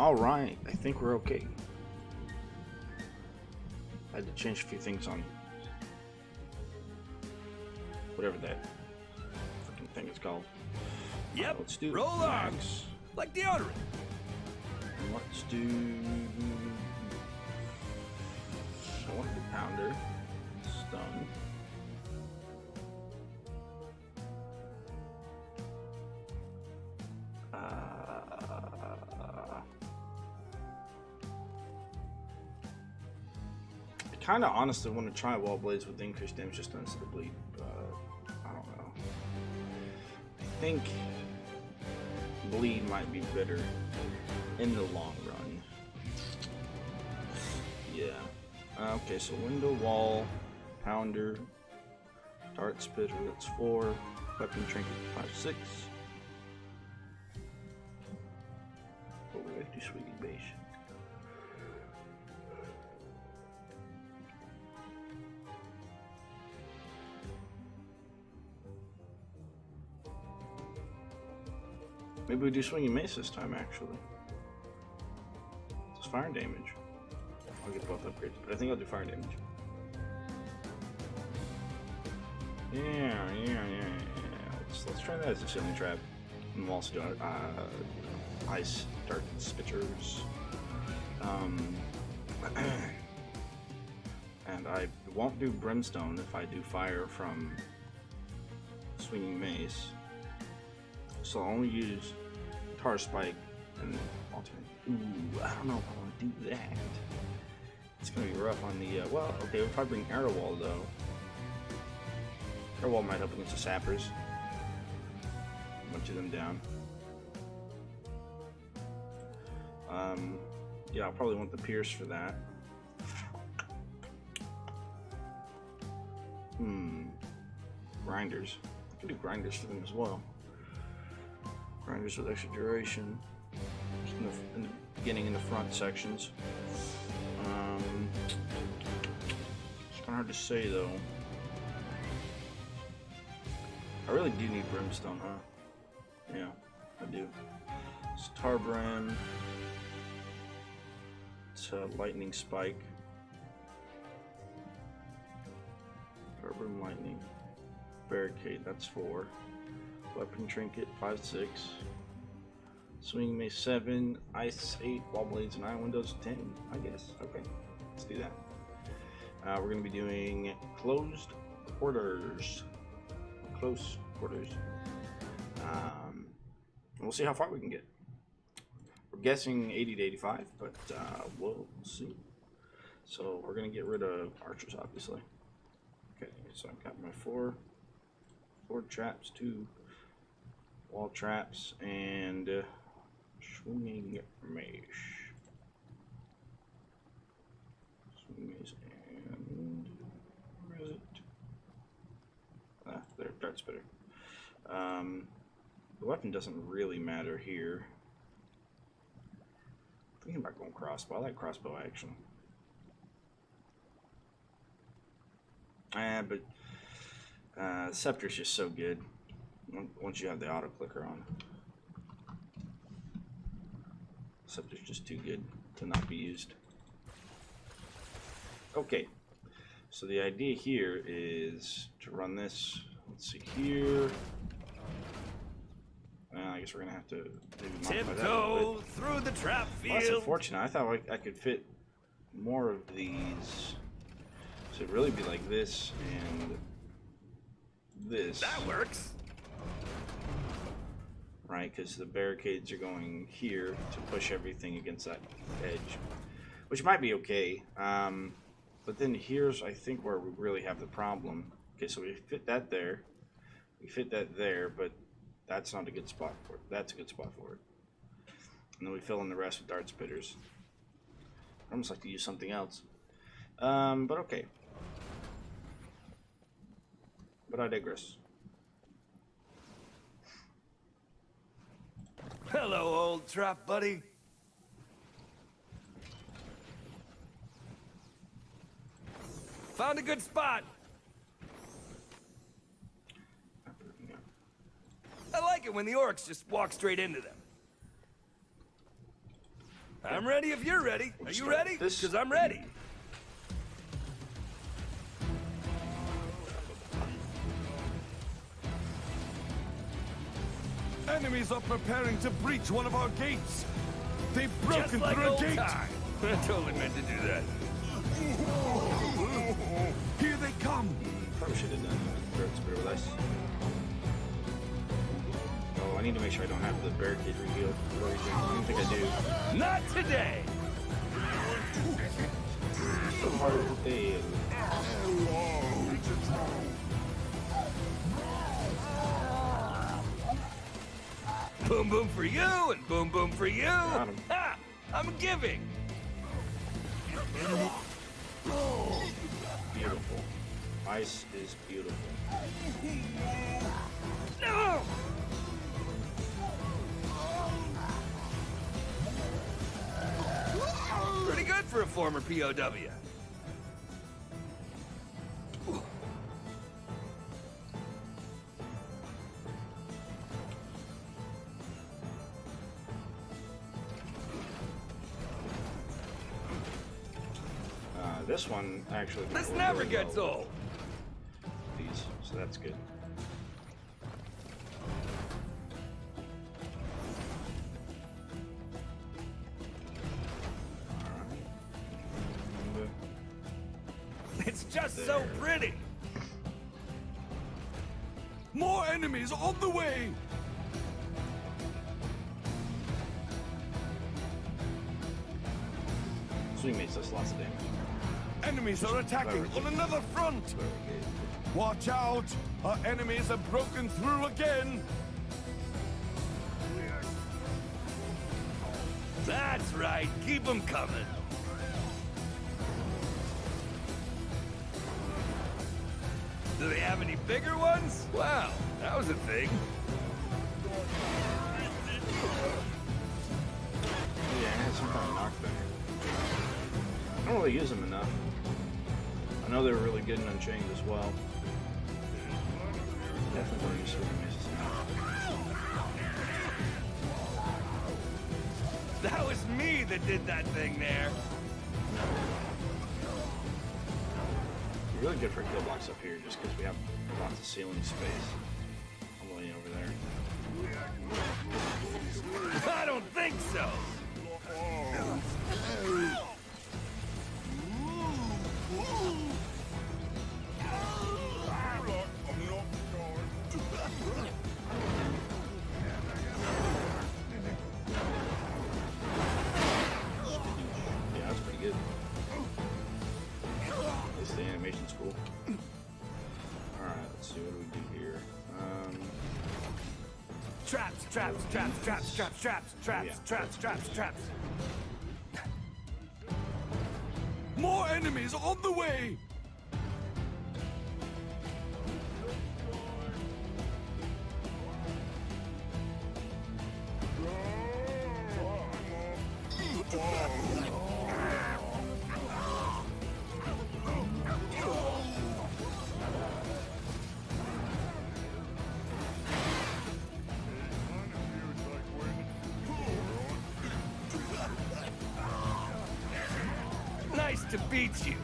Alright, I think we're okay. I had to change a few things on whatever that freaking thing is called. Yep, Let's do roll on. Like deodorant. And let's do... I want to do pounder. Stun. I kind of honestly want to try wall blades with increased damage just instead of bleed, but I don't know. I think bleed might be better in the long run. Yeah. Okay, so window, wall, pounder, dart spitter, that's 4, weapon trinket, 5, 6. Oh, we have to do sweetie base. Maybe we do swinging mace this time, actually. It's fire damage. I'll get both upgrades, but I think I'll do fire damage. Yeah. Let's try that as a ceiling trap. And we'll also do ice dart spitters. And I won't do brimstone if I do fire from swinging mace. So I'll only use tar spike and alternate. Ooh, I don't know if I want to do that. It's gonna be rough on the well, okay, we'll probably bring arrow wall though. Arrow wall might help against the sappers. A bunch of them down. Yeah, I'll probably want the pierce for that. Grinders. I can do grinders for them as well. Grinders with extra duration. Just in the beginning, in the front sections. It's kind of hard to say though. I really do need brimstone, huh? Yeah, I do. It's tar brim. It's a lightning spike. Tar brim lightning. Barricade, that's 4. Weapon trinket, 5, 6. Swing mace 7. Ice 8. Wall blades and iron windows 10. I guess. Okay, let's do that. We're going to be doing closed quarters. Close quarters. We'll see how far we can get. We're guessing 80 to 85, but we'll see. So we're going to get rid of archers, obviously. Okay, so I've got my 4 traps, 2 wall traps, and swinging mace. Swinging mace, and where is it? There, dart's better. The weapon doesn't really matter here. I'm thinking about going crossbow. I like crossbow action. But the scepter's just so good once you have the auto clicker on. Scepter's just too good to not be used. Okay, so the idea here is to run this. Let's see here. I guess we're gonna have to maybe modify that a little bit. Through the trap field. Well, that's unfortunate. I thought I could fit more of these. So it'd really be like this and this. That works. Right, because the barricades are going here to push everything against that edge, which might be okay. But then here's, I think, where we really have the problem. Okay, so we fit that there. We fit that there, but that's not a good spot for it. That's a good spot for it. And then we fill in the rest with dart spitters. I almost like to use something else. But okay. But I digress. Hello, old trap buddy. Found a good spot. I like it when the orcs just walk straight into them. I'm ready if you're ready. We'll Are you start ready? with this. Because I'm ready. Enemies are preparing to breach one of our gates. They've Just broken like through a old gate. time. I totally meant to do that. Here they come. Probably should have done that. Throat spear with ice. Oh, I need to make sure I don't have the barricade reveal for everything. I don't think I do. Not today. So hard to fail. Boom boom for you and boom boom for you. Got him. Ha! I'm giving. Beautiful. Ice is beautiful. No! Pretty good for a former POW. This one actually. This went never really gets well old. with These, so that's good. Alright. It's just so pretty. More enemies on the way. Swing mace does lots of damage. Enemies are attacking on another front. Very good. Watch out. Our enemies have broken through again. That's right. Keep them coming. Do they have any bigger ones? Wow, that was a thing. Yeah, I had some kind of knockback. I don't really use them enough. I know they were really good in Unchained as well. Definitely don't use swing maces enough. That was me that did that thing there. You're really good for kill blocks up here just because we have lots of ceiling space. I'm way over there. I don't think so. Yeah, that's pretty good. At least the animation's cool. Alright, let's see, what do we do here? Traps, traps, traps, traps, traps, traps, traps, Yeah. traps, traps, traps. More enemies on the way. Nice to beat you.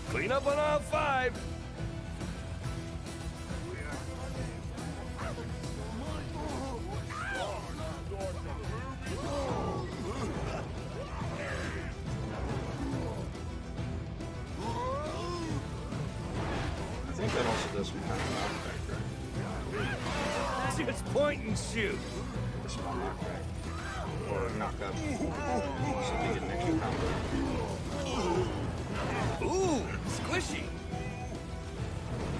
Clean up on all five. I think that also does some kind of knockback, right? Just point and shoot. A small knockback. Or knock up. So they get an extra combo. Ooh, squishy.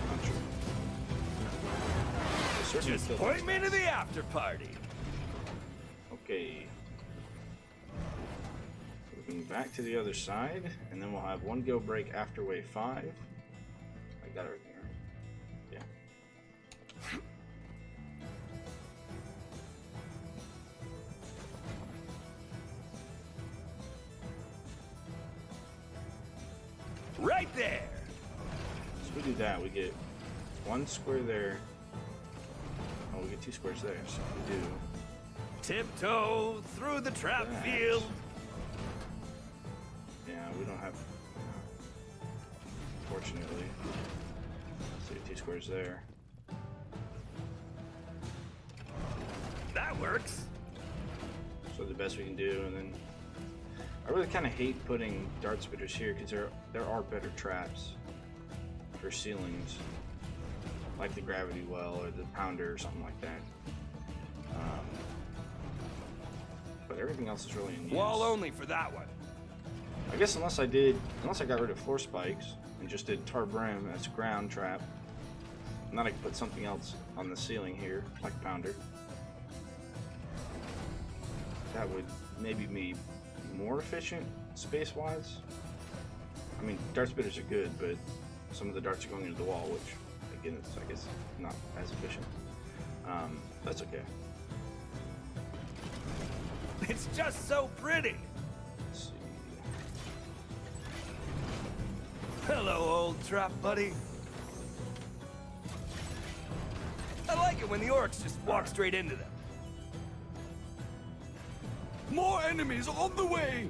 Not sure. They certainly Just kill point those me to guys. the after party. Okay. Moving back to the other side, and then we'll have one go break after wave 5. I got everything right. Yeah. Right there. So we do that, we get one square there. Oh, we get 2 squares there, so we do Tiptoe through the trap field. Yeah, we don't have. Fortunately, see 2 squares there. That works. So the best we can do, and then I really kind of hate putting dart spitters here because there are better traps for ceilings, like the gravity well or the pounder or something like that. But everything else is really in use. Wall only for that one. I guess unless I got rid of floor spikes and just did tar brim as a ground trap, and then I could put something else on the ceiling here, like pounder. That would maybe be more efficient space-wise. I mean, dart spitters are good, but some of the darts are going into the wall, which, again, it's, I guess, not as efficient. That's okay. It's just so pretty. Let's see. Hello, old trap buddy. I like it when the orcs just walk straight into them. More enemies on the way!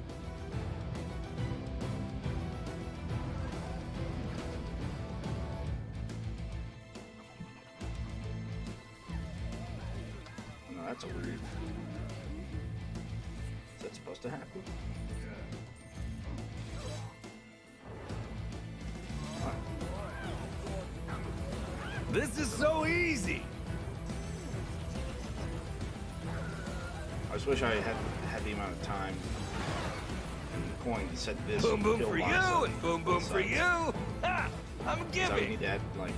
No, that's a weird. Is that supposed to happen? This is so easy. I just wish I had the amount of time and coin to set this. Boom boom kill for you box up and boom boom both for sides. you. Ha! I'm So we giving. need to add like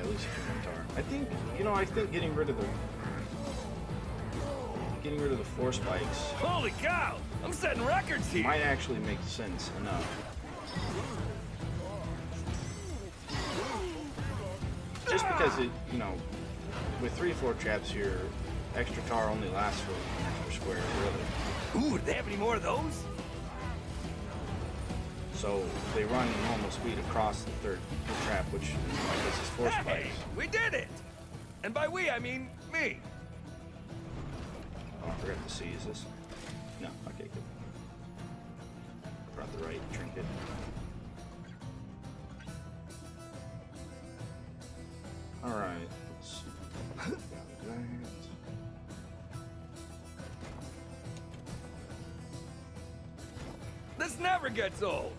at least a tar. I think getting rid of the floor spikes Holy cow! I'm setting records here. might actually make sense enough. Just because with 3 floor traps here, extra tar only lasts for square, really. Ooh, do they have any more of those? So they run normal speed across the 3rd trap, which I guess is 4 Hey, spikes. we did it! And by we, I mean me. Oh, I forgot to see. Is this? No. Okay, good. Brought the right trinket. All right. Let's see. Got that. This never gets old.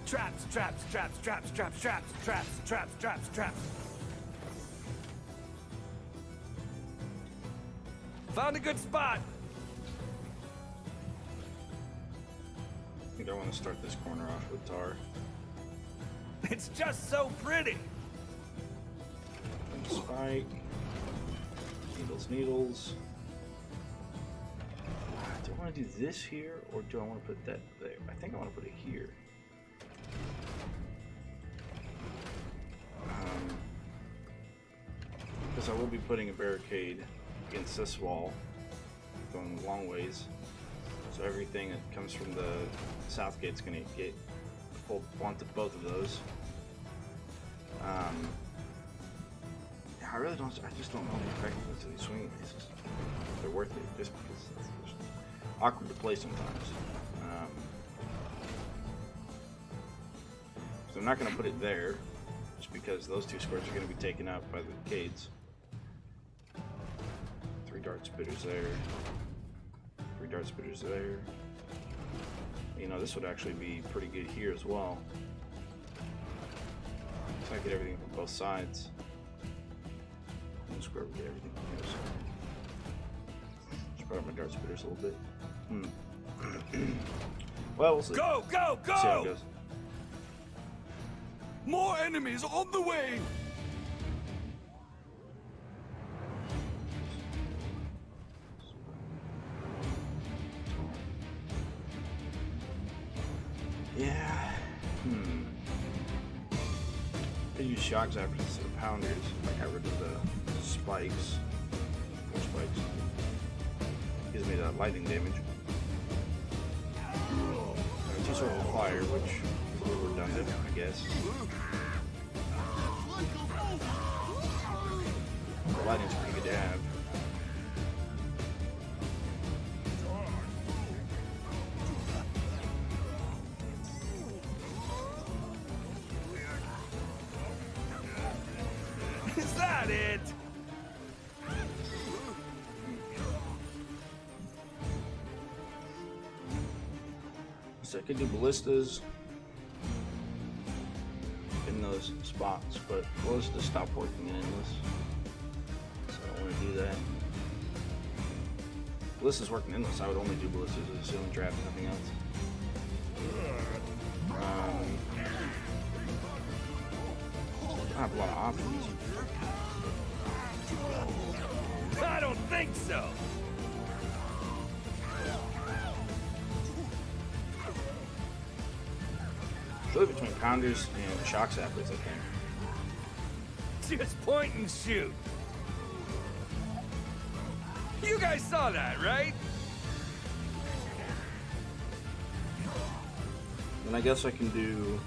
Traps, traps, traps, traps, traps, traps, traps, traps, traps, traps. Found a good spot. I think I want to start this corner off with tar. It's just so pretty. And spike. Needles. Do I want to do this here, or do I want to put that there? I think I want to put it here. Because I will be putting a barricade against this wall, going a long ways. So everything that comes from the south gate's going to get full blunt of both of those. I really don't. I just don't know the effectiveness of these swinging pieces. They're worth it just because it's just awkward to play sometimes. So I'm not going to put it there, just because those 2 squares are going to be taken up by the Cades. 3 dart spitters there. 3 dart spitters there. This would actually be pretty good here as well. So I get everything from both sides. And square we get everything from the other side. Spread out my dart spitters a little bit. Well, we'll see. Go, go, See how it go! goes. More enemies on the way! Yeah. Could use shock zappers instead of pounders. I got rid of the spikes. 4 spikes. Gives me that lightning damage. 2 swords of fire, which is redundant, I guess. Lightning's pretty good to have. Is that it? So I could do ballistas in those spots, but ballistas stopped working in Endless. So I don't want to do that. Ballistas working in Endless, I would only do ballistas as a ceiling trap, nothing else. I have a lot of options. I don't think so. It's really between pounders and shock zappers, I think. Just point and shoot. You guys saw that, right? And I guess I can do.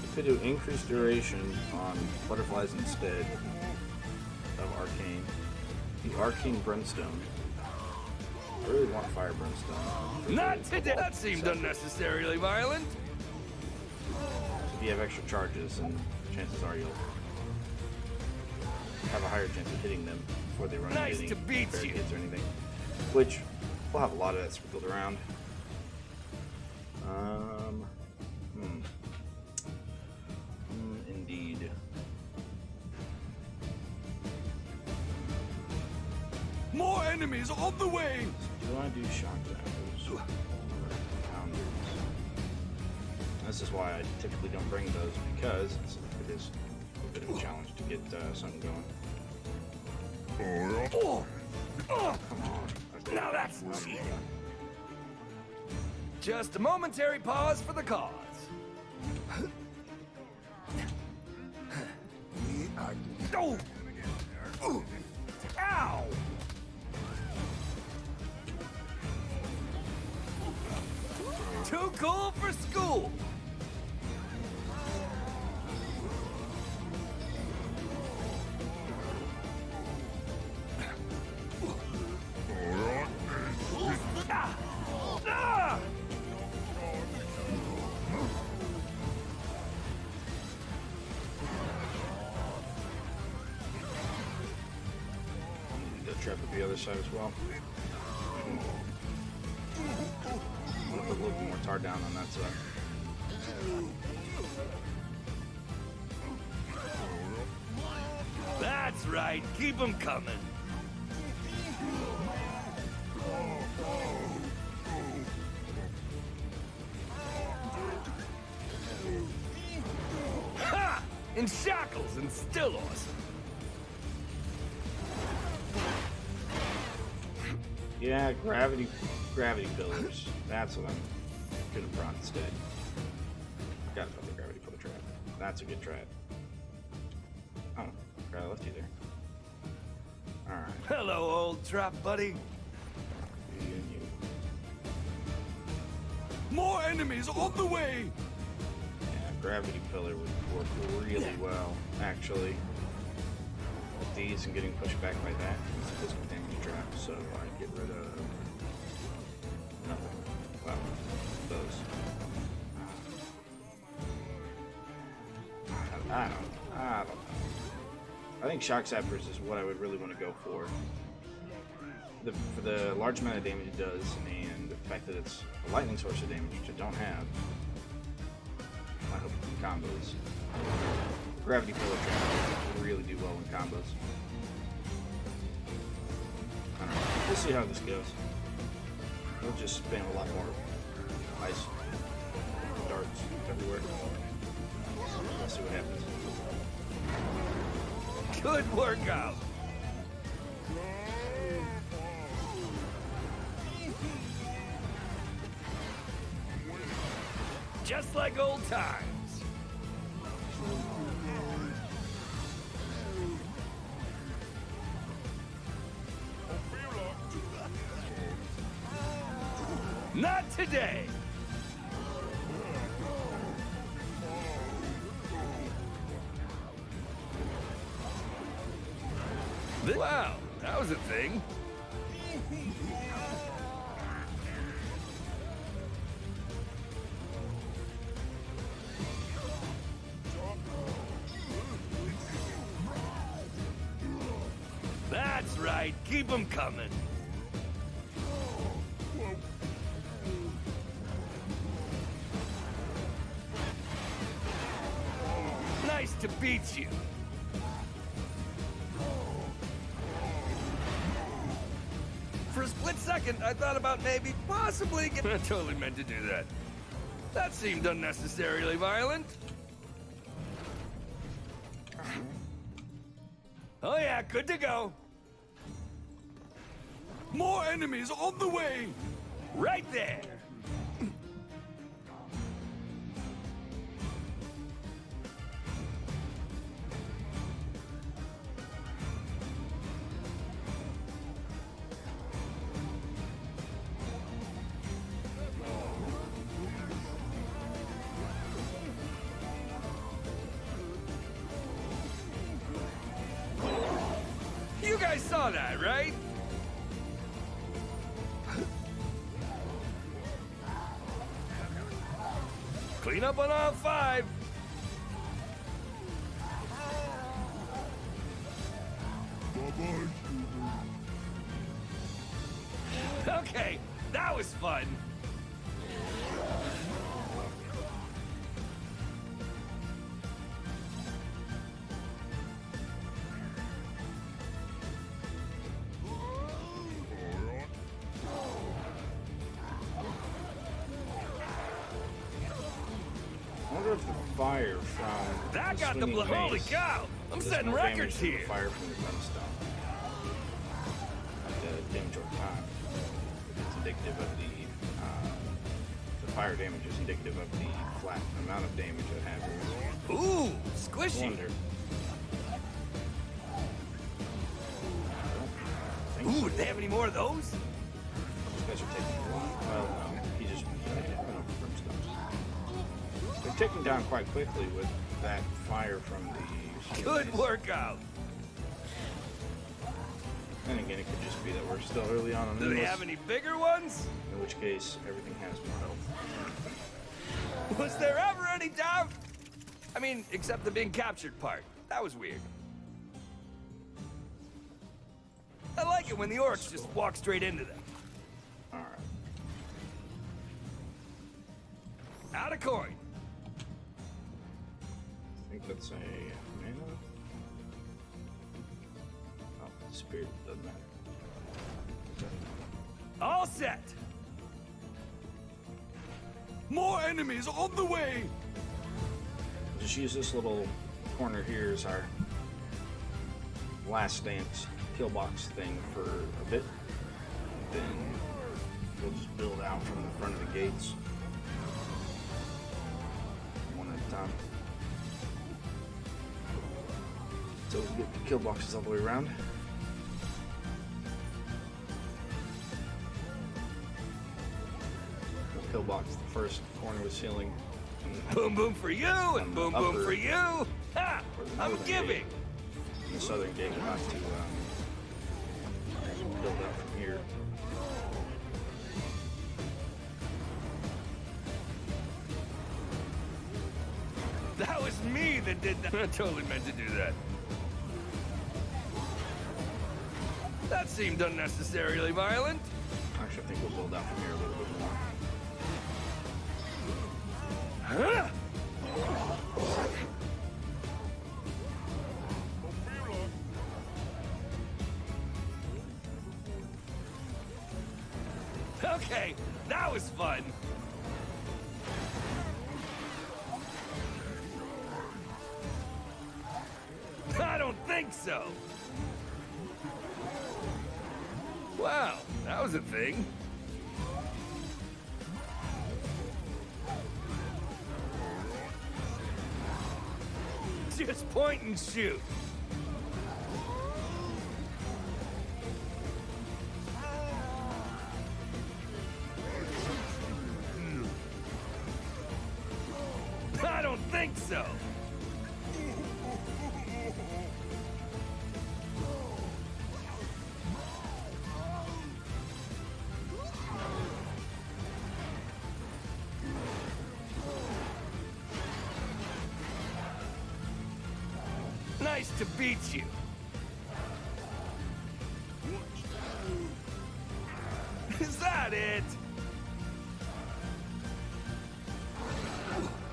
I could do increased duration on butterflies instead of Arcane. The Arcane Brimstone. I really want Fire Brimstone. Not today. That seemed unnecessarily violent. If you have extra charges, and chances are you'll have a higher chance of hitting them before they run Nice into to beat you. barricades or anything. Which we'll have a lot of that sprinkled around. Indeed. More enemies on the way! Do I do shock zappers or pounders? This is why I typically don't bring those, because it is a bit of a challenge to get something going. Oh, Come on. Okay. now that's cheating. Just a momentary pause for the cause. Oh! Ow! Too cool for school. Ah! Ah! The trap at the other side as well. I'm gonna put a little bit more tar down on that side. That's right. Keep them coming. Ha! In shackles and still awesome. Yeah, gravity pillars. That's what I'm gonna brought instead. Forgot about the gravity pillar trap. That's a good trap. Oh, forgot I left you there. Alright. Hello, old trap buddy. You and you. More enemies on the way! Yeah, gravity pillar would work really well, actually. With these and getting pushed back by that, it's a physical damage trap, so I get rid of nothing. Well, those. I don't know. I think shock zappers is what I would really want to go for. For the large amount of damage it does, and the fact that it's a lightning source of damage, which I don't have. I hope in combos. Gravity pillar trap will really do well in combos. I don't know. We'll see how this goes. We'll just spam a lot more ice darts everywhere. Let's see what happens. Good workout. Just like old times. Not today. a thing. That's right, keep them coming. Nice to beat you. For a split second, I thought about maybe, possibly get... I totally meant to do that. That seemed unnecessarily violent. Oh yeah, good to go. More enemies on the way! Right there. You guys saw that, right? Clean up on all 5. Okay, that was fun. I wonder if the fire from That got the swinging blow. Holy mace cow! I'm does setting more damage records than here. the fire from the brimstone. Like the damage over time. It's indicative of the fire damage is indicative of the flat amount of damage it happens. Ooh, squishy. Wonder. Ooh, do they have any more of those? These guys are taking a lot. Well, no, he just went over brimstones. They're taking down quite quickly with that fire from the Good workout. And again, it could just be that we're still early on Do they this, have any bigger ones? in which case everything has more health. Was there ever any doubt? I mean, except the being captured part. That was weird. I like it when the orcs just walk straight into them. Alright. Out of coin. I think that's a mana. Oh, spirit doesn't matter. All set. More enemies on the way! Just use this little corner here as our last stance kill box thing for a bit. Then we'll just build out from the front of the gates. One at a time. So we get the kill boxes all the way around. We'll kill box the first corner with ceiling. Boom boom for you and boom boom for you. Ha! I'm giving. The southern gate will have to build up from here. That was me that did that. I totally meant to do that. That seemed unnecessarily violent. Actually, I think we'll build out from here a little bit more. Huh? Okay, that was fun. I don't think so. Wow, that was a thing. Just point and shoot. I don't think so. to beat you. Is that it?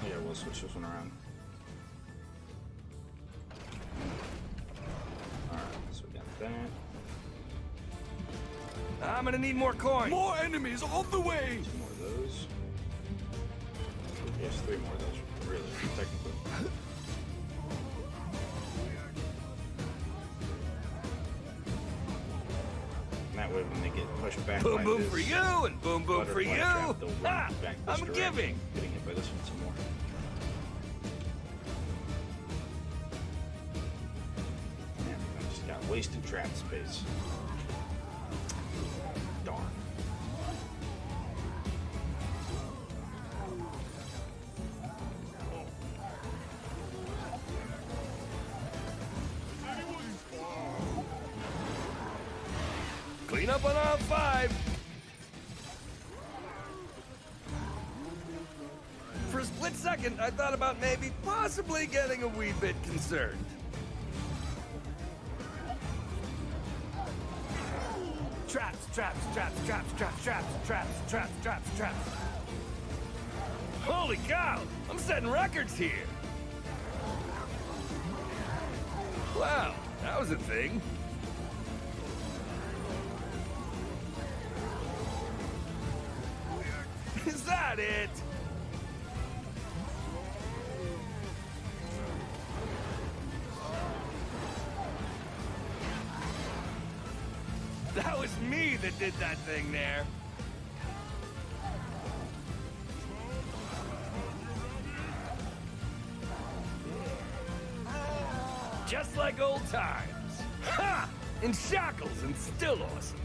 Yeah, we'll switch this one around. Alright, so we got that. I'm gonna need more coins. More enemies on the way! 2 more of those. Yes, 3 more of those, really, technically. And that way when they get pushed back Boom by boom this for you and boom boom for butterfly you. trap, they'll run Ha! back this I'm direction, giving. getting hit by this one some more. Man, I just got wasted trap space. Darn. Clean up on aisle 5. For a split second, I thought about maybe possibly getting a wee bit concerned. Traps, traps, traps, traps, traps, traps, traps, traps, traps, traps. Holy cow! I'm setting records here. Wow, that was a thing. Is that it? That was me that did that thing there. Just like old times. Ha! In shackles and still awesome.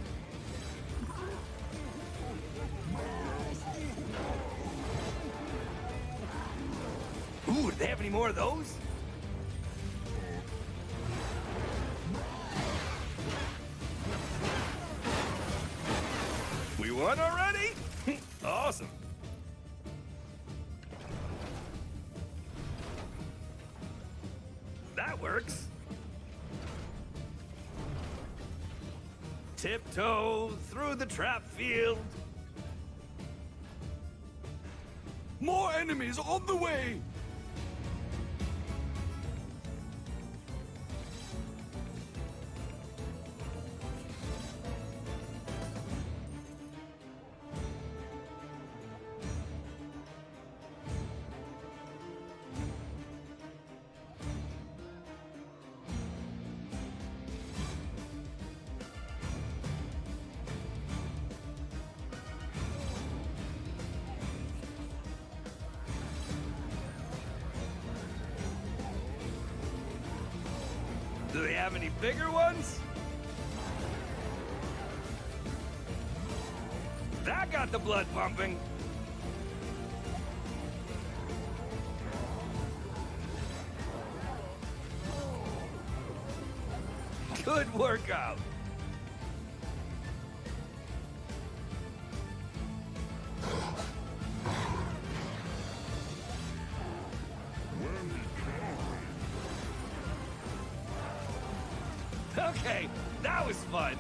Ooh, do they have any more of those? We won already? Awesome. That works. Tiptoe through the trap field. More enemies on the way! Do they have any bigger ones? That got the blood pumping. Good workout. Okay, that was fun.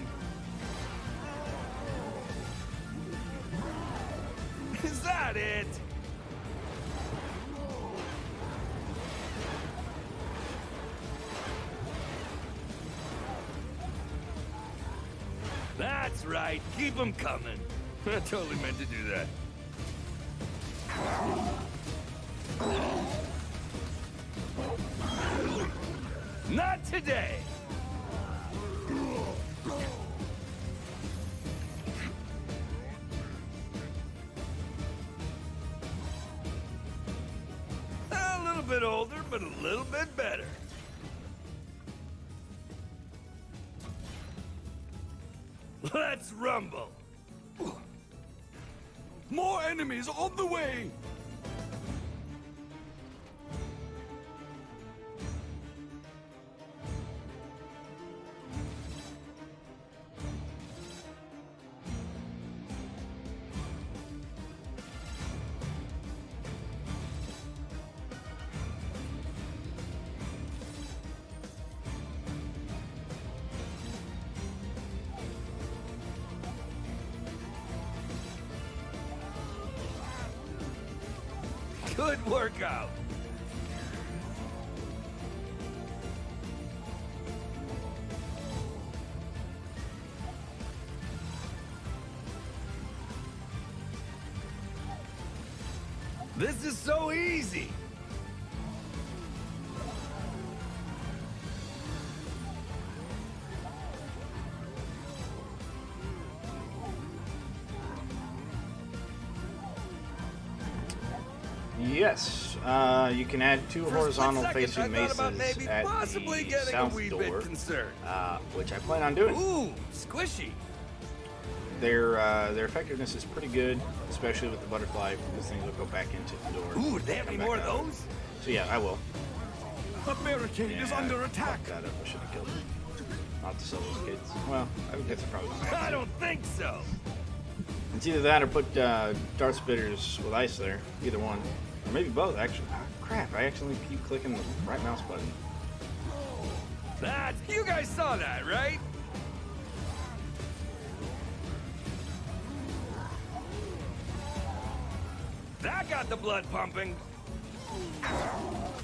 Is that it? That's right, keep them coming. I totally meant to do that. Not today. A little bit older, but a little bit better. Let's rumble. More enemies on the way! Good workout. This is so easy. Yes, you can add 2 horizontal facing mesas at the south door, which I plan on doing. Ooh, squishy. Their effectiveness is pretty good, especially with the butterfly. Those things will go back into the door. Ooh, do they have any more of those? So yeah, I will. The barricade is under attack. Fuck that up. I should have killed him. Not to sell those kids. Well, I guess I probably don't I have to. don't think so. It's either that or put dart spitters with ice there. Either one. Or maybe both, actually. Ah, crap, I actually keep clicking the right mouse button. You guys saw that, right? That got the blood pumping.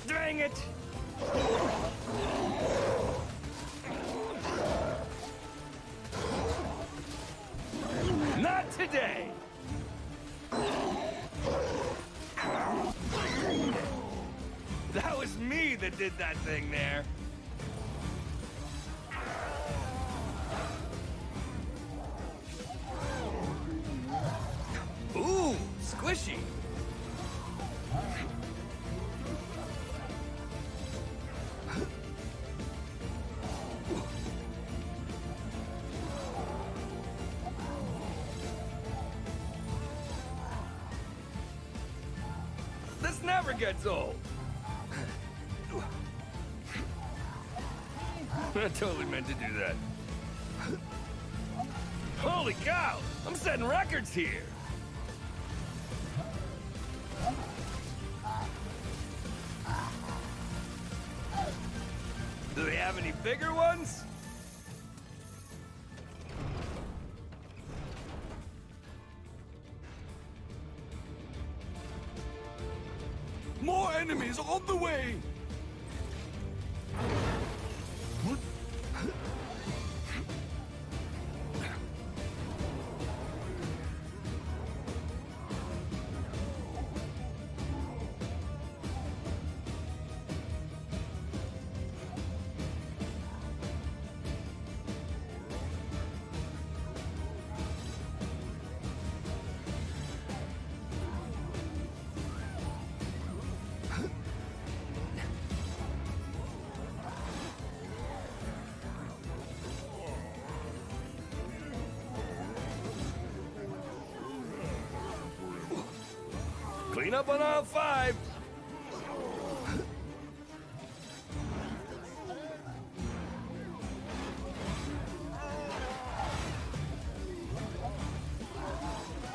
Dang it! Not today! That was me that did that thing there. Ooh, squishy. This never gets old. I totally meant to do that. Holy cow! I'm setting records here. Do they have any bigger ones? More enemies on the way. Clean up on aisle 5.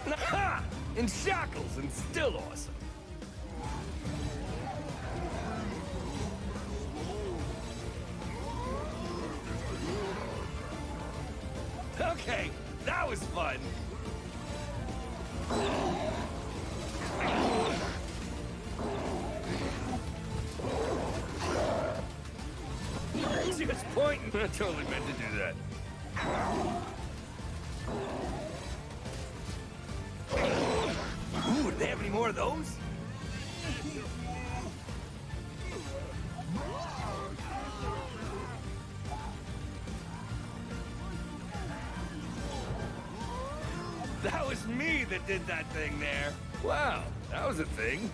Aha! In shackles and still awesome. Okay, that was fun. Just pointing. I totally meant to do that. Ooh, do they have any more of those? That was me that did that thing there. Wow, that was a thing.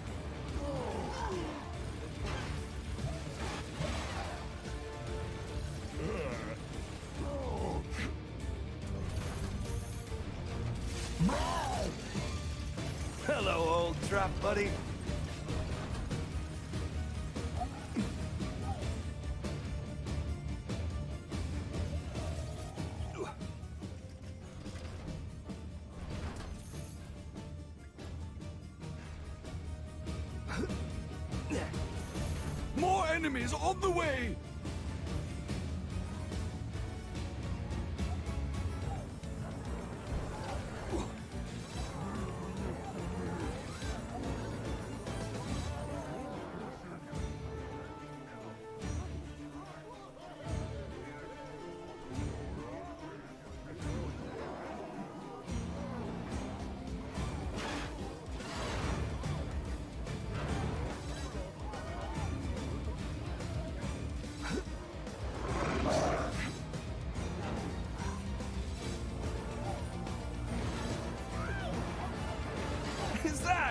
Hello, old trap buddy. More enemies on the way.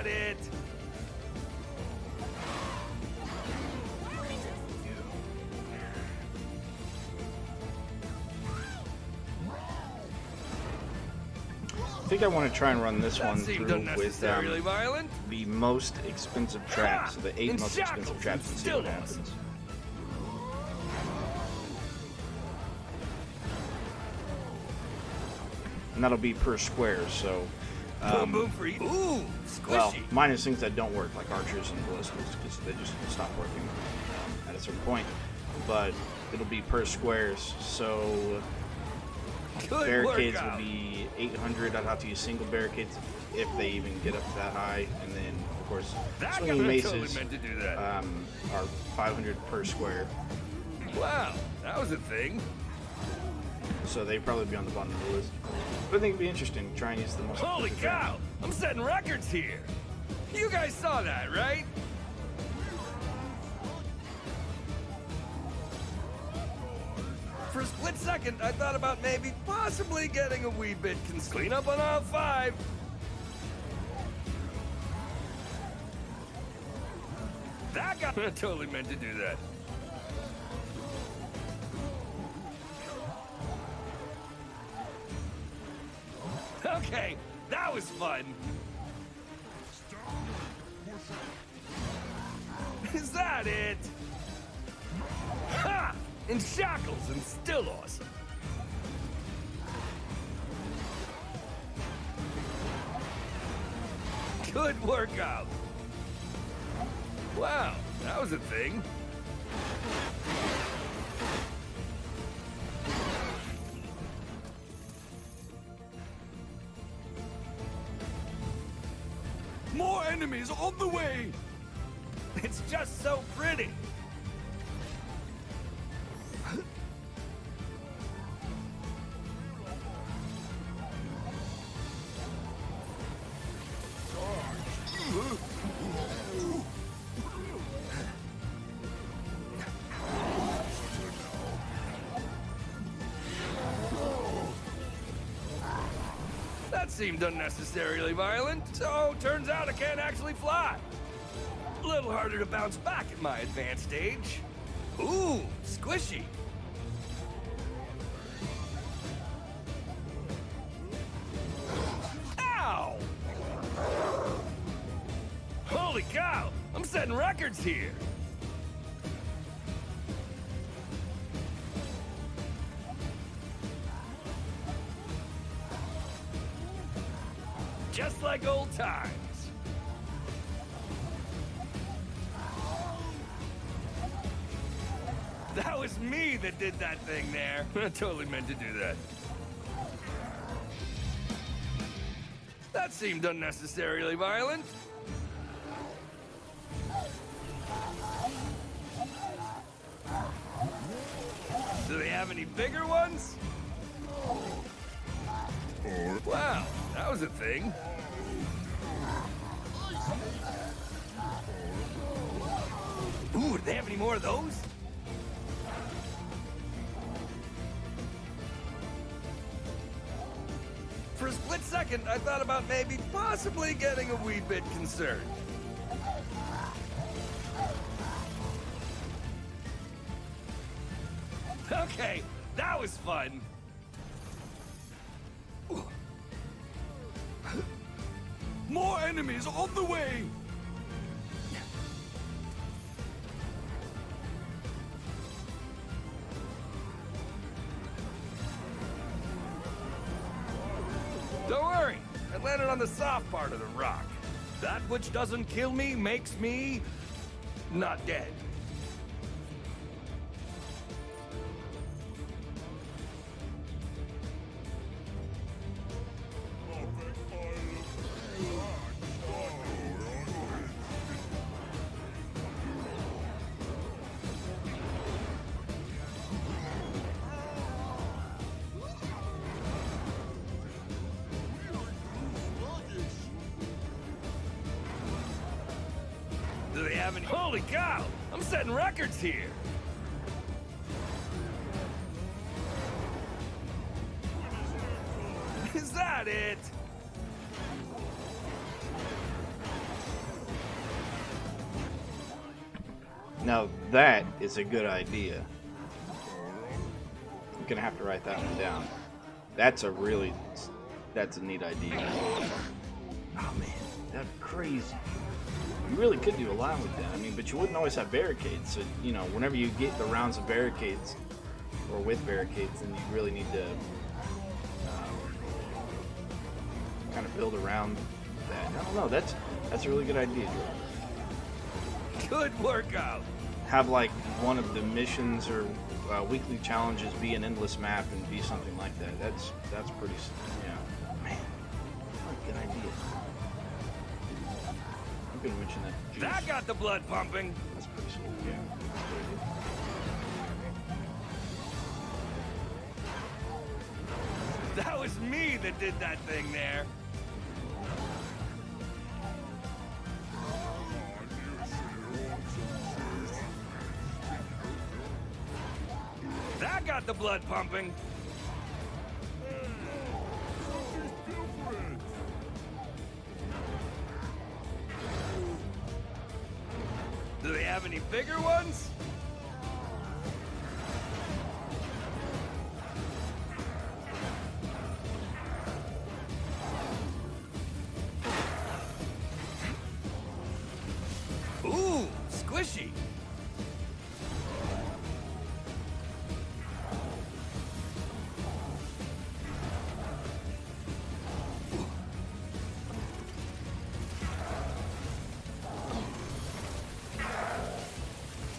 that it? I think I want to try and run this That one seemed through with unnecessarily violent. the most expensive traps, so the 8 In most expensive shackles traps, and and see what still happens. And that'll be per square, so Boom boom for you. Ooh, squishy. well, minus things that don't work, like archers and ballistas, because they just stop working at a certain point. But it'll be per squares, so Good barricades workout. will be 800. I'd have to use single barricades if they even get up that high, and then of course That swinging guy maces totally meant to do that. are 500 per square, Wow, that was a thing. so they'd probably be on the bottom of the list. But I think it'd be interesting to try and use the most. Holy expensive trap. cow! I'm setting records here. You guys saw that, right? For a split second, I thought about maybe possibly getting a wee bit clean up on aisle 5. That guy totally meant to do that. Okay, that was fun. Is that it? Ha! In shackles and still awesome. Good workout. Wow, that was a thing. More enemies on the way! It's just so pretty. That seemed unnecessarily violent, so turns out I can't actually fly. A little harder to bounce back at my advanced age. Ooh, squishy. Ow! Holy cow, I'm setting records here. Just like old times. That was me that did that thing there. I totally meant to do that. That seemed unnecessarily violent. Do they have any bigger ones? Wow, that was a thing. Ooh, do they have any more of those? For a split second, I thought about maybe possibly getting a wee bit concerned. Okay, that was fun. More enemies on the way! Don't worry, I landed on the soft part of the rock. That which doesn't kill me makes me not dead. Do they have any? Holy cow! I'm setting records here. Is that it? Now that is a good idea. I'm gonna have to write that one down. That's a neat idea. Oh man, that's crazy. You really could do a lot with that. I mean, but you wouldn't always have barricades. So, you know, whenever you get the rounds of barricades, or with barricades, then you really need to kind of build around that. I don't know. That's a really good idea, Joe. Good workout. Have like one of the missions or weekly challenges be an endless map and be something like that. That's pretty. Yeah, man, what a good idea. I'm gonna mention that. Juice. That got the blood pumping. That's pretty sweet. Yeah. That was me that did that thing there. That got the blood pumping. Do they have any bigger ones? Ooh, squishy.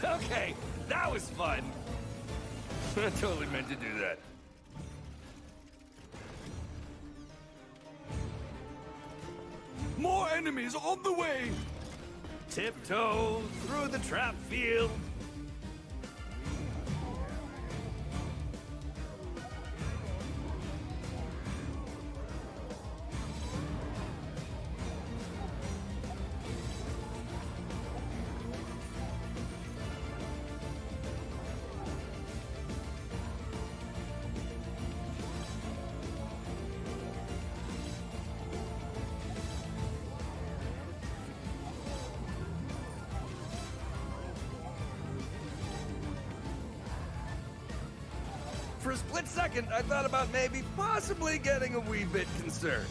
Okay, that was fun. I totally meant to do that. More enemies on the way! Tiptoe through the trap field. For a split second, I thought about maybe possibly getting a wee bit concerned.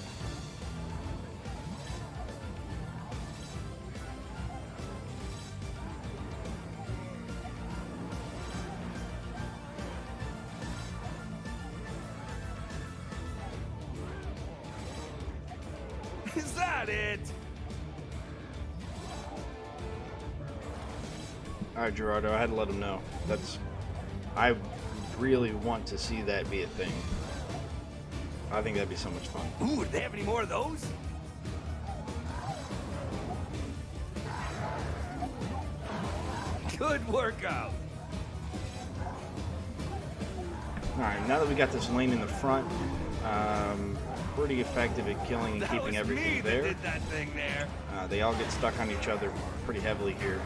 Is that it? All right, Gerardo. I had to let him know. I really want to see that be a thing. I think that'd be so much fun. Ooh, do they have any more of those? Good workout. All right, now that we got this lane in the front, pretty effective at killing and That keeping was everything me there. that did that thing there. They all get stuck on each other pretty heavily here.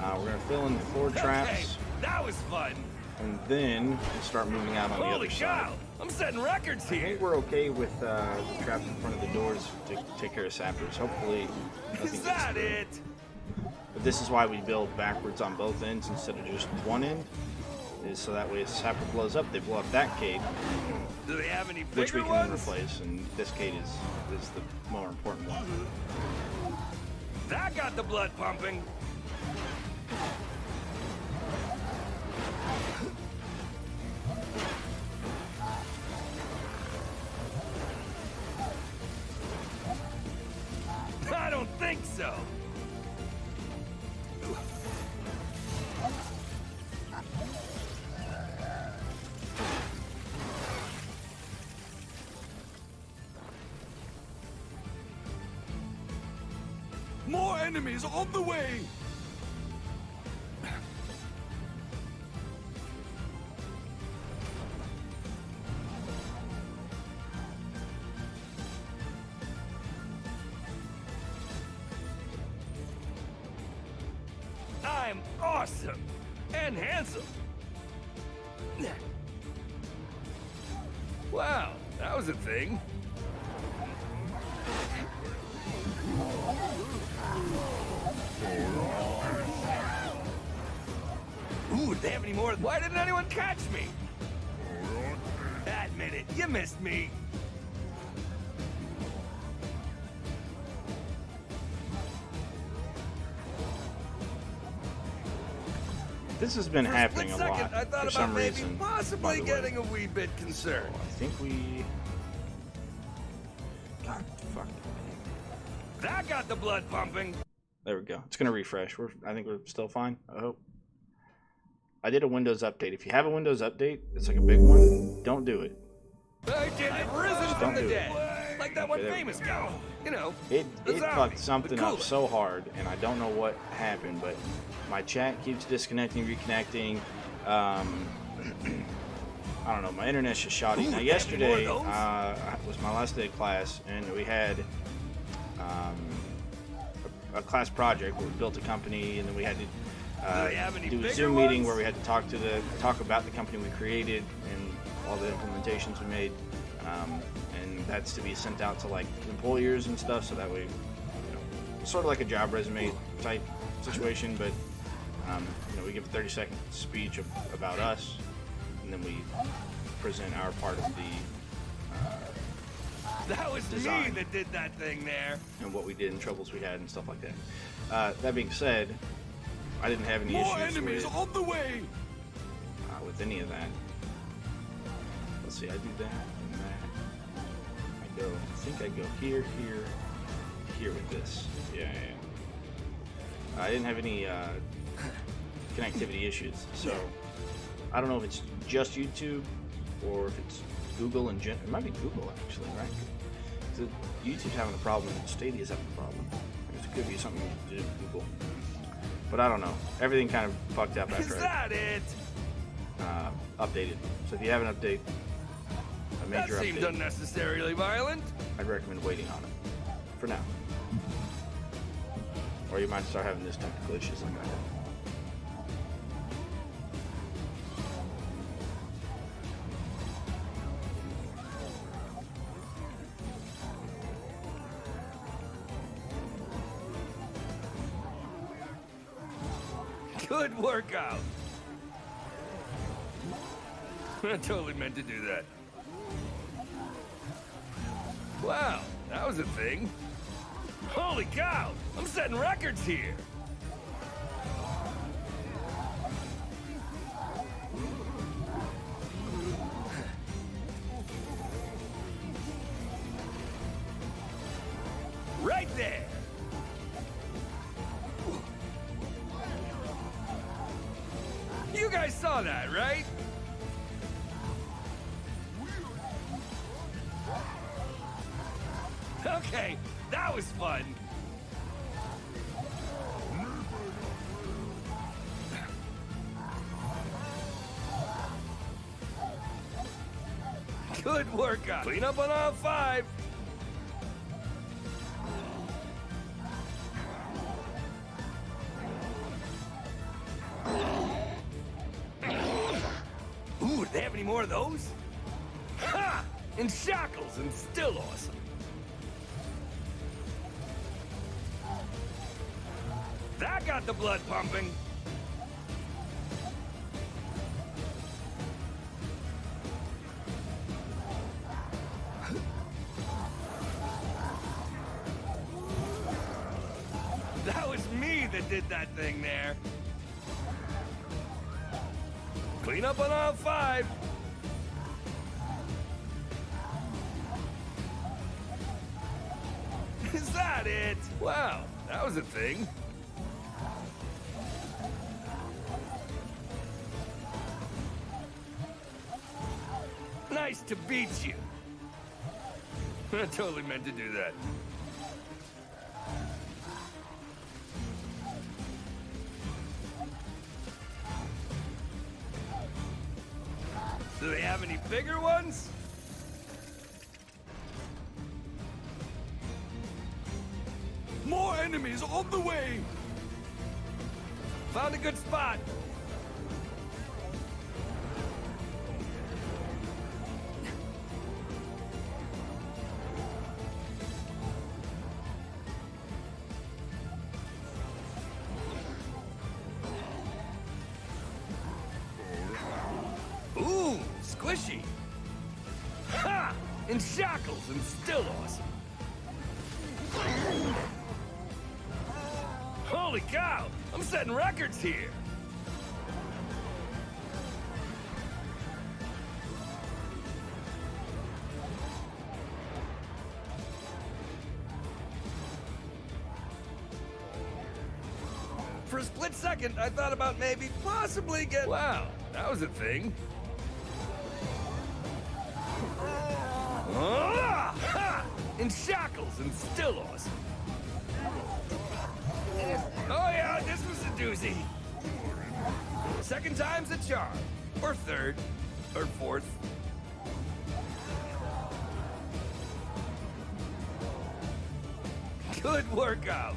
We're gonna fill in the floor traps, Okay, that was fun. and then we'll start moving out on the Holy other cow! side. I'm setting records I here. think we're okay with the traps in front of the doors to take care of sappers. Hopefully, nothing Is gets that through. it? But this is why we build backwards on both ends instead of just one end. Is so that way if a sapper blows up, they blow up that cave, Do they have any bigger which we can then ones? replace. And this cave is the more important one. That got the blood pumping. I don't think so. More enemies on the way! I'm awesome and handsome. Wow, that was a thing. more. Why didn't anyone catch me? Admit it, you missed me. This has been For a happening split a lot second, I thought for about some maybe reason. possibly by the way. getting a wee bit concerned. I think we. God, fuck. That got the blood pumping. There we go. It's gonna refresh. I think we're still fine. I hope. I did a Windows update. If you have a Windows update, it's like a big one. Don't do it. I did it, risen Just from don't the do it. dead. Like that one Okay, there we famous go. guy. You know, It the zombie, fucked something the up cooler. so hard, and I don't know what happened, but my chat keeps disconnecting, reconnecting. I don't know. My internet's just shoddy. Ooh, Now, have yesterday any more of was my last day of class, and we had a class project where we built a company, and then we had to they have any do a bigger Zoom meeting ones? where we had to talk about the company we created and all the implementations we made, and that's to be sent out to like employers and stuff, so that way, sort of like a job resume type situation, but we give a 30-second speech about us, and then we present our part of the That was design. me that did that thing there. and what we did and troubles we had and stuff like that. That being said, I didn't have any More issues enemies with, on the way. with any of that. Let's see, I do that and that. I think I go here, here, here with this. Yeah. I didn't have any connectivity issues, so I don't know if it's just YouTube or if it's Google and it might be Google actually, right? So YouTube's having a problem and Stadia's having a problem. It could be something to do with Google, but I don't know. Everything kind of fucked up Is after I that it? updated. So if you have an update, a That major seemed update, unnecessarily violent. I'd recommend waiting on it for now. Or you might start having this technical issues like I did. Good workout. I totally meant to do that. Wow, that was a thing. Holy cow! I'm setting records here. Right there. You guys saw that, right? Okay, that was fun. Good workout. Clean up on all 5. Ooh, do they have any more of those? Ha! In shackles and still awesome. That got the blood pumping. That was me that did that thing there. Clean up on all 5. Is that it? Wow, that was a thing. Nice to beat you. I totally meant to do that. Do they have any bigger ones? More enemies on the way. Found a good spot. squishy. Ha! In shackles and still awesome. Holy cow! I'm setting records here. For a split second, I thought about maybe possibly get... Wow, that was a thing. Ah, ha! In shackles and still awesome. Oh yeah, this was a doozy. Second time's a charm. Or third. Or fourth. Good workout.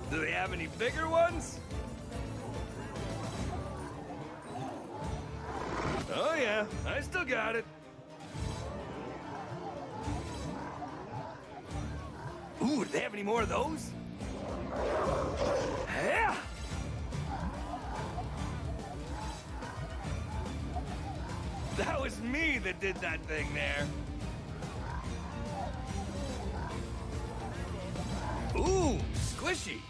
Do they have any bigger ones? Oh yeah, I still got it. Ooh, do they have any more of those? Yeah! That was me that did that thing there. Ooh, squishy.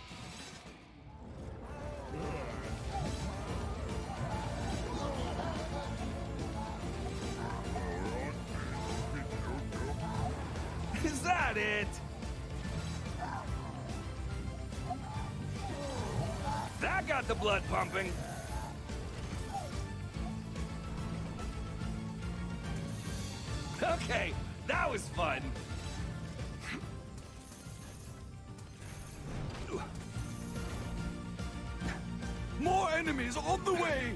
Is that it? That got the blood pumping. Okay, that was fun. More enemies on the way!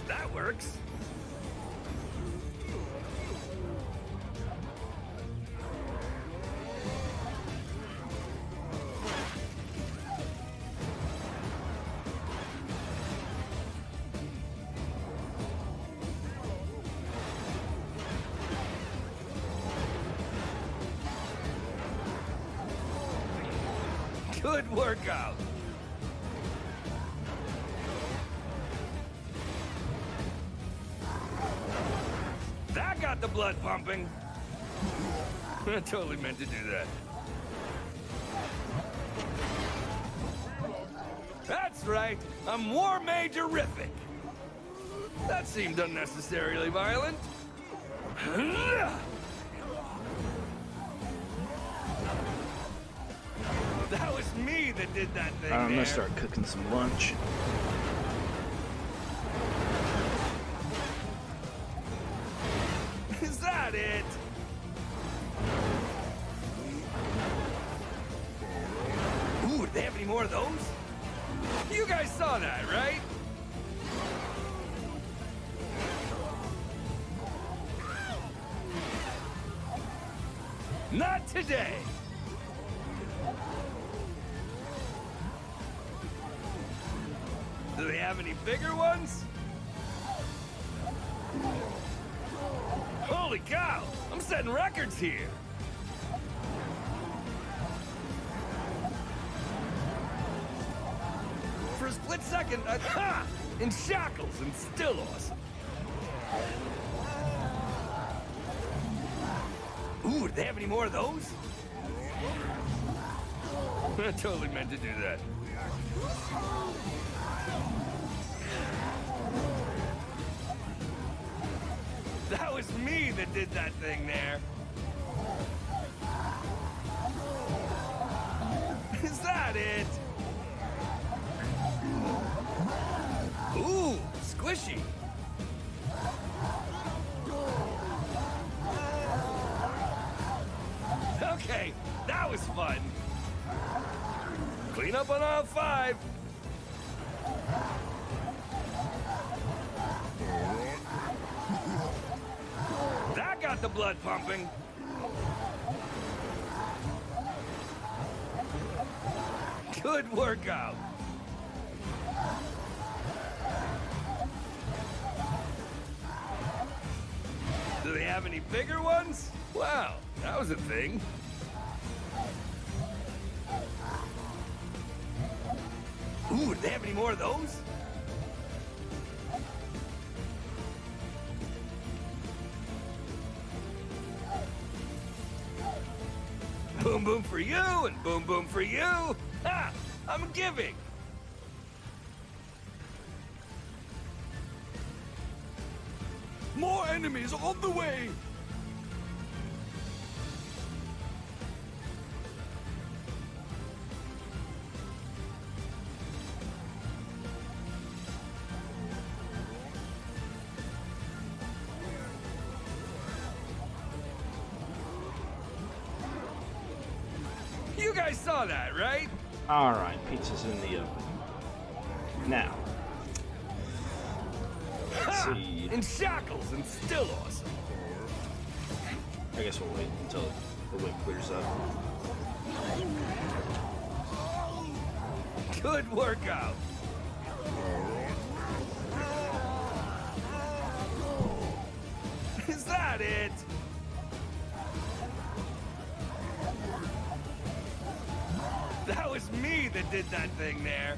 That works. Good workout. That got the blood pumping. I totally meant to do that. That's right. I'm War Majorific. That seemed unnecessarily violent. That was me that did that thing. I'm there. gonna start cooking some lunch. Is that it? Ooh, do they have any more of those? You guys saw that, right? Not today. Do they have any bigger ones? Holy cow! I'm setting records here. For a split second, ha! In shackles and still awesome. Ooh, do they have any more of those? I totally meant to do that. That was me that did that thing there. Is that it? Ooh, squishy. Okay, that was fun. Clean up on aisle 5. That got the blood pumping. Good workout. have any bigger ones? Wow, that was a thing. Ooh, do they have any more of those? Boom boom for you and boom boom for you. Ha! I'm giving. More enemies on the way! You guys saw that, right? All right, pizza's in the oven. Now, let's Ha! see. In shackles and still awesome. I guess we'll wait until the wind clears up. Good workout. Is that it? That was me that did that thing there.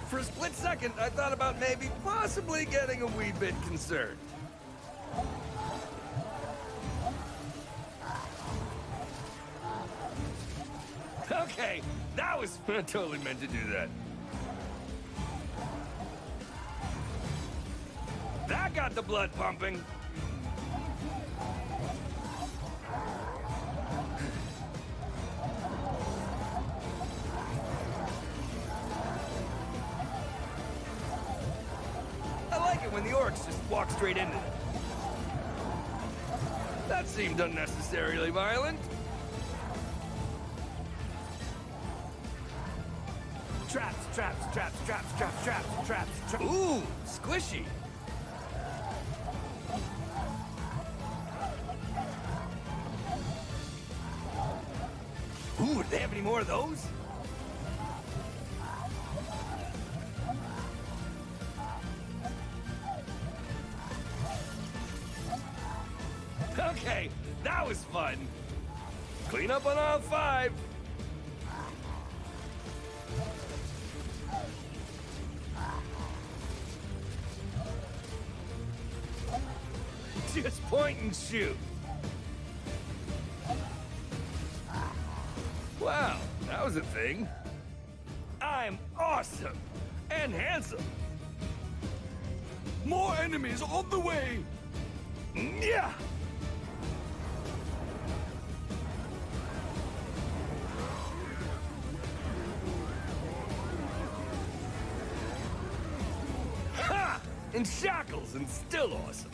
For a split second, I thought about maybe possibly getting a wee bit concerned. Okay, that was... I totally meant to do that. That got the blood pumping. I like it when the orcs just walk straight into it. That seemed unnecessarily violent. Traps, traps, traps, traps, traps, traps, traps, traps. Ooh, squishy. Ooh, do they have any more of those? Okay, that was fun. Clean up on all 5. Just point and shoot. Wow, that was a thing. I'm awesome and handsome. More enemies on the way! Yeah. Ha! In shackles and still awesome.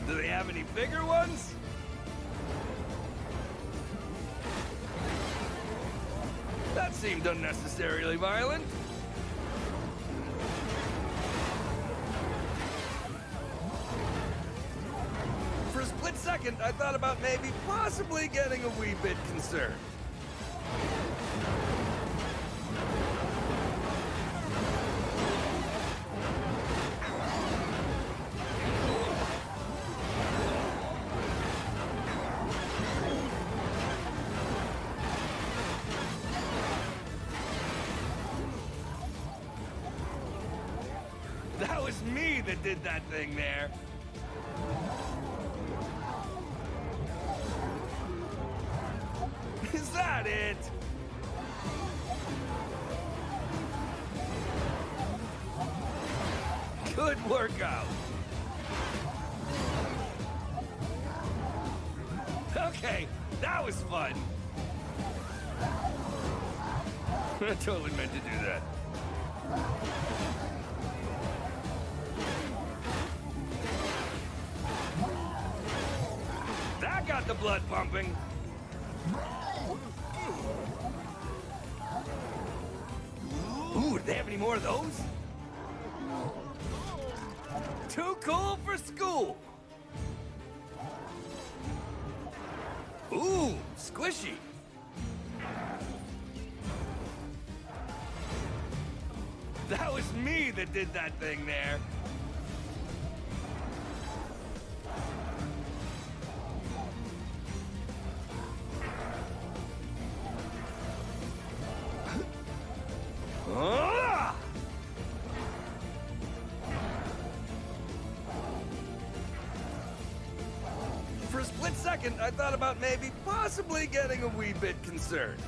Do they have any bigger ones? That seemed unnecessarily violent. For a split second, I thought about maybe possibly getting a wee bit concerned. That was me that did that thing there. Is that it? Good workout. Okay, that was fun. I totally meant to do that. That got the blood pumping. Ooh, do they have any more of those? Too cool for school. Ooh, squishy. That was me that did that thing there. Ah! For a split second, I thought about maybe possibly getting a wee bit concerned.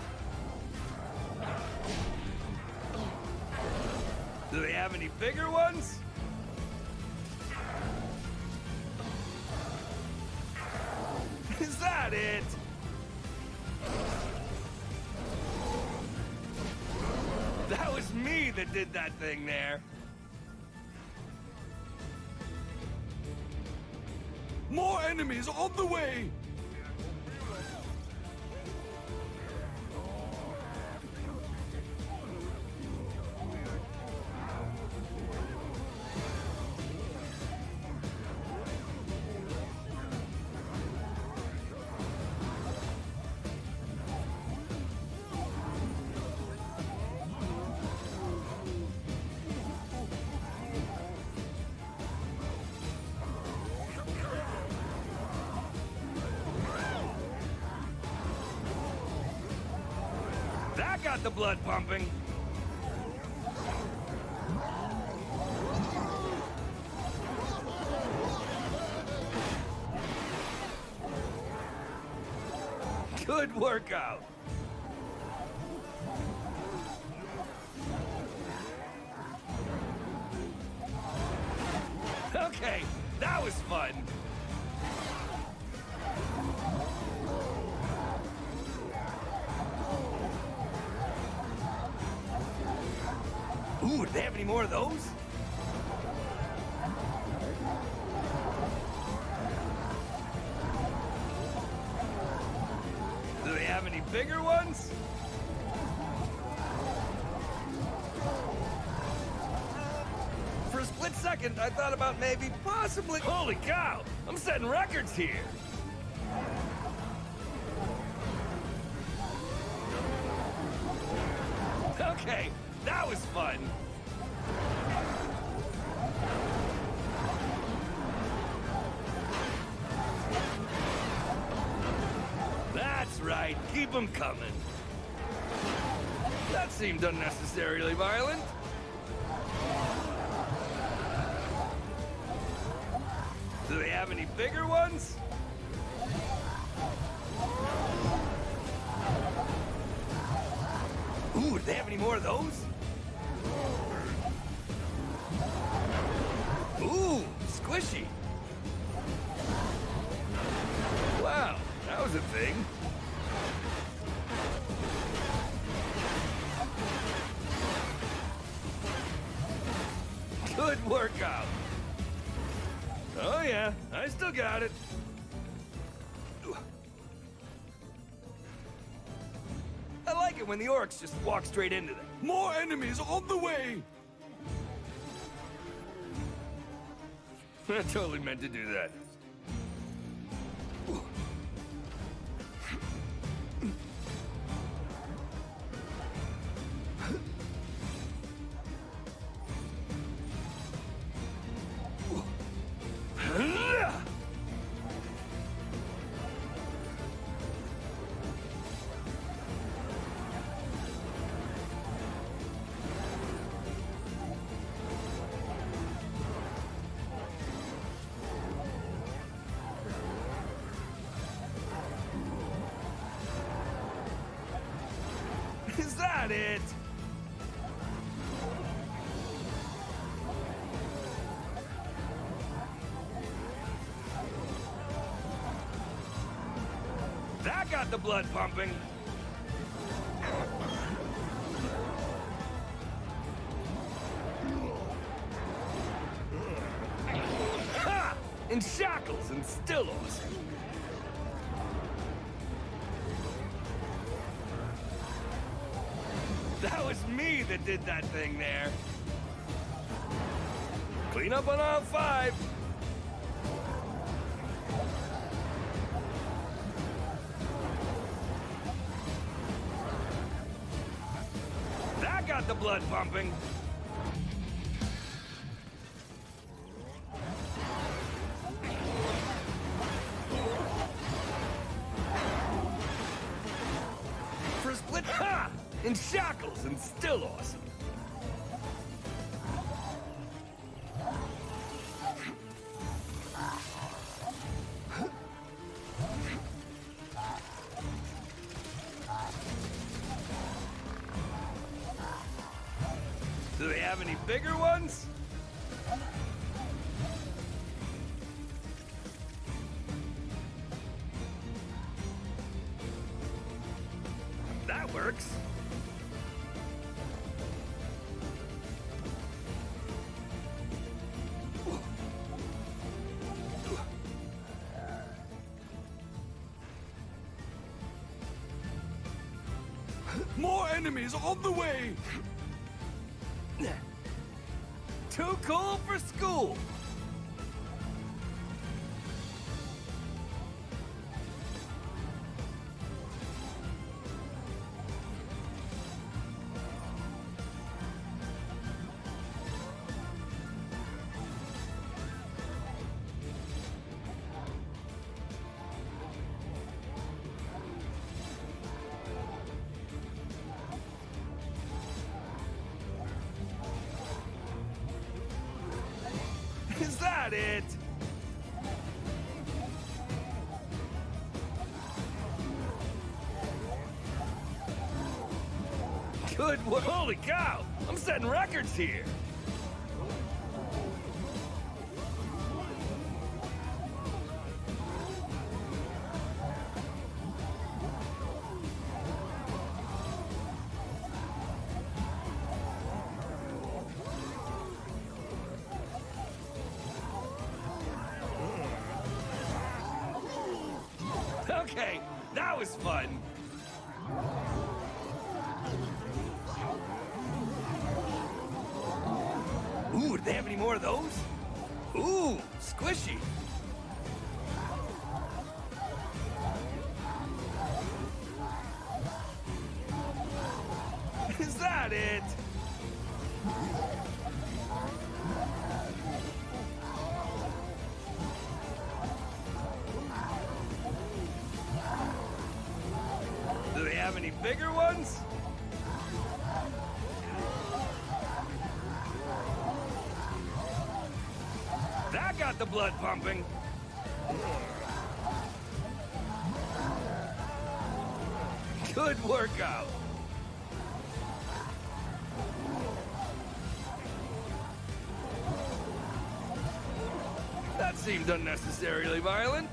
Do they have any bigger ones? Is that it? That was me that did that thing there. More enemies on the way! That got the blood pumping. Good workout. Okay, that was fun. Ooh, do they have any more of those? Do they have any bigger ones? For a split second, I thought about maybe possibly... Holy cow! I'm setting records here! Okay, that was fun. That's right, keep them coming. That seemed unnecessarily violent. Do they have any bigger ones? Ooh, do they have any more of those? Ooh, squishy. Wow, that was a thing. Good workout. Oh yeah, I still got it. I like it when the orcs just walk straight into them. More enemies on the way! I totally meant to do that. Is that it? That got the blood pumping. Ha! In shackles and still awesome. That was me that did that thing there. Clean up on aisle 5. That got the blood pumping. For a split, ha! In shackles and still awesome. Do they have any bigger ones? That works. More enemies on the way! Too cool for school. Is that it? Good work. Holy cow! I'm setting records here. Okay, that was fun. Ooh, do they have any more of those? Ooh, squishy. Is that it? Do they have any bigger ones? That got the blood pumping. Good workout. That seemed unnecessarily violent.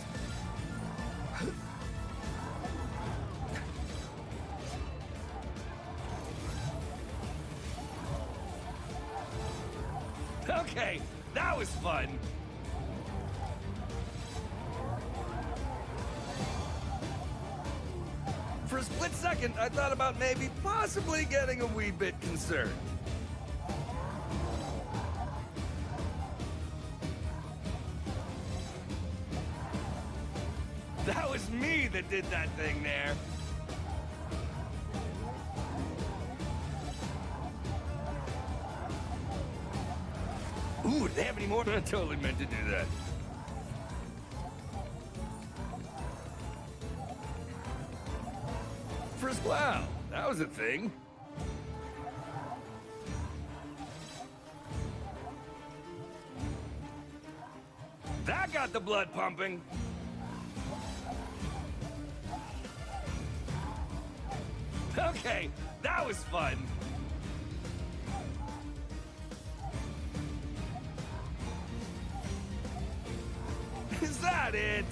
Okay, that was fun. For a split second, I thought about maybe possibly getting a wee bit concerned. That was me that did that thing there. Ooh, do they have any more? I totally meant to do that. First, wow, that was a thing. That got the blood pumping. Okay, that was fun. Is that it?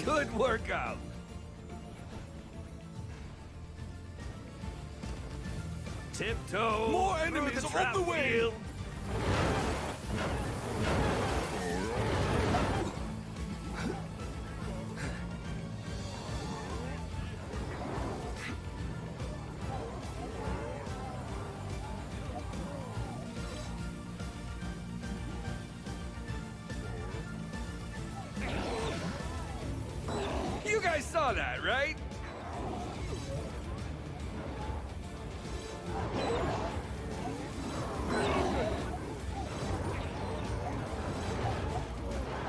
Good workout. Tiptoe. More through enemies the on trap the way. field. guys saw that, right?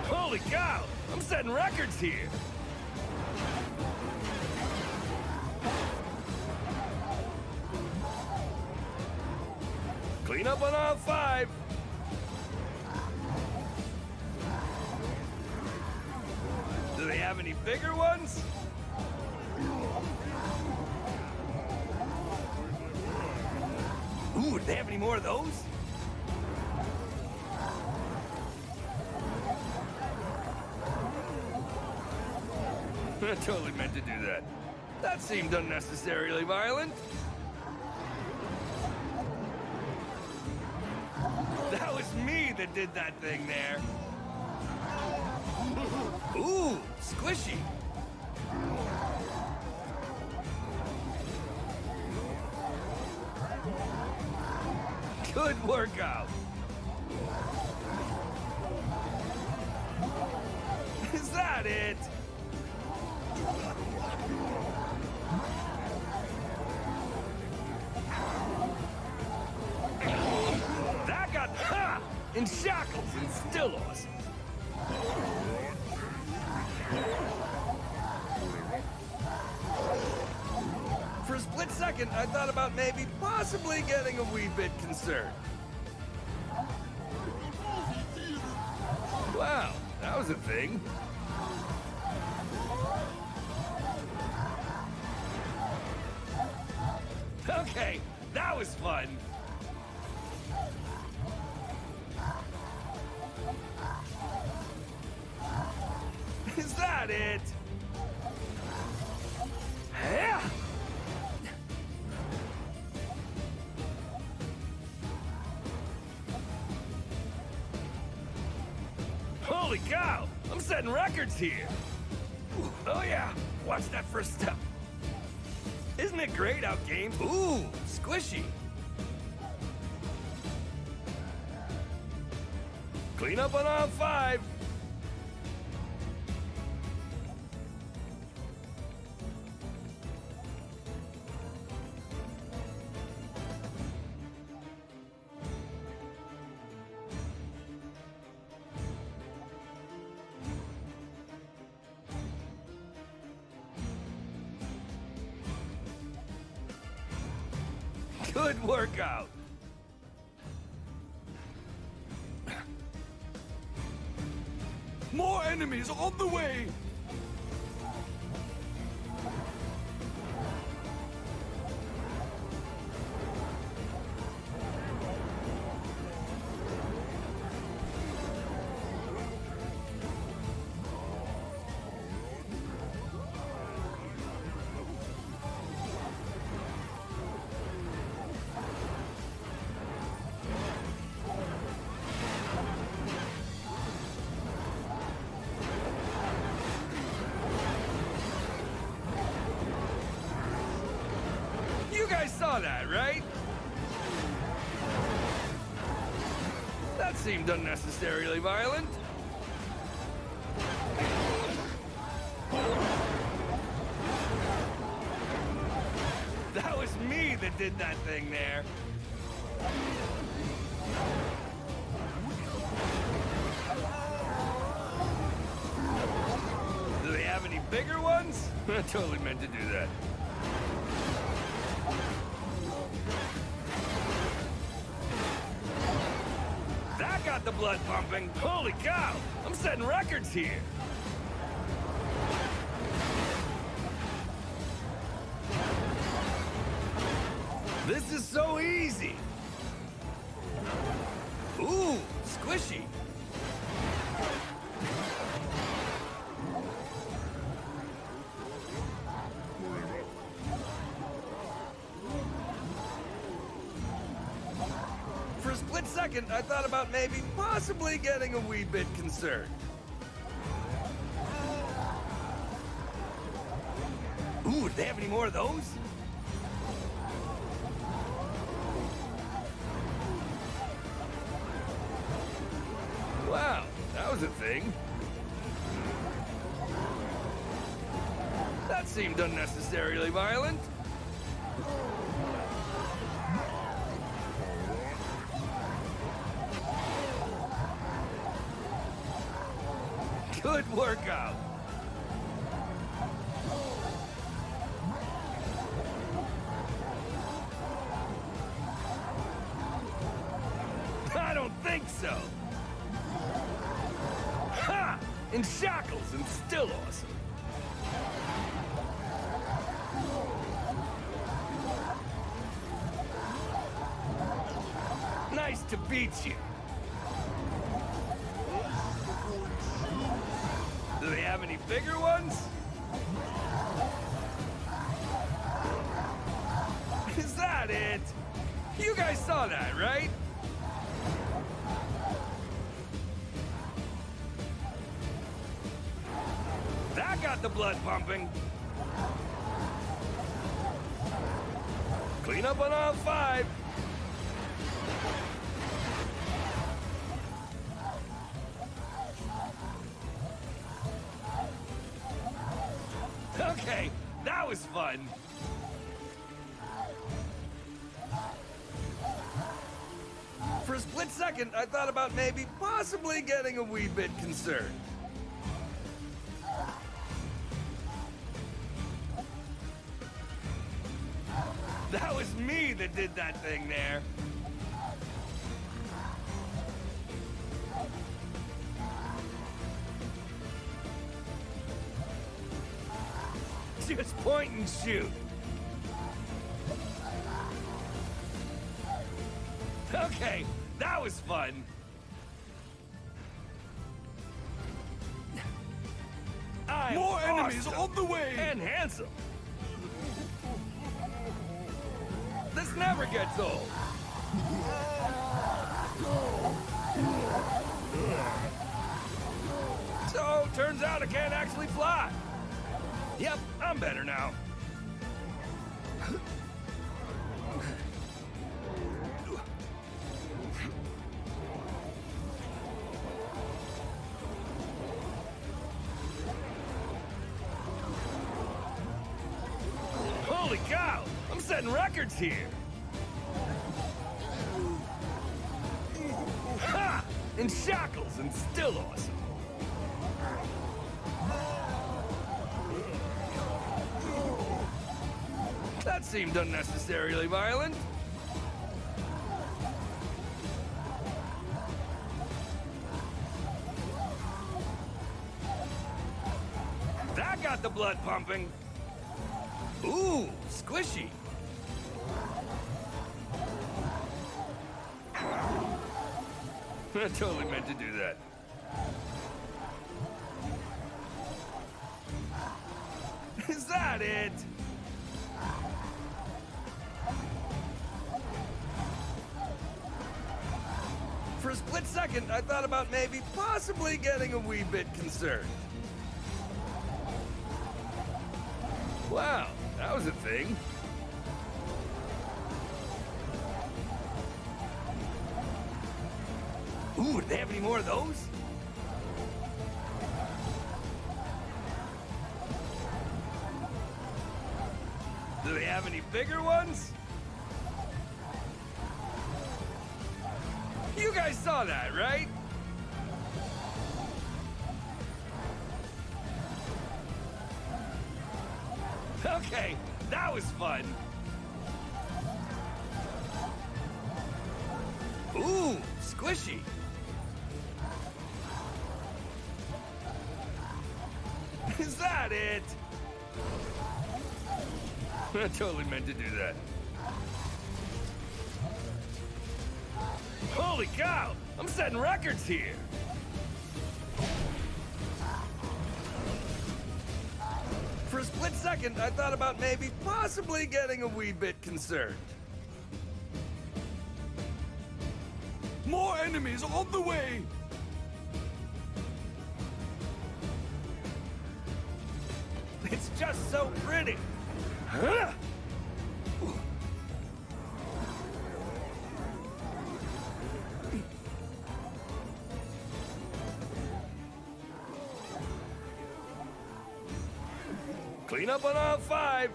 Holy cow! I'm setting records here! Clean up on all 5. Do they have any bigger ones? Ooh, do they have any more of those? I totally meant to do that. That seemed unnecessarily violent. That was me that did that thing there. Ooh, squishy. Good workout. Is that it? That got in shackles and still awesome. For a split second, I thought about maybe possibly getting a wee bit concerned. Wow, that was a thing. Okay, that was fun. Is that it? Yeah. Holy cow! I'm setting records here. Oh yeah, watch that first step. Isn't it great how games... Ooh, squishy. Clean up on all 5. Good workout. More enemies on the way. You guys saw that, right? That seemed unnecessarily violent. That was me that did that thing there. Do they have any bigger ones? I totally meant to do that. That got the blood pumping. Holy cow! I'm setting records here. This is so easy. Ooh, squishy. For a split second, I thought about maybe possibly getting a wee bit concerned. Ooh, do they have any more of those? Wow, that was a thing. That seemed unnecessarily violent. Good workout. I don't think so. Ha! In shackles and still awesome. Nice to beat you. Do they have any bigger ones? Is that it? You guys saw that, right? That got the blood pumping. Clean up on all 5. Okay, that was fun. For a split second, I thought about maybe possibly getting a wee bit concerned. That was me that did that thing there. Just point and shoot. Okay, that was fun. I'm More enemies awesome on the way! and handsome. This never gets old. So, turns out I can't actually fly. Yep, I'm better now. Holy cow! I'm setting records here. Ha! In shackles and still awesome. That seemed unnecessarily violent. That got the blood pumping. Ooh, squishy. I totally meant to do that. Is that it? For a split second, I thought about maybe possibly getting a wee bit concerned. Wow, that was a thing. Ooh, do they have any more of those? Do they have any bigger ones? You guys saw that, right? Okay, that was fun. Ooh, squishy. Is that it? I totally meant to do that. Holy cow! I'm setting records here! For a split second, I thought about maybe possibly getting a wee bit concerned. More enemies on the way! It's just so pretty. Huh? Clean up on all 5.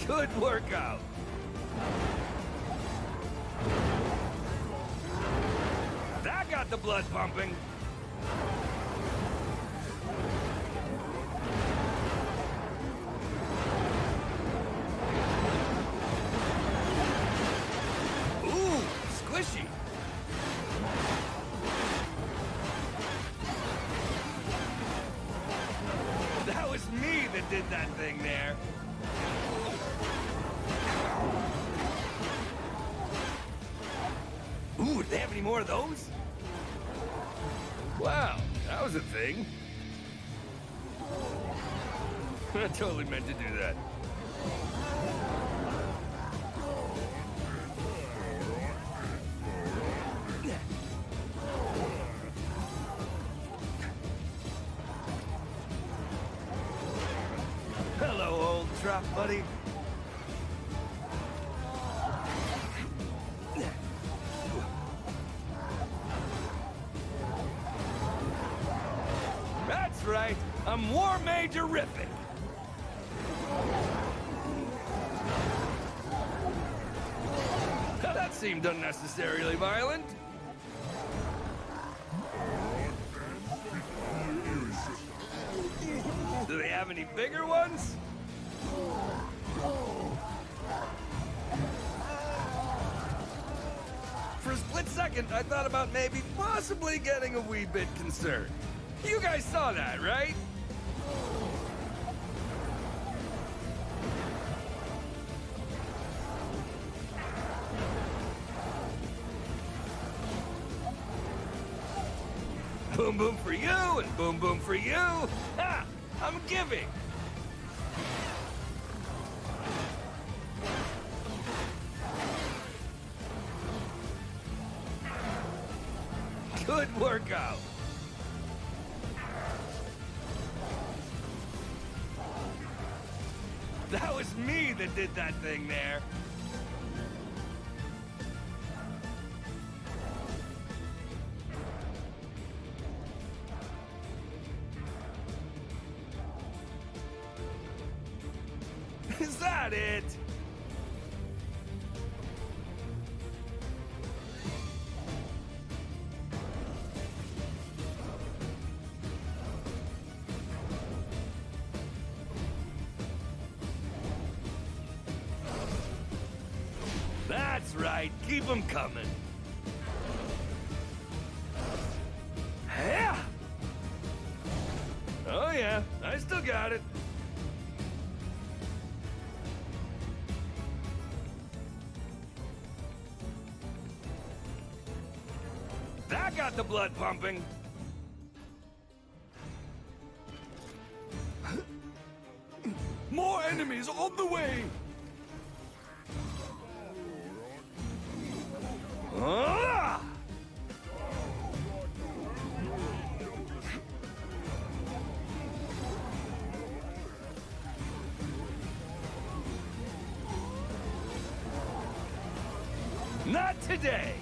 Good workout. That got the blood pumping. Ooh, squishy. That was me that did that thing there. Ooh, do they have any more of those? Wow, that was a thing. I totally meant to do that. Hello, old trap buddy. That's right, I'm War Major-rific. That seemed unnecessarily violent. Do they have any bigger ones? For a split second, I thought about maybe possibly getting a wee bit concerned. You guys saw that, right? Boom boom for you and boom boom for you. Ha! I'm giving. Good workout. That was me that did that thing there. Is that it? That's right, keep them coming. Yeah. Oh yeah, I still got it. That got the blood pumping. More enemies on the way. Ah! Not today.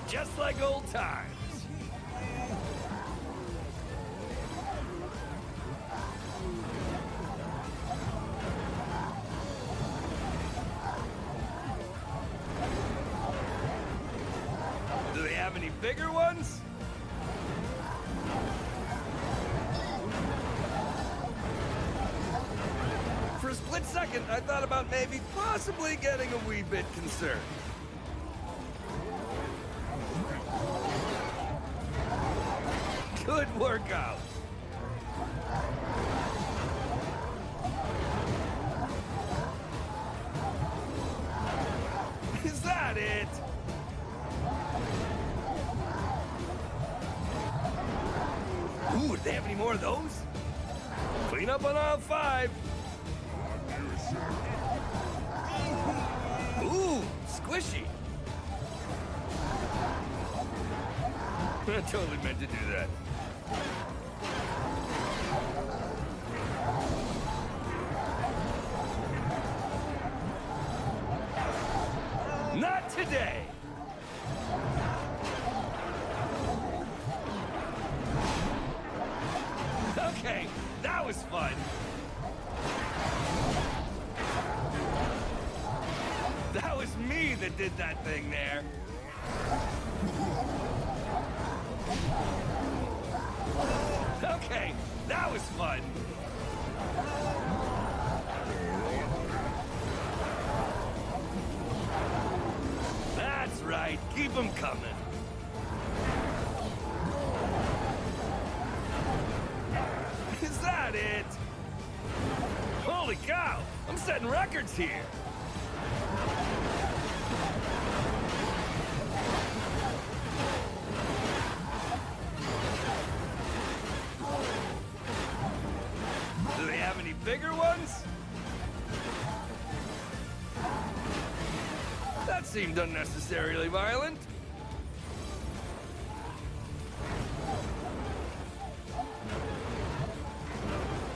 Just like old times. Do they have any bigger ones? For a split second, I thought about maybe possibly getting a wee bit concerned. Good workout. Is that it? more of those? Clean up on aisle 5. Ooh, squishy. I totally meant to do that. Not today. Okay, that was fun. That was me that did that thing there. Okay, that was fun. That's right, keep them coming. Is that it? Holy cow, I'm setting records here. Do they have any bigger ones? That seemed unnecessarily violent.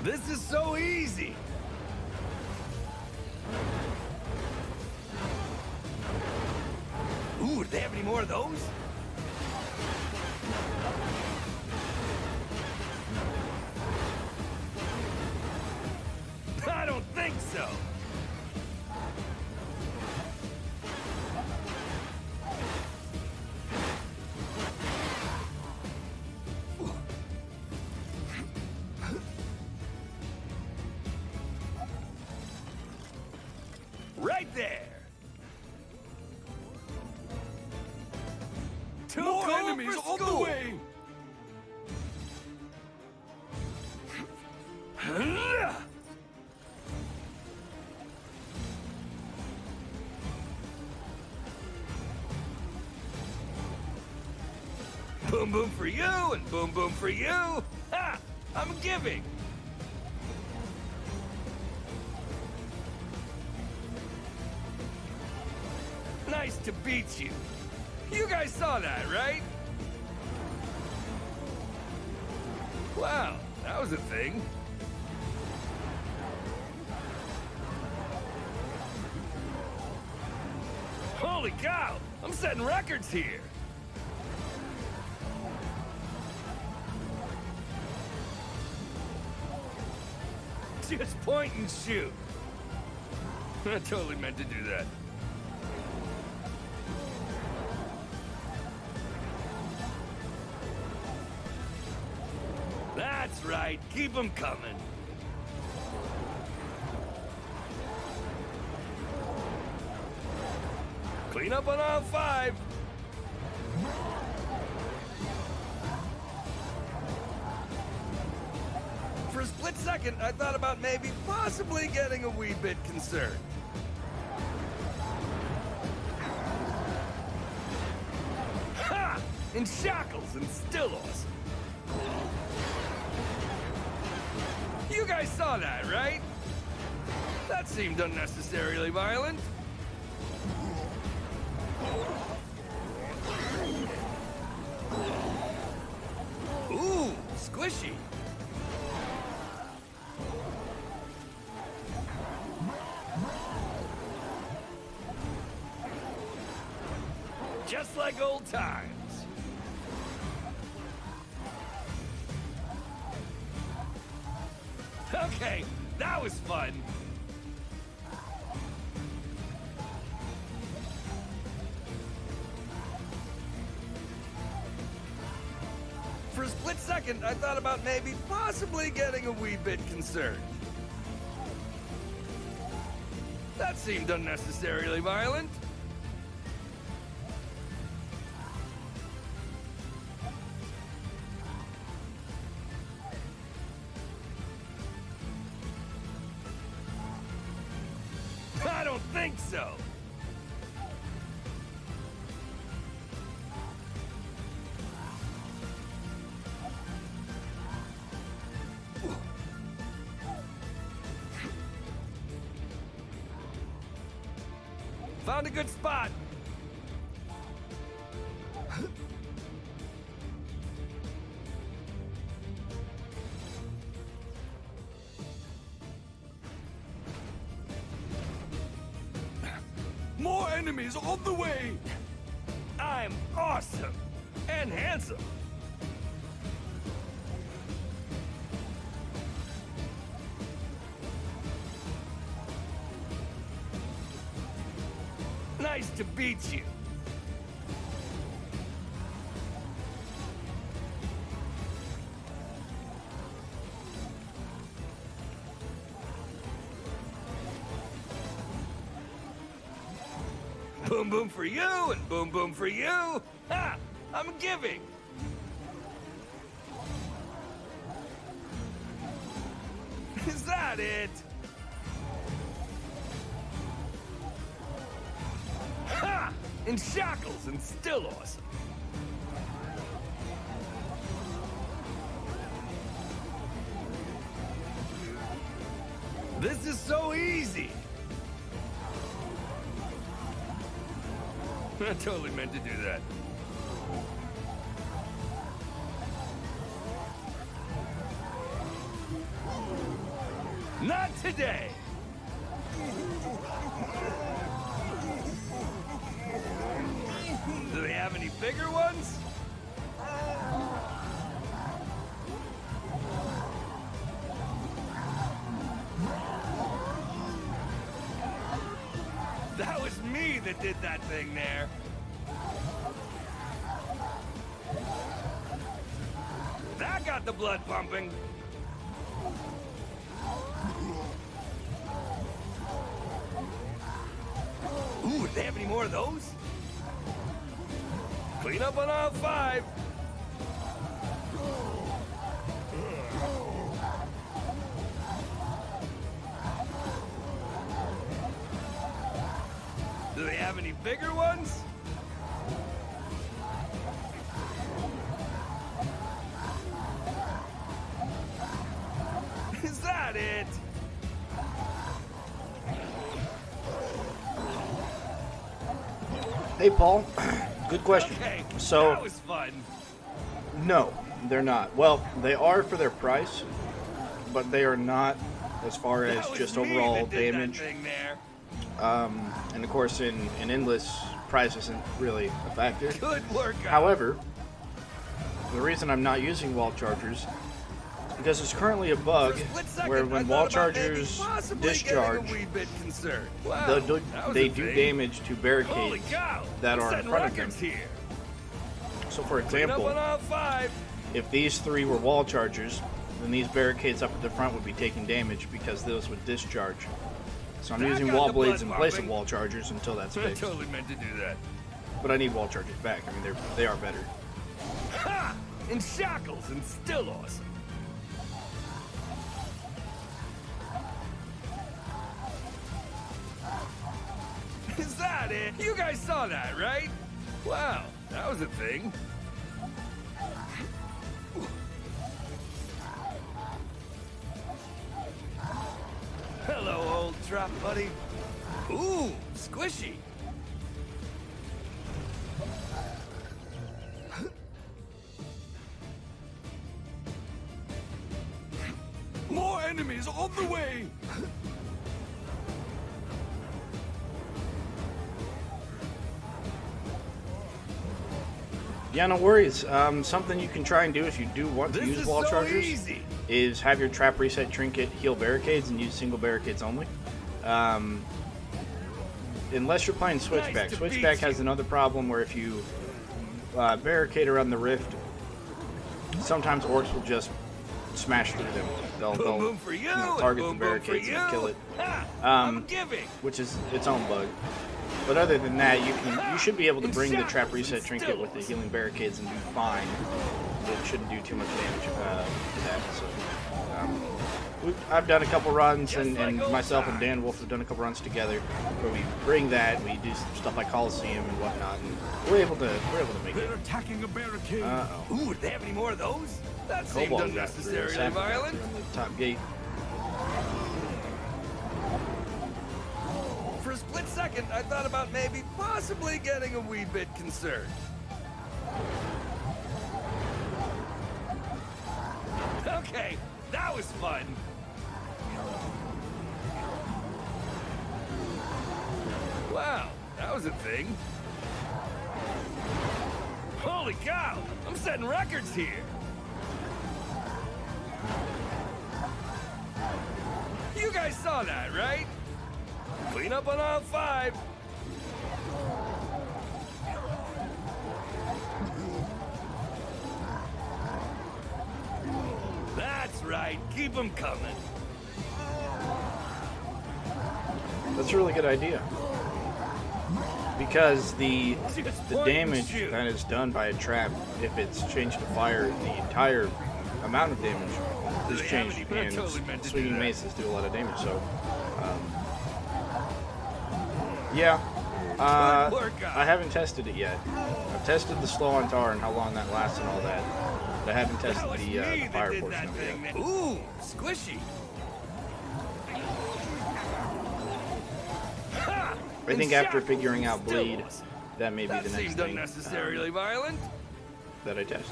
This is so easy. Ooh, do they have any more of those? I don't think so. Right there. Two More enemies on the way. Boom boom for you and boom boom for you. Ha! I'm giving. Nice to beat you. You guys saw that, right? Wow, that was a thing. Holy cow, I'm setting records here. Just point and shoot. I totally meant to do that. That's right, keep them coming. Clean up on aisle 5. For a split second, I thought about maybe possibly getting a wee bit concerned. Ha! In shackles and still awesome. You guys saw that, right? That seemed unnecessarily violent. Ooh, squishy. Just like old times. Okay, that was fun. For a split second, I thought about maybe possibly getting a wee bit concerned. That seemed unnecessarily violent. I don't think so. Found a good spot. More enemies on the way! I'm awesome and handsome. Nice to beat you. Boom boom for you and boom boom for you. Ha! I'm giving. Is that it? Ha! In shackles and still awesome. This is so easy. I totally meant to do that. Not today. Do they have any bigger ones? That was me that did that thing there. That got the blood pumping. Ooh, do they have any more of those? Clean up on all 5. Do they have any bigger ones? Is that it? Hey, Paul. Good question. Okay, So, that was fun. no, they're not. Well, they are for their price, but they are not as far as That was just me overall that did that damage. thing there. And of course, in Endless, price isn't really a factor. Good work. However, the reason I'm not using wall chargers is because there's currently a bug where when wall chargers discharge, Wow, they do damage to Holy barricades cow! that I'm are in setting front of them. records here. So for Clean up example, on all 5. if these 3 were wall chargers, then these barricades up at the front would be taking damage because those would discharge. So I'm That using got wall the blades blood in place of pumping. wall chargers until that's I fixed. totally meant to do that. But I need wall chargers back. I mean, they are better. Ha! In shackles and still awesome. Is that it? You guys saw that, right? Wow, that was a thing. Hello, old trap buddy. Ooh, squishy. More enemies on the way! Yeah, no worries. Something you can try and do if you do want to This use is wall so chargers easy. is have your trap reset trinket heal barricades and use single barricades only. Unless you're playing Switchback. Nice to Switchback beat has you. another problem where if you barricade around the rift, sometimes orcs will just smash through them. They'll Boom boom for you, and target boom the boom for barricades you. and kill it, Ha! I'm Um, giving. which is its own bug. But other than that, you should be able to In bring the trap shackles reset and trinket still with the awesome. healing barricades and do fine. It shouldn't do too much damage to that. So, I've done a couple runs, and like old myself and times. Dan Wolf have done a couple runs together where we bring that, we do some stuff like Coliseum and whatnot, and we're able to make They're it. attacking a barricade. Uh-oh. Ooh, do they have any more of those? That seemed Kobold got through. unnecessarily Sapphire got violent. through on the top gate. For a split split second, I thought about maybe possibly getting a wee bit concerned. Okay, that was fun. Wow, that was a thing. Holy cow, I'm setting records here. You guys saw that, right? Clean up on aisle 5. That's right, keep them coming. That's a really good idea. Because the damage that is done by a trap, if it's changed to fire, the entire amount of damage is changed, and swinging maces do a lot of damage, so yeah. I haven't tested it yet. I've tested the slow on tar and how long that lasts and all that, but I haven't tested the fire portion of it yet. Ooh, squishy. I think after figuring out bleed, that may be the next thing unnecessarily violent. that I test.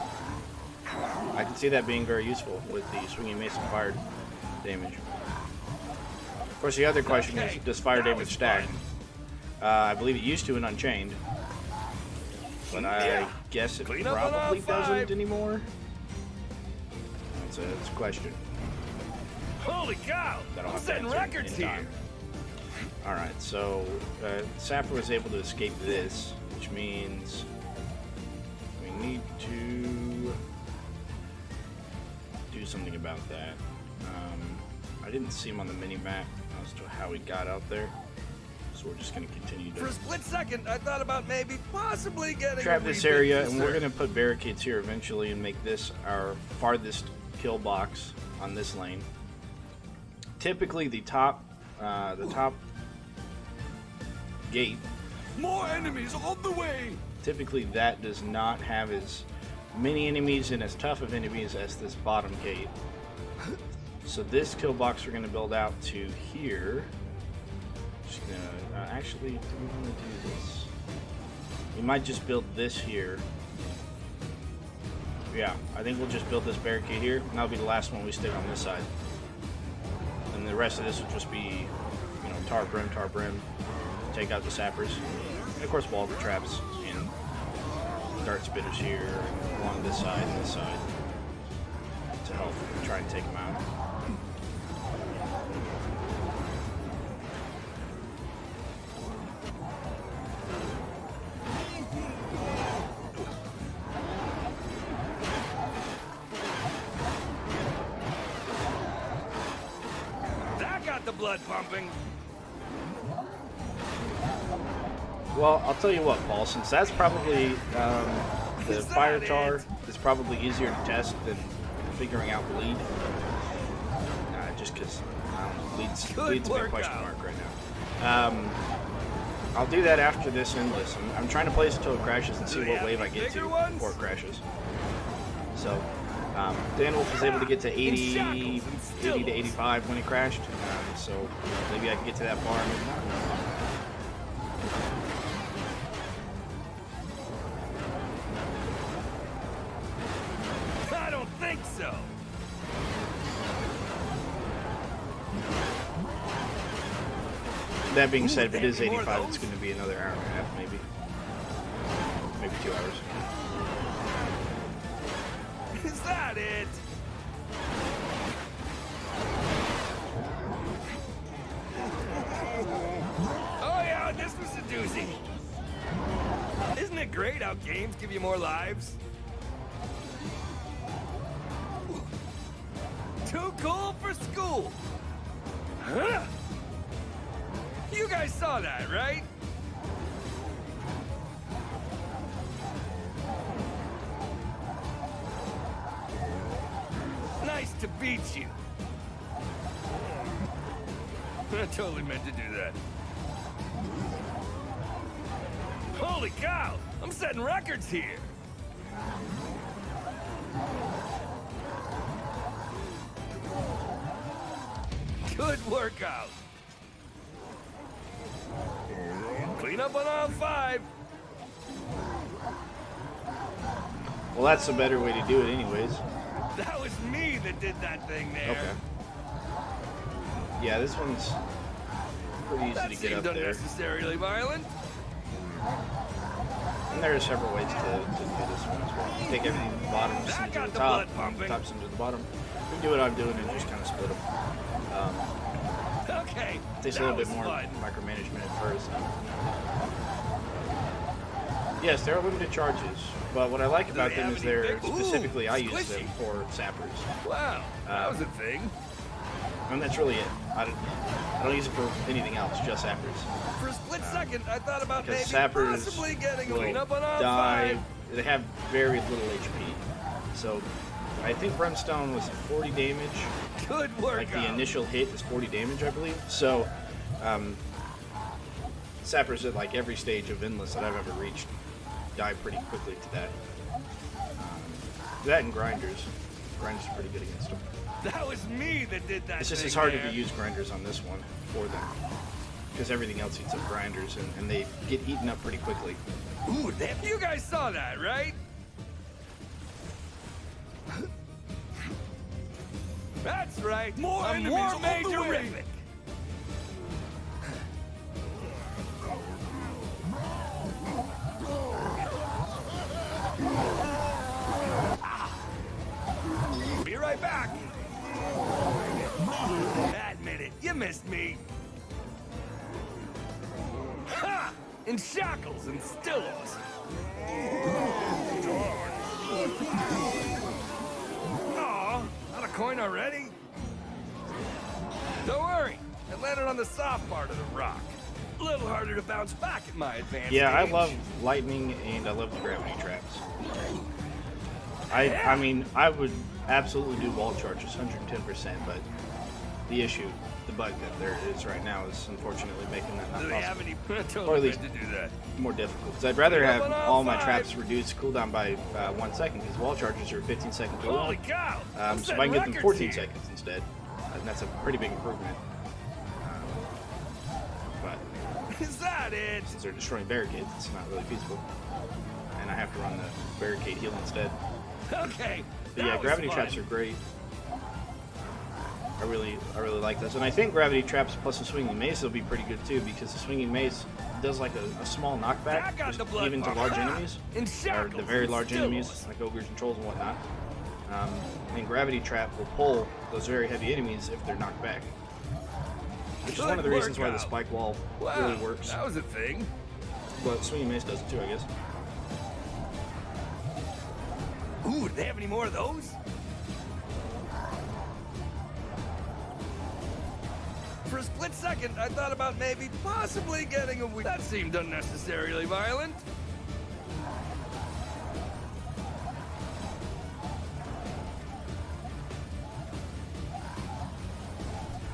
I can see that being very useful with the swinging mace and fire damage. Of course, the other question is, does fire damage stack? I believe it used to in Unchained, but I guess it probably doesn't anymore. That's a question. Holy cow! I'm setting records here. Alright, so Sapper was able to escape this, which means we need to do something about that. I didn't see him on the mini-map as to how he got out there, so we're just going to continue to For a split second, I thought about maybe possibly getting trap this area, and we're going to put barricades here eventually and make this our farthest kill box on this lane. Typically, the top gate. More enemies on the way! Typically, that does not have as many enemies and as tough of enemies as this bottom gate. So this kill box we're going to build out to here. Just gonna, actually, do we want to do this? We might just build this here. Yeah, I think we'll just build this barricade here, and that'll be the last one we stick on this side. And the rest of this will just be, you know, tar brim, take out the sappers, and of course wall the traps and dart spitters here along this side and this side to help try and take them out. That got the blood pumping. Well, I'll tell you what, Paul, since that's probably the fire tar is probably easier to test than figuring out bleed. Just because bleed's a big question mark right now. I'll do that after this endless. I'm trying to play this until it crashes and see what wave I get to before it crashes. So, Danwolf was able to get to 80 to 85 when it crashed. So maybe I can get to that far, maybe not. So that being said, if it is 85, it's going to be another hour and a half, maybe 2 hours. Is that it? Oh yeah, this was a doozy. Isn't it great how games give you more lives? Too cool for school. Huh? You guys saw that, right? Nice to beat you. I totally meant to do that. Holy cow! I'm setting records here. Good workout. Clean up on all 5. Well, that's a better way to do it anyways. That was me that did that thing there. Okay. Yeah, this one's pretty easy That to get seemed up there. unnecessarily violent. And there are several ways to do this one as well. You take everything from the bottom, That send it got to the the top, blood pumping. top send to the bottom. You do what I'm doing and just kind of split them. Okay. Takes a that little bit was more fun. micromanagement at first. Yes, there are limited charges, but what I like about they them have is any they're big- Ooh, specifically I use them squishy. for sappers, Wow, that was a thing. and that's really it. I don't use it for anything else, just sappers. For a split second, I thought about Because maybe sappers possibly getting a will clean up on all die. 5. They have very little HP, so I think Brimstone was 40 damage. Good work. Like the initial hit is 40 damage, I believe. So, sappers at like every stage of Endless that I've ever reached die pretty quickly to that. That and grinders. Grinders are pretty good against them. That was me that did that. It's just thing it's harder there. to use grinders on this one for them because everything else eats up grinders and they get eaten up pretty quickly. Ooh, you guys saw that, right? That's right. More I'm enemies more on the way. majorific. Be right back. Admit it, you missed me. Ha! In shackles and stills. Aw, not a coin already? Don't worry, I landed on the soft part of the rock. A little harder to bounce back at my advanced Yeah, I age. love lightning and I love the gravity traps. I mean, I would absolutely do wall charges 110%, but the issue, the bug that there is right now is unfortunately making that Do not they have possible. any totally Or at least- meant to do that? More difficult. Because I'd rather have Up on all all my 5. traps reduced cooldown by 1 second, because wall charges are 15-second Holy cooldown. cow! I'm So if I setting can get them records 14 here. seconds instead, and that's a pretty big improvement. But Is that it? since they're destroying barricades, it's not really feasible. And I have to run the barricade heal instead. Okay. But that yeah, was gravity fun. traps are great. I really like this, and I think gravity traps plus the swinging mace will be pretty good too, because the swinging mace does like a small knockback, That got the blood even to pump. large Ha! enemies, In or shackles the very and large stills. enemies like ogres and trolls and whatnot. And gravity trap will pull those very heavy enemies if they're knocked back, which is Good one of the reasons why the workout. spike wall Wow, really works. that was a thing. But swinging mace does it too, I guess. Ooh, do they have any more of those? For a split second, I thought about maybe possibly getting a That seemed unnecessarily violent.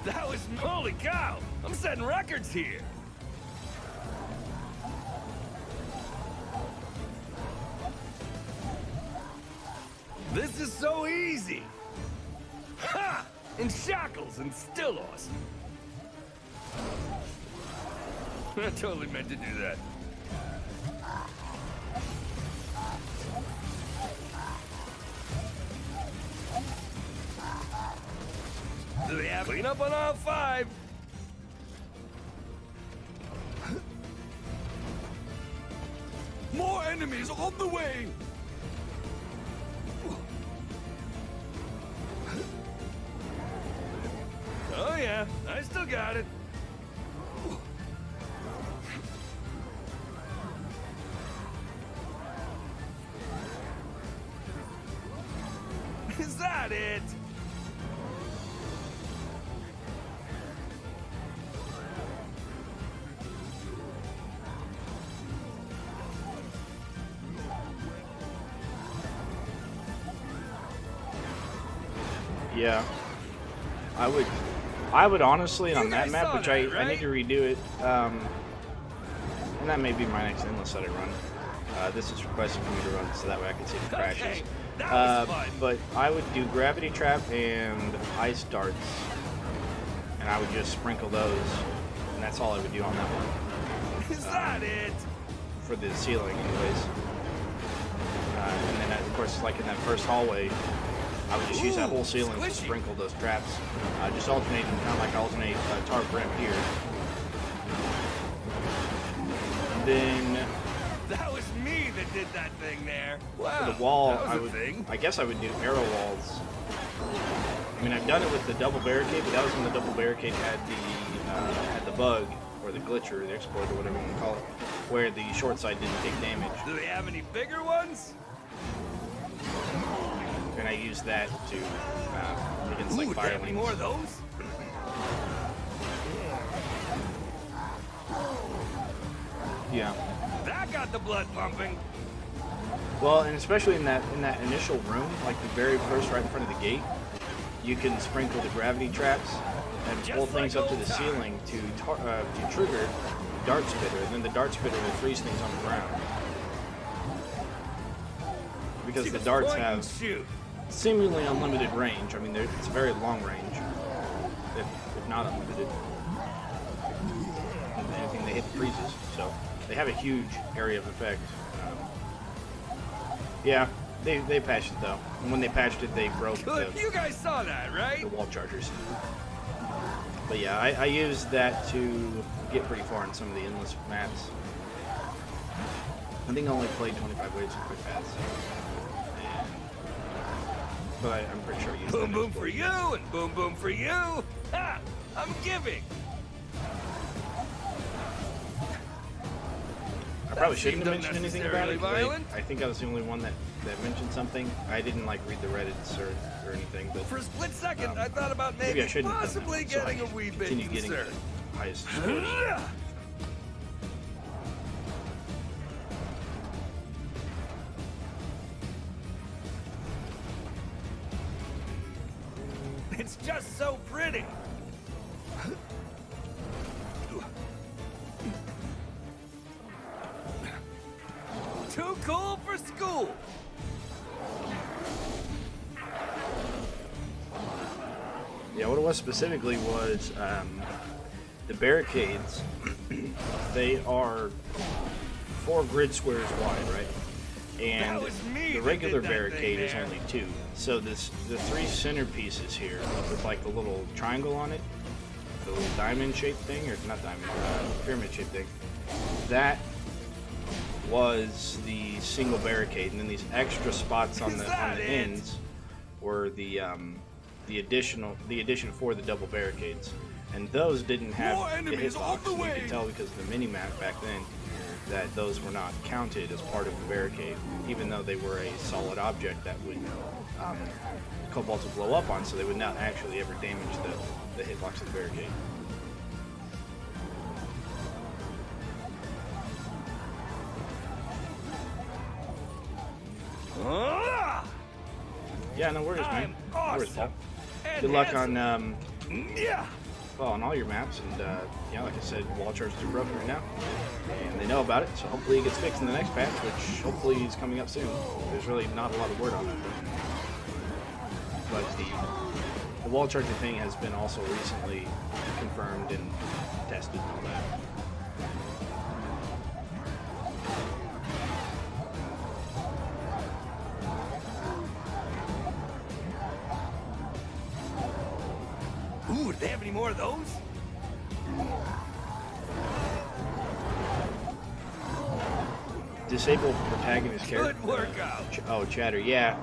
That was... Holy cow! I'm setting records here. This is so easy. Ha! In shackles and still awesome. I totally meant to do that. Do they have clean up on all 5? More enemies on the way. Oh yeah, I still got it. Is that it? Yeah, I would honestly on You that guys map, saw which that, I need right? to redo it. And that may be my next Endless that I run. This is requested for me to run so that way I can see the crashes. Okay, that was fun. But I would do gravity trap and ice darts, and I would just sprinkle those, and that's all I would do on that one. Is that it? for the ceiling, anyways. And then, of course, like in that first hallway, I would just use that whole ceiling to sprinkle those traps, just alternating, kind of like alternate tar brim here. And then That was me that did that thing there. Wow. for the wall, that was a thing. I guess I would do arrow walls. I mean, I've done it with the double barricade, but that was when the double barricade had the bug, or the glitch, or the exploit, or whatever you want to call it, where the short side didn't take damage. Do they have any bigger ones? And I used that to against like Ooh, do they have any firelings. more of those? Yeah. That got the blood pumping. Well, and especially in that initial room, like the very first, right in front of the gate, you can sprinkle the gravity traps and Just pull things like up to the old ceiling to trigger dart spitter, and then the dart spitter will freeze things on the ground. Because the darts Point and have shoot. seemingly unlimited range. I mean, it's a very long range, if not unlimited. And anything they hit freezes, so they have a huge area of effect. Yeah, they patched it though. And when they patched it, they broke Good. You guys saw that, right? the wall chargers. But yeah, I used that to get pretty far in some of the endless maps. I think I only played 25 waves of quick paths. But I'm pretty sure I used Boom that boom for you and boom boom for you. Ha! I'm giving. I probably That shouldn't have seemed mentioned anything about it. unnecessarily violent. I think I was the only one that mentioned something. I didn't like read the Reddits or anything, but For a split second, I thought about maybe I maybe shouldn't have done possibly that, so I getting a wee bit continue getting concerned. the highest scores. It's just so pretty. Too cool for school. Yeah, what it was specifically was the barricades. They are 4 grid squares wide, right? And That was me the that regular did that barricade thing is there. only 2. So the 3 centerpieces here with like the little triangle on it, the little diamond-shaped thing, or not diamond, pyramid-shaped thing, that was the single barricade, and then these extra spots on Is the that it? ends were the addition for the double barricades, and those didn't have More the enemies on hitbox. the And you way. could tell because of the mini map back then that those were not counted as part of the barricade, even though they were a solid object that would cobalt would blow up on, so they would not actually ever damage the hitbox of the barricade. Ah! Yeah, no worries, man. I'm No worries, Paul. awesome. And Good luck on handsome. Yeah. well, on all your maps, and yeah, like I said, wall charges are broken right now, and they know about it, so hopefully it gets fixed in the next patch, which hopefully is coming up soon. There's really not a lot of word on it, but the wall charging thing has been also recently confirmed and tested and all that. Ooh, do they have any more of those? Disable protagonist character. Good workout. Oh, chatter. Yeah,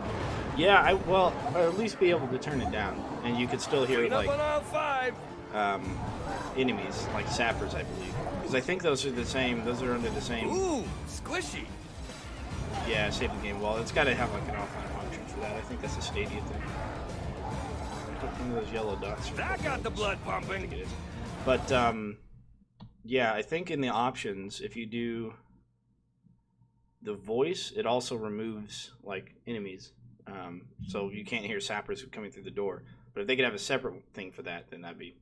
yeah. Well, or at least be able to turn it down, and you could still hear Clean up like on all 5. enemies, like sappers, I believe, because I think those are the same. Those are under the same. Ooh, squishy. Yeah, save the game. Well, it's got to have like an offline function for that. I think that's a Stadia thing. One of those yellow dots. That got the blood I think pumping. it is. But yeah, I think in the options, if you do the voice, it also removes like enemies, so you can't hear sappers coming through the door. But if they could have a separate thing for that, then that would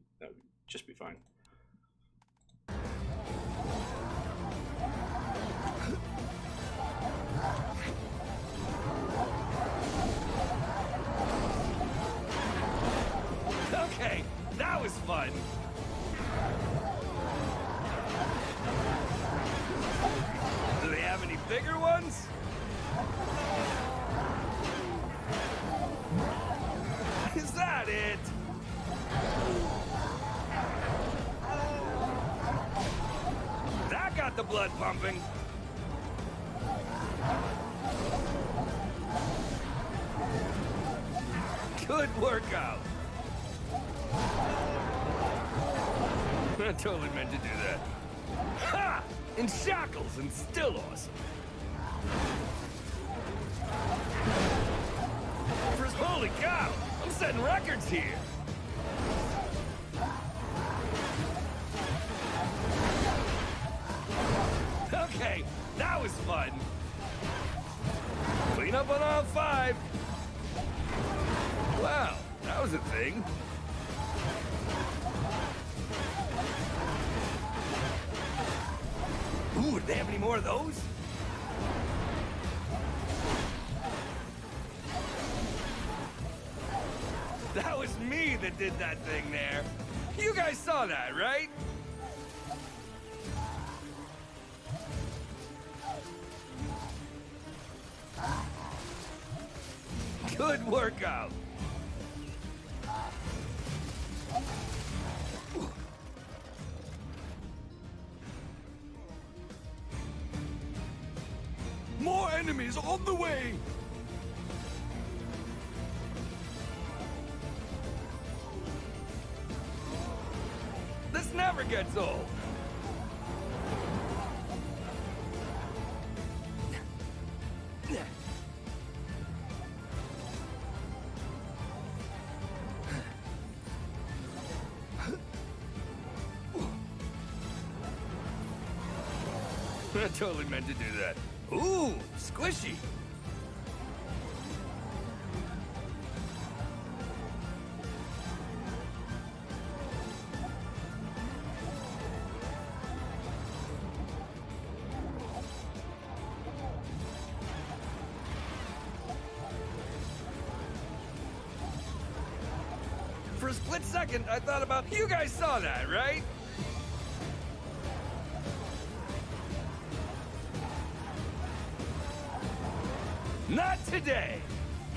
just be fine. Okay, that was fun. bigger ones? Is that it? That got the blood pumping. Good workout. I totally meant to do that. Ha! In shackles and still awesome. First, holy cow! I'm setting records here. Okay, that was fun. Clean up on all 5. Wow, that was a thing. Ooh, do they have any more of those? That was me that did that thing there. You guys saw that, right? Good workout. More enemies on the way! This never gets old. I totally meant to do that. Ooh, squishy. For a split second, I thought about... You guys saw that, right? Not today!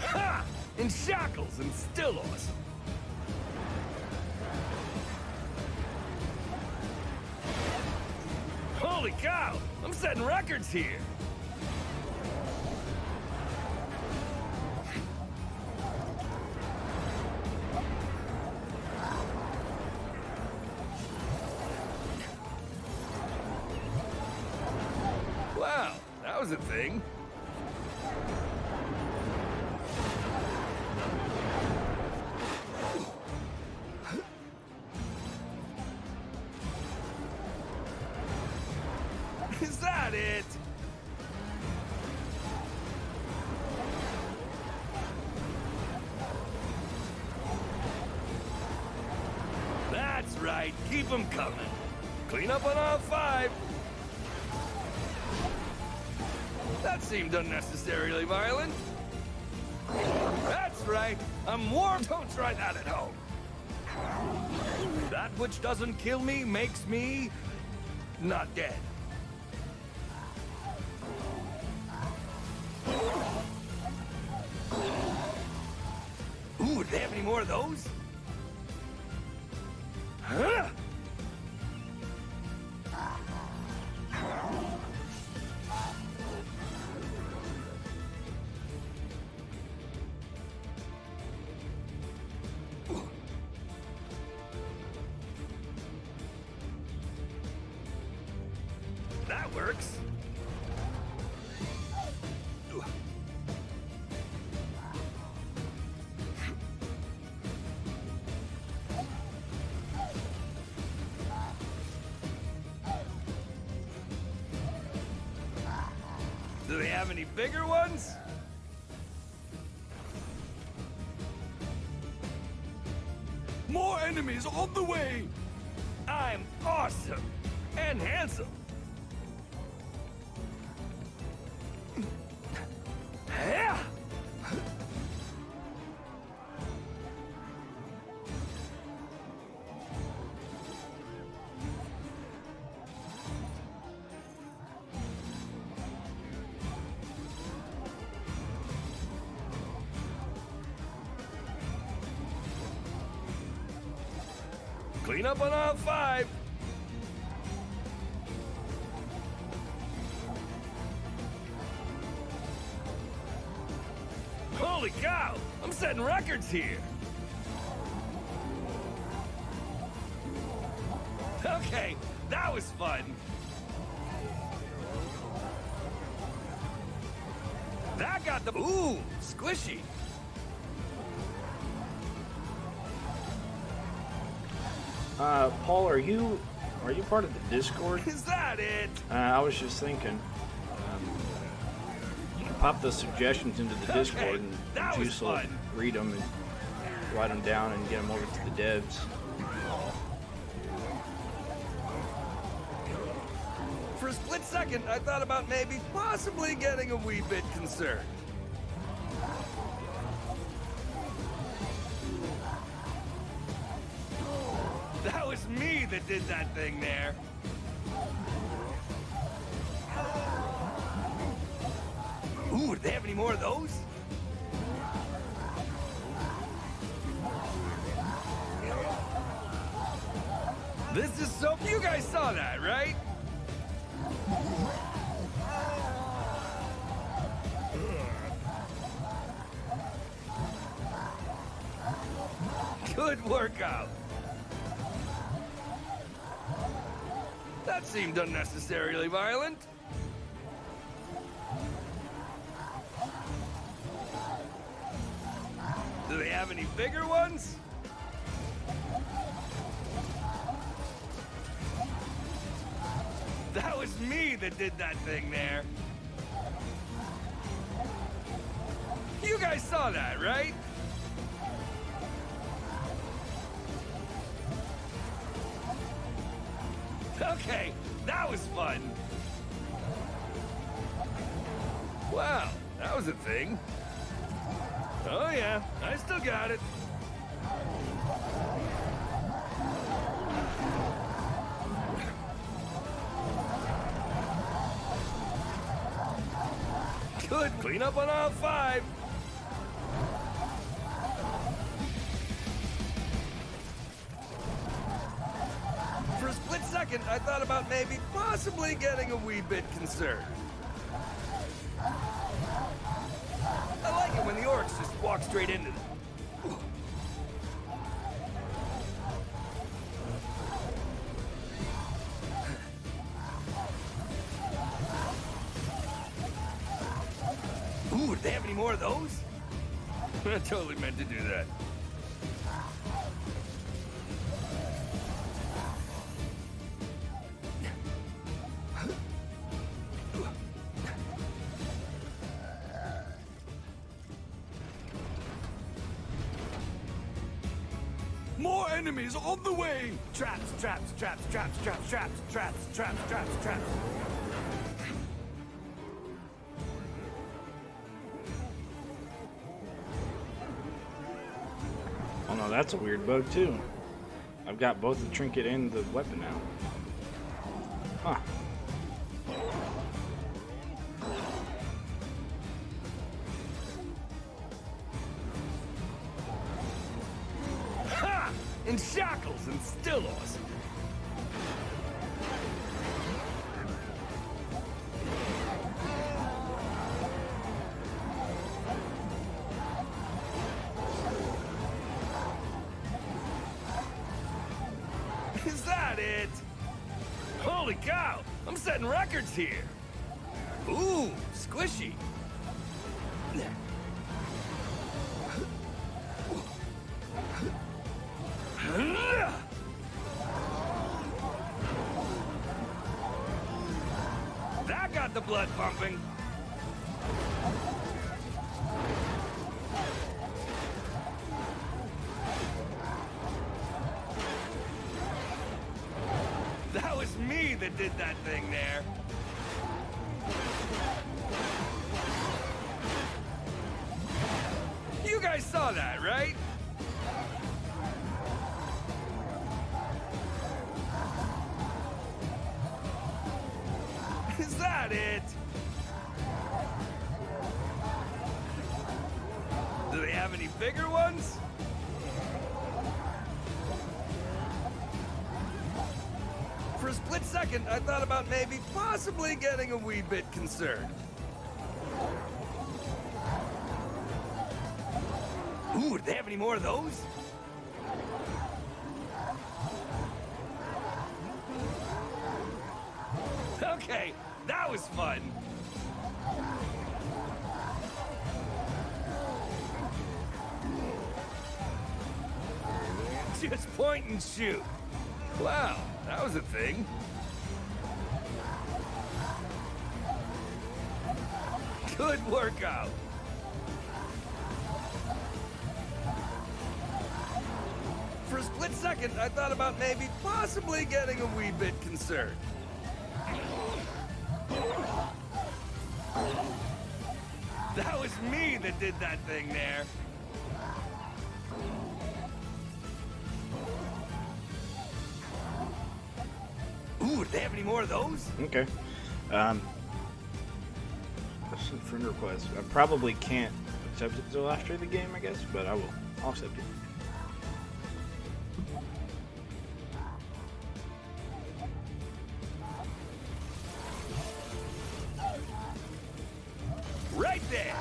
Ha! In shackles and still awesome. Holy cow! I'm setting records here! Wow, that was a thing. Is that it? That's right, keep them coming. Clean up on all 5. That seemed unnecessarily violent. That's right, I'm warm. Don't try that at home. That which doesn't kill me makes me not dead. Ooh, do they have any more of those? Huh? That works. Do they have any bigger ones? More enemies on the way! I'm awesome and handsome. Yeah. clean up on aisle 5. Holy cow! I'm setting records here! Okay, that was fun! That got the... Ooh, squishy! Paul, are you part of the Discord? Is that it? I was just thinking. You can pop those suggestions into the Discord, and that was Juice will fun. read them and write them down and get them over to the devs. For a split second, I thought about maybe possibly getting a wee bit concerned. That was me that did that thing there. Ooh, do they have any more of those? This is so... You guys saw that, right? Good workout. That seemed unnecessarily violent. Do they have any bigger ones? That was me that did that thing there. You guys saw that, right? Okay, that was fun. Wow, that was a thing. Oh yeah, I still got it. Good cleanup on aisle 5. For a split second, I thought about maybe possibly getting a wee bit concerned. I like it when the orcs just walk straight into them. Ooh, do they have any more of those? I totally meant to do that. More enemies on the way! Traps, traps, traps, traps, traps, traps, traps, traps, traps, traps. Oh no, that's a weird bug too. I've got both the trinket and the weapon now. Huh. Ha! In shackles and still awesome. Is that it? Holy cow! I'm setting records here. Ooh, squishy. That got the blood pumping. That was me that did that thing there. You guys saw that, right? Is that it? Do they have any bigger ones? For a split second, I thought about maybe possibly getting a wee bit concerned. Ooh, do they have any more of those? Okay, that was fun. Just point and shoot. Wow, that was a thing. Good workout. For a split second, I thought about maybe possibly getting a wee bit concerned. That was me that did that thing there. Ooh, do they have any more of those? Okay. Friend request. I probably can't accept it until after the game, I guess, but I will. I'll accept it. Right there.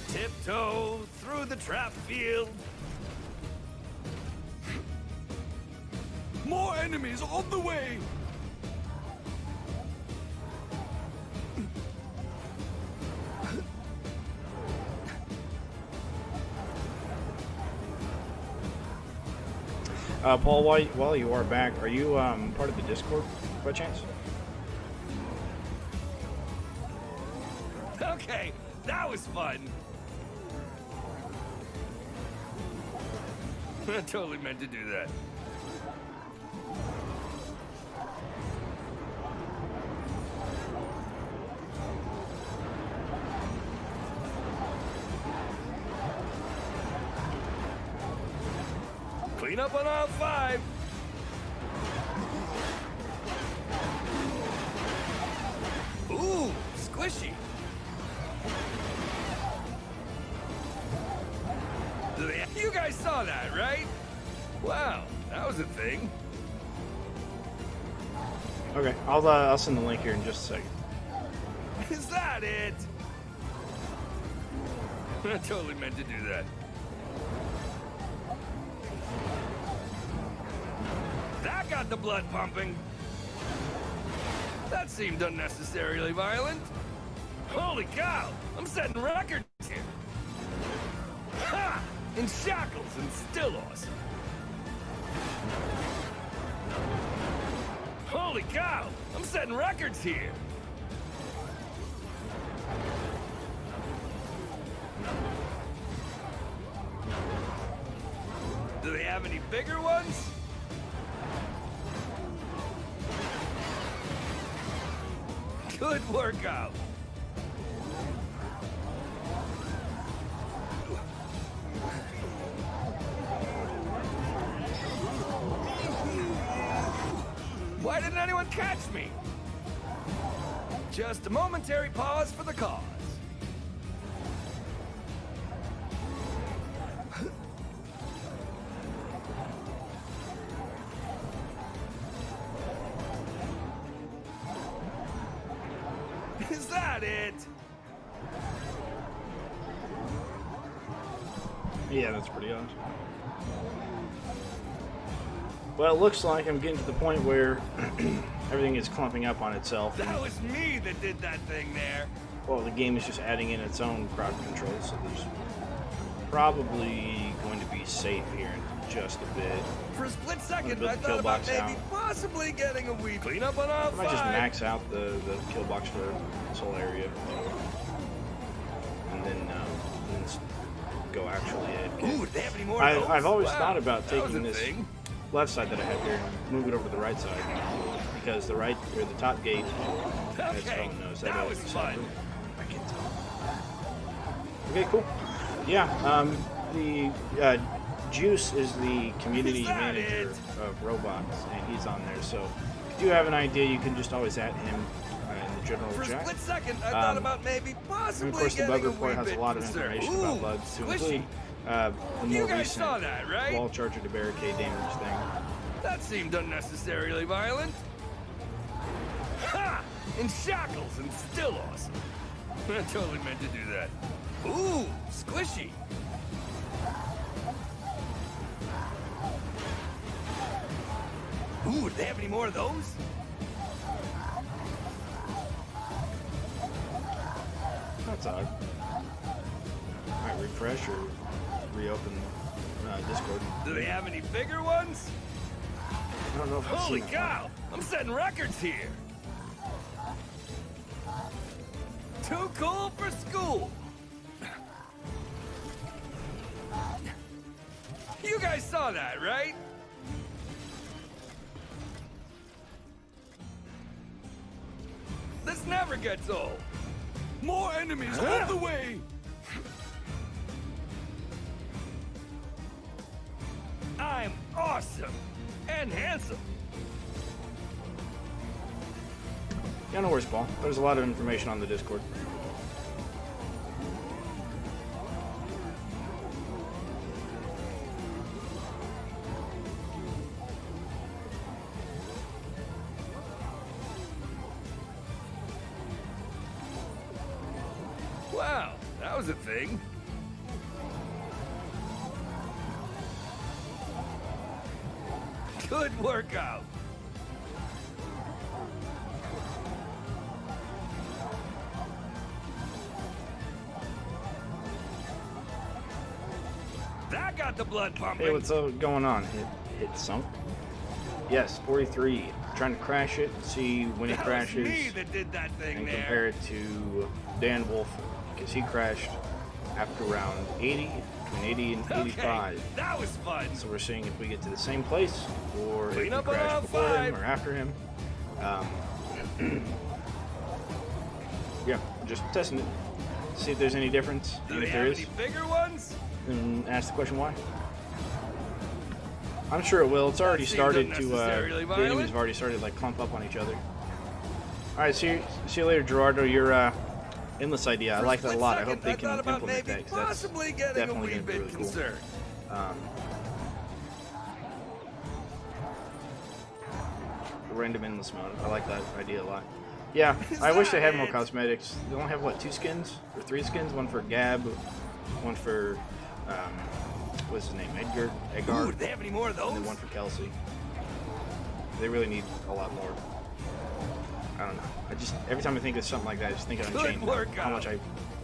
Tiptoe through the trap field. More enemies on the way! Paul, while you are back, are you part of the Discord by chance? Okay, that was fun. I totally meant to do that. Clean up on aisle 5. Ooh, squishy. You guys saw that, right? Wow, that was a thing. Okay, I'll send the link here in just a second. Is that it? I totally meant to do that. That got the blood pumping. That seemed unnecessarily violent. Holy cow, I'm setting records here. Ha! In shackles and still awesome. Holy cow, I'm setting records here. Do they have any bigger ones? Good workout. Why didn't anyone catch me? Just a momentary pause for the cause. Is that it? Yeah, that's pretty awesome. Well, it looks like I'm getting to the point where everything is clumping up on itself. That was me that did that thing there. Well, the game is just adding in its own crowd control, so there's probably going to be safe here in just a bit. For a split second, build I the thought kill about box maybe out. possibly getting a wee clean up on aisle I might just 5. max out the kill box for this whole area, and then just go actually AFK. Ooh, do they have any more of those? I've always Wow, thought about that was taking a this thing. left side that I have here, move it over to the right side, because the right or the top gate has its Okay, own nose. that was fun. I can tell. Okay, cool. Yeah, the Juice is the community Is that manager it? of Robots, and he's on there. So if you have an idea, you can just always at him in the general For a chat. split second, I thought about maybe And possibly of course, the getting bug a report wee has a bit lot of concerned. information Ooh, about bugs to squishy. include The more You guys recent saw that, right? wall charger to barricade damage thing. That seemed unnecessarily violent. Ha! In shackles and still awesome. I totally meant to do that. Ooh, squishy. Ooh, do they have any more of those? That's odd. Alright, refresh or reopen Discord. Do they have any bigger ones? I don't know if I've Holy seen that cow! I'm setting records here. Too cool for school. You guys saw that, right? This never gets old. More enemies on the way! I'm awesome and handsome. Yeah, no worries, Paul. There's a lot of information on the Discord. Wow, that was a thing. Good workout. That got the blood pumping. Hey, what's going on? It sunk? Yes, 43. Trying to crash it, see when it That crashes, was me that did that thing and there. compare it to Dan Wolf, because he crashed after round 80, between 80 and 85. Okay, that was fun. So we're seeing if we get to the same place, or Clean if we up on crash aisle before him 5. or after him. Yeah, just testing it. See if there's any difference. Do And they if there have is, any bigger ones? then ask the question why. I'm sure it will. It's already seems started to. unnecessarily The enemies violent. have already started to like clump up on each other. All right, see you later, Gerardo. Your endless idea, I For a like that a split lot. I second, hope they can thought about implement maybe that, 'cause that's possibly getting a definitely wee gonna be bit really cool. concerned. Random endless mode. I like that idea a lot. Yeah, Is I wish they that had more it? cosmetics. They only have what, 2 skins or 3 skins? One for Gab, one for what's his name? Edgar. Ooh, do they have any more of And those? then one for Kelsey. They really need a lot more. I don't know. I just every time I think of something like that, I just think of Good Unchained. How workout. much I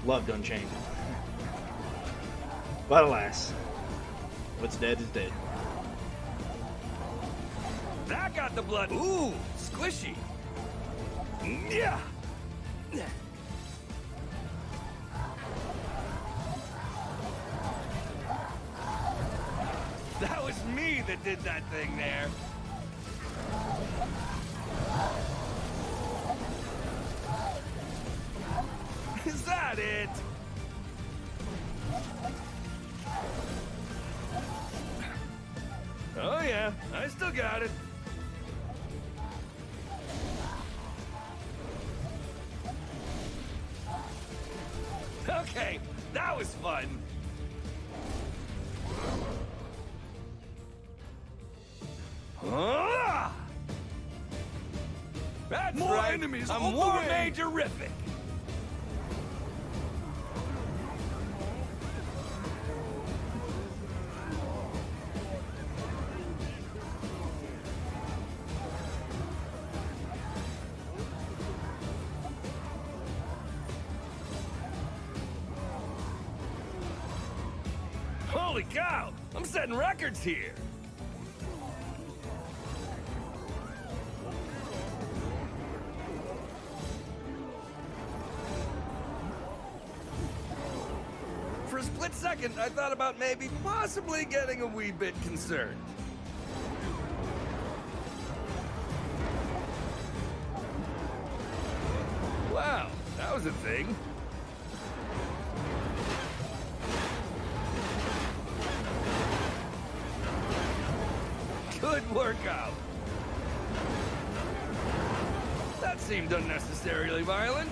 loved Unchained. But alas, what's dead is dead. That got the blood. Ooh, squishy. Yeah. That was me that did that thing there. Is that it? Oh yeah, I still got it. Okay, that was fun. Ah! That's More right. enemies I'm on the war way. majorific. Holy cow! I'm setting records here. For a split second, I thought about maybe possibly getting a wee bit concerned. Wow, that was a thing. Good workout. That seemed unnecessarily violent.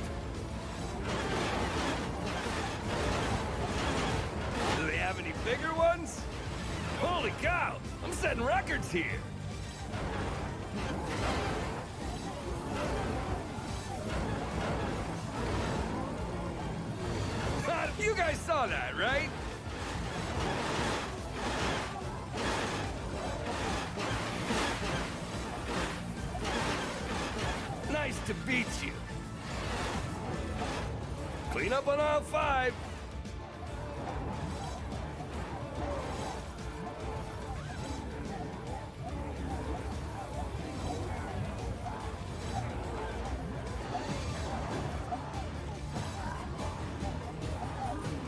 Do they have any bigger ones? Holy cow! I'm setting records here! You guys saw that, right? Nice to beat you. Clean up on aisle 5.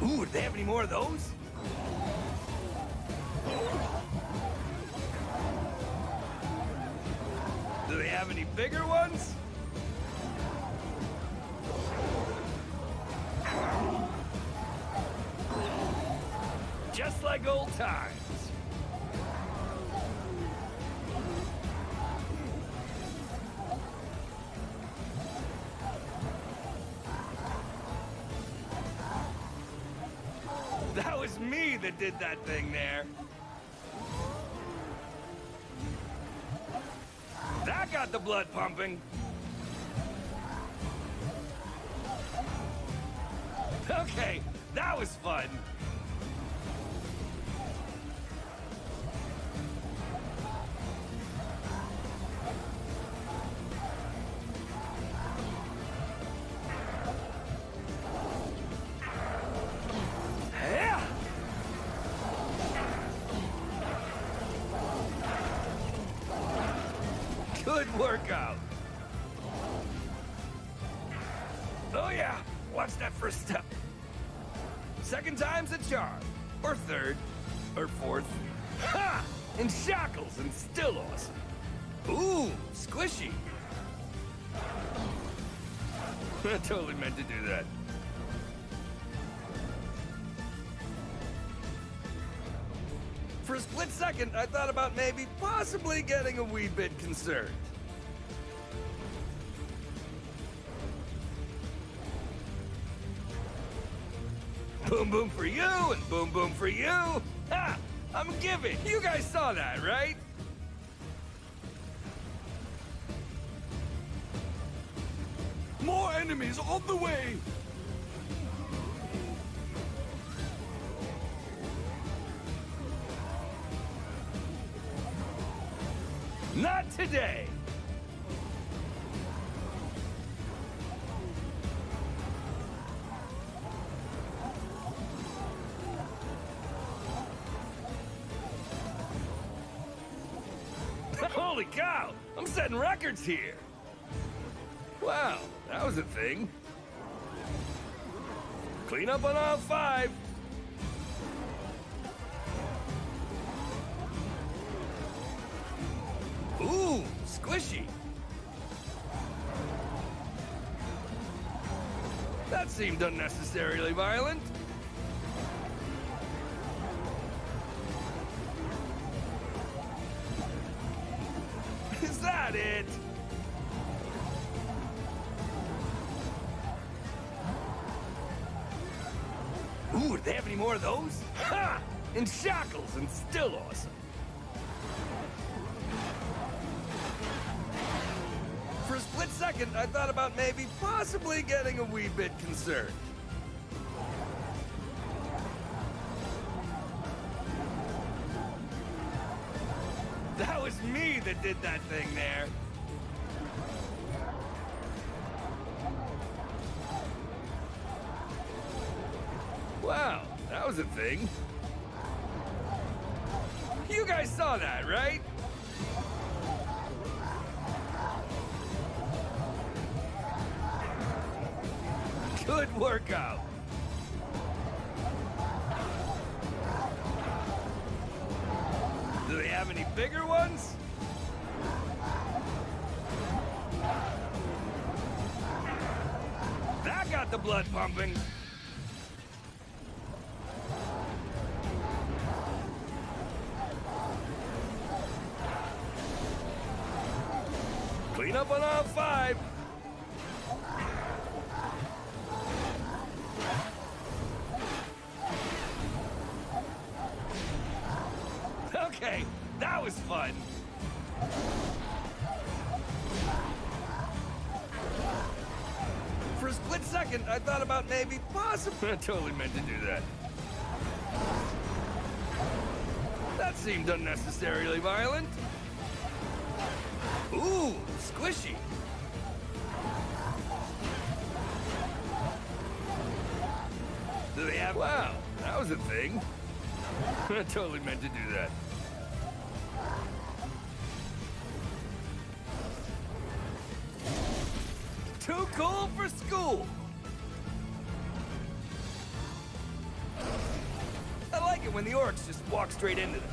Ooh, do they have any more of those? Do they have any bigger ones? Just like old times. That was me that did that thing there. That got the blood pumping. Okay, that was fun. Yeah. Good workout. Oh yeah, watch that first step. Second time's a charm. Or third. Or fourth. Ha! In shackles and still awesome. Ooh, squishy. I totally meant to do that. For a split second, I thought about maybe possibly getting a wee bit concerned. Boom boom for you, and boom boom for you. Ha! I'm giving. You guys saw that, right? More enemies on the way! Not today. Holy cow! I'm setting records here. Wow, that was a thing. Clean up on aisle 5. Ooh, squishy. That seemed unnecessarily violent. Is that it? Ooh, do they have any more of those? Ha! In shackles and still awesome. For a split second, I thought about maybe possibly getting a wee bit concerned. That was me that did that thing there. Wow, that was a thing. You guys saw that, right? Good workout. Do they have any bigger ones? That got the blood pumping. Clean up on aisle 5. That was fun. For a split second, I thought about maybe possibly. I totally meant to do that. That seemed unnecessarily violent. Ooh, squishy. Do they have... Wow, that was a thing. I totally meant to do that. Too cool for school. I like it when the orcs just walk straight into them.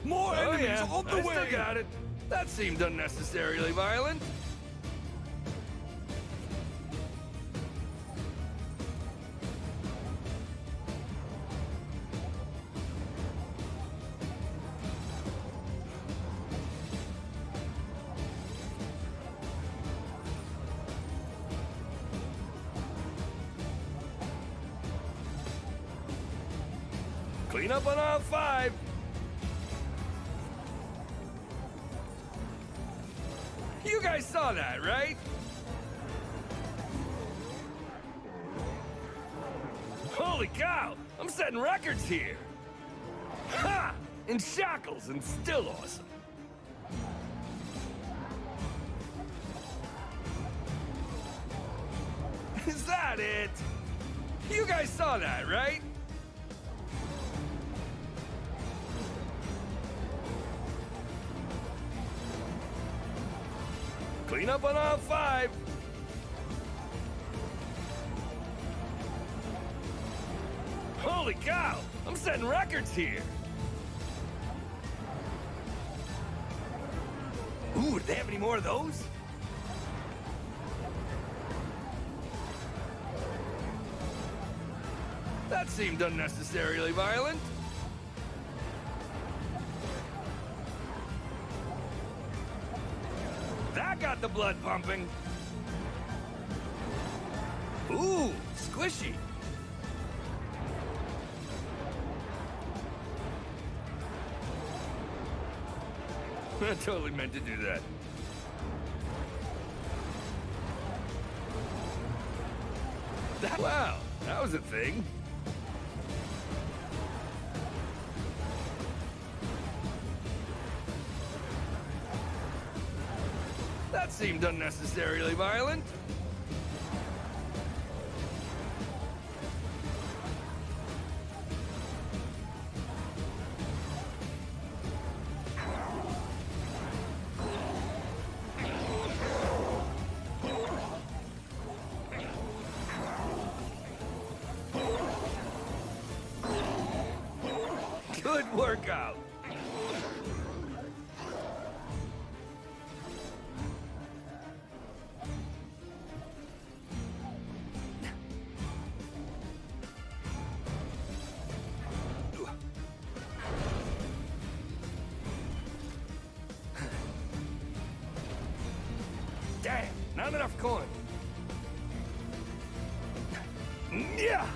More enemies on the I way! still got it. That seemed unnecessarily violent. Clean up on aisle 5. You guys saw that, right? Holy cow! I'm setting records here! Ha! In shackles and still awesome. Is that it? You guys saw that, right? Clean up on aisle 5. Holy cow! I'm setting records here. Ooh, do they have any more of those? That seemed unnecessarily violent. That got the blood pumping. Ooh, squishy. I totally meant to do that. Wow, that was a thing. That seemed unnecessarily violent. Good workout. Damn, not enough coin. Yeah.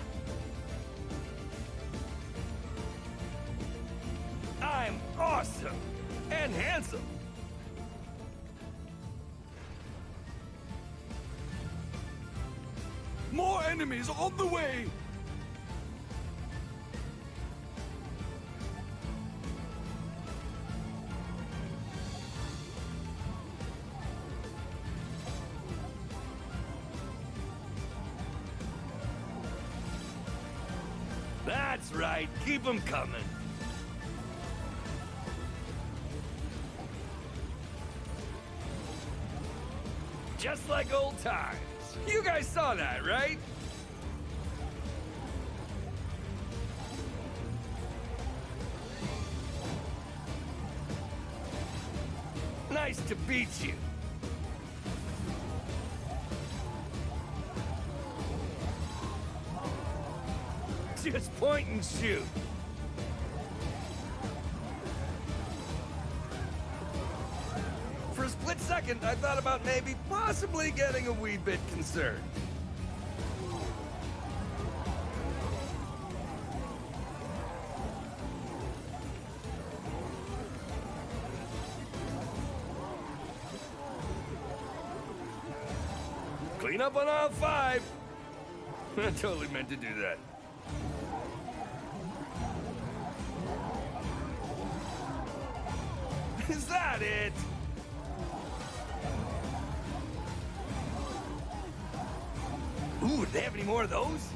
I'm awesome and handsome. More enemies on the way! That's right, keep them coming. Just like old times. You guys saw that, right? Nice to beat you. Just point and shoot. second, I thought about maybe possibly getting a wee bit concerned. Clean up on aisle 5. I totally meant to do that. Is that it? Ooh, do they have any more of those?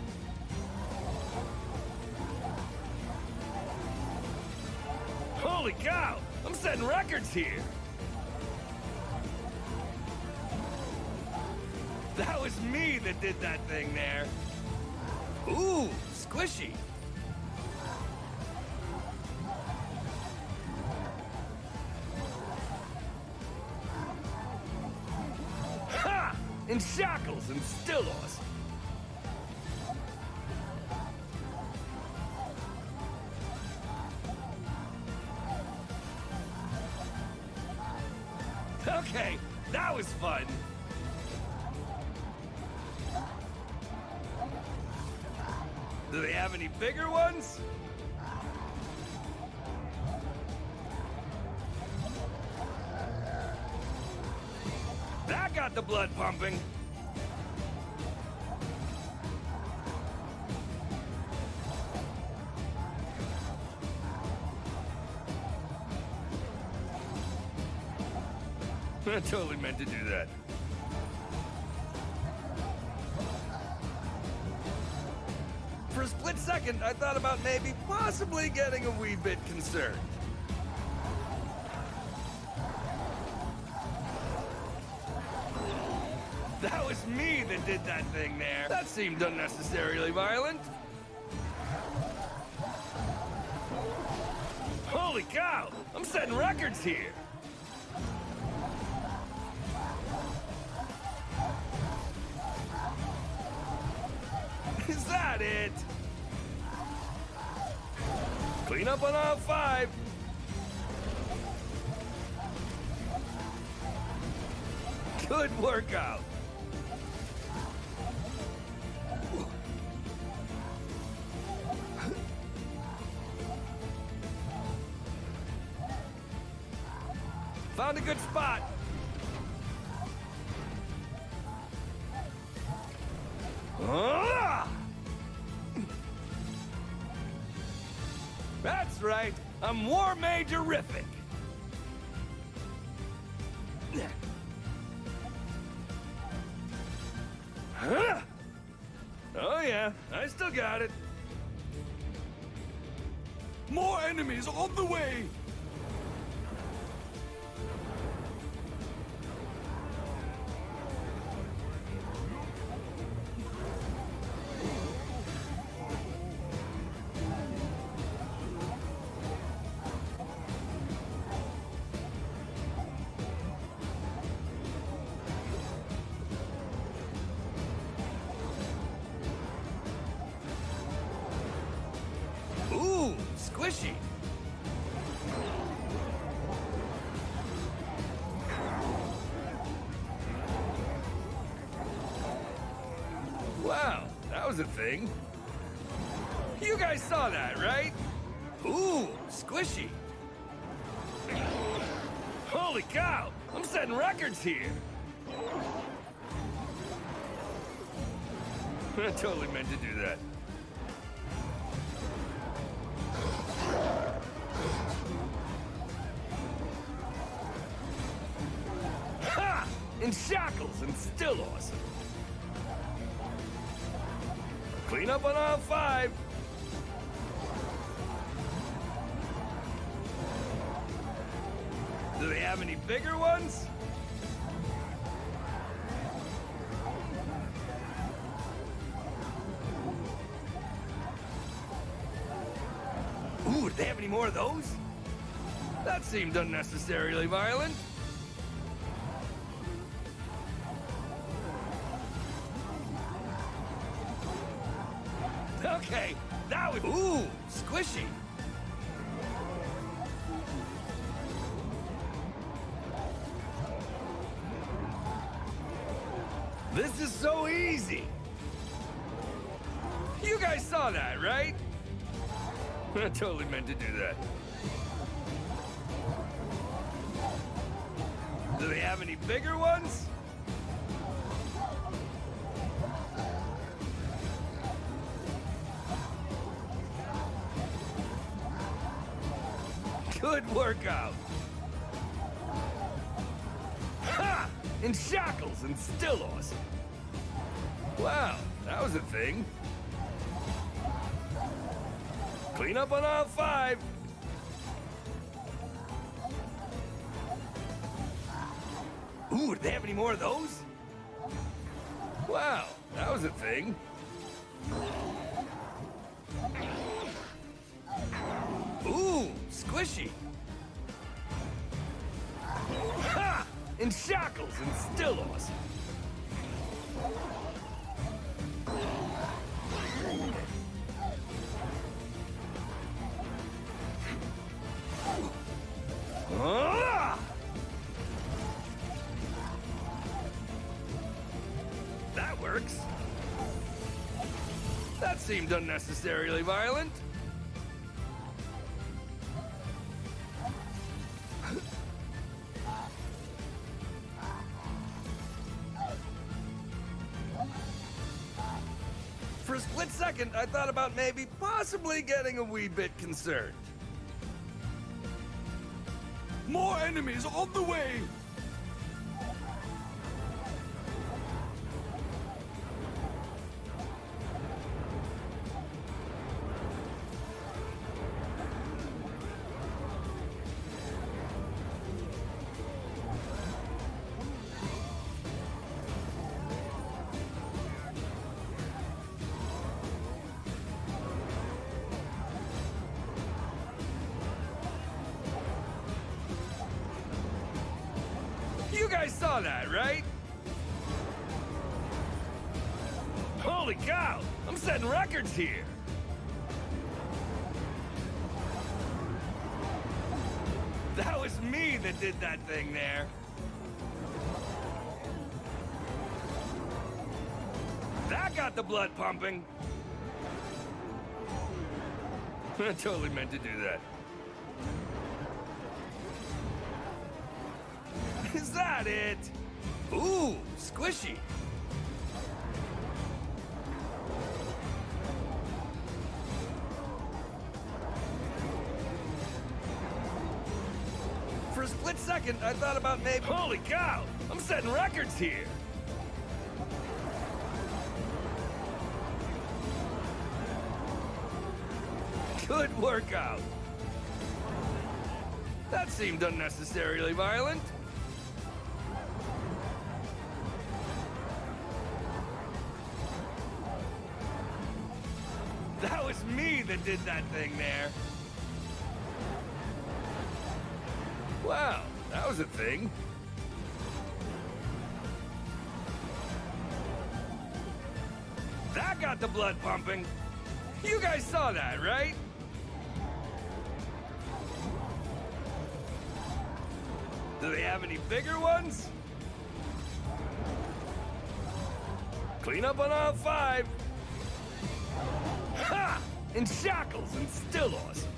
Holy cow! I'm setting records here! That was me that did that thing there. Ooh, squishy. Ha! In shackles and still awesome. Okay, that was fun. Do they have any bigger ones? That got the blood pumping. I totally meant to do that. For a split second, I thought about maybe possibly getting a wee bit concerned. That was me that did that thing there. That seemed unnecessarily violent. Holy cow! I'm setting records here. Is that it? Clean up on aisle 5. Good workout. Found a good spot. Ah! That's right. I'm War Majorific. Huh? Oh yeah, I still got it. More enemies on the way! Ooh, squishy. Wow, that was a thing. You guys saw that, right? Ooh, squishy. Holy cow, I'm setting records here. I totally meant to do that. Ha! In shackles and still awesome. Clean up on aisle 5. Do they have any bigger ones? Ooh, do they have any more of those? That seemed unnecessarily violent. Okay, that was... Ooh, squishy. This is so easy. You guys saw that, right? I totally meant to do that. Do they have any bigger ones? Good workout. Ha! In shackles and still awesome. Wow, that was a thing. Clean up on all 5. Ooh, do they have any more of those? Wow, that was a thing. Ooh, squishy. Ha! In shackles and still awesome. Ah! That works. That seemed unnecessarily violent. For a split second, I thought about maybe possibly getting a wee bit concerned. More enemies on the way! You guys saw that, right? Holy cow! I'm setting records here! That was me that did that thing there. That got the blood pumping. I totally meant to do that. Is that it? Ooh, squishy. For a split second, I thought about maybe... Holy cow! I'm setting records here! Good workout. That seemed unnecessarily violent. That was me that did that thing there. Wow, that was a thing. That got the blood pumping. You guys saw that, right? Do they have any bigger ones? Clean up on all 5. Ha! In shackles and still awesome.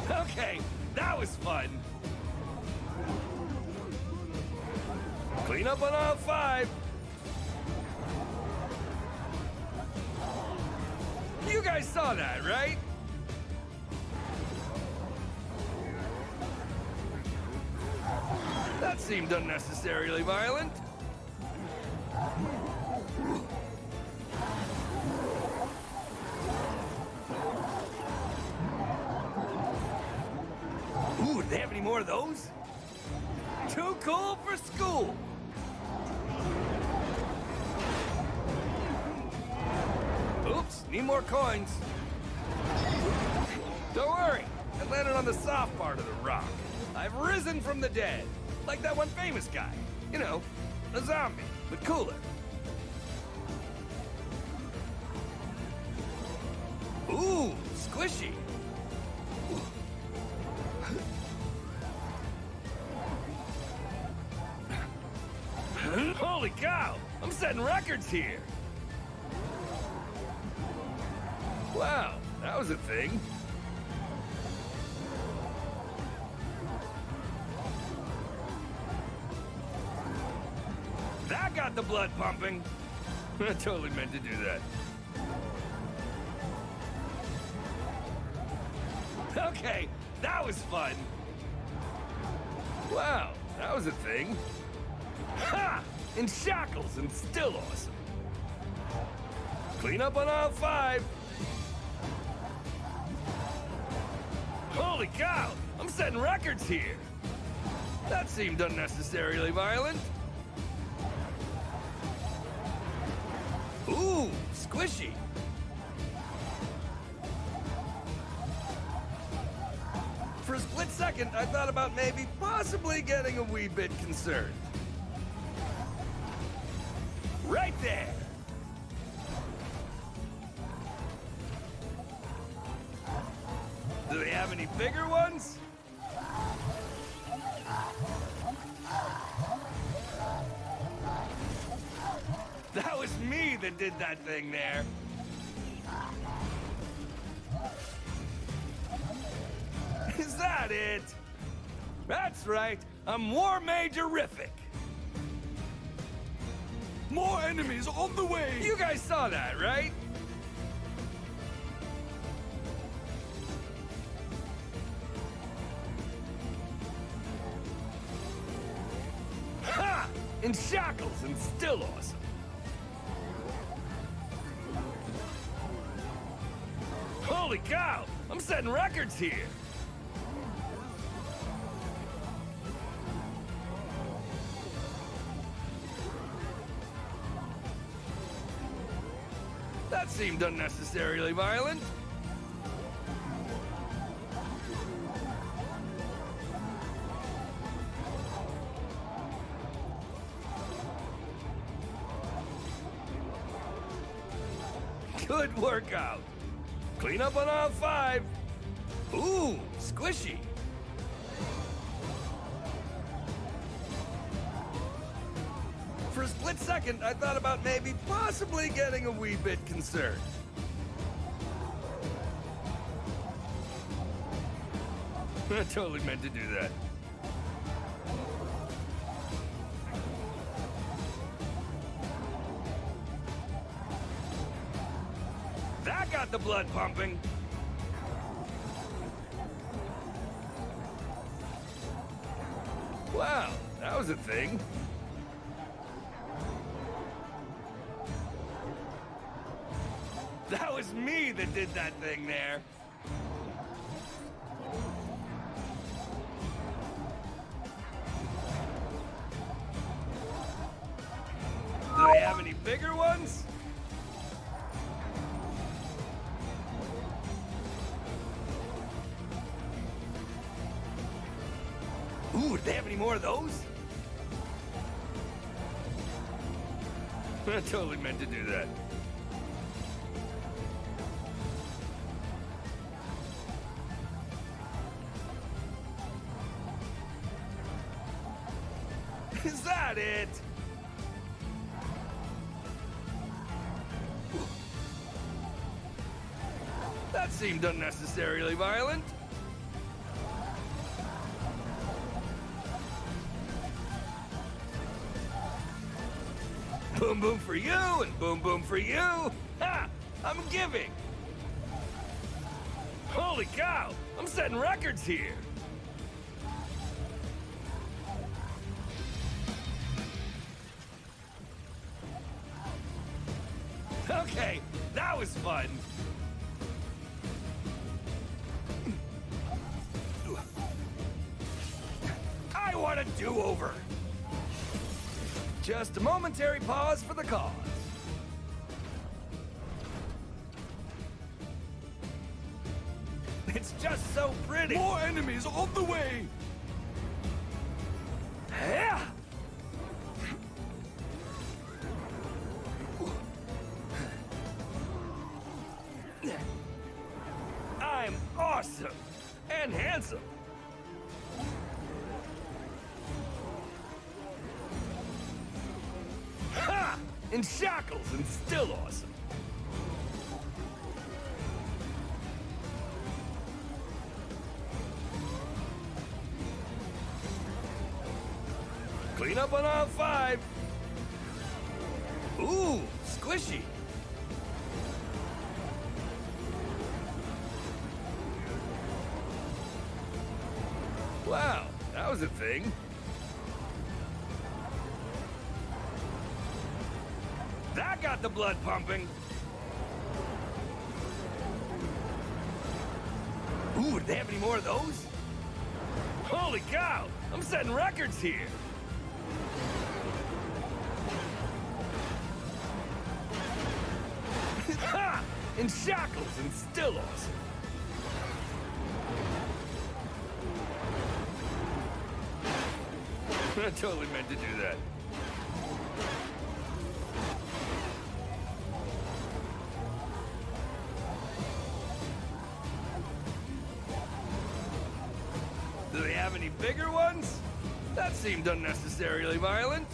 Okay, that was fun. Clean up on all 5. You guys saw that, right? That seemed unnecessarily violent. Ooh, do they have any more of those? Too cool for school. Oops, need more coins. Don't worry, I landed on the soft part of the rock. I've risen from the dead, like that one famous guy. You know, a zombie, but cooler. Ooh, squishy. records here. Wow, that was a thing. That got the blood pumping. I totally meant to do that. Okay, that was fun. Wow, that was a thing. Ha! In shackles and still awesome. Clean up on aisle 5. Holy cow! I'm setting records here. That seemed unnecessarily violent. Ooh, squishy. For a split second, I thought about maybe possibly getting a wee bit concerned. Right there. Do they have any bigger ones? That was me that did that thing there. Is that it? That's right. I'm War Majorific. More enemies on the way! You guys saw that, right? Ha! In shackles and still awesome. Holy cow! I'm setting records here. That seemed unnecessarily violent. Good workout. Clean up on aisle 5. Ooh, squishy. For a split second, I thought about maybe possibly getting a wee bit concerned. I totally meant to do that. That got the blood pumping. Wow, that was a thing. That was me that did that thing there. Do they have any bigger ones? Ooh, do they have any more of those? I totally meant to do that. Is that it? That seemed unnecessarily violent. Boom boom for you and boom boom for you. Ha! I'm giving. Holy cow! I'm setting records here. Okay, that was fun. I want a do-over. Just a momentary pause for the cause. It's just so pretty. More enemies on the way! Yeah. I'm awesome and handsome. Ha! in shackles and still awesome. Clean up on aisle 5. Ooh, squishy. Wow, that was a thing. That got the blood pumping. Ooh, do they have any more of those? Holy cow, I'm setting records here. Ha! In shackles and still awesome. I totally meant to do that. Do they have any bigger ones? That seemed unnecessarily violent.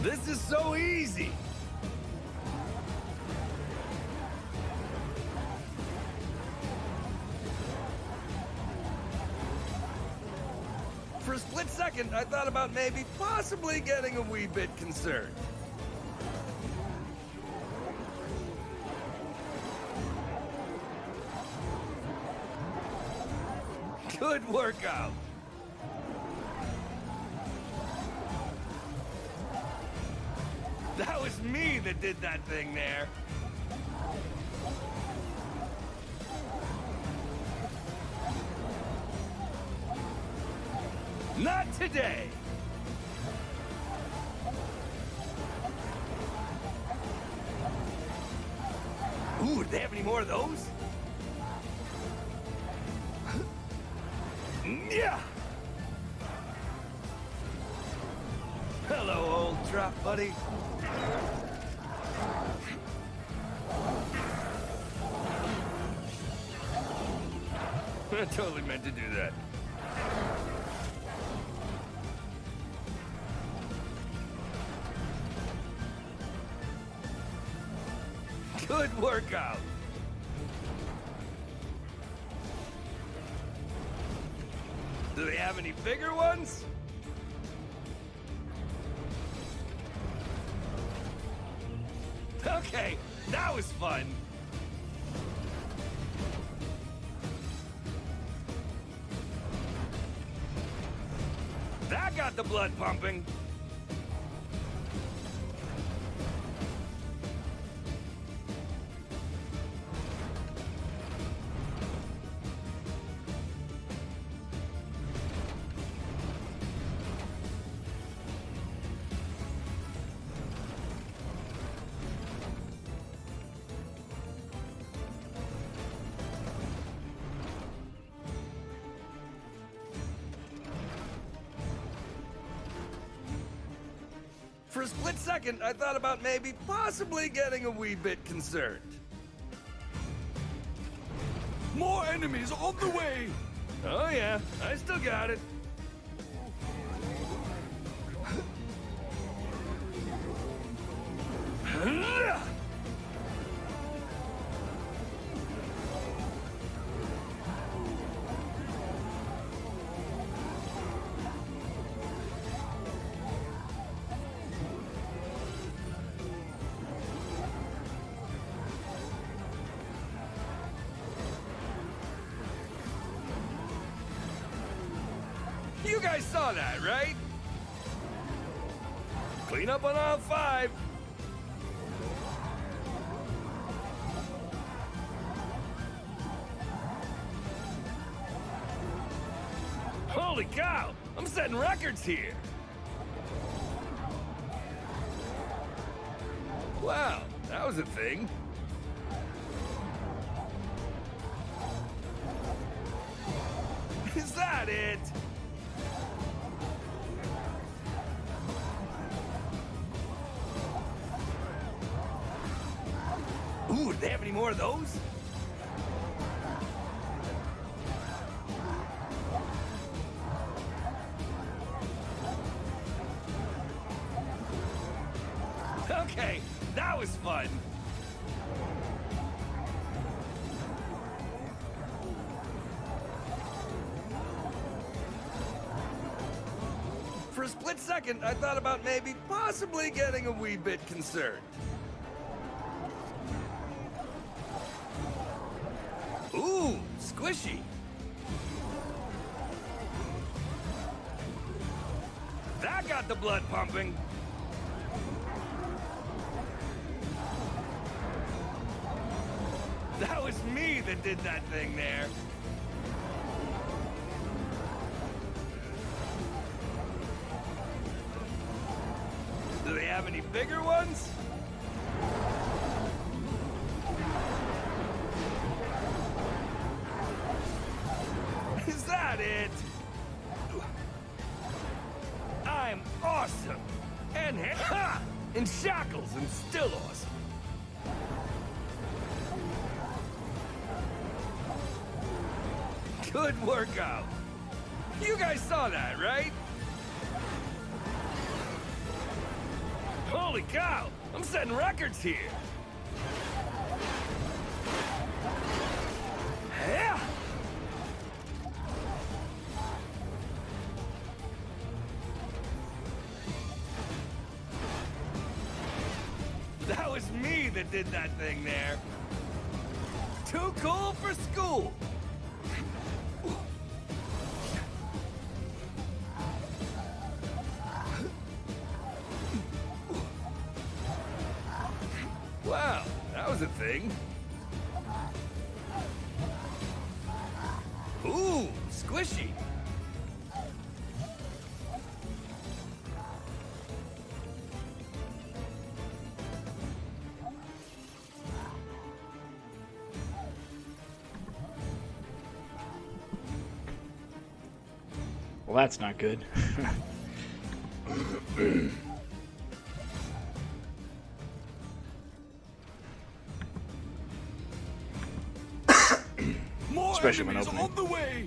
This is so easy. For a split second, I thought about maybe possibly getting a wee bit concerned. Good workout. That was me that did that thing there. Not today. Ooh, do they have any more of those? Yeah. Hello, old drop buddy. I totally meant to do that. Good workout. Do they have any bigger ones? Okay, that was fun. That got the blood pumping. For a split second, I thought about maybe possibly getting a wee bit concerned. More enemies on the way! Oh yeah, I still got it. You guys saw that, right? Clean up on aisle 5. Holy cow! I'm setting records here. Wow, that was a thing. Is that it? Ooh, do they have any more of those? Okay, that was fun. For a split second, I thought about maybe possibly getting a wee bit concerned. Ooh, squishy. That got the blood pumping. That was me that did that thing there. Do they have any bigger ones? Is that it? I'm awesome. And ha! In shackles and still awesome. Good workout. You guys saw that, right? Holy cow! I'm setting records here. Yeah. That was me that did that thing there. Too cool for school. Wow, that was a thing. Ooh, squishy. Well, that's not good. More Especially when enemies opening. on the way.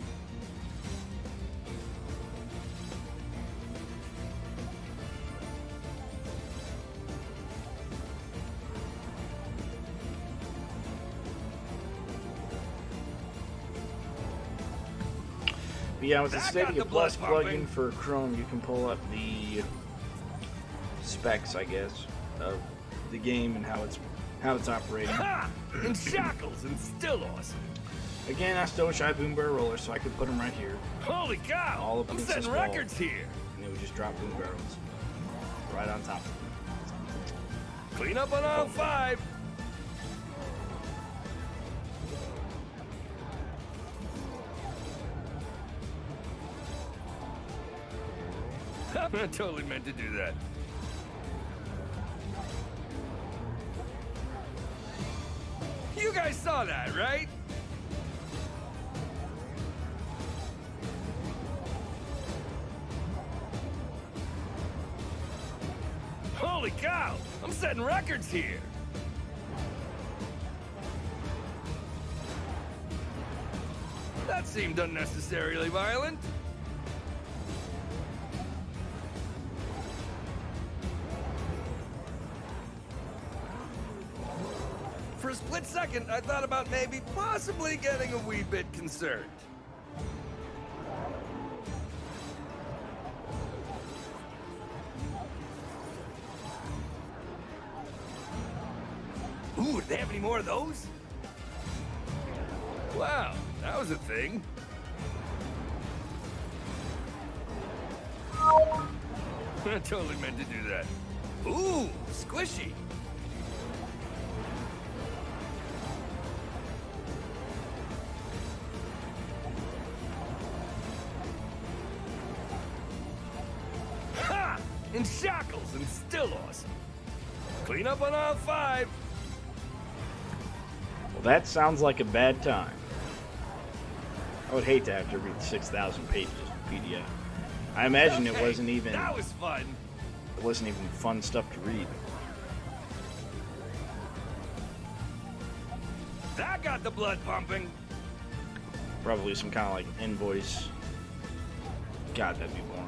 But yeah, with the That got Stadia the blood Plus pumping. plugin for Chrome, you can pull up the specs, I guess, of the game and how it's operating. Ha! In shackles and still awesome. Again, I still wish I had boom barrel rollers, so I could put them right here, Holy cow! All up I'm against setting this wall. records here. and they would just drop boom barrels right on top of them. Clean up on aisle 5. I totally meant to do that. You guys saw that, right? Holy cow! I'm setting records here. That seemed unnecessarily violent. For a split second, I thought about maybe possibly getting a wee bit concerned. Ooh, do they have any more of those? Wow, that was a thing. I totally meant to do that. Ooh, squishy. Ha! In shackles and still awesome. Clean up on aisle 5. Well, that sounds like a bad time. I would hate to have to read 6,000 pages of PDF. I imagine it Okay, wasn't even That was fun. fun stuff to read. That got the blood pumping. Probably some kind of like invoice. God, that'd be boring.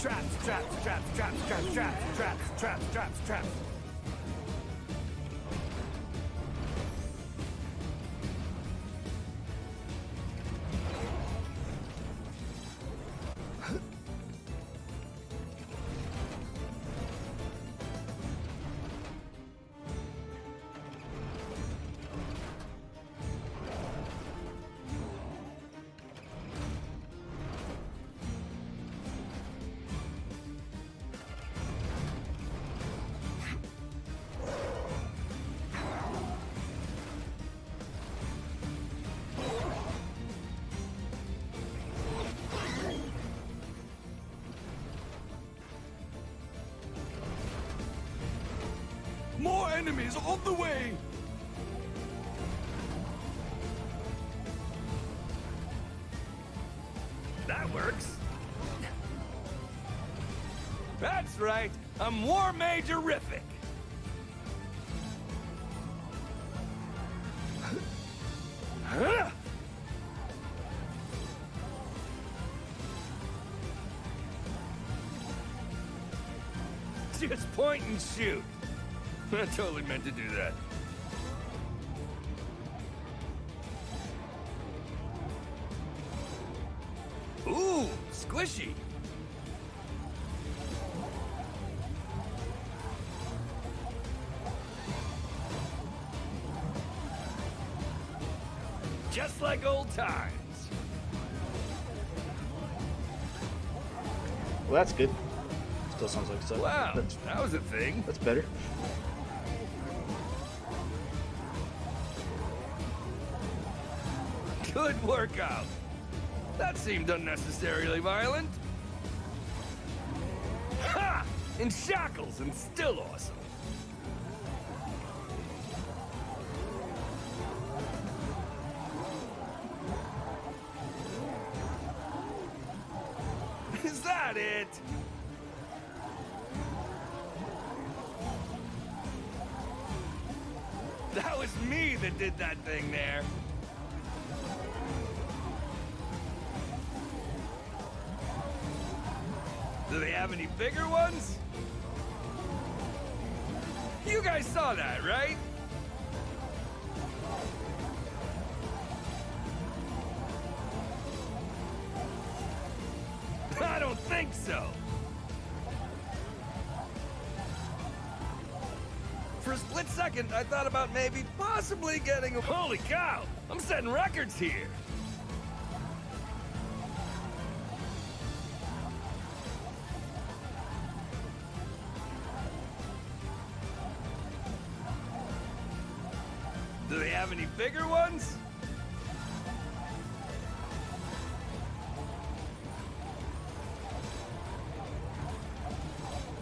Traps, traps, traps, traps, traps, traps, traps, traps, traps, traps. More enemies on the way! That works. That's right. I'm War Majorific. Huh? Just point and shoot. I totally meant to do that. Ooh, squishy. Just like old times. Well, that's good. Still sounds like stuff. Wow, that was a thing. That's better. Good workout. That seemed unnecessarily violent. Ha! In shackles and still awesome. Is that it? That was me that did that thing there. Do they have any bigger ones? You guys saw that, right? I don't think so. For a split second, I thought about maybe possibly getting a... Holy cow! I'm setting records here! Do they have any bigger ones?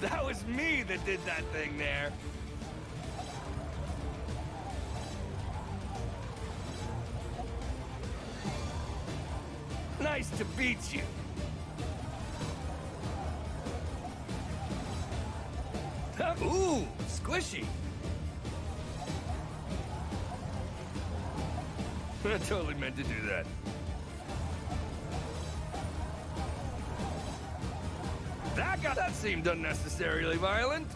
That was me that did that thing there. Nice to beat you. Ooh, squishy. I totally meant to do that. That seemed unnecessarily violent.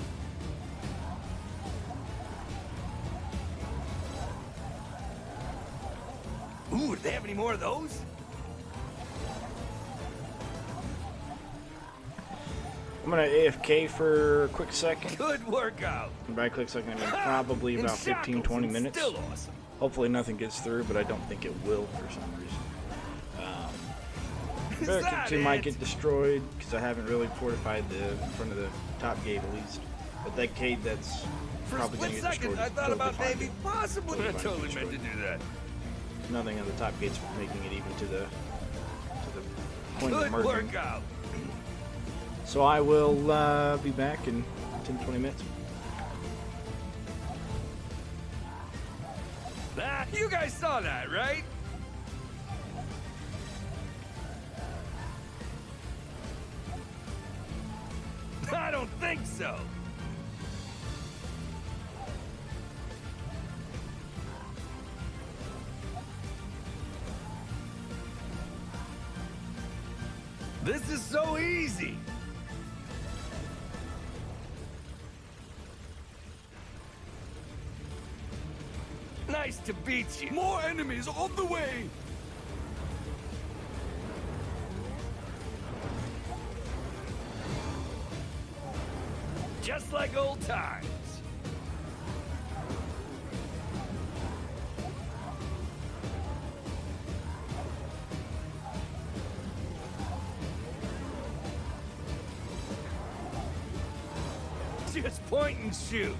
Ooh, do they have any more of those? I'm gonna AFK for a quick second. Good workout. And by a quick second, I mean probably about 15-20 minutes. Still awesome. Hopefully nothing gets through, but I don't think it will for some reason. Barricade 2 might get destroyed because I haven't really fortified the front of the top gate at least. But that gate that's For a probably going split to get destroyed. second, I thought about maybe possibly... I Totally totally meant to destroyed. do that. Nothing on the top gate's making it even to the point of Good merging. workout. So I will be back in 10-20 minutes. You guys saw that, right? I don't think so. This is so easy. Nice to beat you. More enemies on the way! Just like old times. Just point and shoot.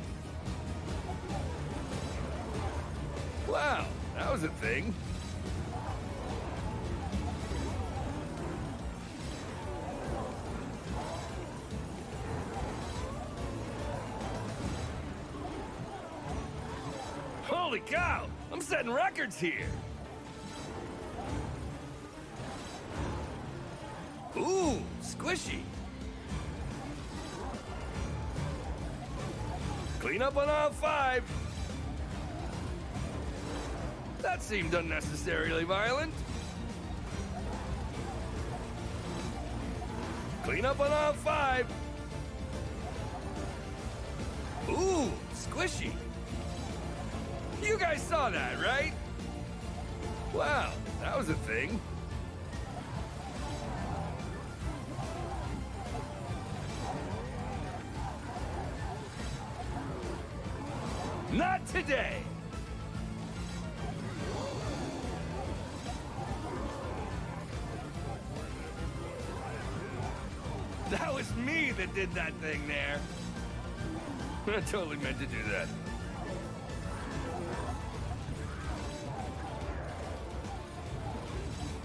Wow, that was a thing. Holy cow! I'm setting records here! Ooh, squishy! Clean up on aisle 5! That seemed unnecessarily violent. Clean up on aisle 5! Ooh, squishy! You guys saw that, right? Wow, that was a thing. Not today! That was me that did that thing there. I totally meant to do that.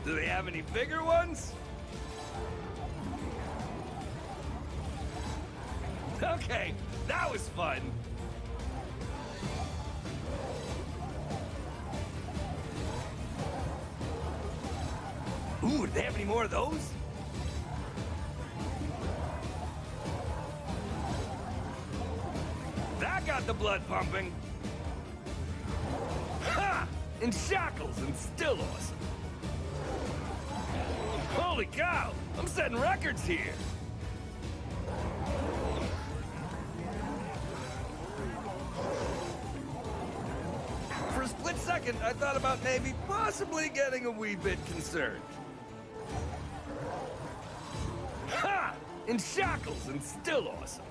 Do they have any bigger ones? Okay, that was fun. Ooh, do they have any more of those? That got the blood pumping. Ha! In shackles and still awesome. Holy cow! I'm setting records here! For a split second, I thought about maybe possibly getting a wee bit concerned. Ha! In shackles and still awesome.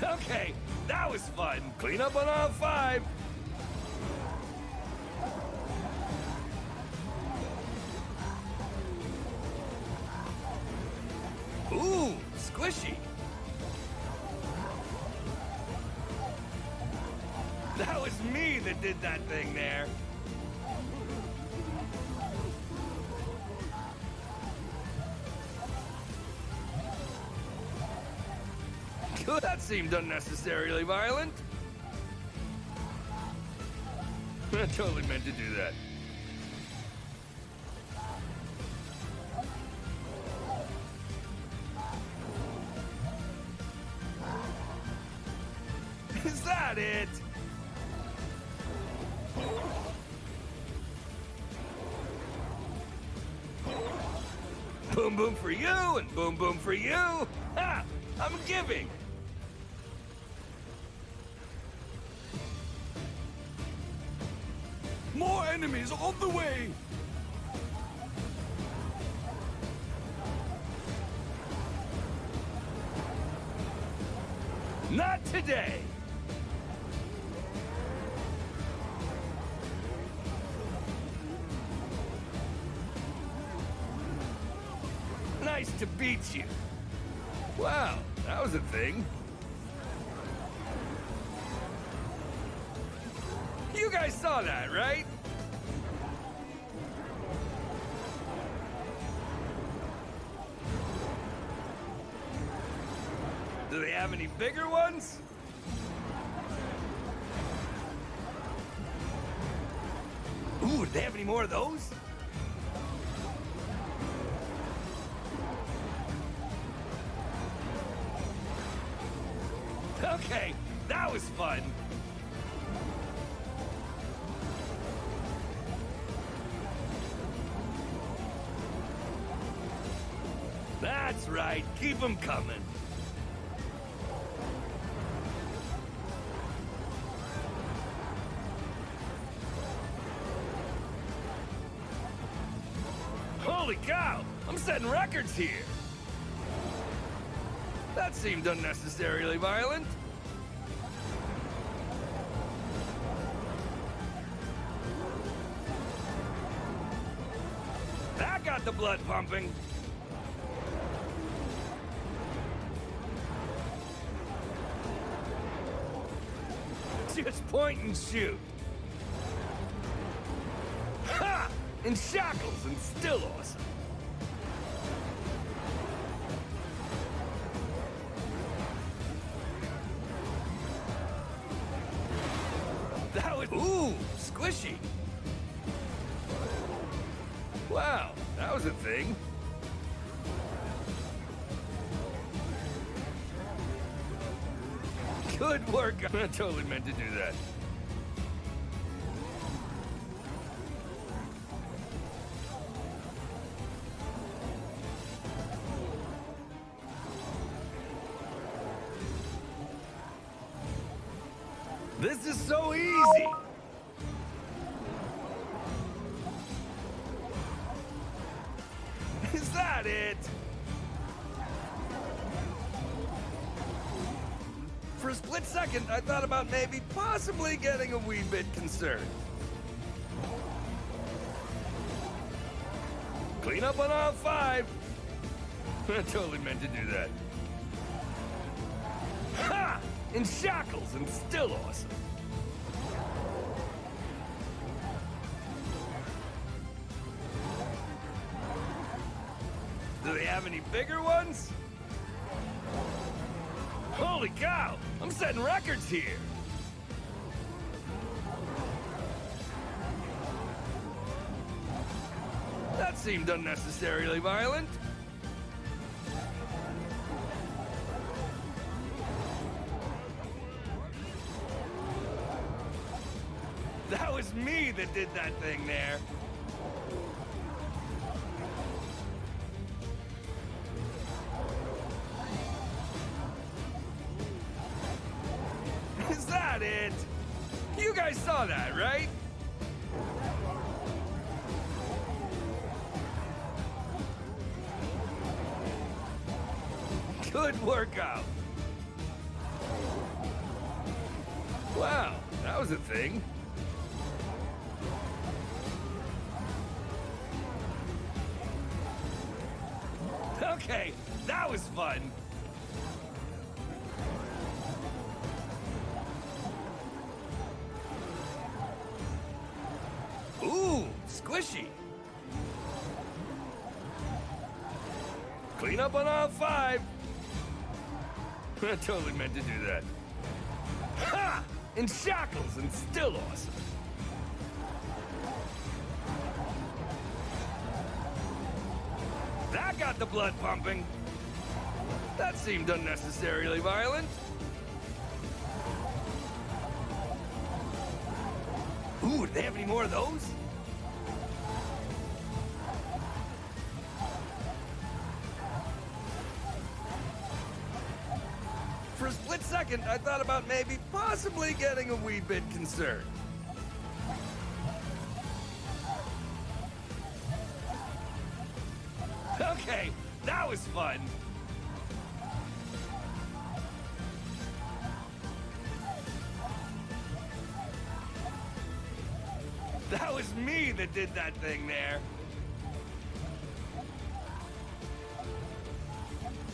Okay, that was fun. Clean up on aisle 5. Ooh, squishy. That was me that did that thing there. That seemed unnecessarily violent. I totally meant to do that. Is that it? Boom boom for you and boom boom for you. Ha! I'm giving. More enemies on the way! Not today! Nice to beat you. Wow, that was a thing. You guys saw that, right? Do they have any bigger ones? Ooh, do they have any more of those? Okay, that was fun. That's right, keep them coming. Holy cow! I'm setting records here! That seemed unnecessarily violent. That got the blood pumping. Just point and shoot. Ha! In shackles and still awesome. That was... Ooh, squishy. Wow, that was a thing. Good work. I totally meant to do that. This is so easy. Is that it? For a split second, I thought about maybe possibly getting a wee bit concerned. Clean up on all 5. I totally meant to do that. Ha! In shackles and still awesome. Do they have any bigger ones? Holy cow! I'm setting records here! That seemed unnecessarily violent. That was me that did that thing there. Is that it? You guys saw that, right? Good workout. Wow, that was a thing. Okay, that was fun. Ooh, squishy. Clean up on all 5. I totally meant to do that. Ha! In shackles and still awesome. That got the blood pumping. That seemed unnecessarily violent. Ooh, do they have any more of those? For a split second, I thought about maybe possibly getting a wee bit concerned. Okay, that was fun. That was me that did that thing there.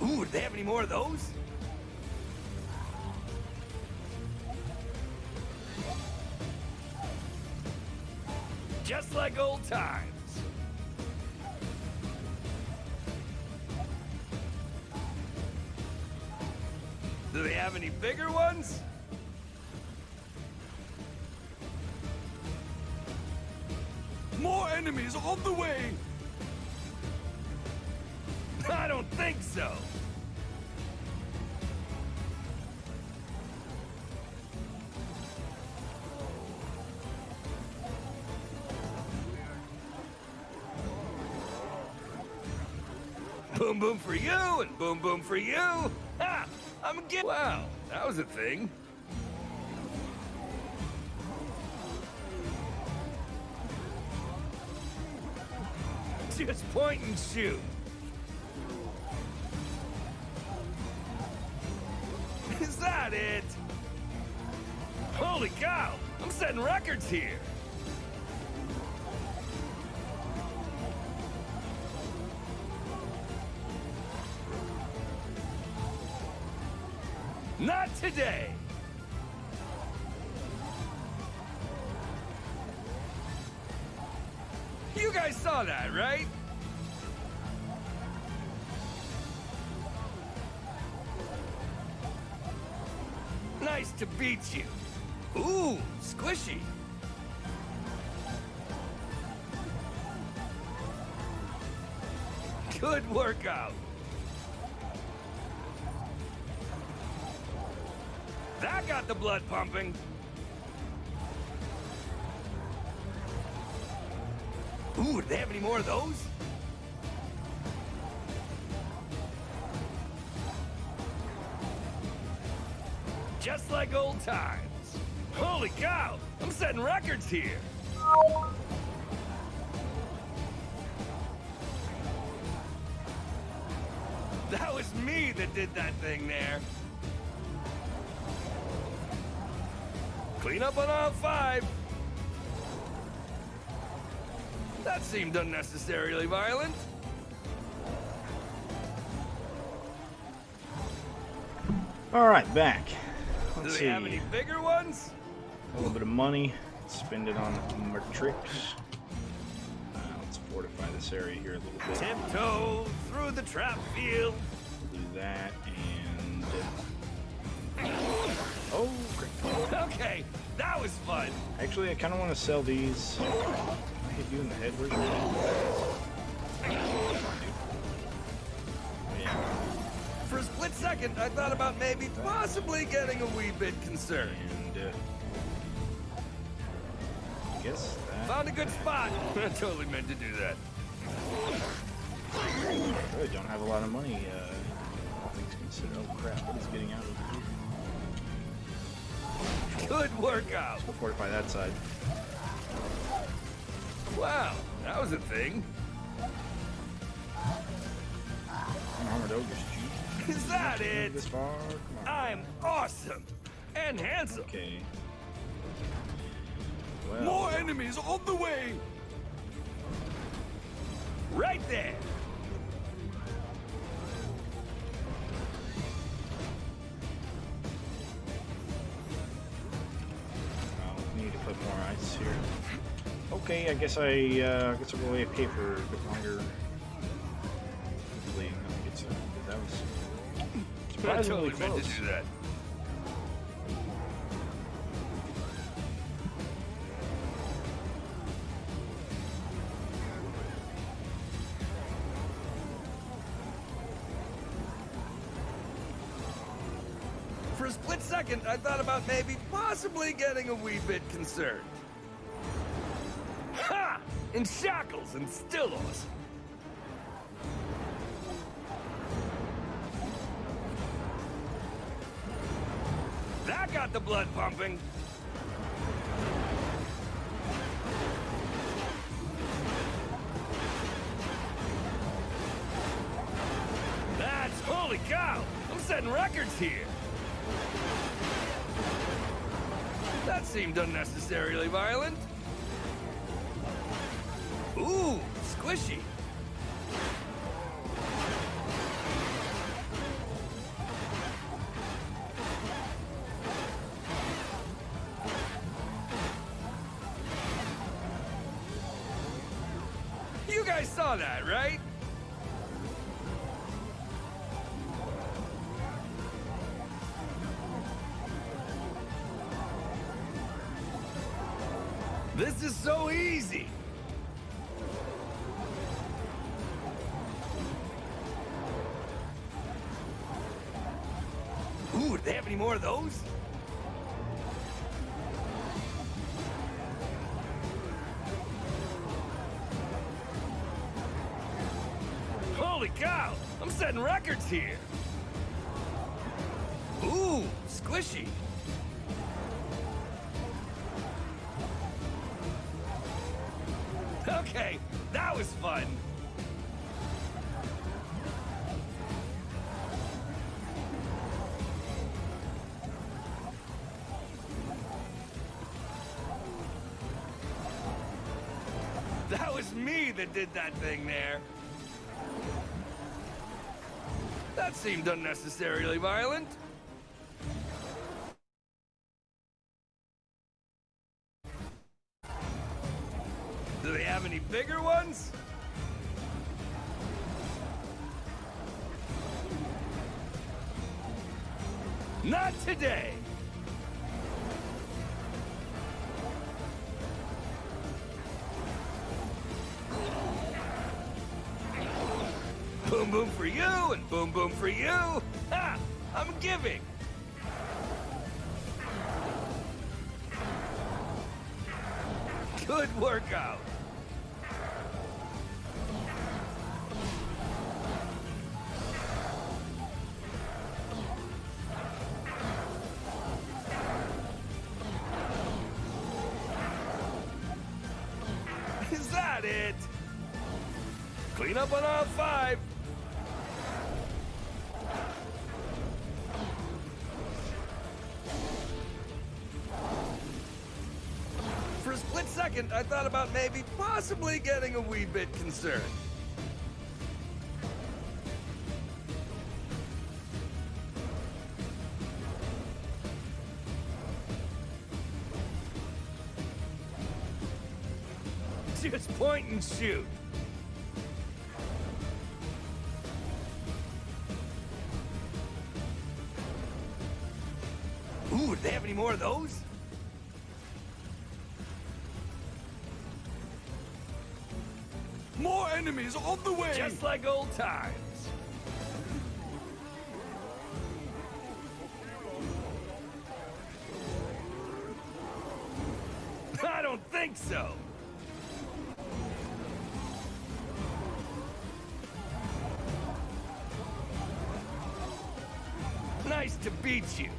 Ooh, do they have any more of those? Just like old times. Do they have any bigger ones? More enemies on the way! I don't think so. Boom boom for you and boom boom for you. Ha! I'm getting... Wow, that was a thing. Just point and shoot. Is that it? Holy cow! I'm setting records here. Not today. You guys saw that, right? Nice to beat you. Ooh, squishy. Good workout. That got the blood pumping. Ooh, do they have any more of those? Just like old times. Holy cow, I'm setting records here. That was me that did that thing there. Clean up on all 5. That seemed unnecessarily violent. All right, back. Do Let's they see. have any bigger ones? A little bit of money. Spend it on more tricks. Let's fortify this area here a little bit. Tiptoe through the trap field. Do that and. Oh, crap. Okay, that was fun. Actually, I kind of want to sell these. I hit you in the head. Where's your head? Yeah. For a split second, I thought about maybe possibly getting a wee bit concerned. And I guess that. Found a good spot. I totally meant to do that. I really don't have a lot of money. All things considered. Oh crap! What is getting out of here? Good workout. Let's go fortify that side. Wow, that was a thing. Armored ogres, geez. Is that it? This far? Come on. I'm awesome and handsome. Okay. Well, More enemies on the way! Right there. we need to put more ice here. Okay, I guess we'll AFK for a bit longer. Hopefully, that was I surprisingly totally meant close. to do that. For a split second, I thought about maybe possibly getting a wee bit concerned. Ha! In shackles and still awesome. That got the blood pumping. That's holy cow! I'm setting records here. That seemed unnecessarily violent. Ooh, squishy. You guys saw that, right? This is so easy. Ooh, do they have any more of those? Holy cow! I'm setting records here. Ooh, squishy. Okay, that was fun. me that did that thing there. That seemed unnecessarily violent. Do they have any bigger ones? Not today! Boom boom for you, and boom boom for you! Ha! I'm giving! Good workout! Is that it? Clean up on aisle 5. For a split second, I thought about maybe possibly getting a wee bit concerned. Just point and shoot. Ooh, do they have any more of those? More enemies on the way! Just like old times. I don't think so. Nice to beat you.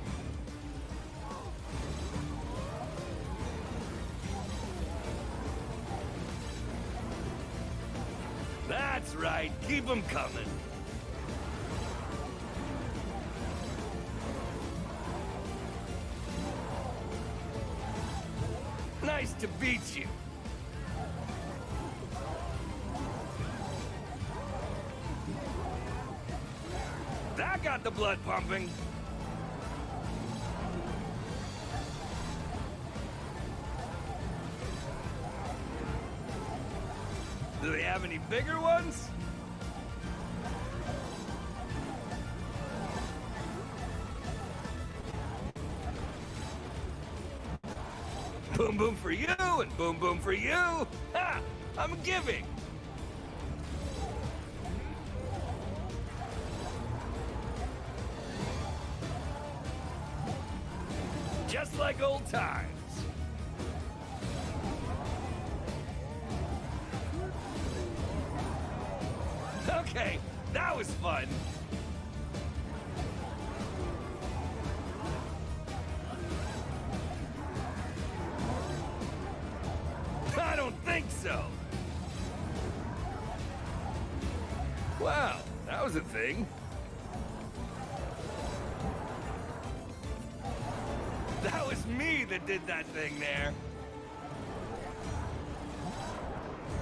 That's right, keep them coming. Nice to beat you. That got the blood pumping. Do they have any bigger ones? Boom boom for you, and boom boom for you. Ha! I'm giving. Just like old times. Okay, that was fun. I don't think so. Wow, that was a thing. That was me that did that thing there.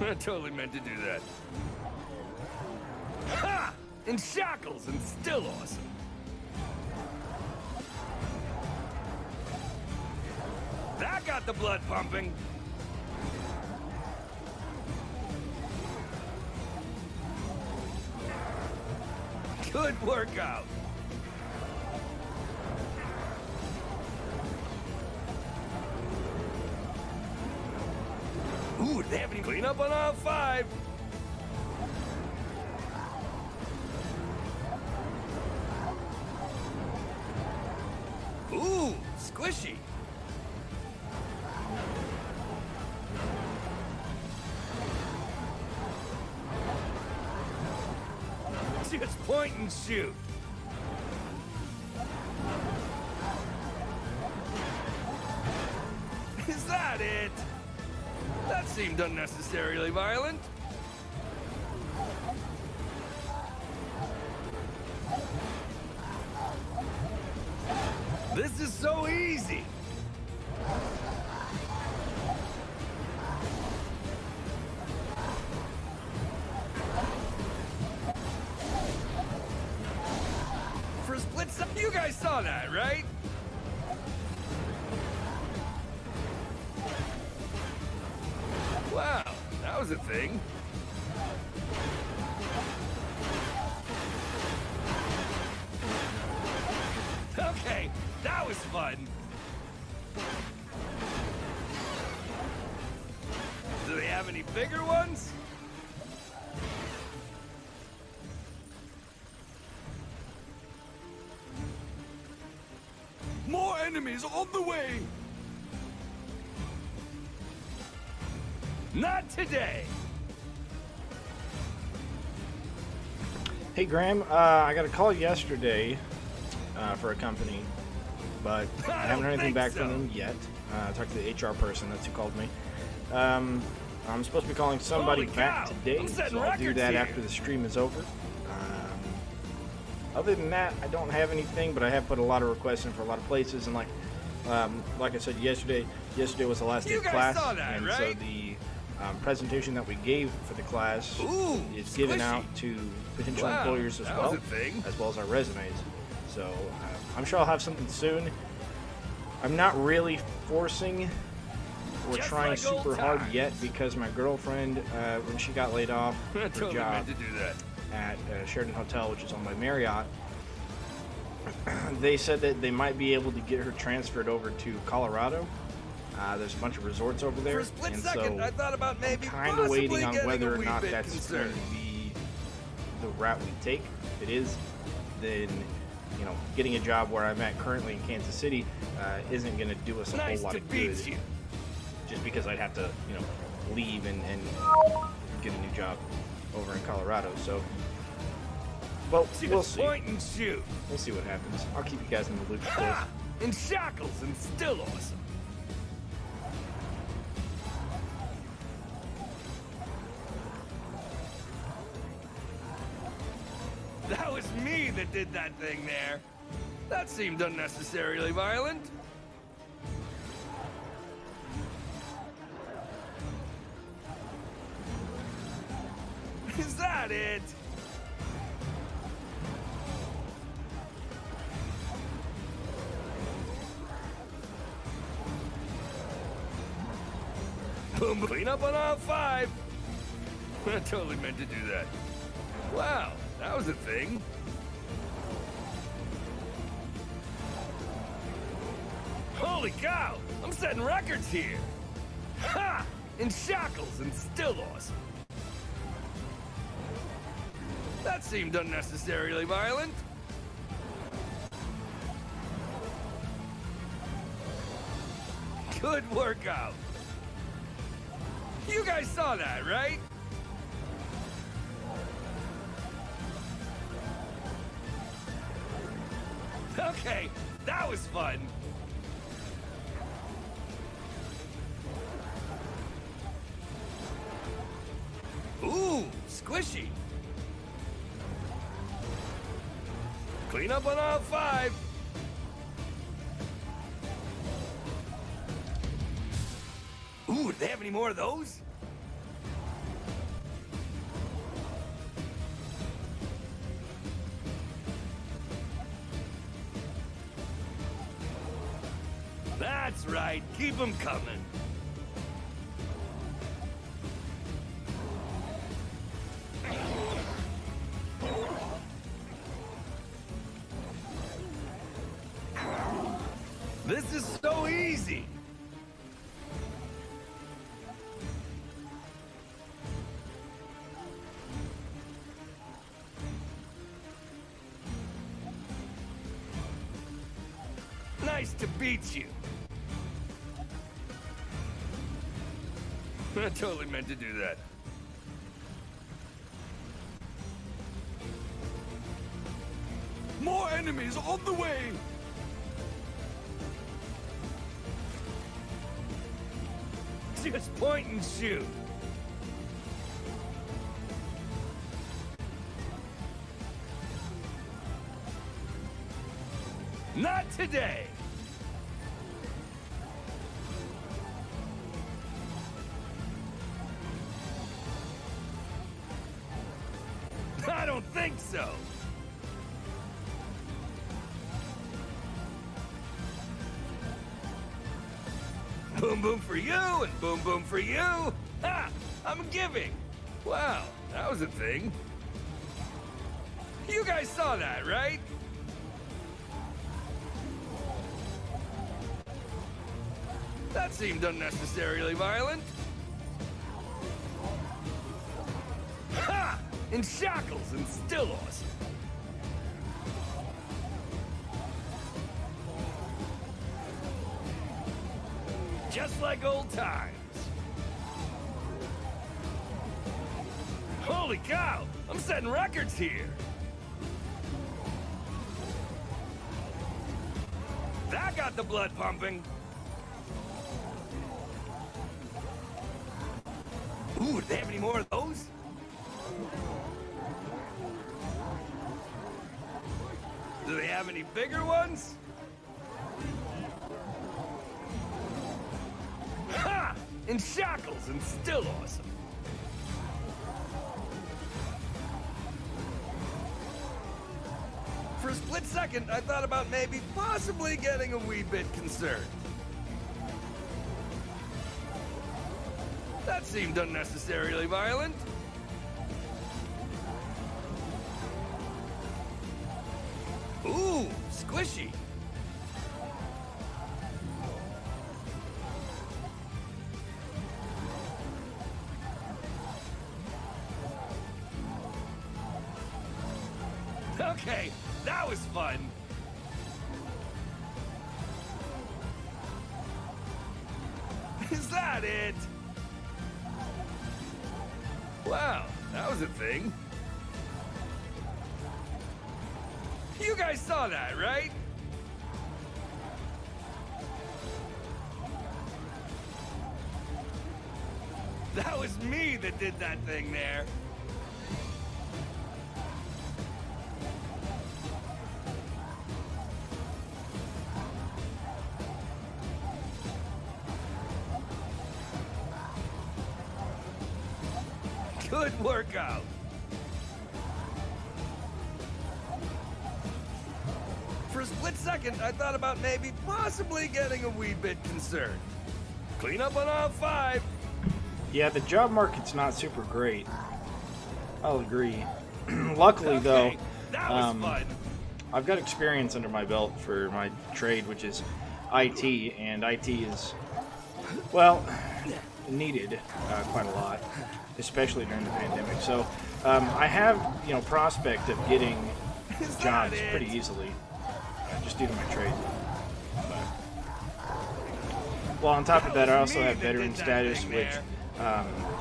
I totally meant to do that. Ha! In shackles and still awesome. That got the blood pumping. Good workout. Ooh, they have any clean up on aisle 5. Ooh, squishy. Just point and shoot. Is that it? That seemed unnecessarily violent. This is so easy. a split second. You guys saw that, right? Wow, that was a thing. Okay, that was fun. Do they have any bigger ones? More enemies on the way! Not today. Hey Graham, I got a call yesterday for a company, but I haven't heard anything back from them yet. I talked to the HR person, that's who called me. I'm supposed to be calling somebody back today, so I'll do that after the stream is over. Other than that, I don't have anything, but I have put a lot of requests in for a lot of places, and like I said yesterday was the last day of class, and so the presentation that we gave for the class is given out to potential employers as well as our resumes. So I'm sure I'll have something soon. I'm not really forcing or trying super hard yet because my girlfriend, when she got laid off for a job at Sheraton Hotel, which is owned by Marriott, they said that they might be able to get her transferred over to Colorado. There's a bunch of resorts over there, and so I thought about maybe I'm kind of waiting on whether or not that's going to be the route we take. If it is, then getting a job where I'm at currently in Kansas City isn't going to do us a whole lot of good. Just because I'd have to, leave and get a new job over in Colorado. So, but we'll see. We'll see what happens. I'll keep you guys in the loop, of course. In shackles and still awesome. That was me that did that thing there. That seemed unnecessarily violent. Is that it? Boom, clean up on aisle 5. I totally meant to do that. Wow, that was a thing. Holy cow, I'm setting records here. Ha! In shackles and still awesome. That seemed unnecessarily violent. Good workout. You guys saw that, right? Okay, that was fun. Ooh, squishy. Clean up on aisle 5. Ooh, do they have any more of those? That's right, keep them coming. This is so easy. Nice to beat you. I totally meant to do that. More enemies on the way! Just point and shoot. Not today. I don't think so. Boom boom for you and boom boom for you. Ha! I'm giving. Wow, that was a thing. You guys saw that, right? That seemed unnecessarily violent. Ha! In shackles and still awesome. Just like old times. Holy cow! I'm setting records here. That got the blood pumping. Ooh, do they have any more of those? Do they have any bigger ones? Ha! In shackles and still awesome. For a split second, I thought about maybe possibly getting a wee bit concerned. That seemed unnecessarily violent. Ooh, squishy. Okay, that was fun. Is that it? Wow, that was a thing. You guys saw that, right? That was me that did that thing there. Good workout. For a split second, I thought about maybe possibly getting a wee bit concerned. Clean up on aisle 5. Yeah, the job market's not super great. I'll agree. Luckily, though, that was fun. I've got experience under my belt for my trade, which is IT, and IT is, well, needed quite a lot, especially during the pandemic. So I have, prospect of getting jobs pretty easily, just due to my trade. Well, on top of that, I also have veteran status, which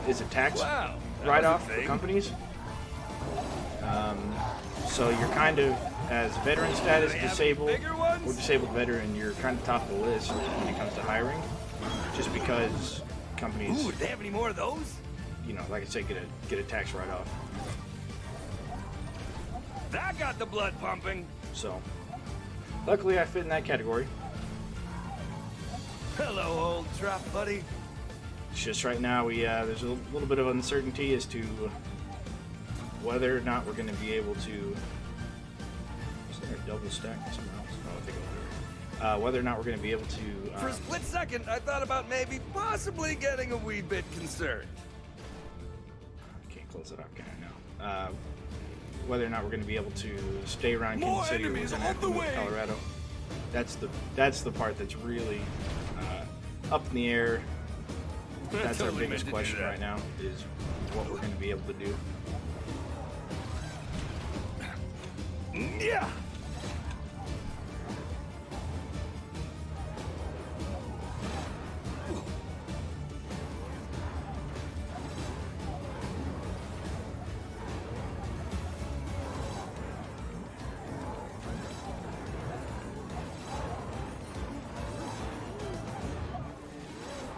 is a tax write-off for companies. So you're kind of, as veteran status disabled or disabled veteran, you're kind of top of the list when it comes to hiring, just because companies. Ooh, do they have any more of those? Like I said, get a tax write-off. That got the blood pumping. So, luckily I fit in that category. Hello, old trap buddy. It's just right now there's a little bit of uncertainty as to whether or not we're going to be able to. Is there a double stack somewhere else? No, I think over. Whether or not we're going to be able to. For a split second, I thought about maybe possibly getting a wee bit concerned. Can't close it up, can I now? Whether or not we're going to be able to stay around Kansas City or we're going to have to move to Colorado. That's the part that's really up in the air. That's our biggest question right now, is what we're going to be able to do. Yeah.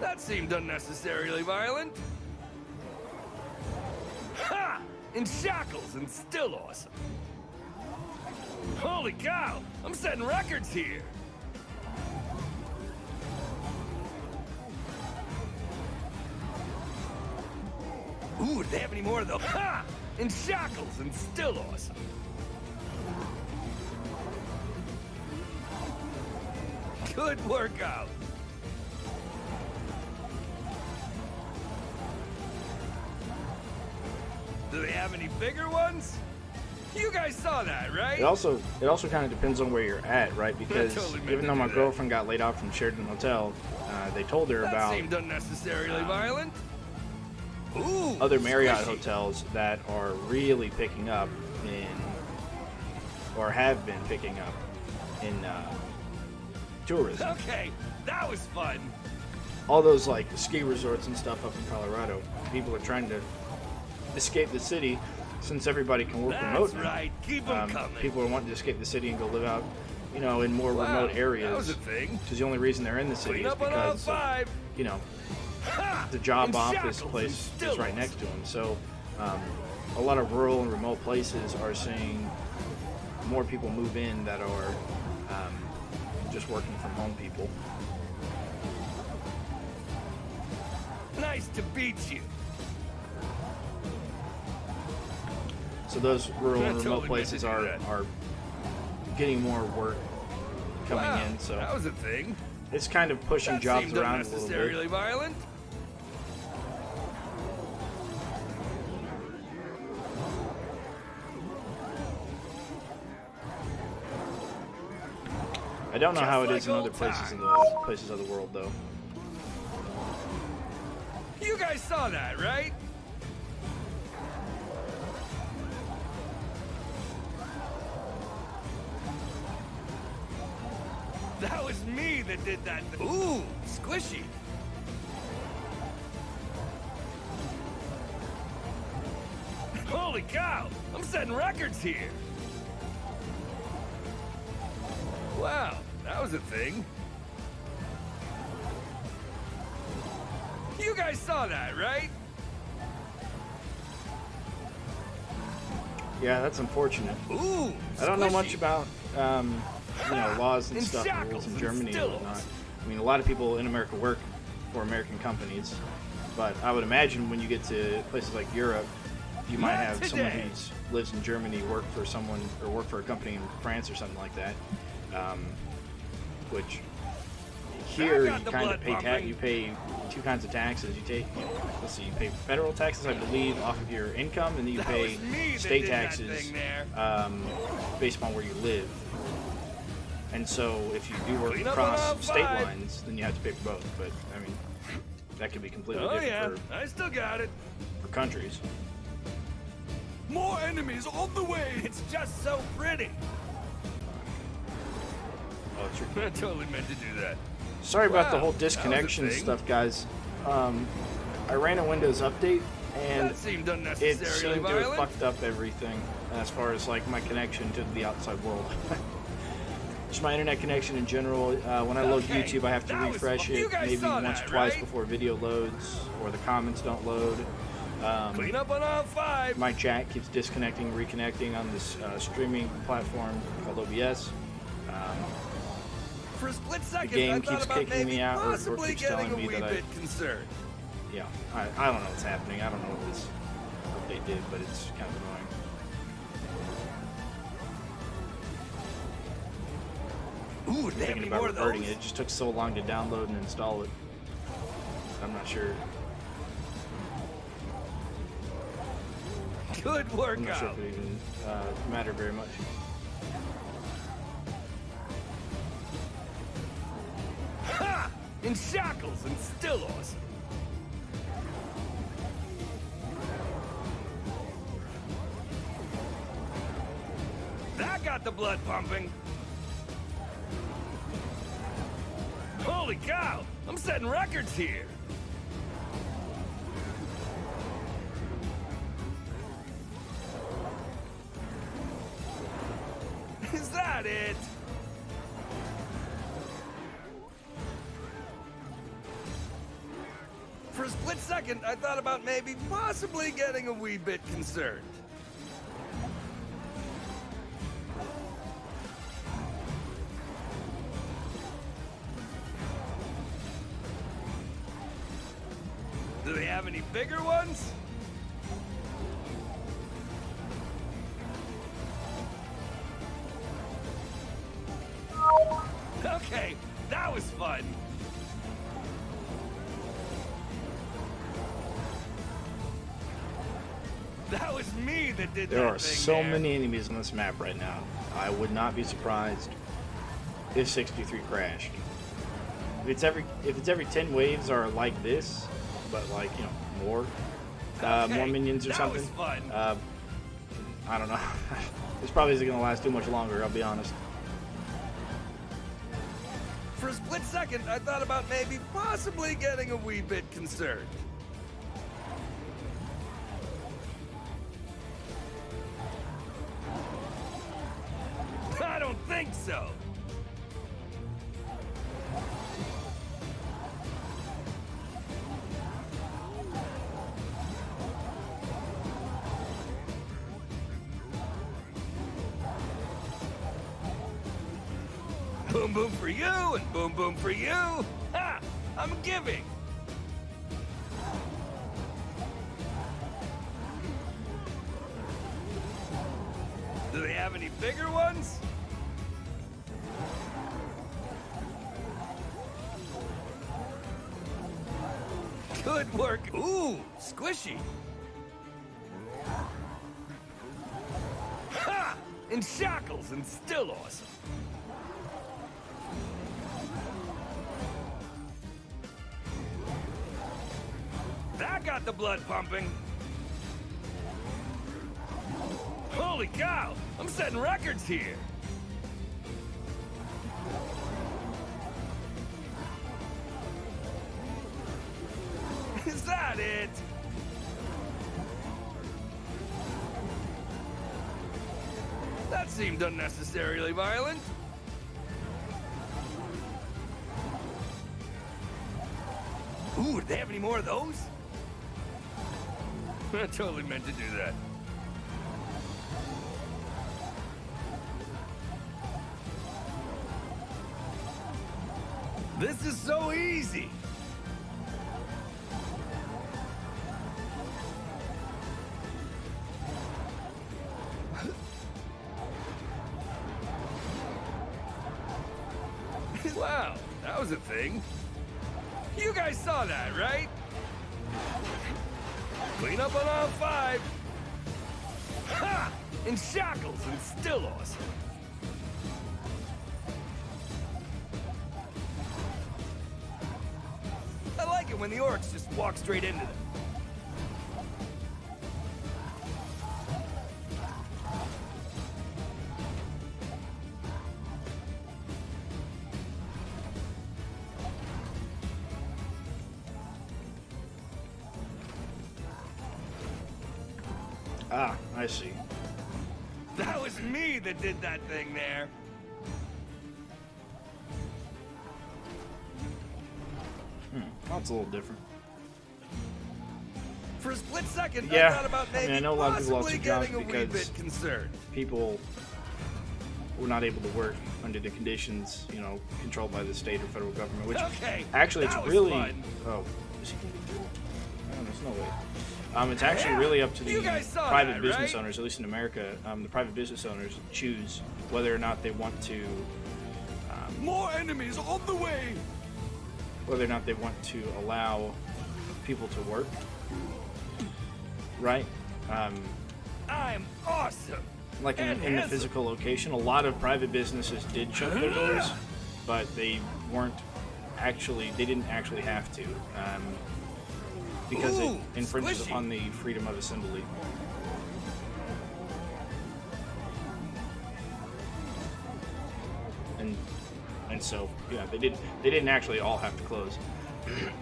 That seemed unnecessarily violent. Ha! In shackles and still awesome. Holy cow! I'm setting records here. Ooh, do they have any more of those? Ha! In shackles and still awesome. Good workout. Do they have any bigger ones? You guys saw that, right? It also kind of depends on where you're at, right? Because totally meant even to though do my that. girlfriend got laid off from Sheraton Hotel, they told her That about seemed unnecessarily violent. Ooh, other Marriott squishy. hotels that are really picking up in, or have been picking up in tourism. Okay, that was fun. All those like ski resorts and stuff up in Colorado, people are trying to escape the city since everybody can work remote That's now. right. Keep them coming. People are wanting to escape the city and go live out, you know, in more Wow, remote areas. that was a thing. Because the only reason they're in the city Clean is up on all because of, five. you know, Ha! the job And office shackles place and is right stills. next to them. So a lot of rural and remote places are seeing more people move in that are just working from home people. Nice to beat you. So those rural and I remote totally places meant to do that. are getting more work coming Wow, in. So that was a thing. it's kind of pushing That jobs seemed around a little unnecessarily bit. violent. I don't know Just how it like is in other old places times. of the world though. You guys saw that, right? That was me that did that. Ooh, squishy. Holy cow! I'm setting records here. Wow, that was a thing. You guys saw that, right? Yeah, that's unfortunate. Ooh, I don't know much squishy. about you know, laws and And stuff and shackles rules in and Germany and stills. whatnot. I mean, a lot of people in America work for American companies, but I would imagine when you get to places like Europe, you might Not have someone today. who lives in Germany work for someone or work for a company in France or something like that. Which here got you the kind blood of pay pumping. you pay two kinds of taxes. You take, let's see, you pay federal taxes, I believe, off of your income, and then you That pay was me that state did that taxes thing there. based upon where you live. And so if you do work Clean up on all across state five. lines, then you have to pay for both. But I mean, that could be completely Oh yeah, different I still got it. for countries. More enemies on the way! It's just so pretty. Oh, it's your I totally meant to do that. Sorry about the Wow, whole that was a disconnection thing. stuff, guys. I ran a Windows update, and That seemed it unnecessarily seemed to have violent. fucked up everything as far as like my connection to the outside world. Just my internet connection in general. When I load Okay, YouTube, I have to that was refresh fun. You it guys maybe saw once that, or twice right? before video loads or the comments don't load. Clean up on all five. My chat keeps disconnecting, reconnecting on this streaming platform called OBS. For a split second, game I thought keeps about kicking maybe me out, or possibly keeps getting telling a me wee that I- bit concerned. Yeah, I don't know what's happening. I don't know what this update did, but it's kind of annoying. Ooh, they have Thinking any about more of reverting those? it. It just took so long to download and install it. I'm not sure. Good I'm workout. not sure if it even mattered very much. Ha! In shackles and still awesome. That got the blood pumping. Holy cow! I'm setting records here. Is that it? For a split second, I thought about maybe possibly getting a wee bit concerned. Do they have any bigger ones? Okay, that was fun. That was me that did There that are thing so there. many enemies on this map right now. I would not be surprised if 63 crashed. If it's every 10 waves are like this, but like, you know, more Okay, minions or that something. was fun. I don't know. This probably isn't gonna last too much longer, I'll be honest. For a split second, I thought about maybe possibly getting a wee bit concerned. I don't think so. Boom boom for you and boom boom for you. Ha! I'm giving. Do they have any bigger ones? Good work. Ooh, squishy. Ha! In shackles and still awesome. That got the blood pumping. Holy cow! I'm setting records here. Is that it? That seemed unnecessarily violent. Ooh, do they have any more of those? I totally meant to do that. This is so easy. Wow, that was a thing. You guys saw that, right? Clean up on all five. Ha! In shackles and still awesome. I like it when the orcs just walk straight into them. Ah, I see. That was me that did that thing there. That's a little different. For a split second, Yeah, I thought about I mean, maybe I know a lot of people lost possibly their jobs getting a wee because- bit concerned. People were not able to work under the conditions, you know, controlled by the state or federal government, which Okay, actually that it's was really... fun. Oh, is he going to be through? Oh, there's no way. It's actually really up to the You guys saw private that, business right? owners, at least in America. The private business owners choose whether or not they want to, More enemies on the way! whether or not they want to allow people to work. Right? I'm awesome. Like in And the handsome. physical location, a lot of private businesses did shut their doors, but they didn't actually have to, because it Ooh, infringes squishy. upon the freedom of assembly. And so, yeah, they didn't actually all have to close,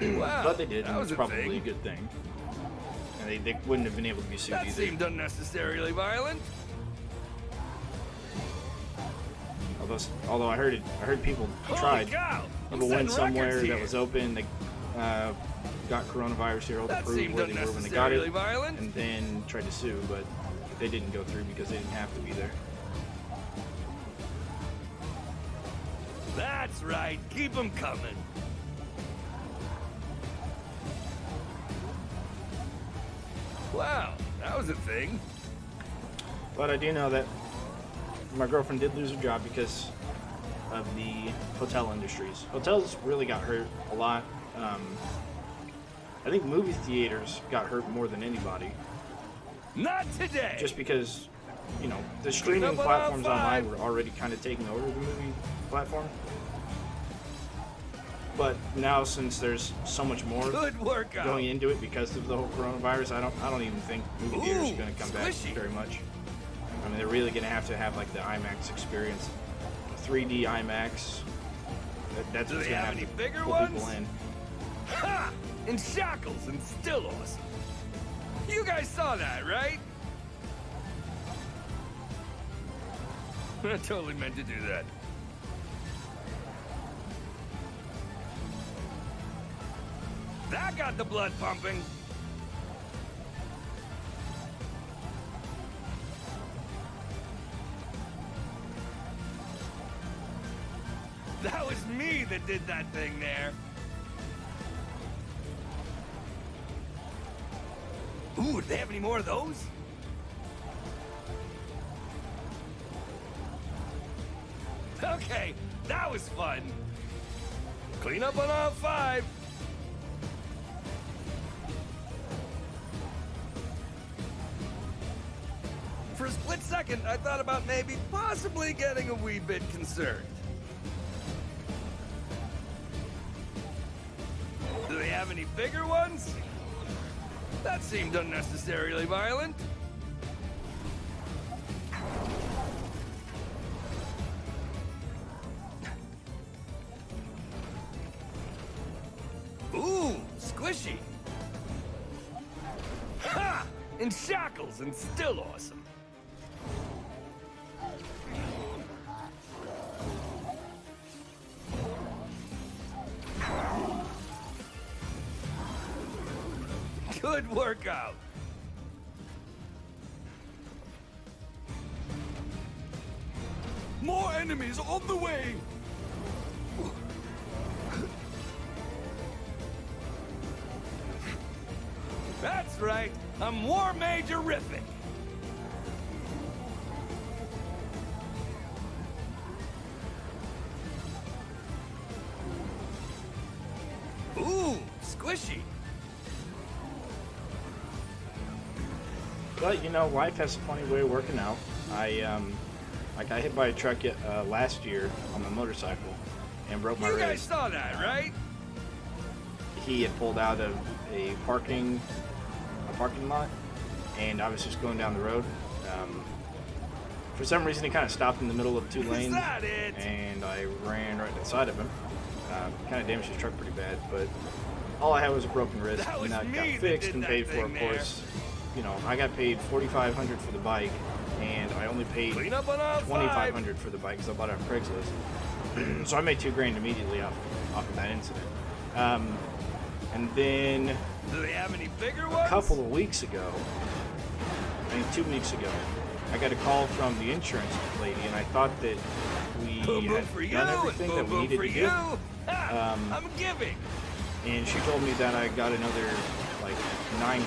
Wow, but they did, that and was it's a probably thing. a good thing. And they wouldn't have been able to be sued That either. seemed unnecessarily violent. Although I heard people Holy tried. cow! I'm People went setting somewhere records that here. was open. They got coronavirus here to That prove seemed where they were when they got unnecessarily it, violent. and then tried to sue, but they didn't go through because they didn't have to be there. That's right. Keep them coming. Wow, that was a thing. But I do know that my girlfriend did lose her job because of the hotel industries. Hotels really got hurt a lot. I think movie theaters got hurt more than anybody Not today. just because, you know, the streaming up on platforms all five. online were already kind of taking over the movie platform. But now, since there's so much more Good workout. going into it because of the whole coronavirus, I don't even think movie theaters are Ooh, going to come squishy. back very much. I mean, they're really going to have like the IMAX experience, 3D IMAX. That's Do what's they going to have any to bigger pull ones? people in. Ha! In shackles and still awesome. You guys saw that, right? I totally meant to do that. That got the blood pumping. That was me that did that thing there. Ooh, do they have any more of those? Okay, that was fun. Clean up on all five. For a split second, I thought about maybe possibly getting a wee bit concerned. Do they have any bigger ones? That seemed unnecessarily violent. Ooh, squishy. Ha! In shackles and still awesome. Good workout. More enemies on the way! That's right. I'm War Majorific. Ooh, squishy. But you know, life has a funny way of working out. I got hit by a truck last year on my motorcycle and broke my You guys wrist. saw that, right? He had pulled out of a parking lot, and I was just going down the road. For some reason, he kind of stopped in the middle of two lanes, Is that it? and I ran right inside of him. Kind of damaged his truck pretty bad, but all I had was a broken wrist, That was and that me got that fixed did and that paid for, thing of there. course. You know, I got paid $4,500 for the bike, and I only paid Clean up on all five. $2,500 for the bike because I bought it on Craigslist. So I made $2,000 immediately off of that incident. And then Do they have any bigger ones? a couple of weeks ago, I think 2 weeks ago, I got a call from the insurance lady, and I thought that we Boom boom had for you done and everything boom that we boom needed for to you. do. Ha, I'm giving. And she told me that I got another like $9,000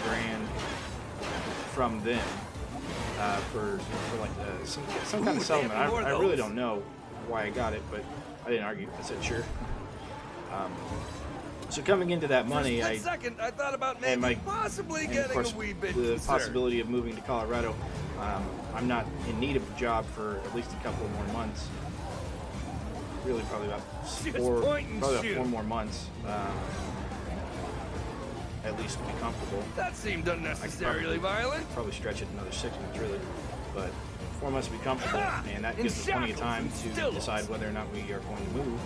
from them for like some kind Ooh, of settlement. they have more of I really those? don't know why I got it, but I didn't argue. I said sure. So coming into that money, For a I split second, I thought about and maybe my possibly and of getting course a wee bit the concerned. possibility of moving to Colorado. I'm not in need of a job for at least a couple more months. Really, probably about Just four, point and probably about shoot. 4 more months. At least to be comfortable. That seemed I could unnecessarily violent. probably stretch it another 6 months, really. But 4 months to be comfortable, Ha! and that In gives us plenty of shackles time and to stills. decide whether or not we are going to move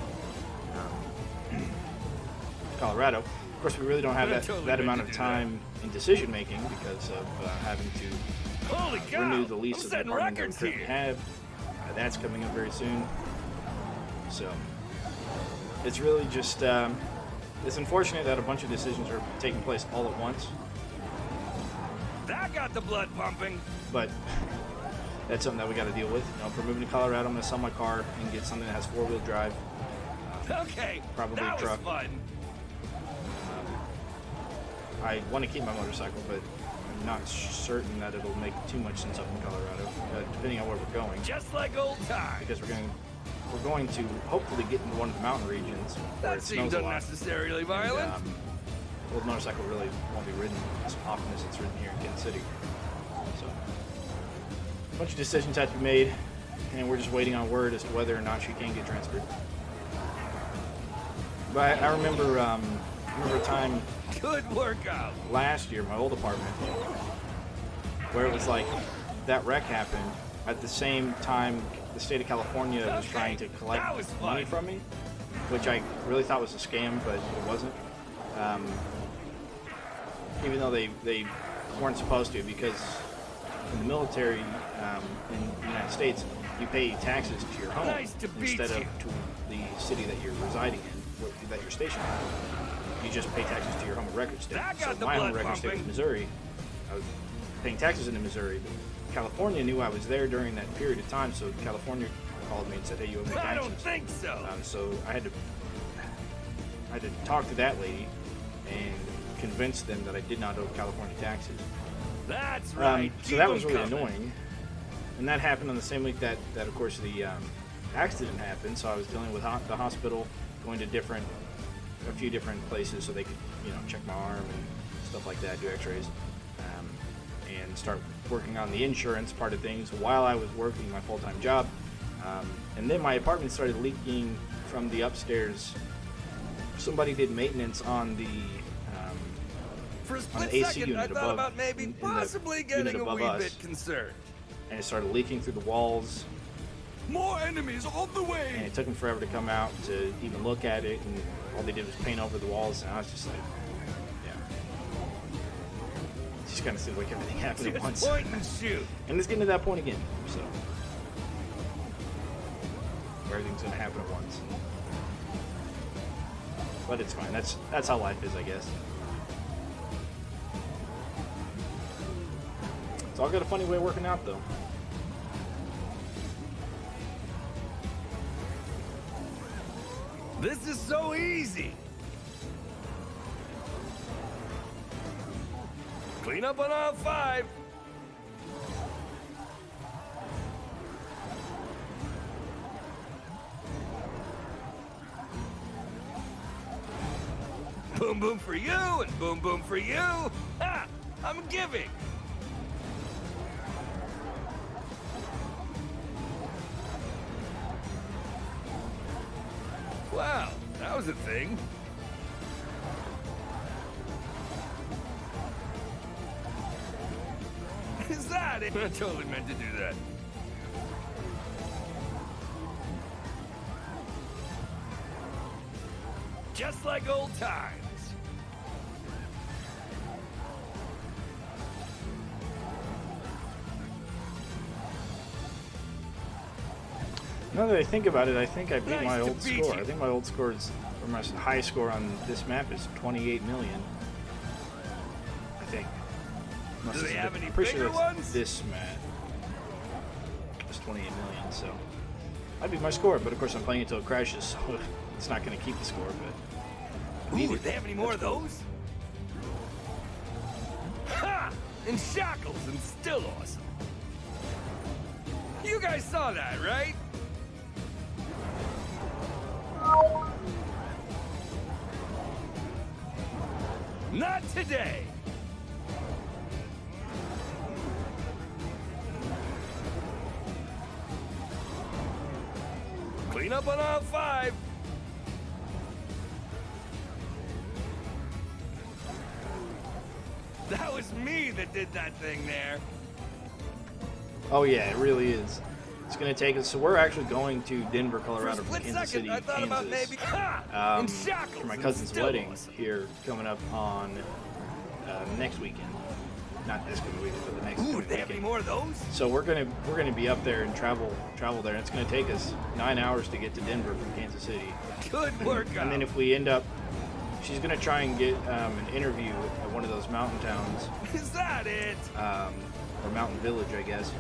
to Colorado. Of course, we really don't have I that, totally that meant amount to of do time in decision making because of having to Holy cow! renew the lease I'm of the setting apartment that we records currently here. have. That's coming up very soon. So it's really just it's unfortunate that a bunch of decisions are taking place all at once, That got the blood pumping. but that's something that we got to deal with. You know, if we're moving to Colorado, I'm going to sell my car and get something that has 4-wheel drive. Okay, Probably that a truck. was fun. I want to keep my motorcycle, but I'm not certain that it'll make too much sense up in Colorado, depending on where we're going. Just like old times. Because we're going to hopefully get into one of the mountain regions where That it seemed snows a lot. unnecessarily And, violent. well, the motorcycle really won't be ridden as often as it's ridden here in Kansas City. So a bunch of decisions had to be made, and we're just waiting on word as to whether or not she can get transferred. But I remember a time Good workout. last year, my old apartment, where it was like that wreck happened at the same time the state of California was trying to collect that was money fun. from me, which I really thought was a scam, but it wasn't. Even though they weren't supposed to, because in the military in the United States, you pay taxes to your home Nice to meet instead of you. to the city that you're residing in, that you're stationed in. You just pay taxes to your home record state. That got So the my home blood record state was pumping. Missouri. I was paying taxes into Missouri, but California knew I was there during that period of time, so California called me and said, "Hey, you owe me taxes." I don't think so. So I had to talk to that lady and convince them that I did not owe California taxes. That's right. So Keep that was 'em really coming. annoying, and that happened on the same week that of course the accident happened. So I was dealing with the hospital, going to a few different places so they could check my arm and stuff like that, do X-rays, and start working on the insurance part of things while I was working my full-time job. And then my apartment started leaking from the upstairs. Somebody did maintenance on the For a on split the AC second, unit I thought above, about maybe in the possibly unit getting a above wee us. bit concerned. and it started leaking through the walls, More enemies on the and way! it took them forever to come out to even look at it, and all they did was paint over the walls, and I was just like, yeah. It just kind of seemed like everything happened at Just once. point and shoot. And it's getting to that point again, so where everything's going to happen at once. But it's fine. That's how life is, I guess. It's all got a funny way of working out, though. This is so easy. Clean up on all 5. Boom boom for you and boom boom for you. Ha! I'm giving. Wow, that was a thing. Is that it? I totally meant to do that. Just like old times. Now that I think about it, I think I beat Nice my to old beat score. you. I think my old score is, or my high score on this map is 28 million. I think. Unless Do they it's a have bit- any I'm pretty bigger sure that's ones? this map. It's 28 million, so I beat my score. But of course, I'm playing until it crashes, so it's not going to keep the score. But Ooh, do they have any more of those? Ha! In shackles and still awesome. You guys saw that, right? Not today. Clean up on all 5. That was me that did that thing there. oh yeah, it really is. It's going to take us. So we're actually going to Denver, For a Colorado, from split Kansas second, City, I thought about Kansas. maybe in shackles For my and cousin's still wedding awesome. here coming up on next weekend. Not this coming weekend, but the next Ooh, coming do they have any weekend. more of those? So we're gonna be up there and travel there, and it's gonna take us 9 hours to get to Denver from Kansas City. Good workout. And then if we end up, she's gonna try and get an interview at one of those mountain towns, Is that it? or mountain village, I guess,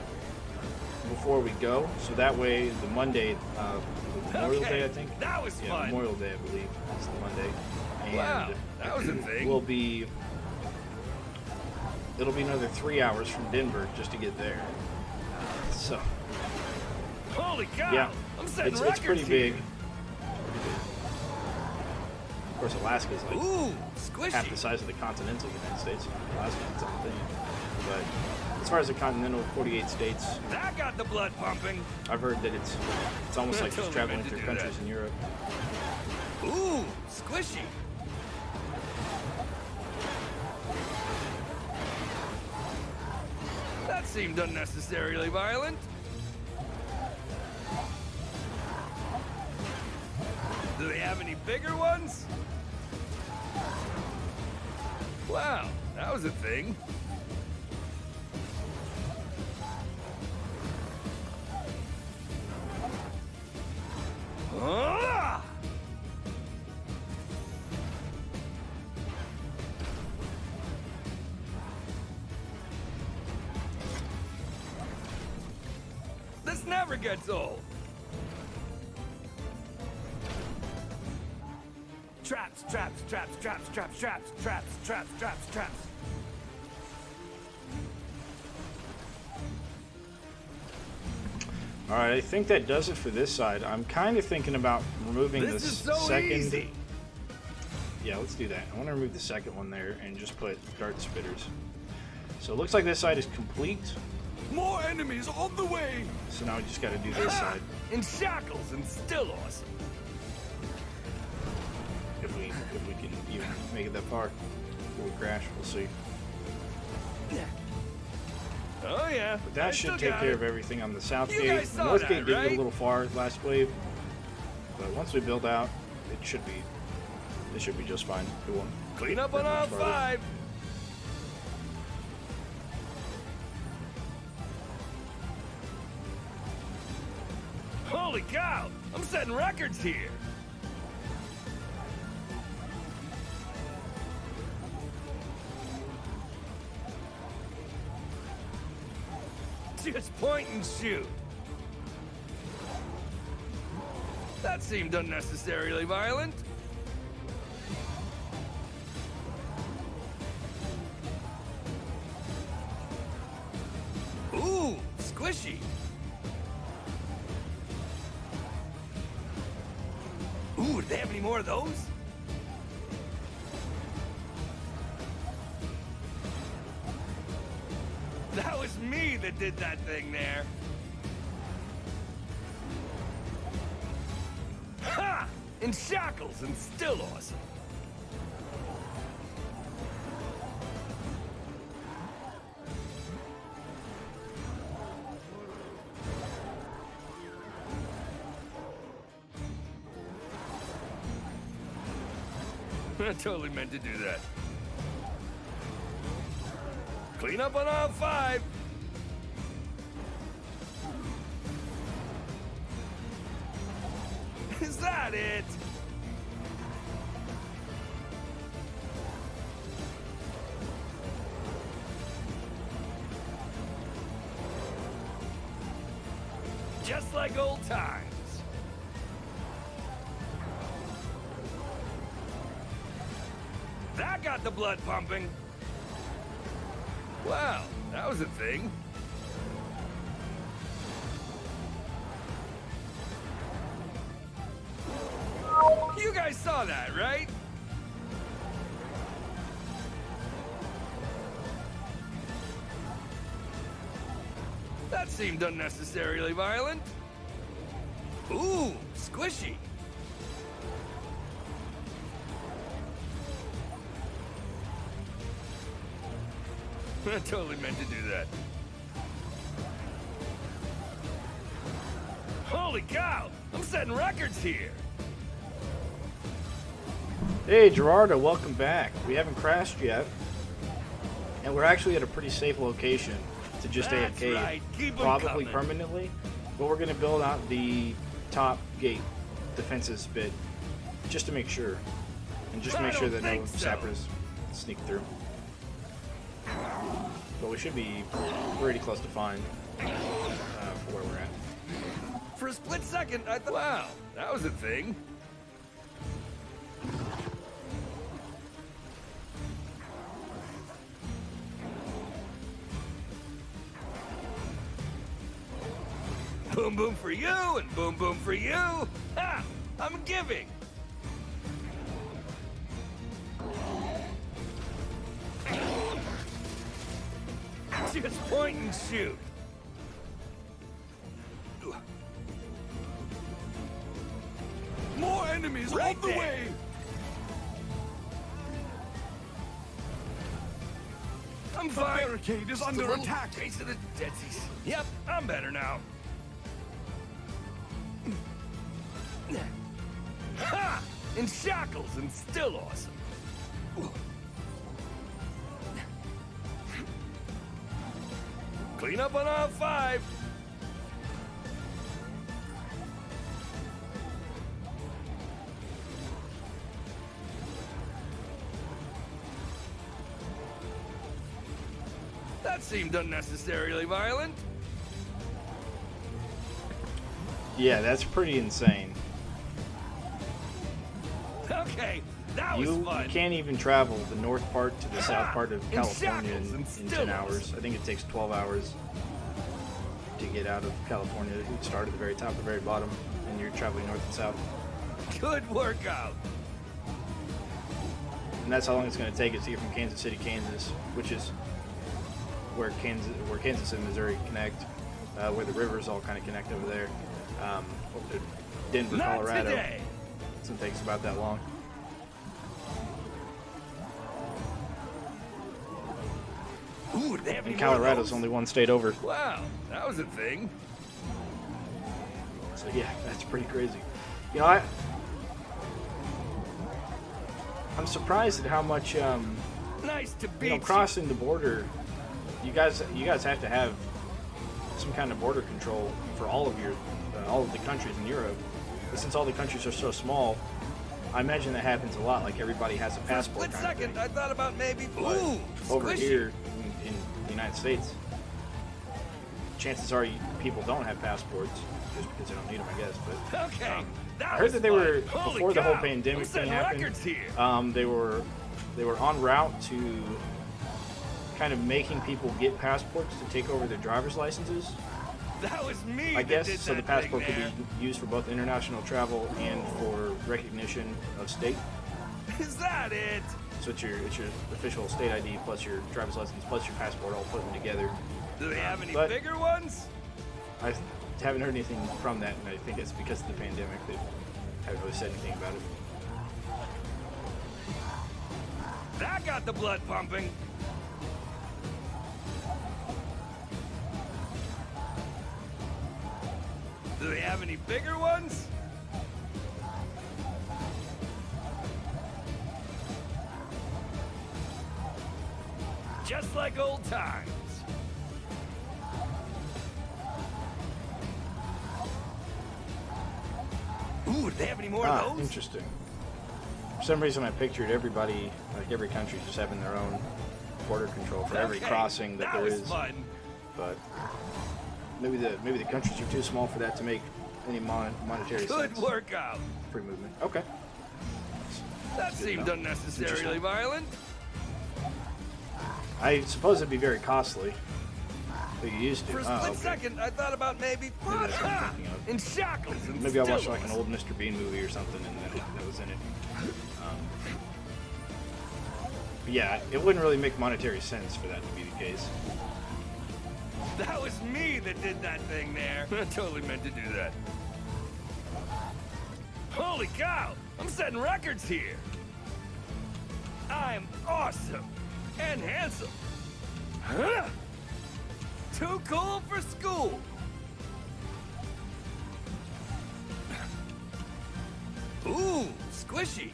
before we go. So that way, the Monday, Memorial Okay, Day, I think. that was Yeah, fun. Memorial Day, I believe, is the Monday. And Wow, that was a thing. We'll be. It'll be another 3 hours from Denver just to get there. So Holy cow! yeah, I'm setting it's records pretty here. big. Of course, Alaska's like Ooh, half the squishy. size of the continental United States. Alaska's its own thing, but as far as the continental 48 states, That got the blood pumping. I've heard that it's almost like just Totally traveling meant to through do countries that. in Europe. Ooh, squishy. That seemed unnecessarily violent. Do they have any bigger ones? Wow, that was a thing. Ah! This never gets old. Traps, traps, traps, traps, traps, traps, traps, traps, traps, traps. All right, I think that does it for this side. I'm kind of thinking about removing This the is so second. easy. Yeah, let's do that. I want to remove the second one there and just put dart spitters. So it looks like this side is complete. More enemies on the way. So now we just got to do this Ah! side. In shackles and still awesome. If we can even make it that far before we crash, we'll see. Oh yeah. But that should take care of everything on the south You gate. guys The saw north that, gate did get right? a little far last wave, but once we build out, it should be just fine. It won't Clean up get on much all farther. 5. Holy cow! I'm setting records here. Just point and shoot. That seemed unnecessarily violent. Ooh, squishy. Ooh, do they have any more of those? That was me that did that thing there. Ha! In shackles and still awesome. I totally meant to do that. Clean up on all 5. Is that it? Just like old times. That got the blood pumping. Wow, that was a thing. You guys saw that, right? That seemed unnecessarily violent. Ooh, squishy. I totally meant to do that. Holy cow! I'm setting records here. Hey Gerardo, welcome back. We haven't crashed yet, and we're actually at a pretty safe location to just That's AFK, right. Keep 'em probably coming. permanently. But we're gonna build out the top gate defenses bit just to make sure, and just to I make sure don't that no think so. sappers sneak through. But we should be pretty close to fine for where we're at. For a split second, I thought, wow, that was a thing. Boom boom for you and boom boom for you. Ha! I'm giving. Just point and shoot. More enemies Right on the there. way! I'm The fine. barricade is Just a under little attack. Taste of the deadsies. Yep, I'm better now. Ha! In shackles and still awesome. Clean up on aisle 5. That seemed unnecessarily violent. Yeah, that's pretty insane. Okay, that was You fun. can't even travel the north part to the south part of In California shackles in and 10 stills. hours. I think it takes 12 hours to get out of California. You start at the very top, the very bottom, and you're traveling north and south. Good workout. And that's how long it's going to take us to get from Kansas City, Kansas, which is where Kansas and Missouri connect, where the rivers all kind of connect over there. Up to Denver, Not Colorado. today. So it takes about that long. Ooh, do they have any And more of Colorado's those? only one state over. Wow, that was a thing. So yeah, that's pretty crazy. You know, I'm surprised at how much Nice to you beat know, crossing the border. You guys have to have some kind of border control for all of the countries in Europe. But since all the countries are so small, I imagine that happens a lot. Like everybody has a For a passport. split kind of second, thing. I thought about maybe. But Ooh, over squishy. here in the United States, chances are people don't have passports just because they don't need them, I guess. But Okay, that I heard was that they fun. were Holy before the whole cow, pandemic I'm thing setting happened. records here. They were en route to kind of making people get passports to take over their driver's licenses. That was me. I that guess did so. The that passport thing could there. be used for both international travel and for recognition of state. Is that it? So it's your official state ID plus your driver's license plus your passport all put them together. Do they have any But- bigger ones? I haven't heard anything from that, and I think it's because of the pandemic. They haven't really said anything about it. That got the blood pumping. Do they have any bigger ones? Just like old times. Ooh, do they have any more of those? Interesting. For some reason, I pictured everybody, like every country, just having their own border control for every Okay, crossing that there was is. fun. But maybe the countries are too small for that to make any monetary Good sense. workout. Free movement. Okay. That good seemed enough. unnecessarily Interesting. violent. I suppose it'd be very costly. But you used to. For a Oh, split okay. second, I thought about maybe Maybe that's what I'm thinking of. in shackles and Maybe I watched stills. like an old Mr. Bean movie or something, and that was in it. But yeah, it wouldn't really make monetary sense for that to be the case. That was me that did that thing there. I totally meant to do that. Holy cow! I'm setting records here. I'm awesome and handsome. Huh? Too cool for school. Ooh, squishy.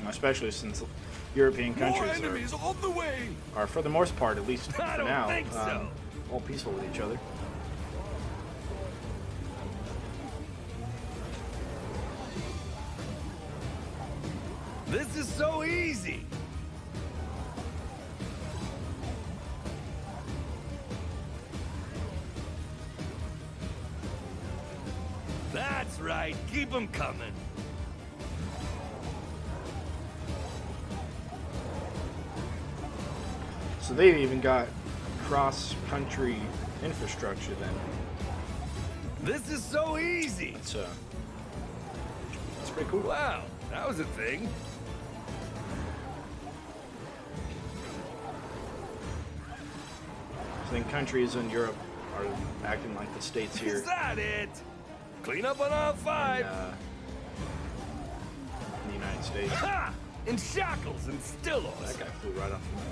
Especially since European More countries enemies on the way! are, for the most part, at least I for don't now, think so. all peaceful with each other. This is so easy. That's right. Keep them coming. So they've even got cross-country infrastructure then. This is so easy. It's pretty cool. Wow, that was a thing. think countries in Europe are acting like the states here. Is that it? Clean up on all 5. In the United States. Ha! In shackles and still That awesome. guy flew right off the map.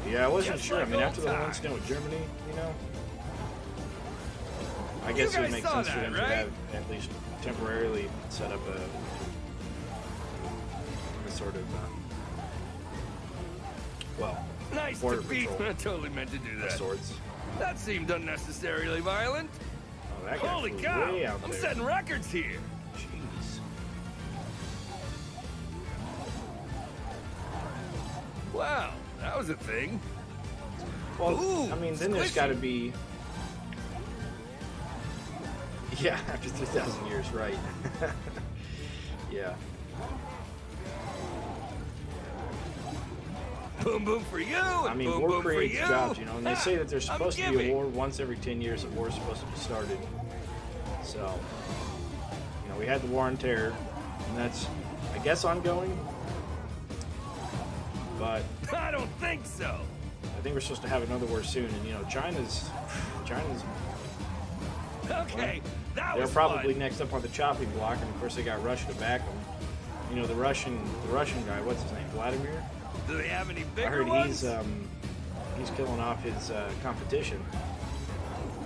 Yeah, I wasn't Just sure. like I mean, old after the whole times. incident with Germany, you know, I guess it would guys make saw sense for that, them right? to have at least temporarily set up a sort of, well, Nice border defeat. patrol I totally meant to do of that. sorts. That seemed unnecessarily violent. Oh, that guy Holy flew cow! way out I'm there. setting records here. Jeez. Wow, that was a thing. Well, Ooh, I mean, then there's squishy. got to be. Yeah, after 3,000 years, right? Yeah. Boom boom for you, and I mean, boom war boom for creates you. jobs, you know, and they Ha! say that there's I'm supposed to be a giving. war once every 10 years. A war is supposed to be started. So, you know, we had the war on terror, and that's, I guess, ongoing. But I don't think so. I think we're supposed to have another war soon, and you know, China's Okay, that they're was probably fun. next up on the chopping block, and of course they got Russia to back them. You know, the Russian guy, what's his name, Vladimir? Do they have any I bigger heard ones? he's killing off his competition,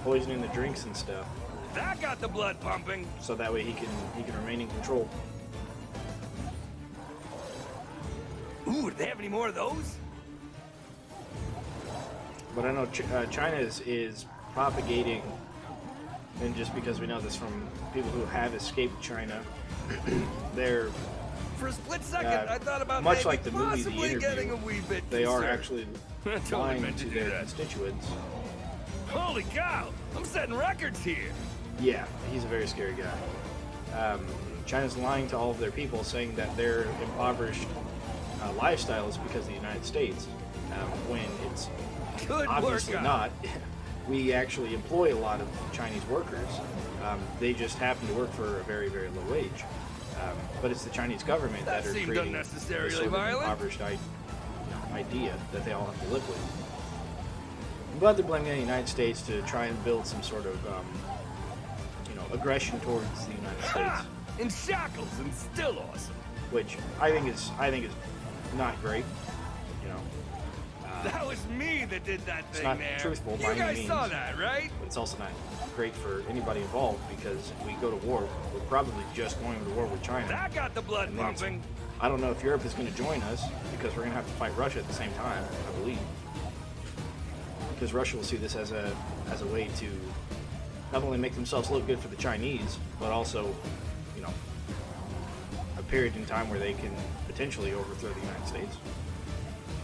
poisoning the drinks and stuff, That got the blood pumping. so that way he can remain in control. Ooh, do they have any more of those? But I know China is propagating, and just because we know this from people who have escaped China, they're For a split second, I thought about much maybe like the movie The possibly getting a Interview. wee bit They are concerned. actually I totally lying meant to to do their that. constituents. Holy cow! I'm setting records here. Yeah, he's a very scary guy. China's lying to all of their people, saying that their impoverished lifestyle is because of the United States, when it's Good obviously workout. not. We actually employ a lot of Chinese workers. They just happen to work for a very, very low wage. But it's the Chinese government That that are seemed creating unnecessarily this sort of violent. impoverished idea that they all have to live with. I'm glad they're blaming the United States to try and build some sort of, aggression towards the United States, Ha! In shackles and still awesome. which I think is not great. You know, That was me that did that thing not there. truthful you by any guys means. saw that, right? but it's also not great for anybody involved, because if we go to war, we're probably just going to war with China. That got the blood And then it's- pumping. I don't know if Europe is going to join us, because we're going to have to fight Russia at the same time, I believe. Because Russia will see this as a way to not only make themselves look good for the Chinese, but also, you know, a period in time where they can potentially overthrow the United States.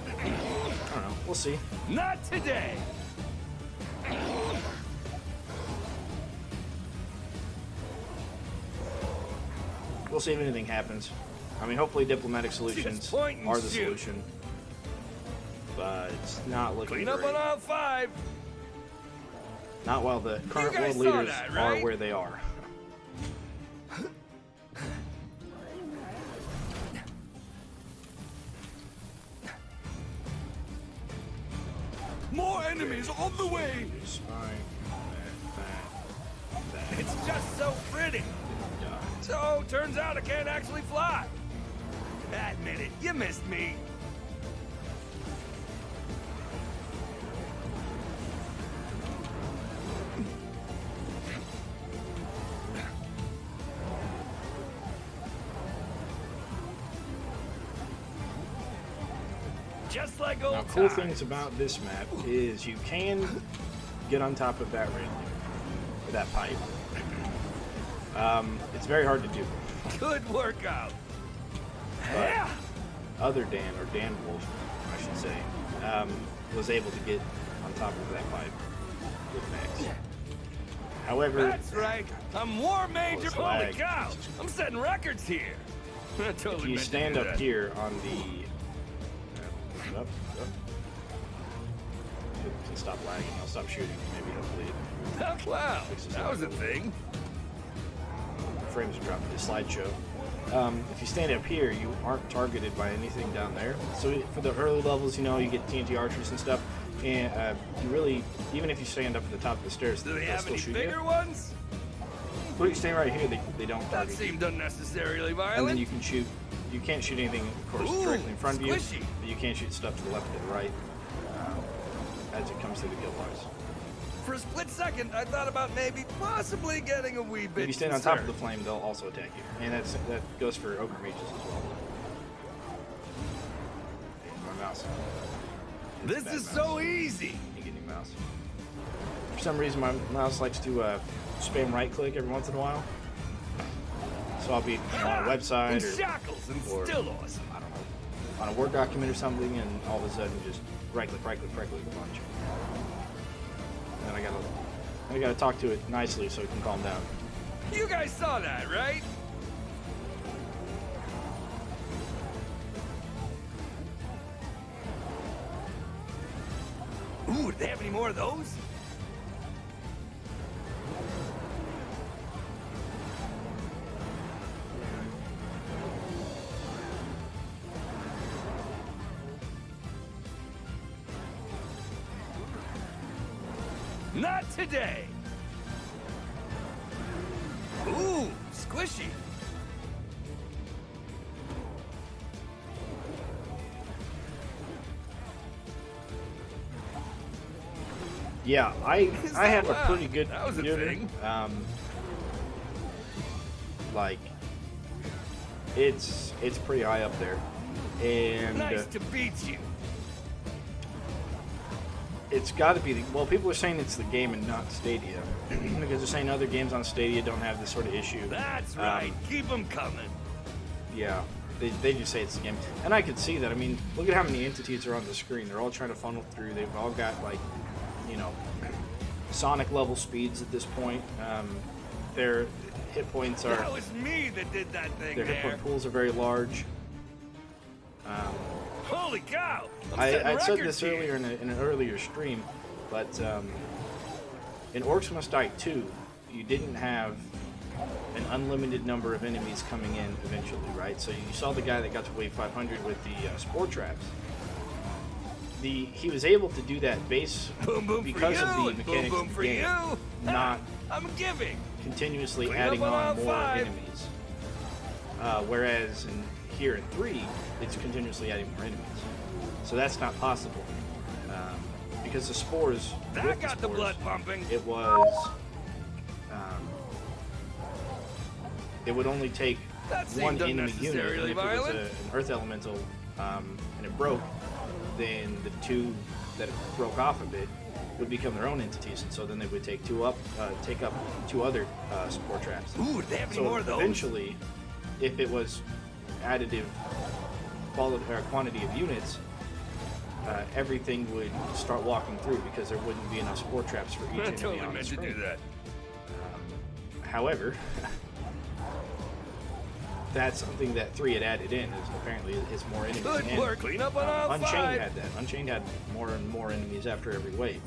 I don't know. We'll see. Not today. We'll see if anything happens. I mean, hopefully diplomatic solutions point and are the shoot. solution. But it's not looking Clean up great. on all 5. Not while the current guys world saw leaders that, are right? where they are. More enemies on the way! It's just so pretty. So, turns out I can't actually fly. Admit it, you missed me. Just like old Now, cool times. things about this map is you can get on top of that railing, or that pipe. It's very hard to do. Good workout. But Yeah. other Dan, or Dan Wolf, I should say, was able to get on top of that pipe with Max. However, That's right. I'm War Major. Close Holy flag. cow. I'm setting records here. I totally if you meant to stand do up that. here on the up, it can stop lagging. I'll stop shooting. Maybe hopefully Oh, wow. Fixes That was a that. thing. the frames are dropping. The slideshow. if you stand up here, you aren't targeted by anything down there. So for the early levels, you know, you get TNT archers and stuff, and you really, even if you stand up at the top of the stairs, Do they they'll have still any shoot bigger you. ones? But you stay right here, they don't That target you. seemed unnecessarily And violent. then you can shoot. You can't shoot anything, of course, Ooh, directly in front of you. squishy. But you can't shoot stuff to the left or the right as it comes to the kill bars. For a split second, I thought about maybe possibly getting a wee bit If you stand on top of concerned. the flame, they'll also attack you, and that goes for ogre mages as well. My mouse. This Bad is mouse. so easy. You get a new mouse. For some reason, my mouse likes to spam right-click every once in a while. So I'll be on a website In or shackles and or- still awesome. I don't know, on a Word document or something, and all of a sudden just right-click a bunch. And then I gotta talk to it nicely so it can calm down. You guys saw that, right? Ooh, do they have any more of those? Not today. Ooh, squishy. Yeah, I have a Wow, pretty good that was a computer. thing. Like it's pretty high up there, and Nice to beat you. it's got to be well. People are saying it's the game and not Stadia because they're saying other games on Stadia don't have this sort of issue. That's right. Keep them coming. Yeah, they just say it's the game, and I could see that. I mean, look at how many entities are on the screen. They're all trying to funnel through. They've all got like, you know, Sonic level speeds at this point. Their hit points are That was me that did that thing their hit there. point pools are very large. Holy cow! I said records this here. earlier in an earlier stream, but in Orcs Must Die 2, you didn't have an unlimited number of enemies coming in eventually, right? So you saw the guy that got to wave 500 with the spore traps. He was able to do that base Boom boom because for of you the and mechanics boom boom of for the game, you. not I'm giving. continuously Clean adding up on on aisle more 5. enemies. Whereas here in 3, it's continuously adding more enemies. So that's not possible. Because the spores, That with got the spores, blood pumping. it was, it would only take That seemed one enemy unit, and unnecessarily if it was violent. an earth elemental and it broke, then the 2 that broke off of it would become their own entities, and so then they would take take up 2 other spore traps. Ooh, do they have any So more of those? eventually, if it was additive quality or quantity of units, everything would start walking through because there wouldn't be enough spore traps for each I enemy totally on the meant to screen. do that. However, that's something that 3 had added in. Is apparently it's more enemies. Good And, work. Clean up on aisle 5. Unchained had that. Unchained had more and more enemies after every wave.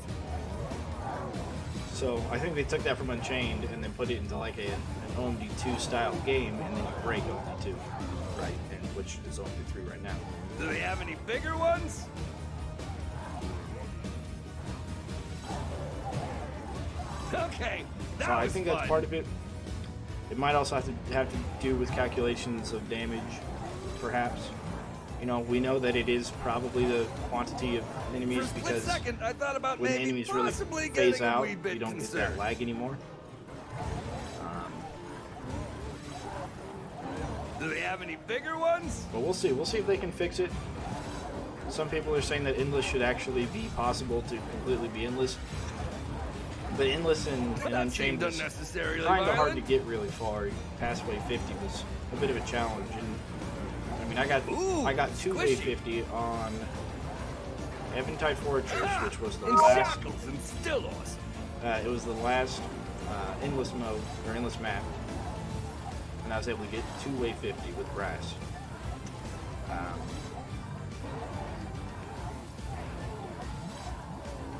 So I think they took that from Unchained and then put it into like an OMD2 style game, and then you break OMD2, right? And which is OMD3 right now. Do they have any bigger ones? Okay, that So I was think fun. that's part of it. It might also have to do with calculations of damage, perhaps. You know, we know that it is probably the quantity of For a enemies split because second, I thought about when the maybe enemies really possibly phase getting a out, wee bit you don't get concerned. that lag anymore. Do they have any bigger ones? But we'll see. We'll see if they can fix it. Some people are saying that endless should actually be possible to completely be endless. But endless and That Unchained seemed was unnecessarily kind of hard to violent. get really far. Past wave 50 was a bit of a challenge. And I mean, I got 2 wave squishy. 50 on Eventide Fortress, which was the In last. shackles and still awesome. It was the last endless mode or endless map, and I was able to get 2 wave 50 with brass.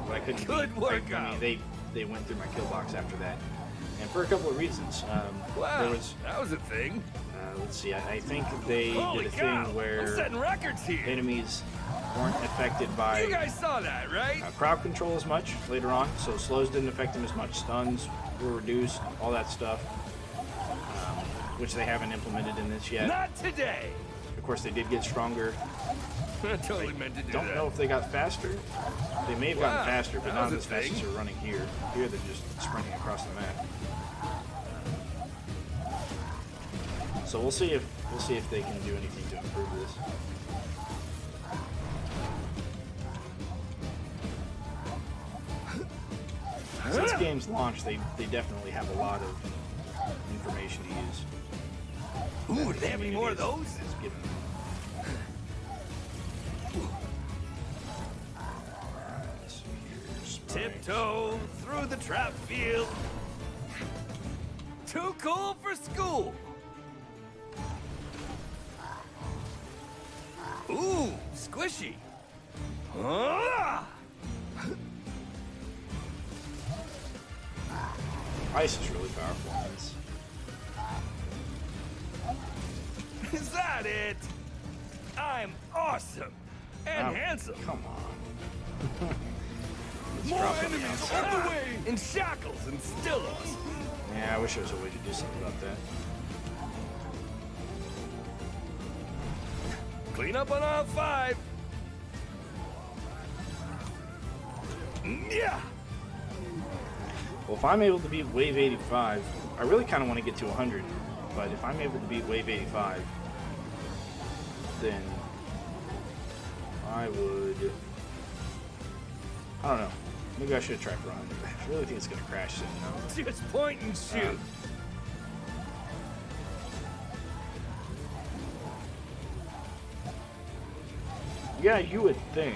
But I couldn't. Good beat- workout. I mean, they went through my kill box after that, and for a couple of reasons. Wow, There was that was a thing. Let's see. I think they Holy did a cow! thing I'm where setting records here. enemies weren't affected by You guys saw that, right? crowd control as much later on. So slows didn't affect them as much. Stuns were reduced. All that stuff, which they haven't implemented in this yet. Not today. Of course, they did get stronger. I totally meant to do Don't that. know if they got faster. They may have gotten Wow, faster, but that not was as a fast thing. as they're running here. Here they're just sprinting across the map. So we'll see if they can do anything to improve this. Since game's launch, they definitely have a lot of information to use. Ooh, do they have any more of those? Is given them. Alright, so here's Tiptoe through the trap field. Too cool for school. Ooh, squishy. Ah! Ice is really powerful in this. Is that it? I'm awesome and Oh, handsome. Come on. Let's More drop it enemies down. on the way! In shackles and still awesome. Yeah, I wish there was a way to do something about that. Clean up on aisle 5. Yeah. Well, if I'm able to beat Wave 85, I really kind of want to get to 100, but if I'm able to beat Wave 85, then I would... I don't know. Maybe I should have tried for 100. I really think it's going to crash soon, though. Just point and shoot. Yeah, you would think.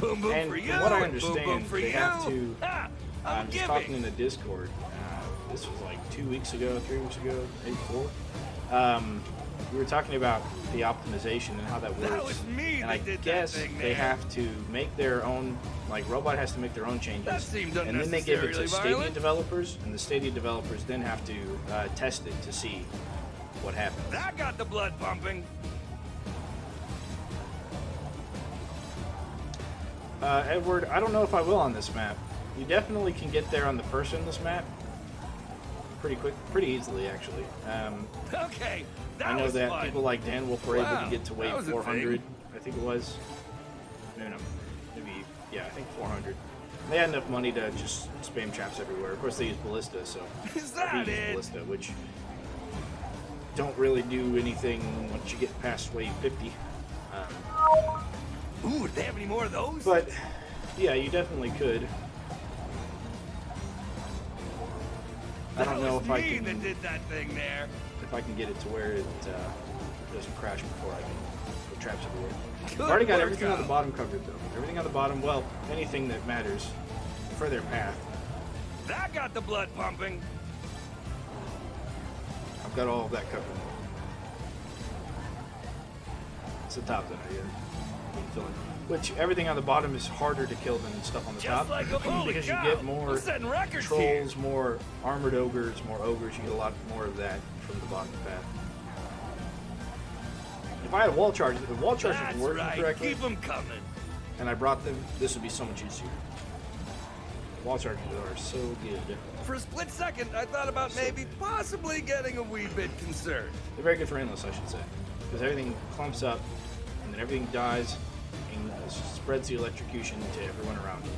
Boom boom And for from you. what I and boom boom understand, for they you. have to- Ah, I'm I'm just talking giving. in the Discord. This was like 2 weeks ago, 3 weeks ago, maybe 4. We were talking about the optimization and how that works. That was me and that I did that guess thing they there. have to make their own, like Robot has to make their own changes. That seemed and then they give it to unnecessarily Stadia violent. developers, and the Stadia developers then have to test it to see what happens. That got the blood pumping. Edward, I don't know if I will on this map. You definitely can get there on the first in this map. Pretty easily, actually. Okay, that I know was that fun. people like Dan Wolf were able Wow, to get to that wave was a 400. thing. I think it was. No, maybe, yeah, I think 400. They had enough money to just spam traps everywhere. Of course, they use ballista, so Is or that he used it? ballista, which don't really do anything once you get past wave 50. Ooh, do they have any more of those? But yeah, you definitely could. I don't know if I me can. that did that thing there. If I can get it to where it doesn't crash before I can put traps everywhere. Good I've already got work, everything on the Al. bottom covered, though. Everything on the bottom, well, anything that matters for their path. That got the blood pumping. I've got all of that covered. It's the top that I fill in. Which, everything on the bottom is harder to kill than stuff on the Just top. like a holy because cow. you get more I'm setting records trolls, more armored ogres, more ogres. You get a lot more of that from the bottom path. If I had wall charges, if wall charges That's were working right. correctly, Keep them coming. and I brought them, this would be so much easier. Wall charges are so good. For a split second, I thought about maybe possibly getting a wee bit concerned. They're very good for endless, I should say, because everything clumps up, and then everything dies, and spreads the electrocution to everyone around them.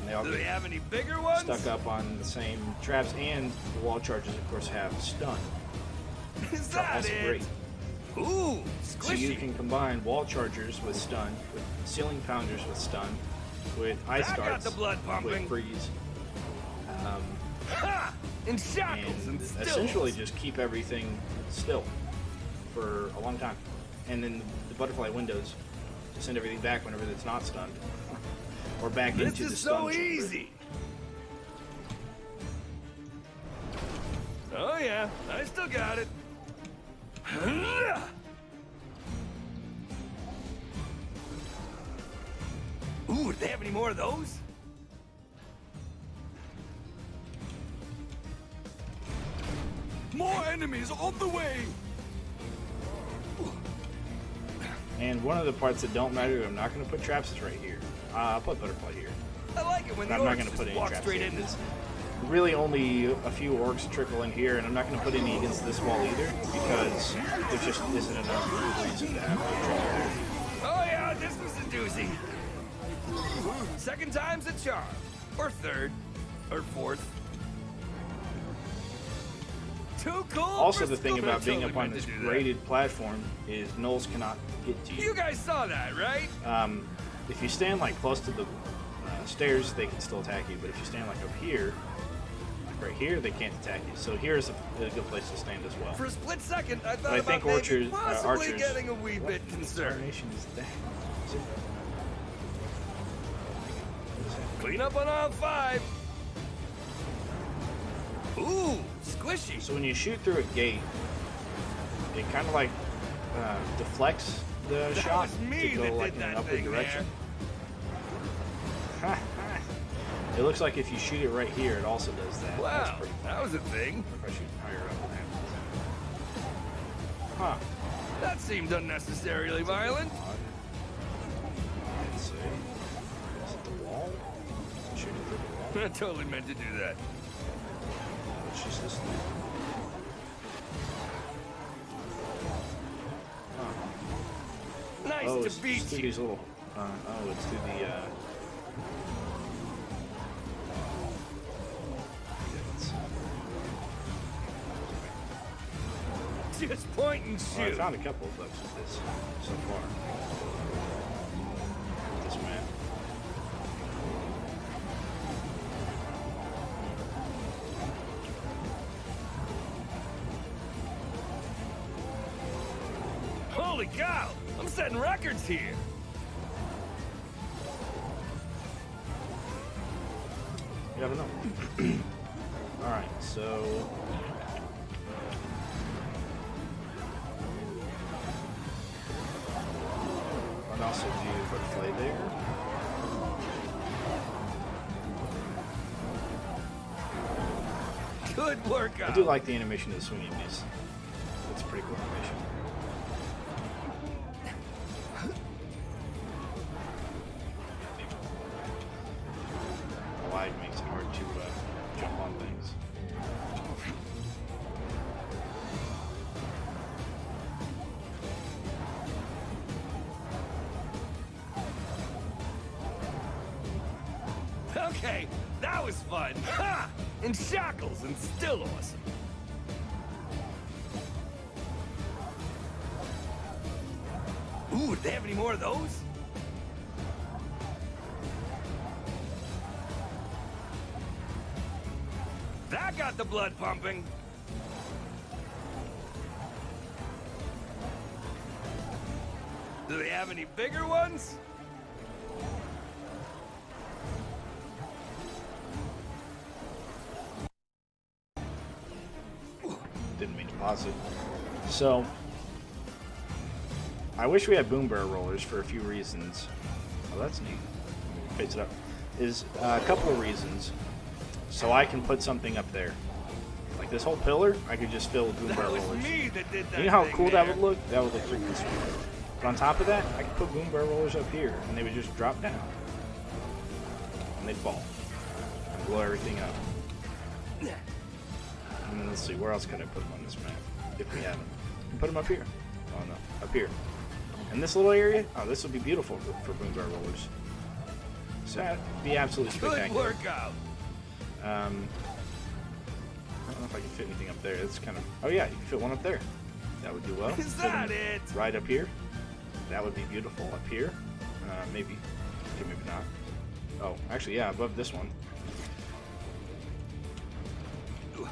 And they all Do get they have any bigger ones? stuck up on the same traps, and the wall charges, of course, have stun. Is So that that's it? great. Ooh, So you squishy. can combine wall chargers with stun, with ceiling pounders with stun, with ice That got darts the blood with pumping. freeze, Ha! In shackles and and still. essentially just keep everything still for a long time. And then the butterfly windows to send everything back whenever it's not stunned, or back This into the is stun so chamber. easy. Oh yeah, I still got it. Ooh, do they have any more of those? More enemies on the way! And one of the parts that don't matter, I'm not going to put traps is right here. I'll put butterfly here. I like it when But the I'm not orcs going to just put any walk traps straight here. in. There's really only a few orcs trickle in here, and I'm not going to put any against this wall either, because there just isn't enough reason to have a trap there. Oh yeah, this was a doozy. Second time's a charm. Or third. Or fourth. Too cool. Also, for the thing school. about being Totally up on meant this to do that. graded platform is gnolls cannot get to You guys saw that, right? If you stand like close to the stairs, they can still attack you. But if you stand like up here, like right here, they can't attack you. So here's a good place to stand as well. For a split second, I thought I about think maybe orchard, possibly archers. getting a wee What bit concerned. tarnation is that? Is it- Clean up on all 5. Ooh, squishy. So when you shoot through a gate, it kind of like deflects the That shot was me to go that like did in an that upward thing, direction. It looks like if you shoot it right here, it also does that. That's Wow, pretty that was a thing. If I shoot higher up, what happens? Huh. That seemed unnecessarily violent. Odd. Let's see. Is it the wall? Shoot it through the wall? I totally meant to do that. It's just this thing. Huh. Nice Oh, to it's beat through you. these little. Oh, it's through the. Just point and Well, I shoot. found a couple of bugs with this so far. This map. Holy cow! I'm setting records here. You never know. Alright, so. And also do butterfly there. Good workout. I do like the animation of the swinging these. It's a pretty cool animation. The lag makes it hard to jump on things. Okay, that was fun. Ha! In shackles and still awesome. Ooh, do they have any more of those? That got the blood pumping. Do they have any bigger ones? Didn't mean to pause it. So, I wish we had boom barrel rollers for a few reasons. Oh, that's neat. Fades it up. Is a couple of reasons. So I can put something up there. Like this whole pillar, I could just fill with boom That barrel was rollers. me that did that. You know how thing cool there. that would look? That would look freaking sweet. But on top of that, I could put boom barrel rollers up here, and they would just drop down. And they'd fall. And blow everything up. And then let's see, where else can I put them on this map? If we have them. Put them up here. Oh no, up here. In this little area? Oh, this would be beautiful for boom barrel rollers. So that'd be absolutely Good spectacular. workout. I don't know if I can fit anything up there. It's kind of. Oh yeah, you can fit one up there. That would do well. Is Fit 'em that it? Right up here. That would be beautiful up here. Maybe. Okay, maybe not. Oh, actually, yeah, above this one. You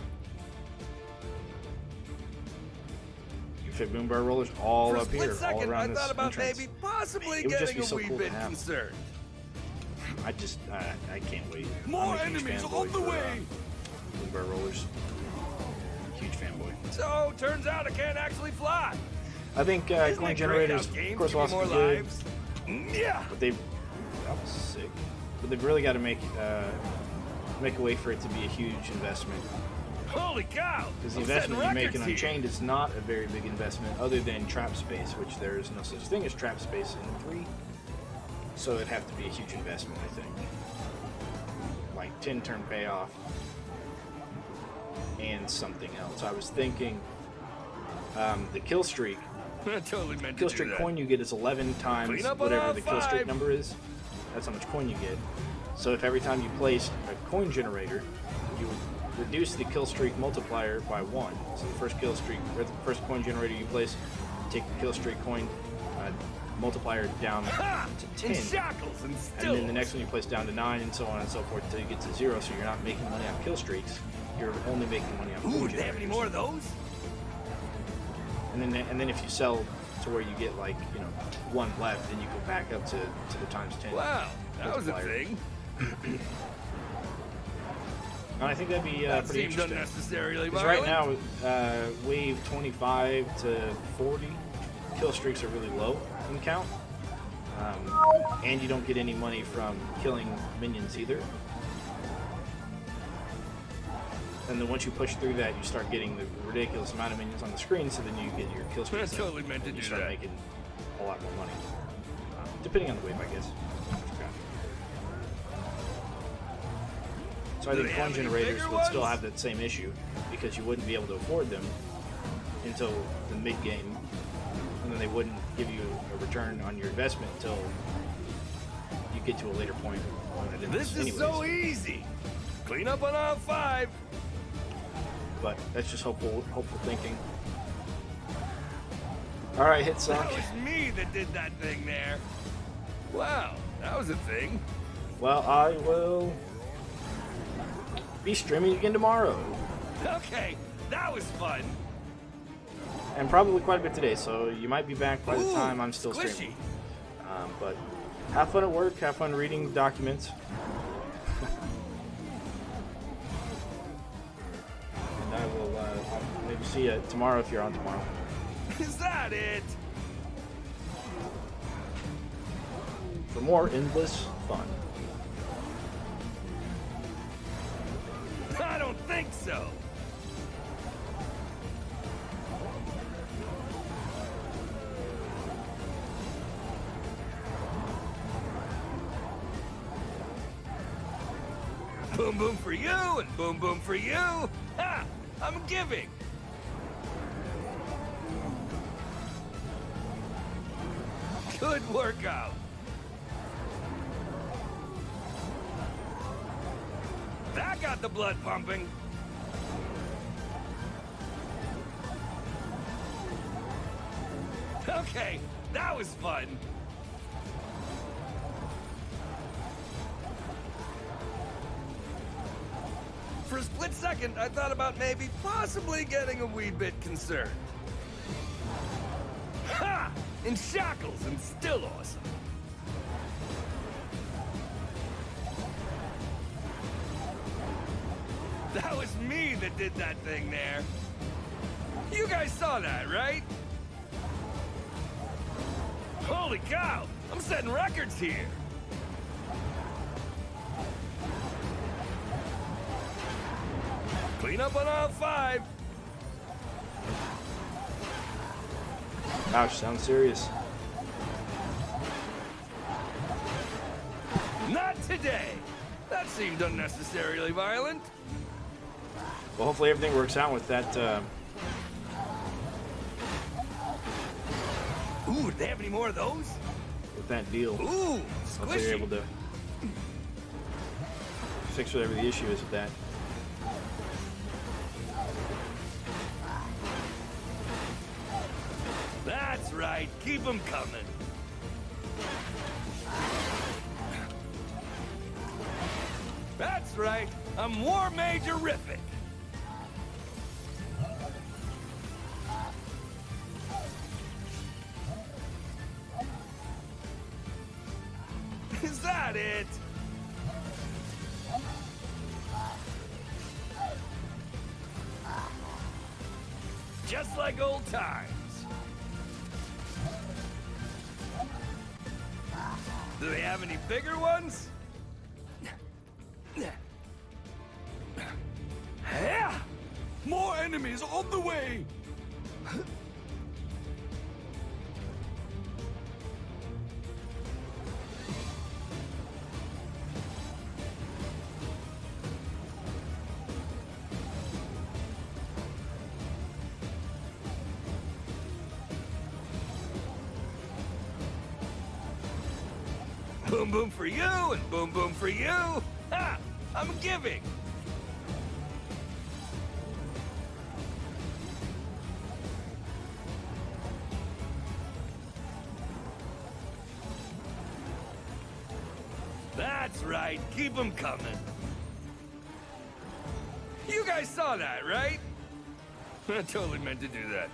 can fit boom barrel rollers all For a up split here, all second, around I this thought about entrance. maybe possibly It would just getting be so a wee cool to bit have. concerned. I can't wait. More I'm a huge enemies fanboy on the for, way. boom barrel rollers. Huge fanboy. So, turns out I can't actually fly. I think Isn't coin it great generators, how games of course, give will you also more be good, lives? Yeah. but that was sick. But they've really got to make a way for it to be a huge investment Holy cow! Because the I'm investment you setting make in records here. Unchained is not a very big investment other than trap space, which there is no such thing as trap space in 3. So it'd have to be a huge investment, I think. Like 10-turn payoff and something else. I was thinking the kill streak. I totally meant Kill to do streak that. coin you get is 11 times Clean up on whatever aisle the kill streak 5. number is. That's how much coin you get. So if every time you placed a coin generator, you would reduce the kill streak multiplier by 1. So the first kill streak, or the first coin generator you place, take the kill streak coin multiplier down Ha! to In 10. shackles and And still. then the next one you place down to 9, and so on and so forth until you get to 0. So you're not making money on kill streaks. You're only making money on coin Ooh, do they have any generators. more of those? And then if you sell to where you get like 1 left, then you go back up to the times 10. Wow, that was a multiplier. thing. And I think that'd be That pretty seemed interesting. unnecessarily Because violent. right now, wave 25 to 40 kill streaks are really low in count, and you don't get any money from killing minions either. And then once you push through that, you start getting the ridiculous amount of minions on the screen, so then you get your kill I streaks up, totally meant to and you do start that. making a lot more money. Depending on the wave, I guess. I forgot. So I Do think they have coin any generators bigger would still ones? have that same issue, because you wouldn't be able to afford them until the mid-game, and then they wouldn't give you a return on your investment until you get to a later point on it. This is anyways. so easy. Clean up on aisle 5. But that's just hopeful thinking. All right, hit song. That was me that did that thing there. Wow, that was a thing. Well, I will be streaming again tomorrow, Okay, that was fun. and probably quite a bit today. So you might be back by the Ooh, time I'm still squishy. streaming. But have fun at work. Have fun reading documents. And I will I'll maybe see you tomorrow if you're on tomorrow. Is that it? For more endless fun. I don't think so. Boom boom for you and boom boom for you. Ha! I'm giving. Good workout. That got the blood pumping. Okay, that was fun. For a split second, I thought about maybe possibly getting a wee bit concerned. Ha! In shackles and still awesome. That was me that did that thing there. You guys saw that, right? Holy cow! I'm setting records here. Clean up on aisle 5. Ouch, sounds serious. Not today. That seemed unnecessarily violent. Well, hopefully everything works out with that. Ooh, do they have any more of those? With that deal. Ooh, Hopefully you're able squishy. to fix whatever the issue is with that. That's right. Keep them coming. That's right. I'm War Majorific. Is that it? Just like old times. Do they have any bigger ones? Yeah. enemies on the way! Boom boom for you and boom boom for you. Ha! I'm giving. That's right. Keep them coming. You guys saw that, right? I totally meant to do that.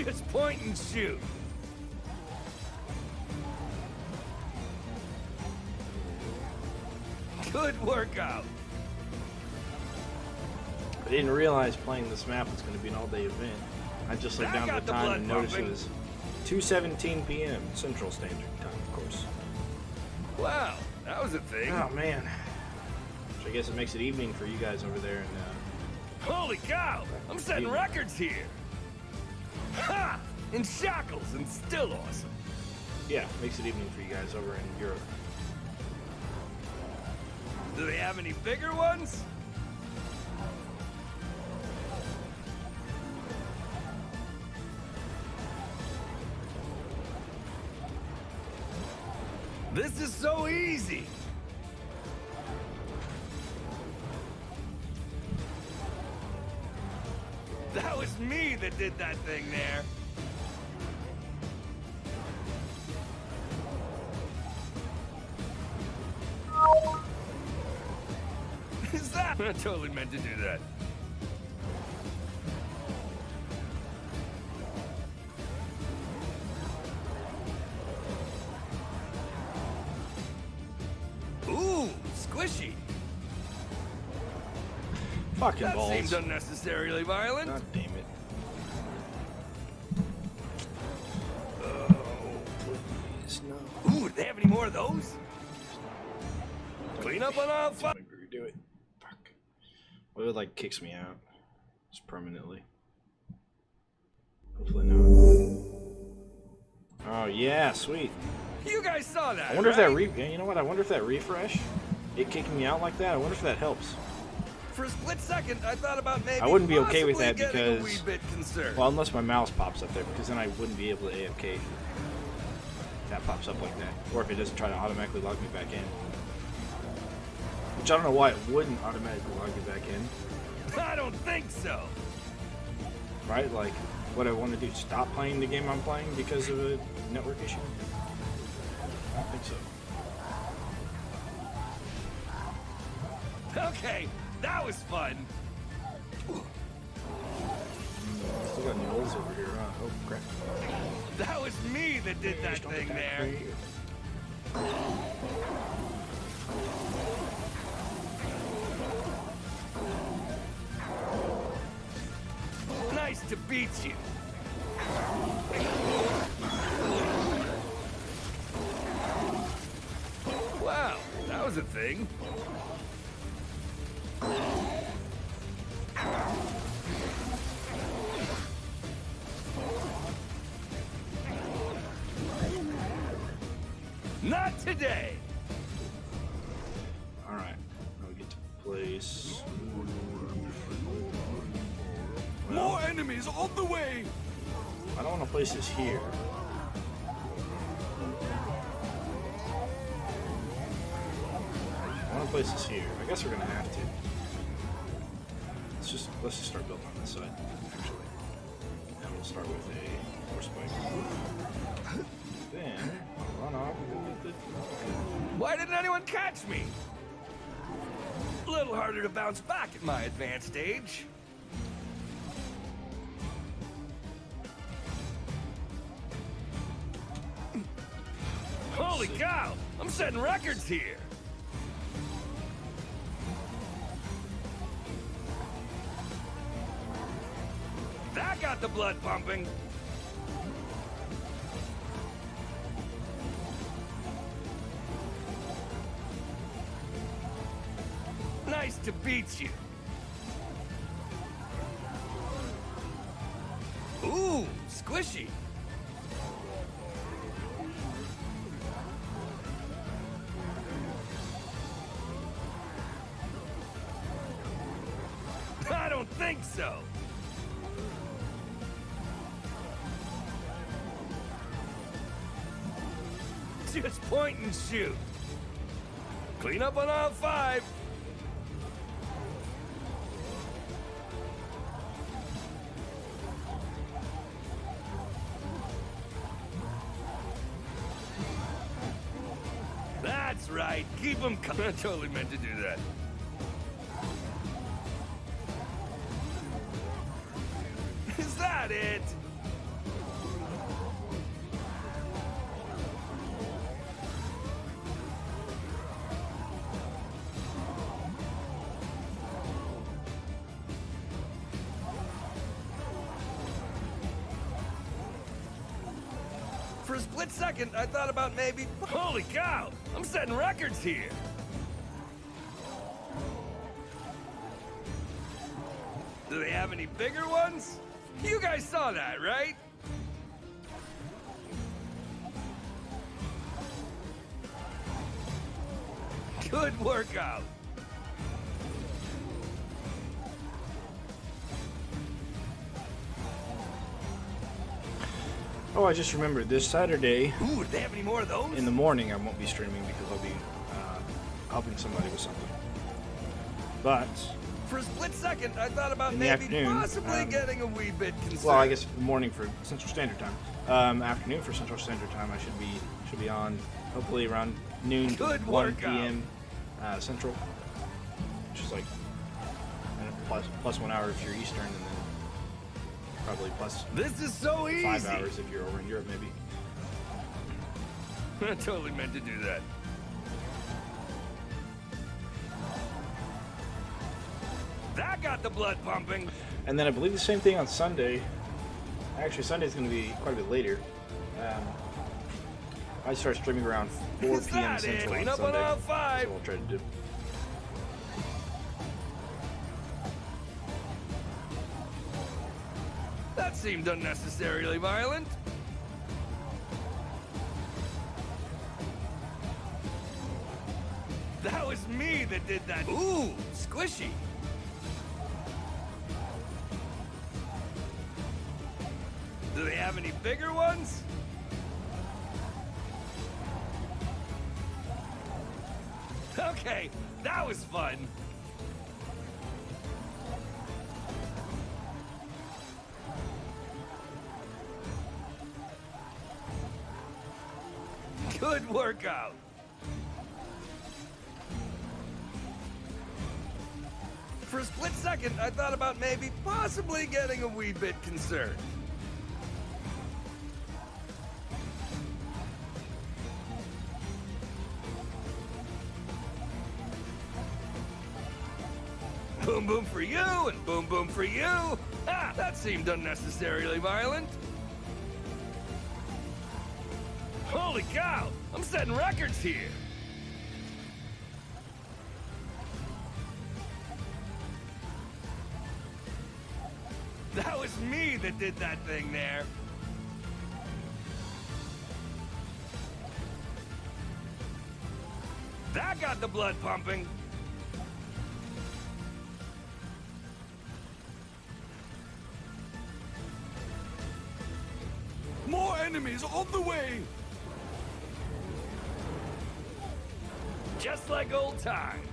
Just point and shoot. Good workout. I didn't realize playing this map was going to be an all-day event. I just looked down at the time and noticed it was 2:17 p.m. Central Standard Time, of course. Wow, that was a thing. Oh, man. So I guess it makes it evening for you guys over there. And holy cow! I'm setting records here. Ha! In shackles and still awesome. yeah, makes it evening for you guys over in Europe. Do they have any bigger ones? This is so easy. That was me that did that thing there. Is that? I totally meant to do that. Ooh, squishy. Fucking That balls. seems unnecessarily violent. God damn it. Please, no. Ooh, do they have any more of those? Clean up on all Don't make me redo it. Fuck. Well, it like kicks me out. Just permanently. Hopefully not. Oh yeah, sweet. You guys saw that, I wonder if that right? you know what? I wonder if that refresh, it kicking me out like that. I wonder if that helps. For a split second, I thought about maybe I wouldn't be okay with possibly that getting because, a wee bit concerned. well, unless my mouse pops up there, because then I wouldn't be able to AFK. That pops up like that, or if it doesn't try to automatically log me back in. Which I don't know why it wouldn't automatically log you back in. I don't think so. Right? Like, what I want to do, stop playing the game I'm playing because of a network issue? I don't think so. Okay, that was fun. Still got Knowles over here, huh? Oh, crap. That was me that did that Just don't thing attack there. me. Nice to beat you. Wow, that was a thing. Not today. Alright, now we get to place. More enemies on the way! I don't want to place this here. I want to place this here. I guess we're gonna have to. Let's just start building on this side, actually. And we'll start with a horse spike. Then run off and go get the. Why didn't anyone catch me? A little harder to bounce back at my advanced age. Holy cow! I'm setting records here. That got the blood pumping. to beat you. Ooh, squishy. I don't think so. Just point and shoot. Clean up on aisle 5. That's right. Keep them coming. I totally meant to do that. Is that it? For a split second, I thought about maybe... Holy cow! I'm setting records here! Do they have any bigger ones? You guys saw that, right? Good workout. Oh, I just remembered this Saturday Ooh, do they have any more of those? in the morning I won't be streaming because I'll be helping somebody with something. But For a split second, I thought about in the maybe afternoon, possibly getting a wee bit concerned. well, I guess morning for Central Standard Time. Afternoon for Central Standard Time, I should be on hopefully around noon to Good 1 workout. p.m. Central, which is like plus 1 hour if you're Eastern, and then probably plus This is so easy. 5 hours if you're over in Europe, maybe. I totally meant to do that. That got the blood pumping. And then I believe the same thing on Sunday. Actually, Sunday's going to be quite a bit later. I start streaming around 4 Is p.m. that it? Central Clean on up on Sunday. aisle That's 5. what we'll try to do. That seemed unnecessarily violent. That was me that did that. Ooh, squishy. Do they have any bigger ones? Okay, that was fun. Good workout. For a split second, I thought about maybe possibly getting a wee bit concerned. Boom boom for you and boom boom for you. Ah, that seemed unnecessarily violent. Holy cow! I'm setting records here! That was me that did that thing there. That got the blood pumping. More enemies on the way! Just like old times.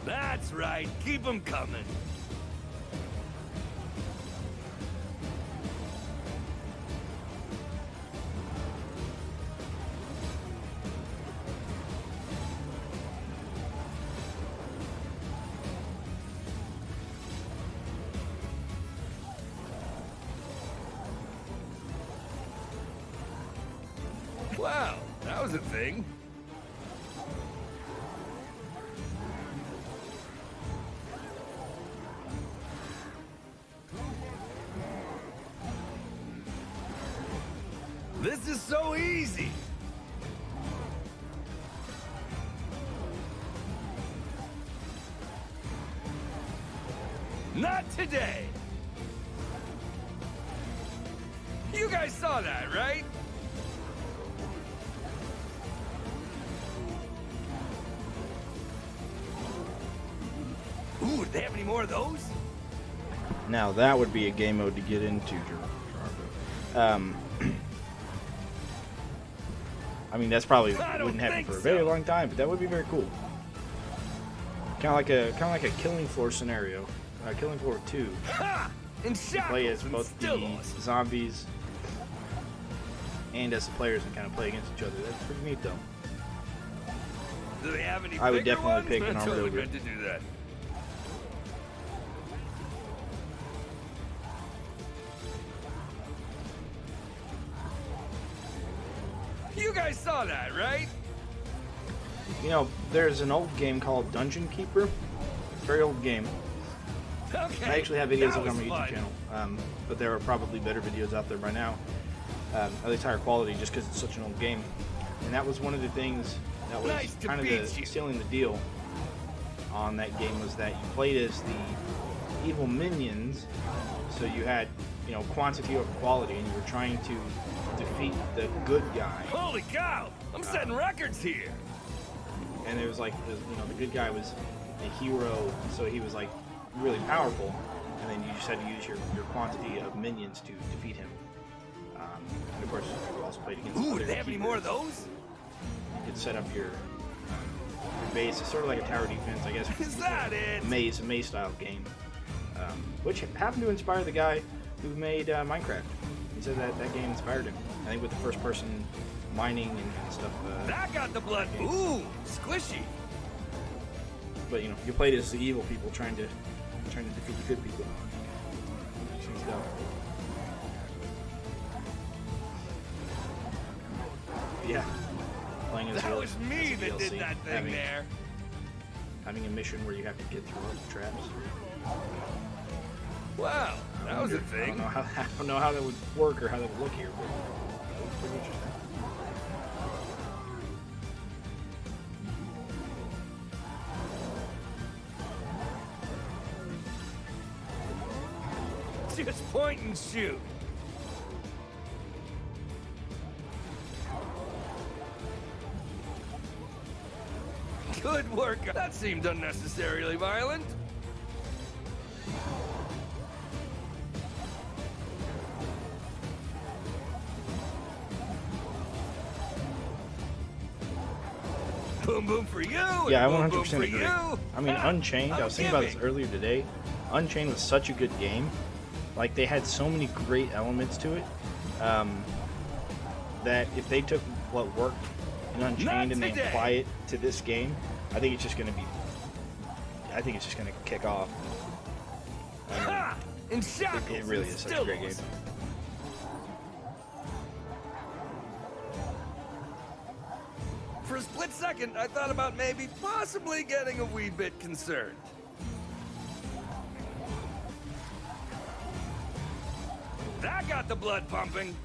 That's right, keep them coming. Wow, that was a thing. This is so easy. Not today. You guys saw that, right? Ooh, do they have any more of those? Now that would be a game mode to get into, Jarbo. I mean, that's probably wouldn't happen for a very long time, but that would be very cool. Kind of like a Killing Floor scenario, Killing Floor 2. Ha! And Play as both the zombies and as the players and kind of play against each other. That's pretty neat, though. Do they have any I would bigger definitely ones? pick an I armored totally ogre. meant to do that. You guys saw that, right? You know, there's an old game called Dungeon Keeper. Very old game. Okay. I actually have videos that of it on my was YouTube fun. channel, but there are probably better videos out there by now, at least higher quality, just because it's such an old game. And that was one of the things that was Nice to kind of beat you. sealing the deal on that game, was that you played as the evil minions, so you had, you know, quantity over quality, and you were trying to defeat the good guy. Holy cow! I'm setting records here. And it was like, you know, the good guy was a hero, so he was like really powerful, and then you just had to use your quantity of minions to defeat him. And of course, you also played against. Ooh, other do they have any keepers. more of those? You could set up your base. It's sort of like a tower defense, I guess. Is that it? A maze style game, which happened to inspire the guy who made Minecraft. He said that game inspired him. I think with the first person mining and stuff. That got the blood. Ooh, squishy. But you know, you played as the evil people trying to defeat the good people. Seems dumb. Yeah, playing as That the- was me as the that did DLC, that thing there. Having a mission where you have to get through all the traps. Wow, that was a I thing. don't know how that would work or how that would look here, but it was pretty interesting. Just point and shoot. Good work. That seemed unnecessarily violent. Boom boom for you. Yeah, I and boom, boom 100% for agree. you. I mean, Ha, Unchained, I I'm was thinking about this giving. earlier today. Unchained was such a good game. Like, they had so many great elements to it, that if they took what worked in Unchained and they today. apply it to this game, I think it's just going to kick off. Ha! In shackles It really and is such a great game. stills. For a split second, I thought about maybe possibly getting a wee bit concerned. That got the blood pumping.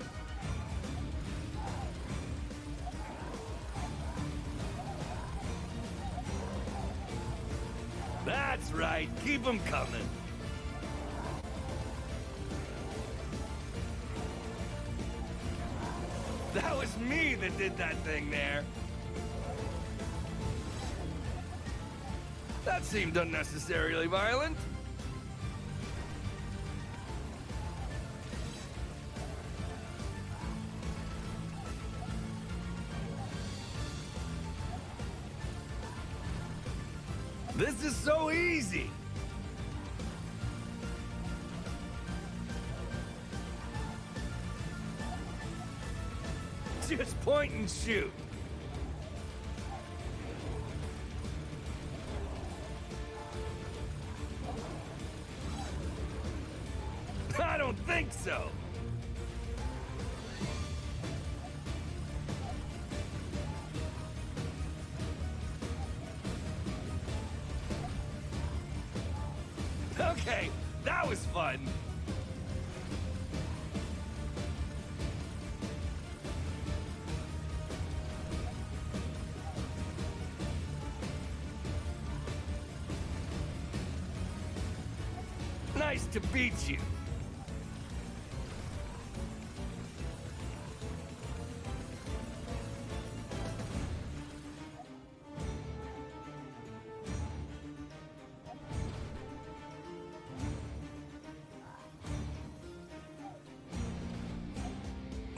That's right, keep them coming. That was me that did that thing there. That seemed unnecessarily violent. This is so easy. Just point and shoot. I don't think so. Okay, that was fun. nice to beat you.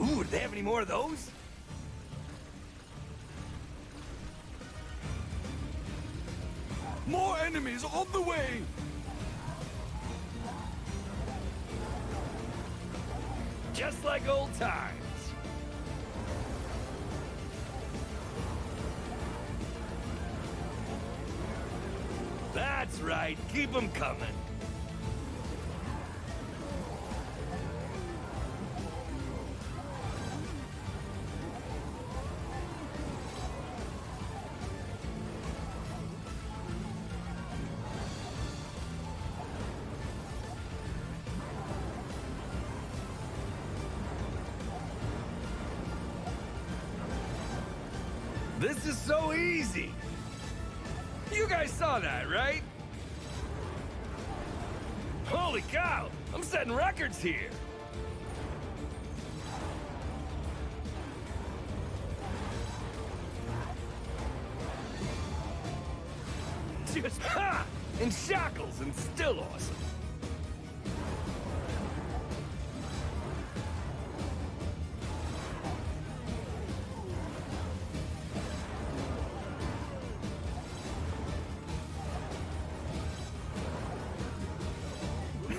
Ooh, do they have any more of those? More enemies on the way! Just like old times. That's right, keep them coming. This is so easy! You guys saw that, right? Holy cow! I'm setting records here! Just ha! In shackles and still awesome.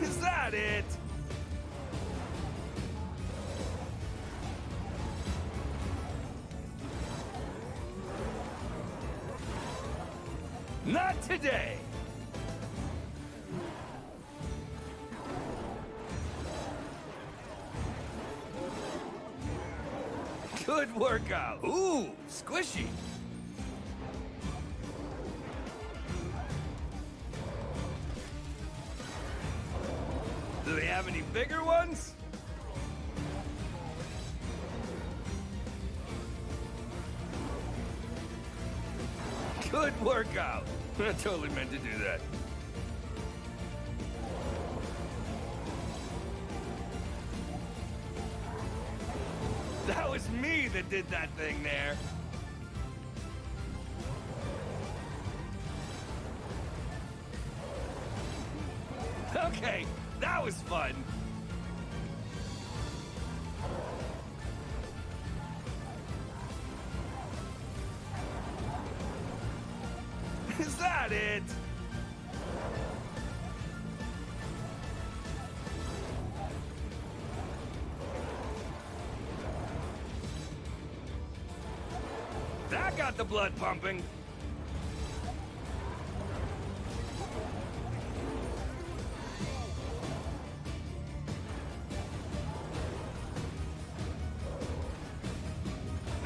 Is that it? Not today. Good workout. Ooh, squishy. Do they have any bigger ones? Good workout. I totally meant to do that. That was me that did that thing there. Okay, that was fun. Is that it? That got the blood pumping.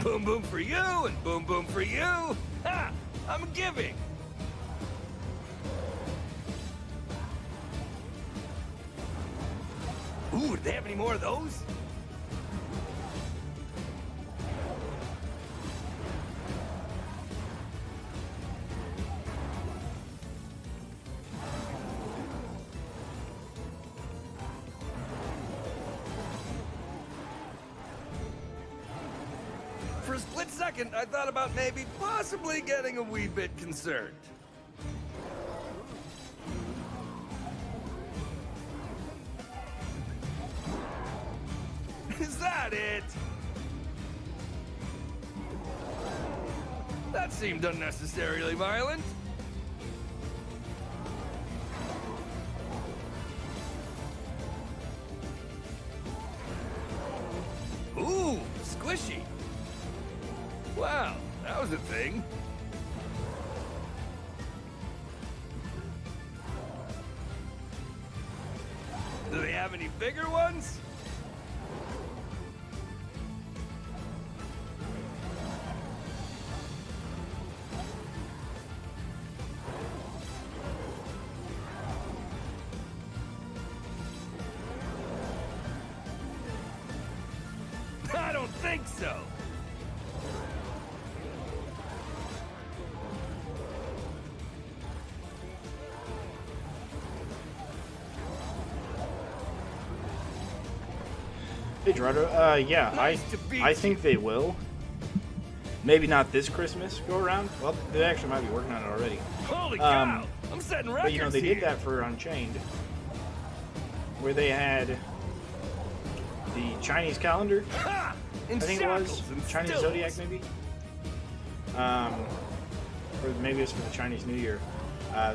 Boom boom for you and boom boom for you. Ha! I'm giving. Ooh, do they have any more of those? For a split second, I thought about maybe possibly getting a wee bit concerned. Is that it? That seemed unnecessarily violent. Ooh, squishy. Wow, that was a thing. Do they have any bigger ones? I don't think so. Hey Gerardo, yeah, Nice to meet I you. think they will. Maybe not this Christmas go around. Well, they actually might be working on it already. Holy cow! I'm setting records But you know, they here. did that for Unchained, where they had the Chinese calendar. Ha! In I think it was shackles and Chinese stills. Zodiac, maybe. Or maybe it's for the Chinese New Year.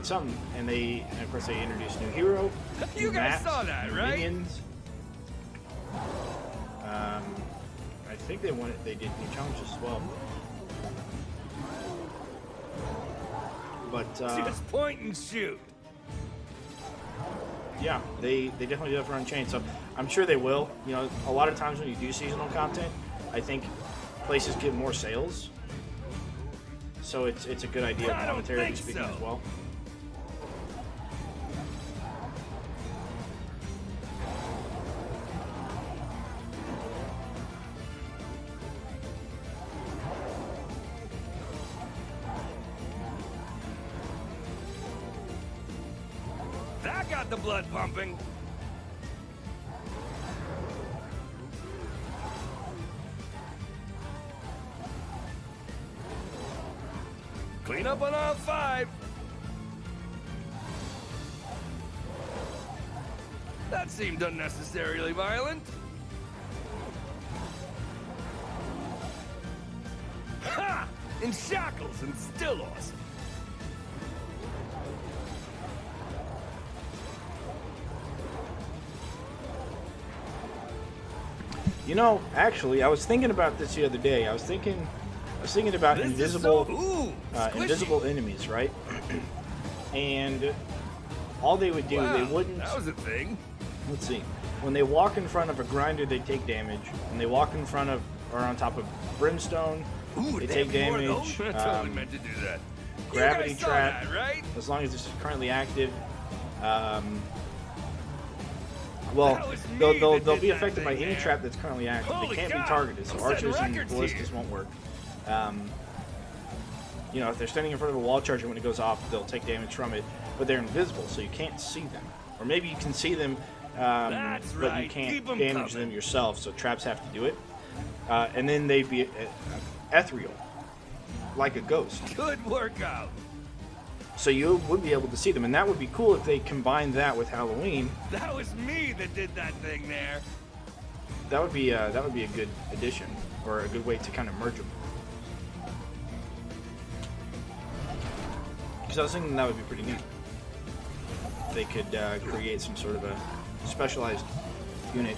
Something, and of course they introduced new hero. You new guys maps, saw that, new right? Minions. I think they did new challenges as well. But Just point and shoot. yeah, they definitely do that for Unchained. So I'm sure they will. You know, a lot of times when you do seasonal content, I think places get more sales. So it's a good idea, I don't monetarily think speaking so. as well. That got the blood pumping. Clean up on all 5. That seemed unnecessarily violent. Ha! In shackles and still awesome. You know, actually, I was thinking about this the other day. I was thinking about This is invisible, so- ooh, squishy. invisible enemies, right? And all they would do, Wow, they wouldn't. That was a thing. Let's see. When they walk in front of a grinder, they take damage. When they walk in front of or on top of brimstone, Ooh, they they take have more of damage. those? I totally meant to do that. Gravity you guys saw trap. that, right? As long as it's currently active. Well, That was me they'll that did be that affected by thing any there. trap that's currently active. Holy They can't cow, be targeted, so I'm setting archers and records ballistas here. won't work. You know, if they're standing in front of a wall charger when it goes off, they'll take damage from it, but they're invisible, so you can't see them. Or maybe you can see them, That's but you right. can't Keep 'em damage coming. them yourself, so traps have to do it. And then they'd be ethereal, like a ghost. Good workout. So you would be able to see them, and that would be cool if they combined that with Halloween. That was me that did that thing there. That would be a good addition, or a good way to kind of merge them. Because I was thinking that would be pretty neat. They could create some sort of a specialized unit.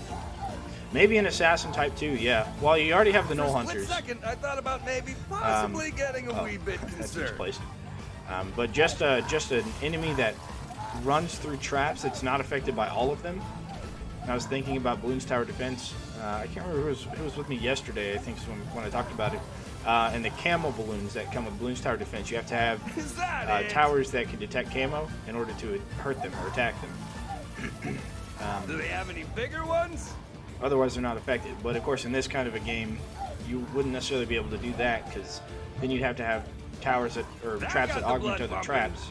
Maybe an assassin type too, yeah. Well, you already have the For Null a split Hunters. second, I thought about maybe possibly getting a wee bit That's concerned. misplaced. But just an enemy that runs through traps that's not affected by all of them. And I was thinking about Balloons Tower Defense. I can't remember who was with me yesterday. I think it's when I talked about it. And the camo balloons that come with Balloons Tower Defense. You have to have Is that it? towers that can detect camo in order to hurt them or attack them. Do they have any bigger ones? Otherwise, they're not affected. But of course, in this kind of a game, you wouldn't necessarily be able to do that because then you'd have to have towers or That traps got that the augment blood other pumping. traps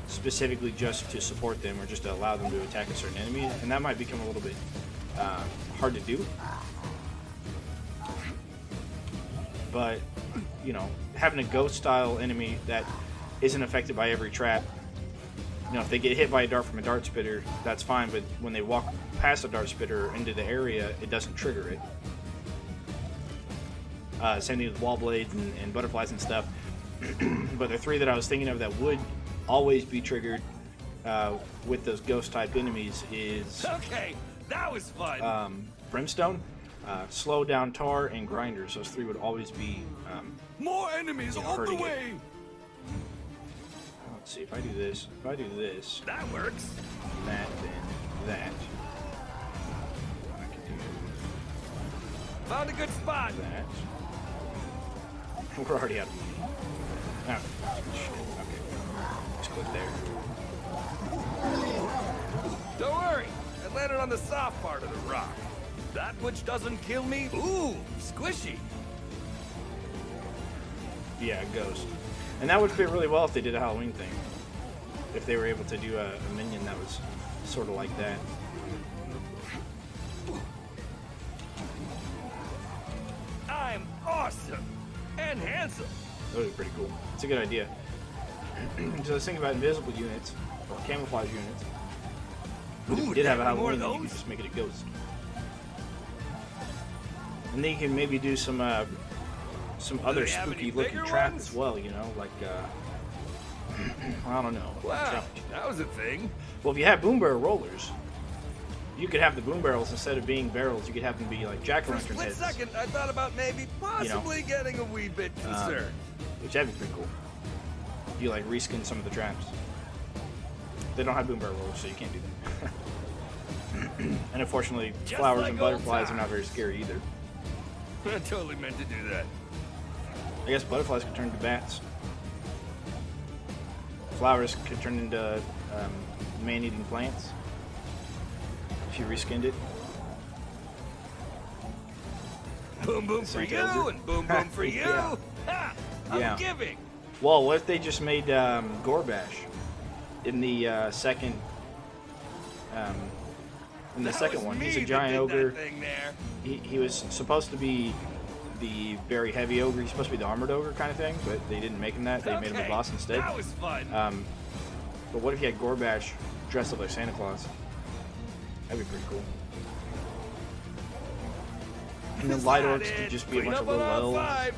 specifically just to support them or just to allow them to attack a certain enemy, and that might become a little bit hard to do. But you know, having a ghost-style enemy that isn't affected by every trap. You know, if they get hit by a dart from a dart spitter, that's fine, but when they walk past a dart spitter into the area, it doesn't trigger it. Same thing with wall blades and butterflies and stuff. But the three that I was thinking of that would always be triggered with those ghost-type enemies is Okay, that was fun. Brimstone, Slow Down Tar, and Grinders. Those three would always be... More enemies You know, on the hurting it. way. let's see, if I do this, That works. that, then that. I can do Found a good spot. that. We're already out of money. Oh, shit. Okay. Let's click there. Don't worry, I landed on the soft part of the rock. That which doesn't kill me, ooh, squishy. Yeah, Ghost. And that would fit really well if they did a Halloween thing. If they were able to do a minion that was sort of like that. That would be pretty cool. It's a good idea. So I was thinking about invisible units, or camouflage units. But if you did have a Halloween, then you could just make it a ghost. And then you can maybe do some other spooky looking trap as well, you know, like I don't know. Wow, that was a thing. Well, if you have boom barrel rollers, you could have the boom barrels instead of being barrels. You could have them be like jack-o'-lantern For a heads. split second, I thought about maybe possibly getting a wee bit concerned. Which that'd be pretty cool. You like reskin some of the traps. They don't have boom barrel rollers, so you can't do them. And unfortunately, Just flowers like and old butterflies are not times. very scary either. I totally meant to do that. I guess butterflies could turn into bats. Flowers could turn into man-eating plants if you reskinned it. Boom boom for Santa you ogre. and boom boom for you. Yeah. Ha! I'm Yeah. giving. Well, what if they just made Gorbash in the second? In the That second was one, me he's a that giant did ogre. that thing there. He was supposed to be the very heavy ogre. He's supposed to be the armored ogre kind of thing, but they didn't make him that. They made him the Okay, boss instead. That was fun. But what if you had Gorbash dressed up like Santa Claus? That'd be pretty cool. And then Is light that orcs could it? just be a Clean bunch of up on little all elves. 5.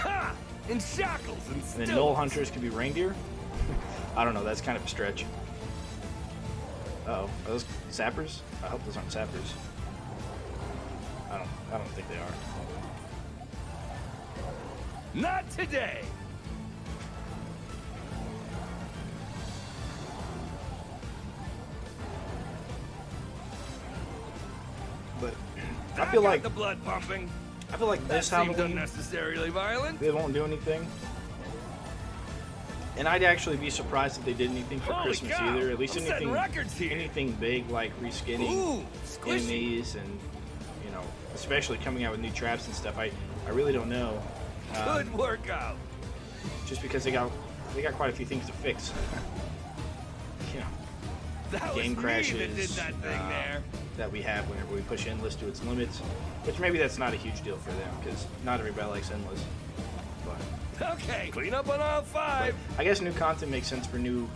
Ha! In shackles and And then still. Knoll hunters could be reindeer. I don't know. That's kind of a stretch. Uh-oh, are those sappers? I hope those aren't sappers. I don't think they are. Not today. But I feel got like the blood pumping. this That seems Halloween unnecessarily violent. they won't do anything. And I'd actually be surprised if they did anything for Holy Christmas cow, either. At least I'm setting records here. anything big like reskinning Ooh, squishy. enemies and especially coming out with new traps and stuff. I really don't know. Good workout. Just because they got quite a few things to fix. That Game was crashes me that did that thing there. that we have whenever we push Endless to its limits, which maybe that's not a huge deal for them because not everybody likes Endless. But Okay, clean up on all 5. I guess new content makes sense for new,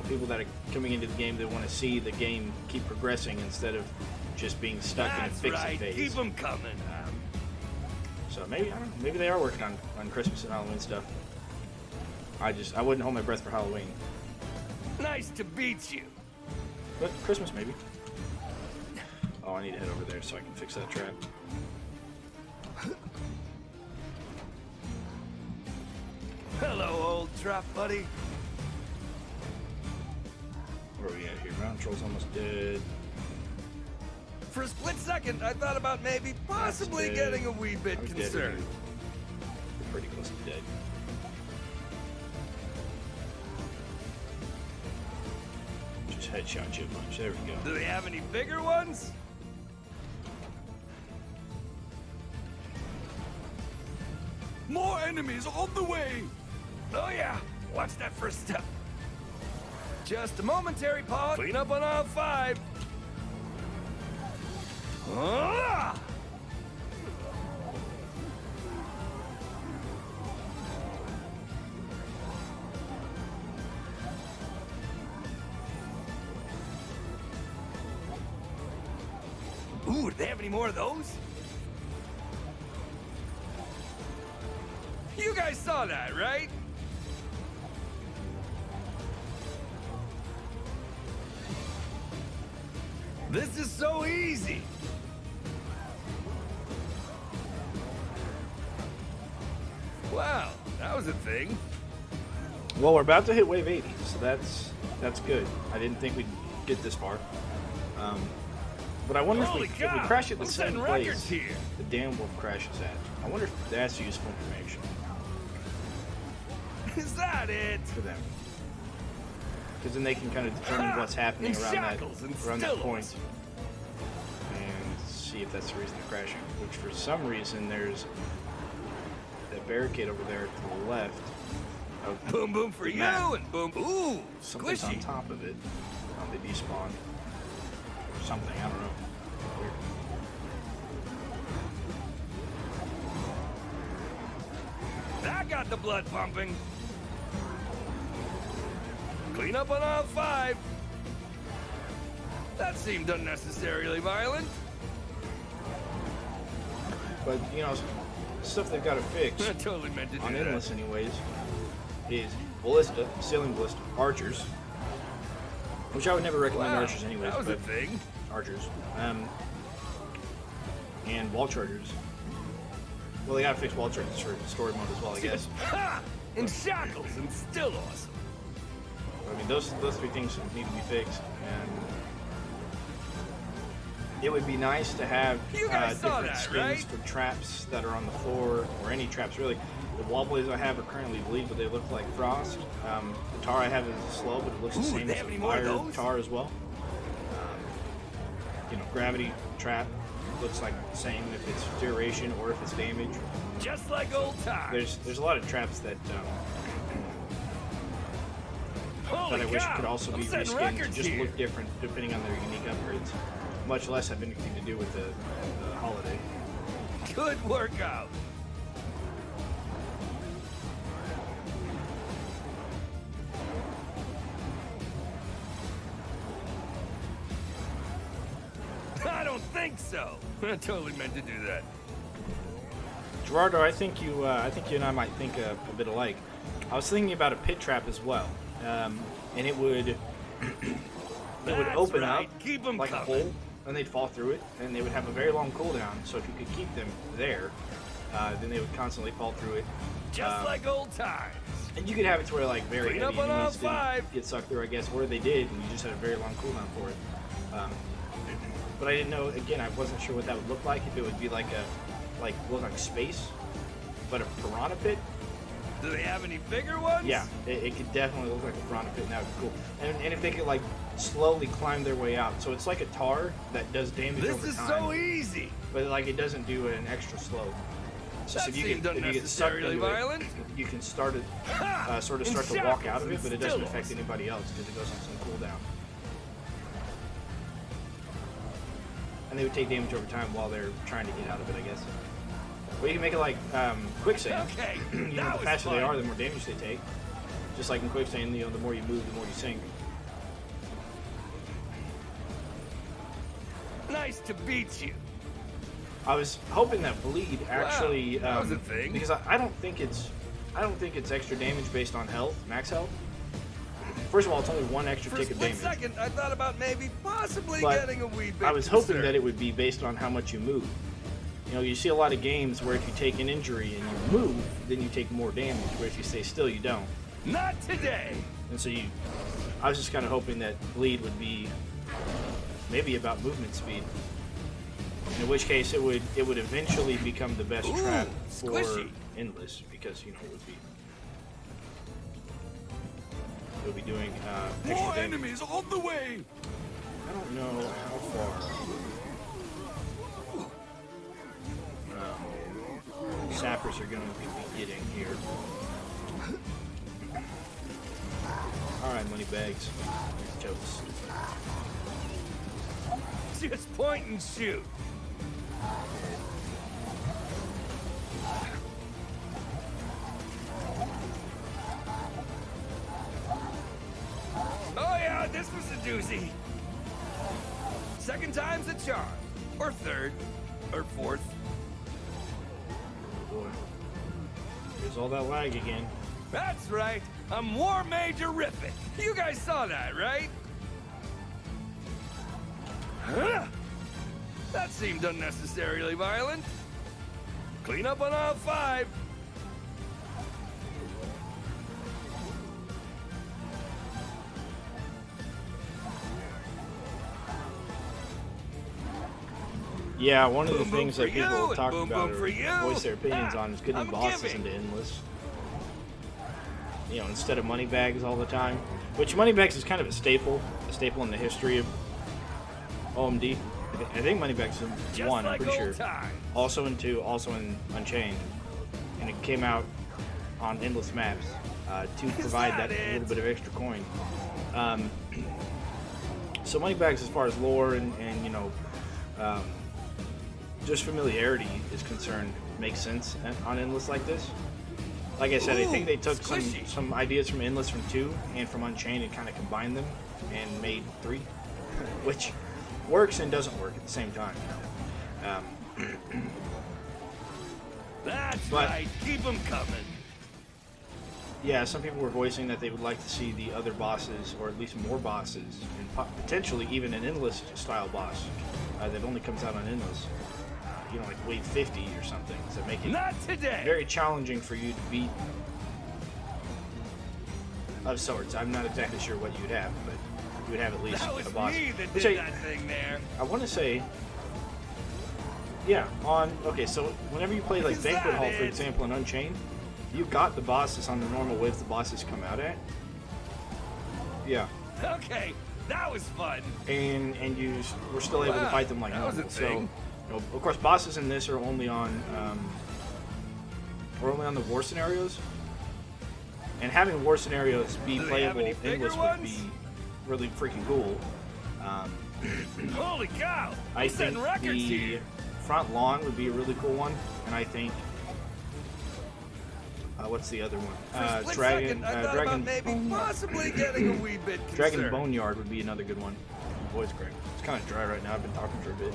people that are coming into the game that want to see the game keep progressing instead of just being stuck in a That's fixing right. phase. Keep them coming. So maybe I don't know, maybe they are working on Christmas and Halloween stuff. I wouldn't hold my breath for Halloween, Nice to beat you. but Christmas maybe. Oh, I need to head over there so I can fix that trap. Hello, old trap buddy. Where are we at here? Ground control's almost dead. For a split second, I thought about maybe possibly dead. getting a wee bit I'm dead. concerned. You're pretty close to dead. Just headshot you a bunch. There we go. Do they have any bigger ones? More enemies on the way! Oh yeah, watch that first step. Just a momentary pause. Clean up on all 5. Ah! Ooh, do they have any more of those? You guys saw that, right? This is so easy. Wow, that was a thing. Well, we're about to hit wave 80, so that's good. I didn't think we'd get this far. But I wonder Holy if we cow, crash at the I'm same setting place records here. the Dan Wolf crashes at. I wonder if that's useful information Is that it? for them. Because then they can kind of determine what's happening In around shackles and that still point. us. And see if that's the reason they're crashing. Which for some reason there's that barricade over there to the left. Of Boom boom for the you map. and boom. Ooh, Something's on squishy. top of it. They despawned. Or something, I don't know. Weird. got the blood pumping. Clean up on aisle 5. That seemed unnecessarily violent. But, you know, stuff they've got to fix, I totally meant to do on that. Endless anyways, is ballista, ceiling ballista, archers, which I would never recommend Wow, archers anyways, that was a but thing. archers, and wall chargers. Well, they gotta fix wall chargers for story mode as well, I guess. Ha! In shackles and still awesome. I mean, those 3 things need to be fixed, and it would be nice to have You guys saw different that, skins right? for traps that are on the floor, or any traps really. The wall blades I have are currently bleed, but they look like frost. The tar I have is slow, but it looks the Ooh, same they as have the any more of fire those? tar as well. You know, gravity trap looks like the same if it's duration or if it's damage. Just like old times. There's a lot of traps that Holy I wish cow, could also be I'm setting reskinned to records just here. look different depending on their unique upgrades. Much less have anything to do with the holiday. Good workout. I don't think so. I totally meant to do that. Gerardo, I think you and I might think a bit alike. I was thinking about a pit trap as well, and it would That's open right. up Keep 'em like a coming. hole, and they'd fall through it, and they would have a very long cooldown. So if you could keep them there, then they would constantly fall through it. Just like old times. And you could have it to where like very Clean heavy up on aisle enemies didn't 5. get sucked through, I guess, or they did, and you just had a very long cooldown for it. But I didn't know. Again, I wasn't sure what that would look like. If it would be like look like space, but a piranha pit. Do they have any bigger ones? Yeah, it could definitely look like a piranha pit, and that would be cool. And if they could like slowly climb their way out, so it's like a tar that does damage This over is time, so easy. but like it doesn't do an extra slow. So That if you seemed get sucked unnecessarily into violent. it, you can start it, Ha! sort of In start to walk shackles out of it, and but it doesn't still affect awesome. anybody else because it goes on some cooldown. And they would take damage over time while they're trying to get out of it, I guess. But you can make it like quicksand. Okay, You know, that the was faster they fun. are, the more damage they take. Just like in quicksand, you know, the more you move, the more you sink. Nice to beat you. I was hoping that bleed actually, that was a thing. because I don't think it's extra damage based on health, max health. First of all, it's only 1 extra For a tick of split damage. second, I thought about maybe possibly But getting a wee bit I was hoping concerned. that it would be based on how much you move. You know, you see a lot of games where if you take an injury and you move, then you take more damage. Where if you stay still, you don't. Not today. And so I was just kind of hoping that bleed would be maybe about movement speed. In which case, it would eventually become the best Ooh, trap for squishy. Endless because you know it would be doing extra More damage. enemies on the way! I don't know how far sappers are going to be getting here. Alright, money bags. Totes. Just point and shoot. Oh yeah, this was a doozy. Second time's a charm. Or third. Or fourth. Boy. There's all that lag again. That's right. I'm War Major-rific. You guys saw that, right? Huh? That seemed unnecessarily violent. Clean up on aisle 5. Yeah, one of the Boom, boom things for that people you, and talk boom, about boom or for you. voice their opinions Ah, on is getting I'm bosses giving. into Endless. You know, instead of money bags all the time. Which money bags is kind of a staple in the history of OMD. I think money bags is Just 1, like I'm pretty old sure. times. Also in 2, also in Unchained. And it came out on Endless maps to provide that that it? little bit of extra coin. So money bags, as far as lore and you know, just familiarity is concerned, makes sense on Endless like this. Like I said, I think they took squishy. some ideas from Endless from 2 and from Unchained and kind of combined them and made 3, which works and doesn't work at the same time. That's But- right. Keep them coming. Yeah, some people were voicing that they would like to see the other bosses, or at least more bosses, and potentially even an Endless style boss that only comes out on Endless. You know, like wave 50 or something, to make it Not today. very challenging for you to beat. Of sorts. I'm not exactly sure what you'd have, but you would have at least That was a boss. me that Which did that thing there. I want to say, yeah, okay, so whenever you play like Is Banquet that Hall, for it? example, in Unchained, you got the bosses on the normal waves the bosses come out at. Yeah. Okay, that was fun. And we're still able to Wow, fight them like that was normal. a So, thing. you know, of course, bosses in this are only on the war scenarios. And having war scenarios be Do they have playable any bigger endless would ones? be really freaking cool. Holy cow! I I'm think setting records the here. front lawn would be a really cool one, and I think what's the other one? For a split Dragon, second, I thought Dragon, about maybe possibly getting a wee bit concerned. Dragon Boneyard would be another good one. Voice crack. It's kind of dry right now. I've been talking for a bit.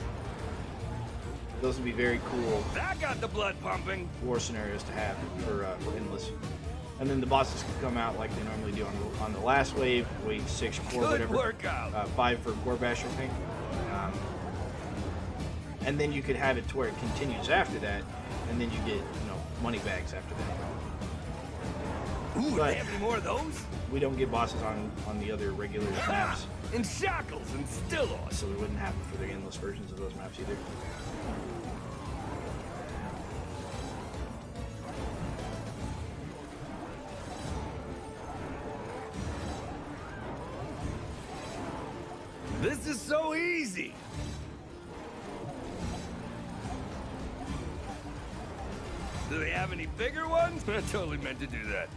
Those would be very cool That got the blood pumping. war scenarios to have for endless. And then the bosses could come out like they normally do on the last wave, wave 6 or 4, Good whatever. workout. 5 for Gorbash, I think. And then you could have it to where it continues after that, and then you get, money bags after that. Ooh, do but- they have any more of those? We don't get bosses on the other regular Ha! maps, In shackles and still awesome. so we wouldn't have them for the endless versions of those maps either. This is so easy. Do they have any bigger ones? I totally meant to do that.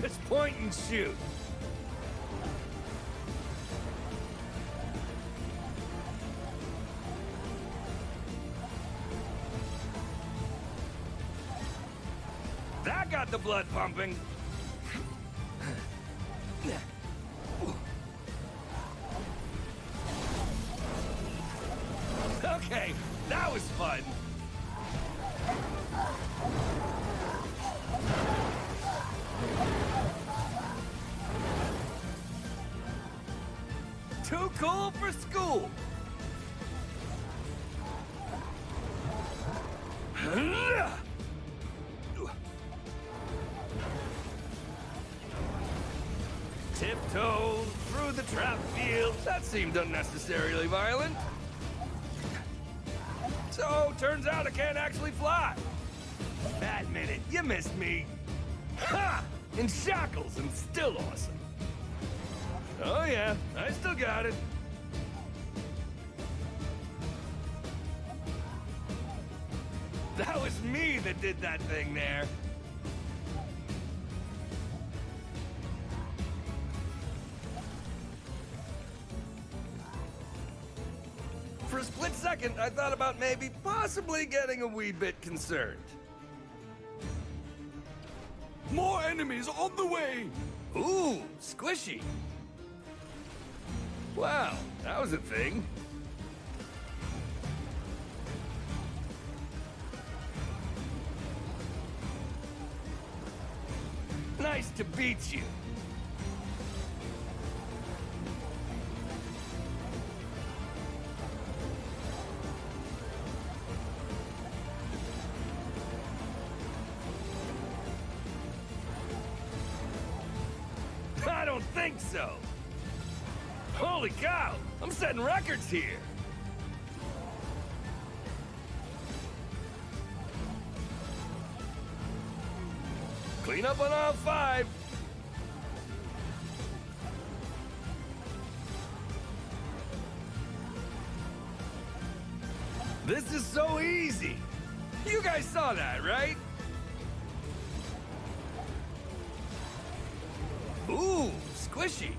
Just point and shoot. That got the blood pumping. Okay, that was fun. Too cool for school. Tiptoe through the trap field. That seemed unnecessarily violent. So, turns out I can't actually fly. Admit it, you missed me. Ha! In shackles and still awesome. Oh yeah, I still got it. That was me that did that thing there. For a split second, I thought about maybe possibly getting a wee bit concerned. More enemies on the way! Ooh, squishy. Wow, that was a thing. Nice to beat you. I don't think so. Holy cow! I'm setting records here. Clean up on aisle 5. This is so easy. You guys saw that, right? Ooh, squishy.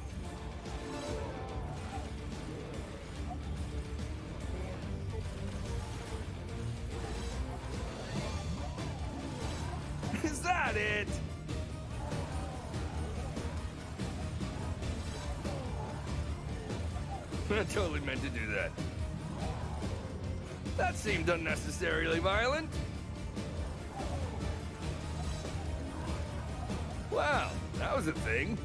it! I totally meant to do that. That seemed unnecessarily violent. Wow, that was a thing.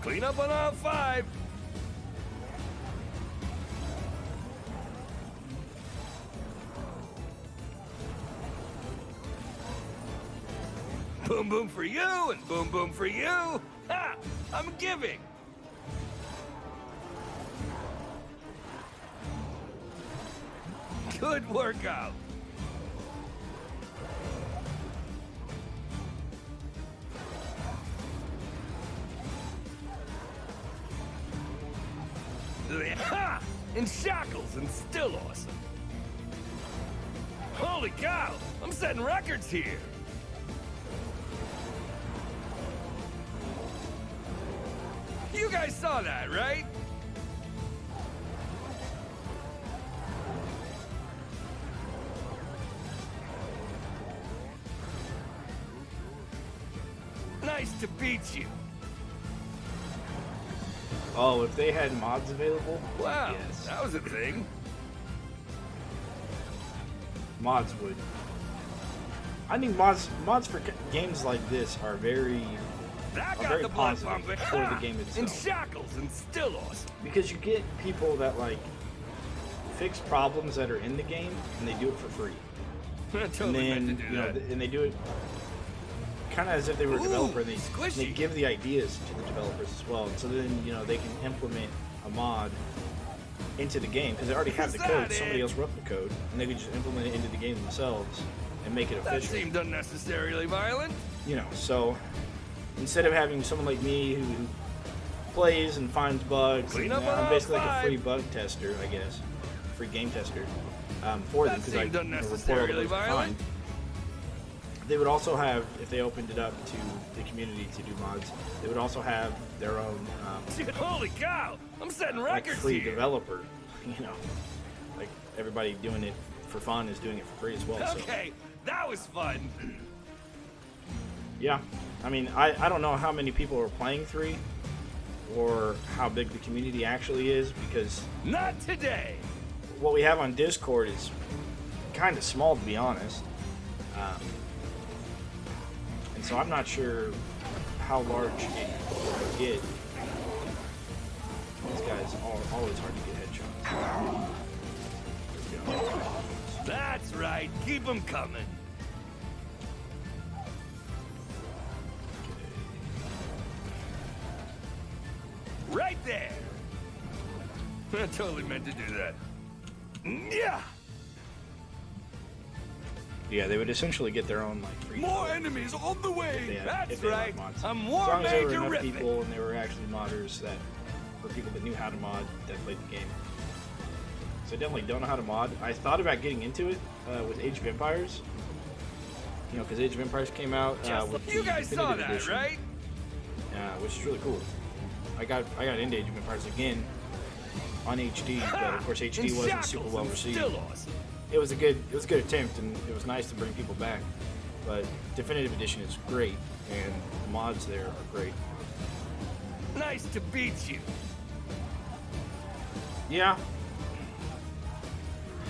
Clean up on aisle 5. Boom boom for you and boom boom for you. Ha! I'm giving. Good workout. Ha! In shackles and still awesome. Holy cow! I'm setting records here. You guys saw that, right? Nice to beat you. Oh, if they had mods available? Wow, Yes. that was a thing. Mods would. I think mods for games like this are very That are got very the blood positive pumping. for the Ha! game In itself. shackles and still awesome. Because you get people that like fix problems that are in the game and they do it for free. I And totally then meant to do that. and they do it kind of as if they were a Ooh, developer. They squishy. give the ideas to the developers as well, and so then they can implement a mod into the game because they already have the Is code. that Somebody it? else wrote the code, and they can just implement it into the game themselves and make it That official. seemed unnecessarily violent. So instead of having someone like me who plays and finds bugs, Clean and, up on I'm aisle basically like a 5. free bug tester, I guess, free game tester for them That because I seemed report all the unnecessarily bugs I violent. find. They would also have, if they opened it up to the community to do mods, they would also have their own Holy cow! I'm setting like records free here. developer. Like everybody doing it for fun is doing it for free as well. So. Okay, that was fun. Yeah, I mean, I don't know how many people are playing 3 or how big the community actually is because Not today. what we have on Discord is kind of small, to be honest. And so I'm not sure how large it will get. These guys are always hard to get headshots. There we go. That's right. Keep them coming. Right there. I totally meant to do that. Yeah. Yeah, they would essentially get their own like free. More enemies on the if they way! had- That's if they allowed right. mods. I'm As long as there were enough MotoManDan. people and they were actually modders that were people that knew how to mod that played the game. So I definitely don't know how to mod. I thought about getting into it with Age of Empires. Because Age of Empires came out with You the guys saw Definitive that, Edition, right? which is really cool. I got into Age of Empires again on HD, but of course HD In wasn't super shackles well and received. Still awesome. It was a good attempt, and it was nice to bring people back. But Definitive Edition is great, and the mods there are great. Nice to beat you. Yeah.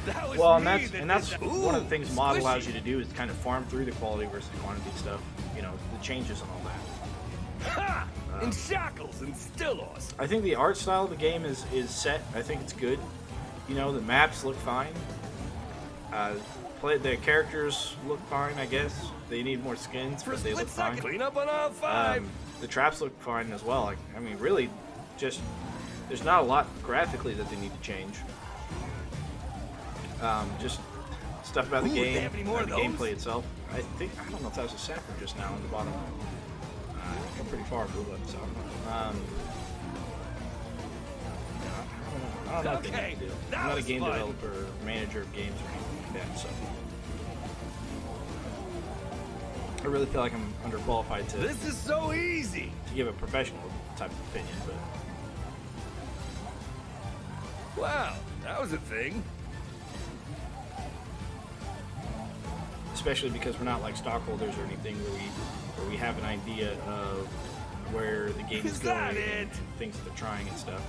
That was Well, me and that that's did that. one of the Ooh, things mod allows squishy. you to do is kind of farm through the quality versus quantity stuff. The changes and all that. Ha! In shackles and still awesome. I think the art style of the game is set. I think it's good. The maps look fine. The characters look fine, I guess. They need more skins, For a but they split look fine. second, clean up on aisle 5. The traps look fine as well. I mean, really, just there's not a lot graphically that they need to change. Just stuff about the Ooh, game, they have any more the of those? gameplay itself. I don't know if that was a sapper just now on the bottom. I'm pretty far from it, so. I don't know what they Okay, need to do. that I'm not a was game fun. developer or manager of games or anything like that, so. I really feel like I'm underqualified to This is so easy. give a professional type of opinion, but Wow, that was a thing. especially because we're not like stockholders or anything where we have an idea of where the game is going and things that they're trying and stuff.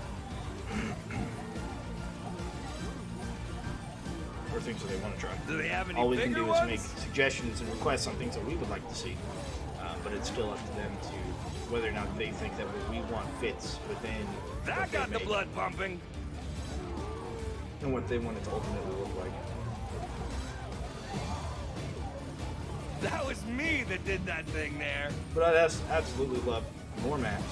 Or things that they want to try. Do they have any All we can bigger do ones? is make suggestions and requests on things that we would like to see. But it's still up to them to whether or not they think that what we want fits within That what they got the make blood pumping. and what they want it to ultimately look like. That was me that did that thing there. But I'd absolutely love more maps.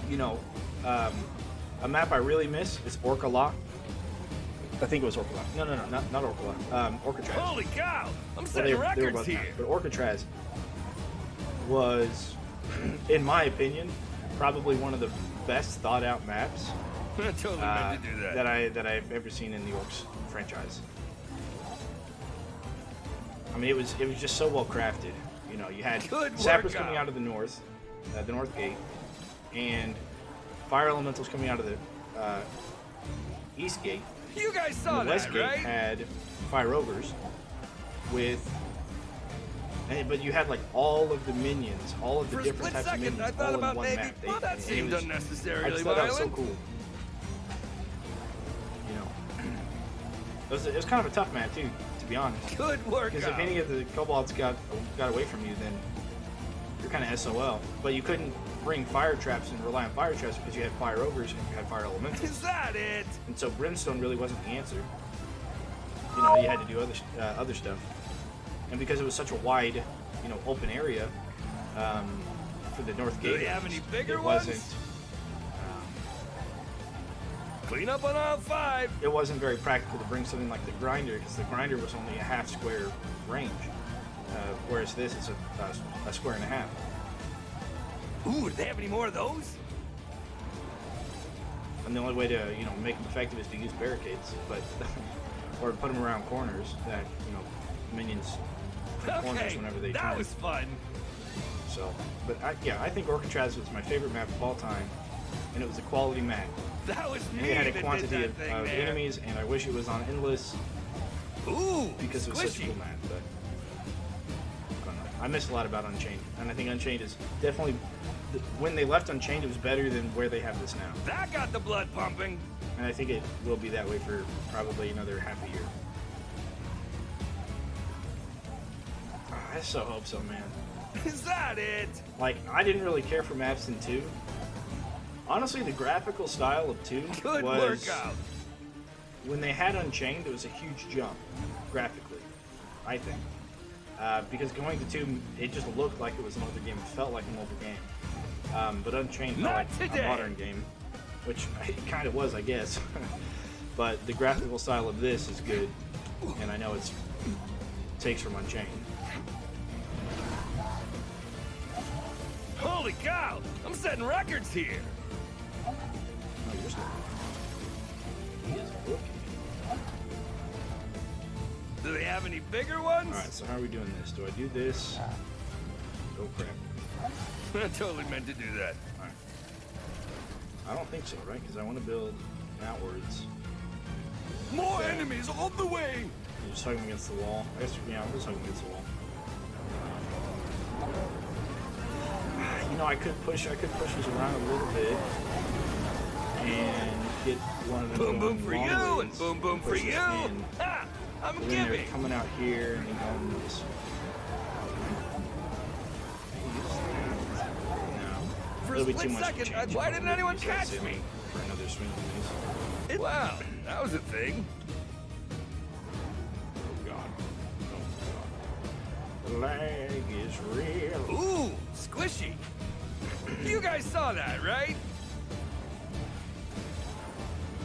You know, a map I really miss is Orca. I think it was Orca. No, not Orca. Orcatraz. Holy cow! I'm Well, setting they were records both here. maps, but Orcatraz was, in my opinion, probably one of the best thought out maps I totally meant to do that. that I've ever seen in the Orcs franchise. I mean, it was just so well crafted. You know, you had Good sappers workout. coming out of the north gate, and fire elementals coming out of the east gate. You guys saw And the west that, gate right? had fire ogres but you had like all of the minions, all of the For a different split types of second, minions, I thought all in about one maybe. map. Well, that and it seemed was- I unnecessarily just thought that was so violent. cool. You know, it was kind of a tough map too, to be honest. Good workout. Because if any of the kobolds got away from you, then you're kind of SOL. But you couldn't bring fire traps and rely on fire traps because you had fire ogres and you had fire elementals. Is that it? And so brimstone really wasn't the answer. You know, you had to do other stuff. And because it was such a wide, you know, open area for the north gate, Do they have any bigger it ones? wasn't. Clean up on aisle 5. It wasn't very practical to bring something like the grinder because the grinder was only a half square range, whereas this is a square and a half. Ooh, do they have any more of those? And the only way to, you know, make them effective is to use barricades, but or put them around corners that, you know, minions hit corners Okay, whenever they that turn. was fun. So, but I think Orcatraz was my favorite map of all time, and it was a quality map. That was And me it had a that quantity did of that thing there. enemies, and I wish it was on Endless Ooh, because it was such a squishy. cool map. But I don't know. I miss a lot about Unchained, and I think Unchained is definitely when they left Unchained, it was better than where they have this now. That got the blood pumping. And I think it will be that way for probably another half a year. I so hope so, man. Is that it? Like, I didn't really care for maps in 2. Honestly, the graphical style of 2 Good was... workout. When they had Unchained, it was a huge jump, graphically, I think. Because going to 2, it just looked like it was an older game. It felt like an older game. But Unchained felt Not like today. a modern game, which it kind of was, I guess. But the graphical style of this is good, and I know it takes from Unchained. Holy cow! I'm setting records here. Oh, you're still... He is looking. Do they have any bigger ones? Alright, so how are we doing this? Do I do this? Oh, crap. I totally meant to do that. Alright. I don't think so, right? Because I want to build outwards. More enemies on the way! You're just hugging against the wall. I guess, yeah, I'm just hugging against the wall. You know, I could push these around a little bit and get one of them Boom boom going for long you and ways, boom boom for push you. this in. Ha! I'm But then they're giving. coming out here and then going this. No. For a It'll be split too much to second, change why if didn't I anyone use that catch ceiling me? For another swing of these. Wow, that was a thing. Oh god. Oh god. The lag is real. Ooh, squishy. You guys saw that, right?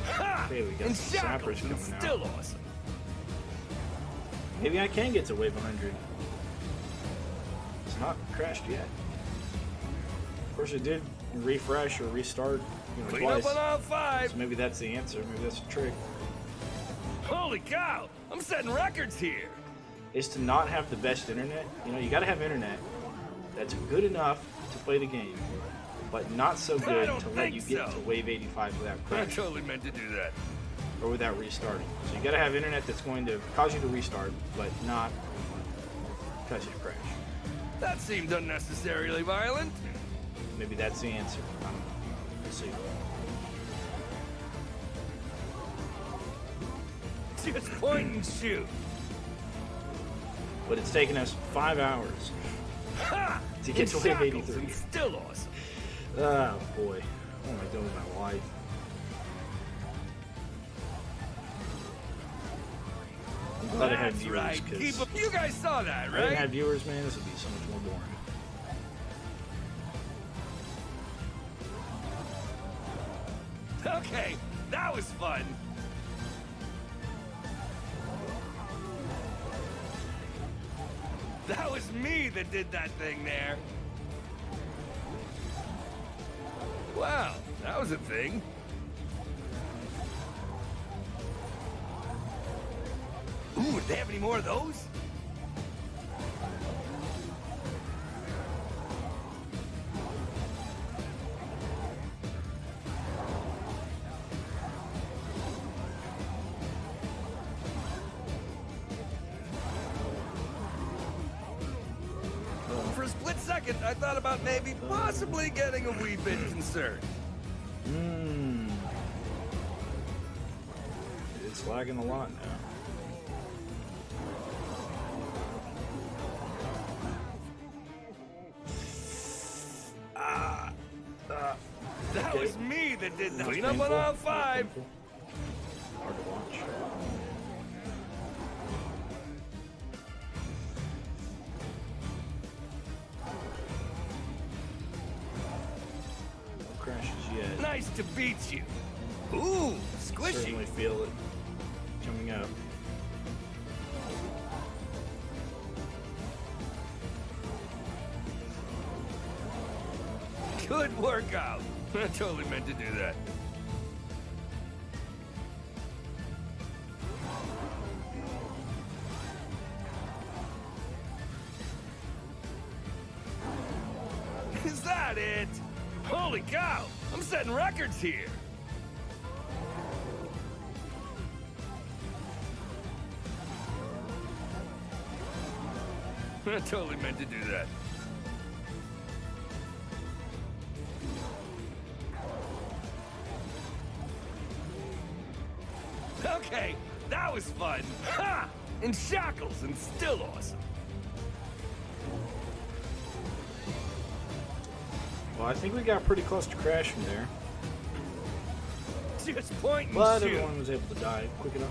Ha! Okay, we got and some sappers shackles, and coming out. still awesome. Maybe I can get to wave 100. It's not crashed yet. Of course, it did refresh or restart, you know, Clean twice. up on aisle 5. So maybe that's the answer. Maybe that's the trick. Holy cow! I'm setting records here. Is to not have the best internet. You know, you got to have internet that's good enough to play the game, but not so good don't to let think you get so. to wave 85 without I crashing. totally meant to do that. or without restarting. So you gotta have internet that's going to cause you to restart, but not cause you to crash. That seemed unnecessarily violent. Maybe that's the answer. I don't know. We'll see. Just point and shoot. But it's taken us 5 hours Ha! to get to wave shackles 83. and still awesome. Oh boy. What am I doing with my life? I'm glad I had That's viewers, right. because Keep up. You guys saw that, if I didn't right? have viewers, man, this would be so much more boring. Okay, that was fun. That was me that did that thing there. Wow, that was a thing. Ooh, do they have any more of those? For a split second, I thought about maybe possibly getting a wee bit concerned. It's lagging a lot now. That was me that did that. Clean up Painful. on aisle 5. Painful. Hard to watch. No crashes yet. Nice to beat you. Ooh, squishy. Certainly feel it coming up. Good workout. I totally meant to do that. Is that it? Holy cow! I'm setting records here. I totally meant to do that. Okay, that was fun. Ha! In shackles and still awesome. Well, I think we got pretty close to crashing there. Just point and But shoot. everyone was able to die quick enough.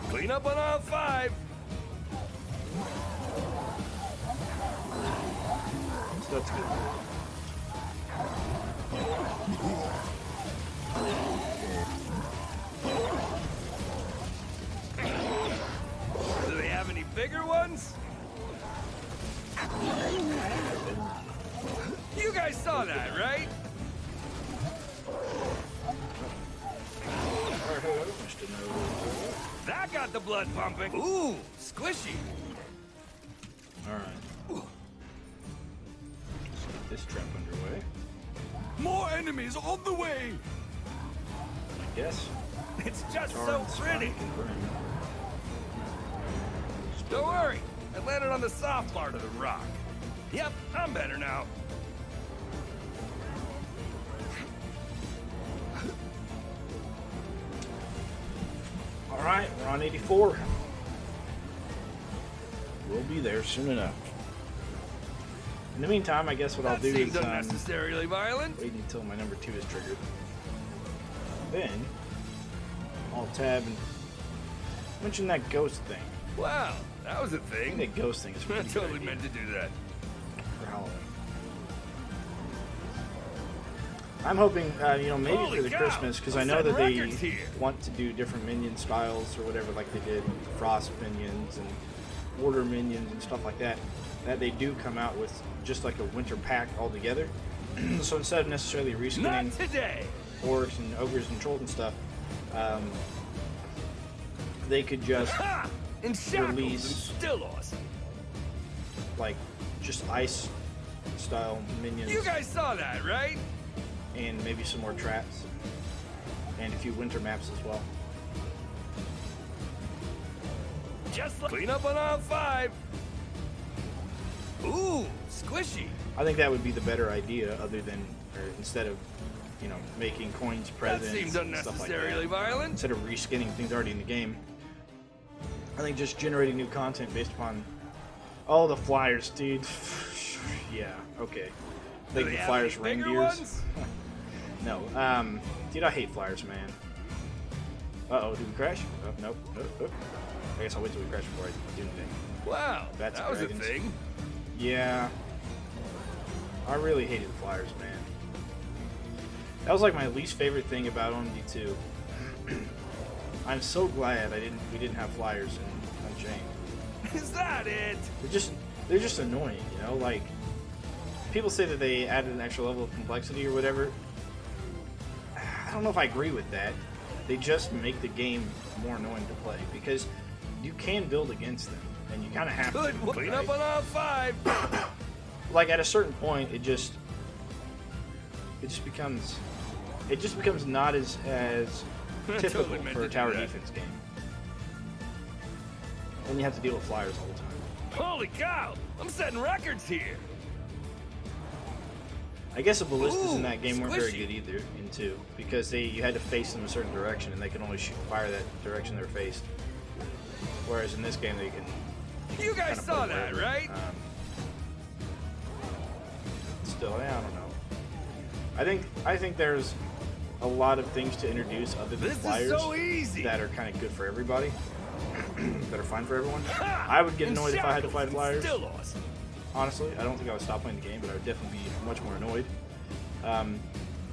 Clean up on aisle 5. So that's good. Do they have any bigger ones? You guys saw that, right? That got the blood pumping. Ooh, squishy. Alright. Let's get this trap underway. More enemies on the way! I guess. It's just Tar so and pretty. spike and brim. Don't worry, I landed on the soft part of the rock. Yep, I'm better now. Alright, we're on 84. We'll be there soon enough. In the meantime, I guess what I'll That do seemed is unnecessarily violent. wait until my number 2 is triggered. Then, I'll tab and mention that ghost thing. Wow, that was a I think thing. that ghost thing is I pretty good totally idea meant to do that. for Halloween. I'm hoping, maybe Holy for the cow, Christmas, because I I'm know that setting they records here. want to do different minion styles or whatever, like they did with the Frost minions and Order minions and stuff like that. That they do come out with just like a winter pack altogether. So instead of necessarily Not reskinning today. orcs and ogres and trolls and stuff, they could just Ha! In shackles Release. and still awesome. like just ice style minions You guys saw that, right? and maybe some more traps. and a few winter maps as well. Just like clean up on aisle 5. Ooh, squishy. I think that would be the better idea, other than, or instead of, you know, making coins That presents seems and stuff like unnecessarily that. violent. Instead of reskinning things already in the game. I think just generating new content based upon all the flyers, dude. Yeah, okay. Do Making they the have flyers any bigger reindeers. ones? No. Dude, I hate flyers, man. Uh-oh, did we crash? Oh, nope. Oh. I guess I'll wait till we crash before I do anything. Wow, That's that was dragons. a thing. Yeah. I really hated flyers, man. That was like my least favorite thing about OMD2. I'm so glad we didn't have flyers in Unchained. Is that it? They're just annoying, you know? Like, people say that they added an extra level of complexity or whatever. I don't know if I agree with that. They just make the game more annoying to play because you can build against them, and you kind of have Good. to. Clean right? up on aisle 5. Like at a certain point, it just becomes not as typical Totally meant for to a do tower that. defense game. And you have to deal with flyers all the time. Holy cow! I'm setting records here. I guess the ballistas Ooh, in that game weren't very squishy. good either in 2, because you had to face them a certain direction, and they can only fire that direction they're faced. Whereas in this game, they can. You guys kinda saw put it that, wherever. right? Still, yeah, I don't know. I think there's a lot of things to introduce other than This flyers is so easy. that are kind of good for everybody, that are fine for everyone. Ha! I would get And annoyed if I had to shackles fight and flyers. Still awesome. Honestly, I don't think I would stop playing the game, but I would definitely be much more annoyed.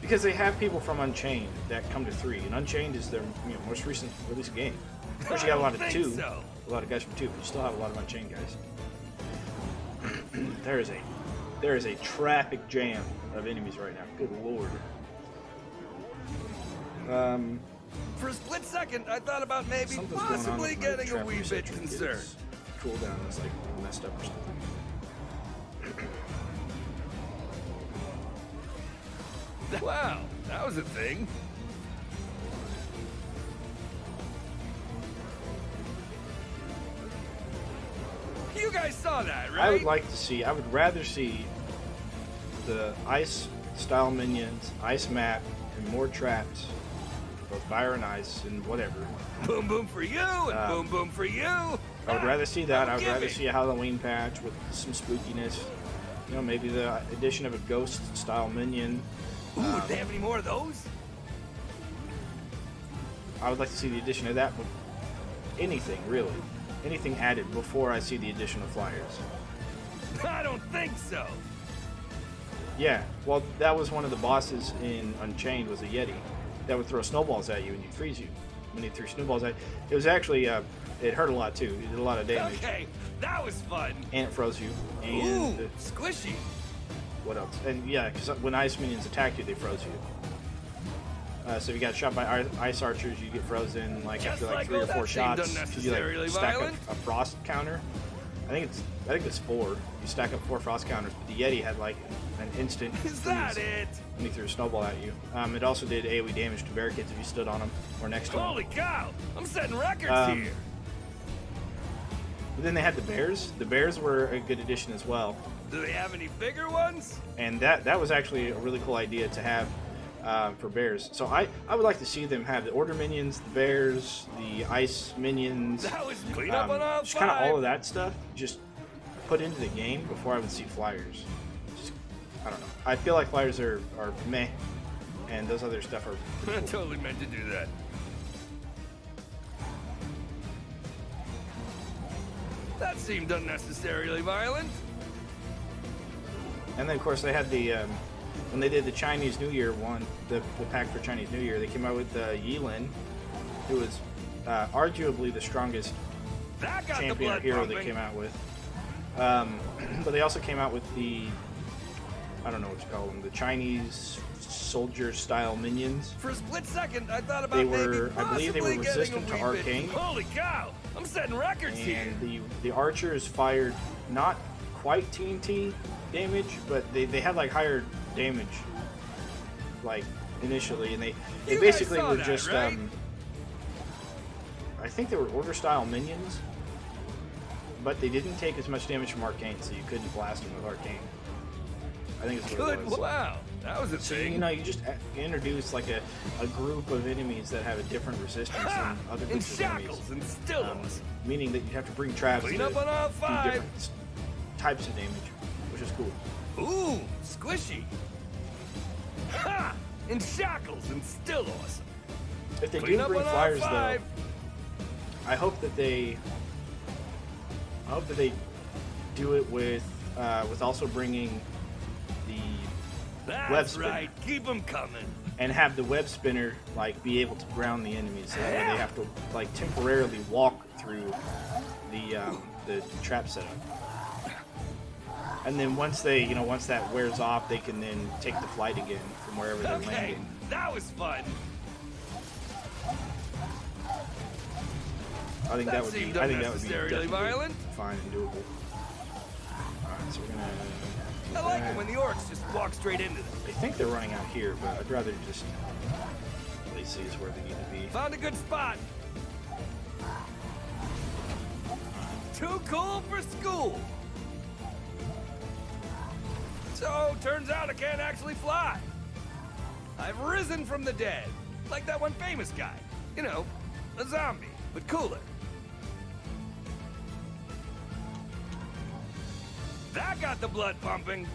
Because they have people from Unchained that come to 3, and Unchained is their most recent release game. Of course, you got a lot of I don't 2, think so. a lot of guys from 2, but you still have a lot of Unchained guys. There is a traffic jam of enemies right now. Good lord. For a split second, I thought about maybe Something's going on possibly with my getting a trap wee reset bit trinket. concerned. Its cooldown is like messed up or something. Wow, that was a thing. You guys saw that, right? I would rather see the ice style minions, ice map, and more traps, both fire and ice and whatever. Boom boom for you and boom boom for you. I would rather see that. I would rather Giving. see a Halloween patch with some spookiness. You know, maybe the addition of a ghost style minion. Ooh, do they have any more of those? I would like to see the addition of that, but anything really. Anything added before I see the addition of flyers. I don't think so. Yeah, well, that was one of the bosses in Unchained, was a Yeti that would throw snowballs at you and you'd freeze you when he threw snowballs at you. It was actually, it hurt a lot too. It did a lot of damage. Okay, that was fun. And it froze you. Ooh, And squishy. what else? And yeah, because when ice minions attacked you, they froze you. So if you got shot by ice archers, you get frozen like Just after like like 3 or that 4 seemed shots. 'Cause you unnecessarily like stack violent. a frost counter. I think it's 4. You stack up 4 frost counters, but the Yeti had like an instant Is that freeze it? when he threw a snowball at you. It also did AoE damage to barricades if you stood on them or next to them. Holy cow! I'm setting records here. But then they had the bears. The bears were a good addition as well, Do they have any bigger ones? and that was actually a really cool idea to have for bears. So I would like to see them have the order minions, the bears, the ice minions. That was clean up on aisle Just kind of 5. all of that stuff just put into the game before I would see flyers. Just, I don't know. I feel like flyers are meh, and those other stuff are I pretty cool. totally meant to do that. That seemed unnecessarily violent. And then of course they had the when they did the Chinese New Year one, the pack for Chinese New Year, they came out with Yilin, who was arguably the strongest That got the champion or blood hero pumping. they came out with. But they also came out with the, I don't know what you call them, the Chinese soldier style minions. For a split second, I thought about They maybe were, I believe they were possibly getting resistant a to wee bit- Arcane. Holy cow! I'm setting records here. And the archers fired not quite TNT damage, but they had like higher damage, like initially, and they You basically guys saw were that, just right? I think they were order style minions, but they didn't take as much damage from Arcane, so you couldn't blast them with Arcane. I think it's what it Good. was. Wow, that was a So, thing. you know, you just introduce like a group of enemies that have a different resistance Ha! than other In groups of enemies. shackles and still lost. Meaning that you have to bring traps Clean to up on all do 5. different types of damage, which is cool. Ooh, squishy. Ha! In shackles and still awesome. If they Clean do up bring on all flyers, though, 5. I hope that they do it with also bringing the web That's spinner. right. Keep them coming. And have the web spinner like be able to ground the enemies, so that way they have to like temporarily walk through the trap setup. And then once that wears off, they can then take the flight again from wherever they're Okay, landing. that was fun. I think that would be seemed unnecessarily definitely violent. fine and doable. Alright, so we're gonna I like it when the orcs just walk straight into them. I think they're running out here, but I'd rather just at least see where they need to be. Found a good spot. Too cool for school. So, turns out I can't actually fly. I've risen from the dead. Like that one famous guy. You know, a zombie, but cooler. That got the blood pumping.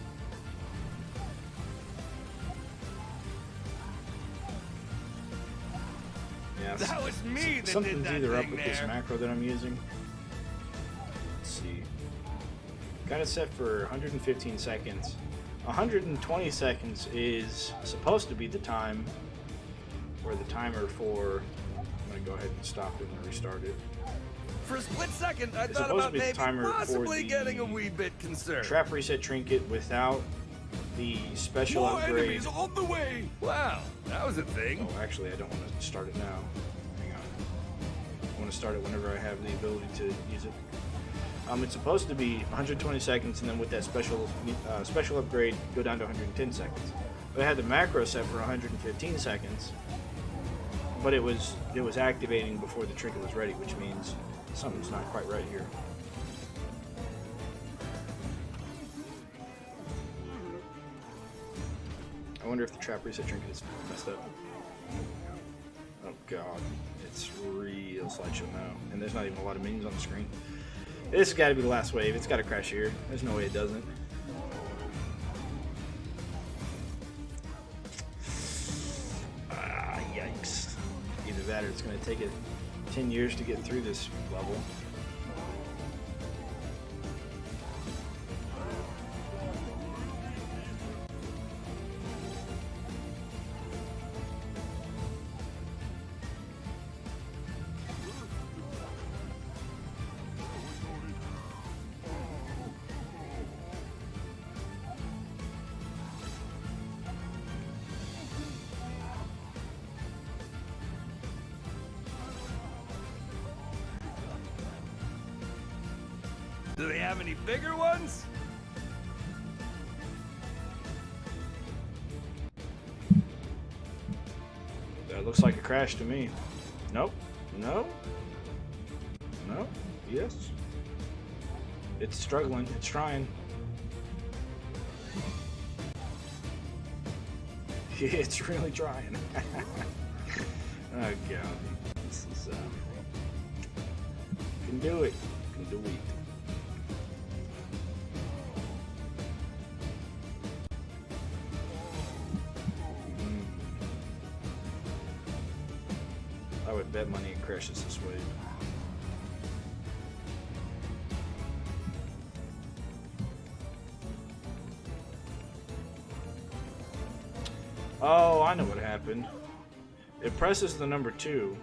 Yeah, That was me that something's did that either up thing with this there. macro that I'm using. Let's see. Got it set for 115 seconds. 120 seconds is supposed to be the time, or the timer for. I'm gonna go ahead and stop it and restart it. For a split second, I It's thought supposed to about be the maybe timer for possibly the getting a wee bit concerned. Trap reset trinket without the special More upgrade. enemies on the way. Wow, that was a thing. Oh, actually, I don't want to start it now. Hang on. I want to start it whenever I have the ability to use it. It's supposed to be 120 seconds, and then with that special upgrade, go down to 110 seconds. But I had the macro set for 115 seconds, but it was activating before the trinket was ready, which means something's not quite right here. I wonder if the trap reset trinket is messed up. Oh god, it's real slideshow now, and there's not even a lot of minions on the screen. This has got to be the last wave. It's got to crash here. There's no way it doesn't. Ah, yikes. Either that or it's going to take it 10 years to get through this level. Do they have any bigger ones? That looks like a crash to me. Nope. No. No. Yes. It's struggling. It's trying. It's really trying. Oh god. This is can do it. Can do it. I would bet money it crashes this wave. Oh, I know what happened. It presses the number 2.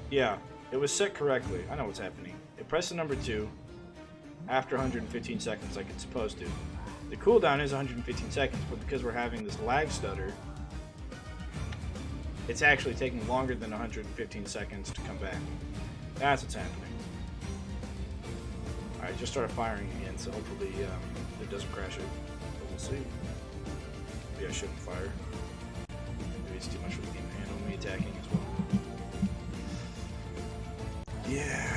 Yeah, it was set correctly. I know what's happening. It pressed the number 2 after 115 seconds like it's supposed to. The cooldown is 115 seconds, but because we're having this lag stutter, it's actually taking longer than 115 seconds to come back. That's what's happening. Alright, just started firing again, so hopefully it doesn't crash it. But we'll see. Maybe I shouldn't fire. Maybe it's too much for the game to handle me attacking as well. Yeah.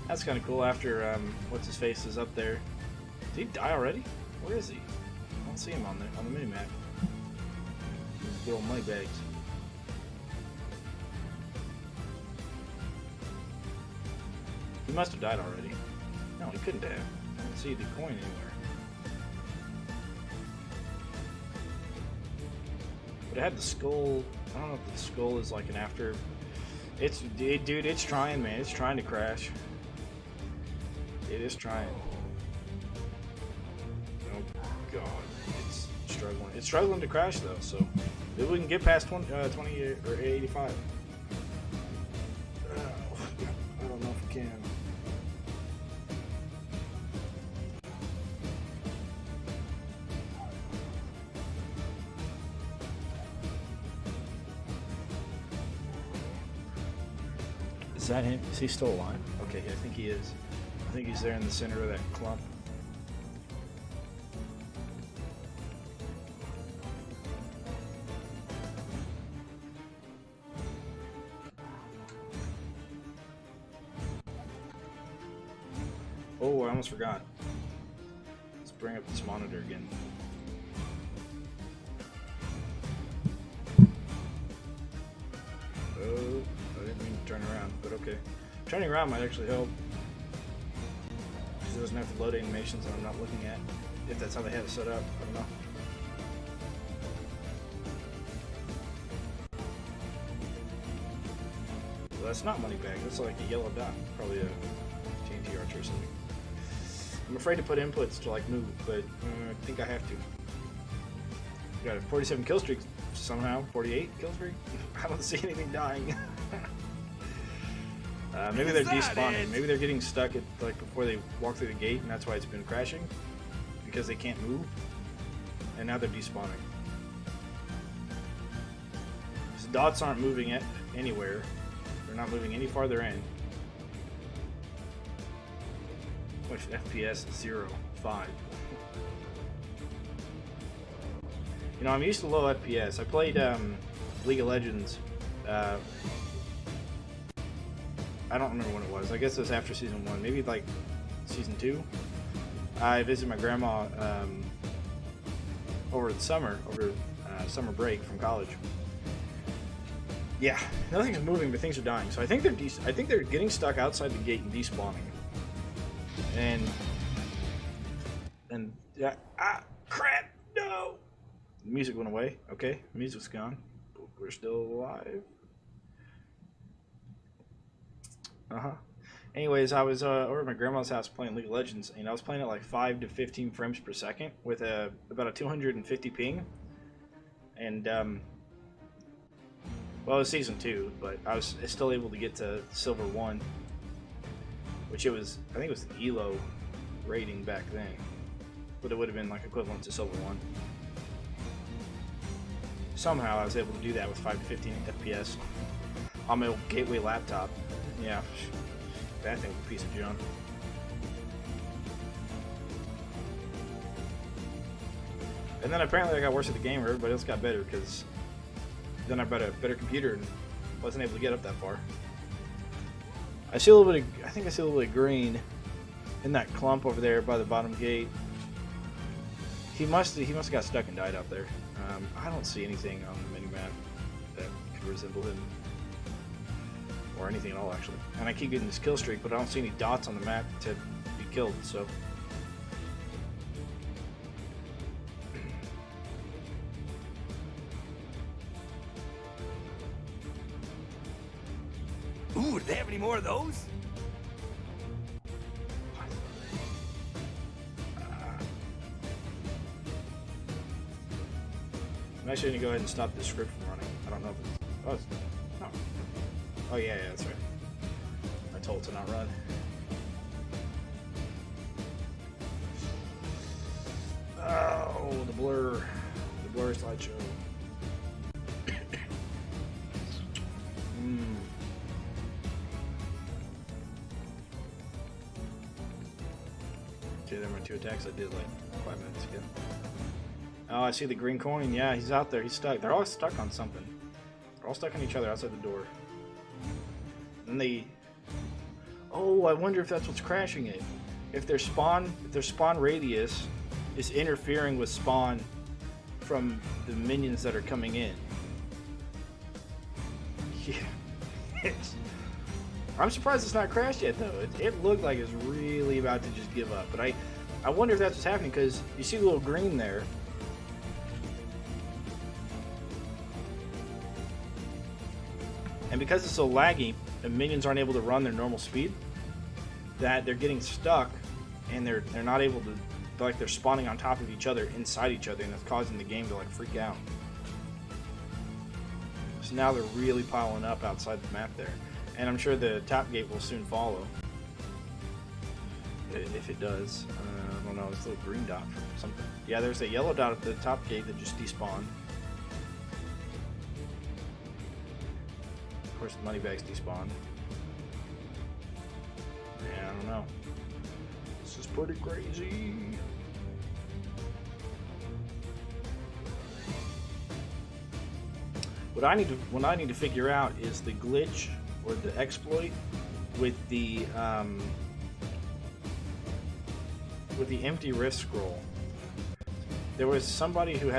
That's kind of cool after, what's his face is up there. Did he die already? Where is he? I don't see him on the mini-map. Good old money bags. He must have died already. No, he couldn't have. I don't see the coin anywhere. But it had the skull. I don't know if the skull is like an after. Dude, it's trying, man. It's trying to crash. It is trying. Oh god, it's struggling. It's struggling to crash though. So maybe we can get past 20 or 85. I don't know if we can. Is that him? Is he still alive? Okay, I think he is. I think he's there in the center of that clump. Oh, I almost forgot. Let's bring up this monitor again. Oh, I didn't mean to turn around, but okay. Turning around might actually help. Because it doesn't have the load animations that I'm not looking at. If that's how they had it set up, I don't know. Well, that's not money bag, that's like a yellow dot. Probably a TNT archer or something. I'm afraid to put inputs to like move, but I think I have to. Got a 47 kill streak somehow, 48 kill streak? I don't see anything dying. Maybe they're despawning. Maybe they're getting stuck at like before they walk through the gate, and that's why it's been crashing because they can't move. And now they're despawning. These dots aren't moving anywhere. They're not moving any farther in. Which FPS is 0.5. You know, I'm used to low FPS. I played League of Legends. I don't remember when it was. I guess it was after season 1, maybe like season 2. I visited my grandma over the summer, summer break from college. Yeah, nothing's moving, but things are dying. So I think they're getting stuck outside the gate and despawning. And yeah, crap! No. The music went away. Okay, the music's gone. But we're still alive. Anyways, I was over at my grandma's house playing League of Legends, and I was playing at like 5 to 15 frames per second with about a 250 ping. And well, it was season 2, but I was still able to get to Silver 1, which I think it was the ELO rating back then, but it would have been like equivalent to Silver 1. Somehow I was able to do that with 5 to 15 FPS on my old Gateway laptop. Yeah, that thing was a piece of junk. And then apparently I got worse at the game, or everybody else got better, because then I bought a better computer and wasn't able to get up that far. I see a little bit of, I think I see a little bit of green in that clump over there by the bottom gate. He must have got stuck and died out there. I don't see anything on the minimap that could resemble him. Or anything at all, actually. And I keep getting this kill streak, but I don't see any dots on the map to be killed, so. Ooh, do they have any more of those? I'm actually going to go ahead and stop this script from running. I don't know if it's... Oh, it's, no. Oh yeah, that's right. I told it to not run. Oh, the blur slideshow. Okay, there are my 2 attacks I did like 5 minutes ago. Oh, I see the green coin. Yeah, he's out there. He's stuck. They're all stuck on something. They're all stuck on each other outside the door. And they... Oh, I wonder if that's what's crashing it. If their spawn radius is interfering with spawn from the minions that are coming in. Yeah. I'm surprised it's not crashed yet, though. It looked like it's really about to just give up. But I wonder if that's what's happening, because you see the little green there. And because it's so laggy, the minions aren't able to run their normal speed, that they're getting stuck, and they're not able to, like, they're spawning on top of each other, inside each other, and it's causing the game to, like, freak out. So now they're really piling up outside the map there. And I'm sure the top gate will soon follow. If it does. I don't know, it's a little green dot for something. Yeah, there's a yellow dot at the top gate that just despawned. Of course, the money bags despawned. Yeah, I don't know. This is pretty crazy. What I need to figure out is the glitch or the exploit with the empty rift scroll. There was somebody who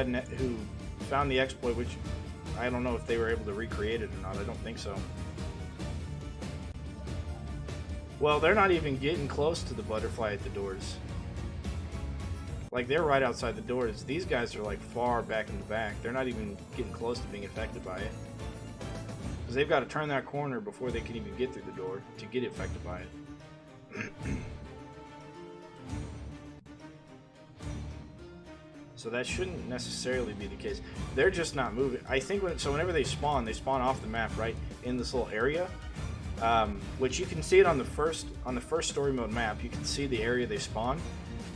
found the exploit, which I don't know if they were able to recreate it or not. I don't think so. Well, they're not even getting close to the butterfly at the doors. Like, they're right outside the doors. These guys are like far back in the back. They're not even getting close to being affected by it. Because they've got to turn that corner before they can even get through the door to get affected by it. So that shouldn't necessarily be the case. They're just not moving. I think whenever they spawn off the map, right in this little area, which you can see it on the first story mode map. You can see the area they spawn,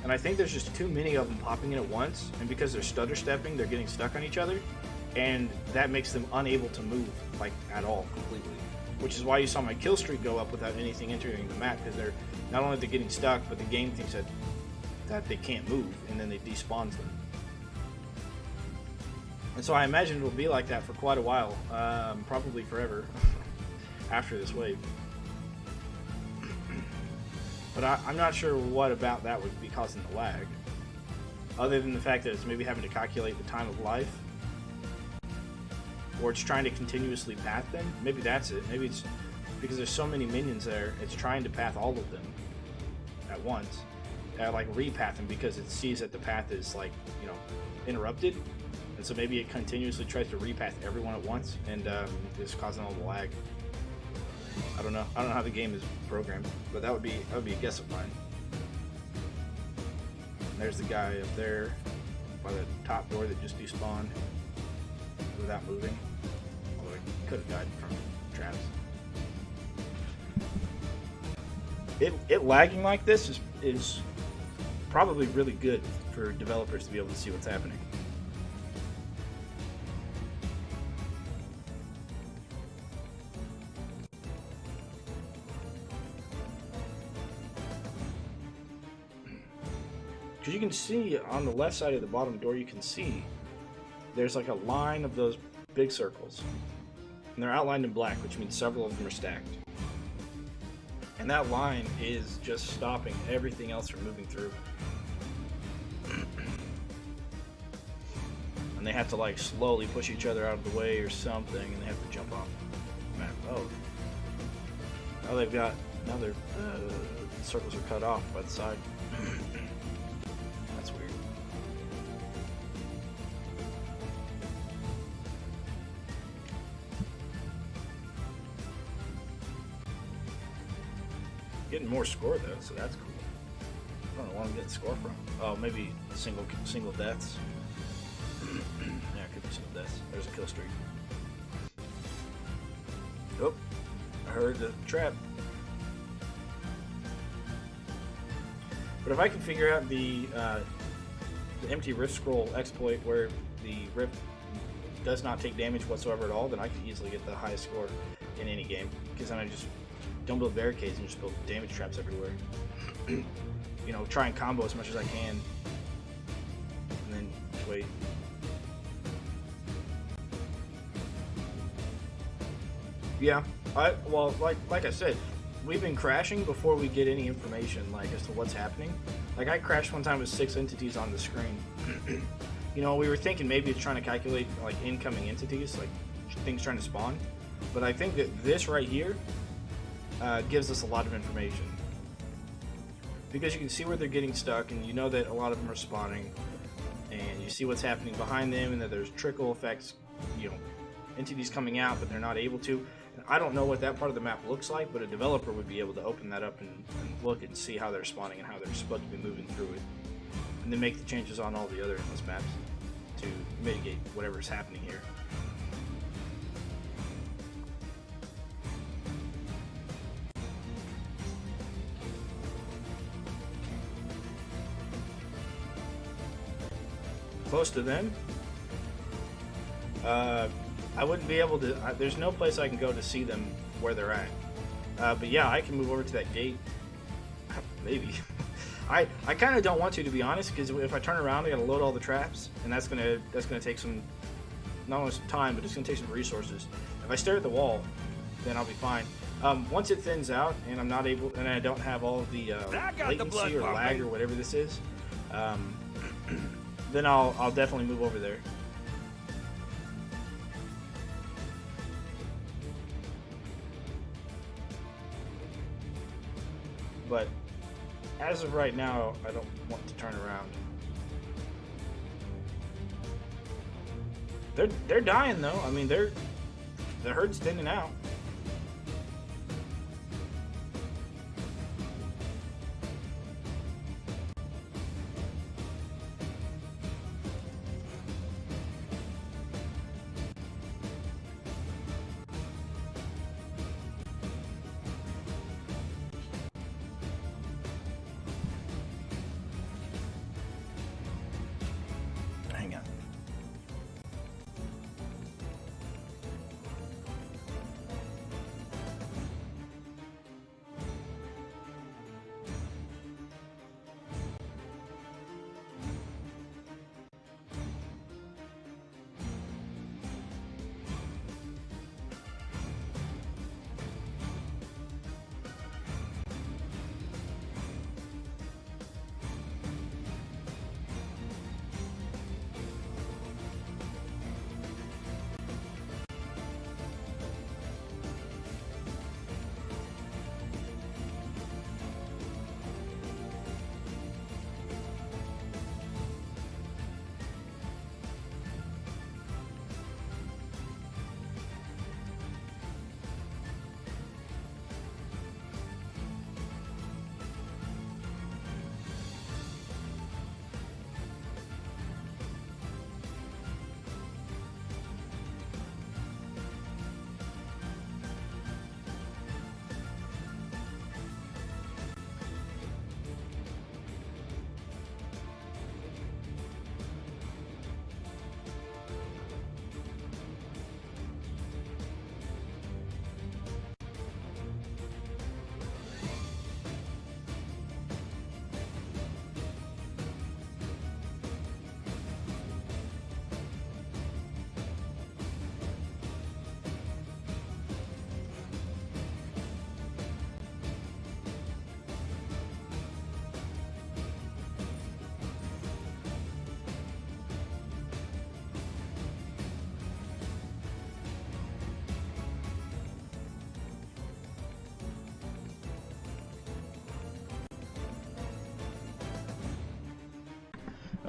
and I think there's just too many of them popping in at once. And because they're stutter stepping, they're getting stuck on each other, and that makes them unable to move like at all completely. Which is why you saw my kill streak go up without anything entering the map, because they're not only they're getting stuck, but the game thinks that they can't move, and then they despawns them. And so I imagine it'll be like that for quite a while, probably forever, after this wave. But I'm not sure what about that would be causing the lag, other than the fact that it's maybe having to calculate the time of life, or it's trying to continuously path them. Maybe that's it. Maybe it's because there's so many minions there, it's trying to path all of them at once, like repath them, because it sees that the path is, like, you know, interrupted. And so maybe it continuously tries to repath everyone at once, and is causing all the lag. I don't know. I don't know how the game is programmed, but that would be a guess of mine. And there's the guy up there by the top door that just despawned without moving. Although he could have died from traps. It lagging like this is probably really good for developers to be able to see what's happening. Because you can see on the left side of the bottom door, you can see there's like a line of those big circles. And they're outlined in black, which means several of them are stacked. And that line is just stopping everything else from moving through. And they have to, like, slowly push each other out of the way or something, and they have to jump off the map. Oh. Now they've got, now their circles are cut off by the side. That's weird. Getting more score though, so that's cool. I don't know where I'm getting score from. Oh, maybe single deaths. Yeah, it could be single deaths. There's a kill streak. Oh, I heard the trap. But if I can figure out the empty rift scroll exploit where the rift does not take damage whatsoever at all, then I could easily get the highest score in any game. Because then I just don't build barricades and just build damage traps everywhere. you know, try and combo as much as I can. And then wait. Yeah, well, like I said, we've been crashing before we get any information, like, as to what's happening. Like, I crashed one time with 6 entities on the screen. You know, we were thinking maybe it's trying to calculate, like, incoming entities, like, things trying to spawn. But I think that this right here gives us a lot of information. Because you can see where they're getting stuck, and you know that a lot of them are spawning. And you see what's happening behind them, and that there's trickle effects, you know, entities coming out, but they're not able to. And I don't know what that part of the map looks like, but a developer would be able to open that up and look and see how they're spawning and how they're supposed to be moving through it. And then make the changes on all the other endless maps to mitigate whatever's happening here. Close to them. I wouldn't be able to. There's no place I can go to see them where they're at. But yeah, I can move over to that gate. Maybe. I kind of don't want to be honest, because if I turn around, I gotta load all the traps, and that's gonna take some, not only some time, but it's gonna take some resources. If I stare at the wall, then I'll be fine. Once it thins out, and I'm not able, and I don't have all of the latency or lag or whatever this is, then I'll definitely move over there. But as of right now, I don't want to turn around. They're dying though. I mean, the herd's thinning out. Hang on.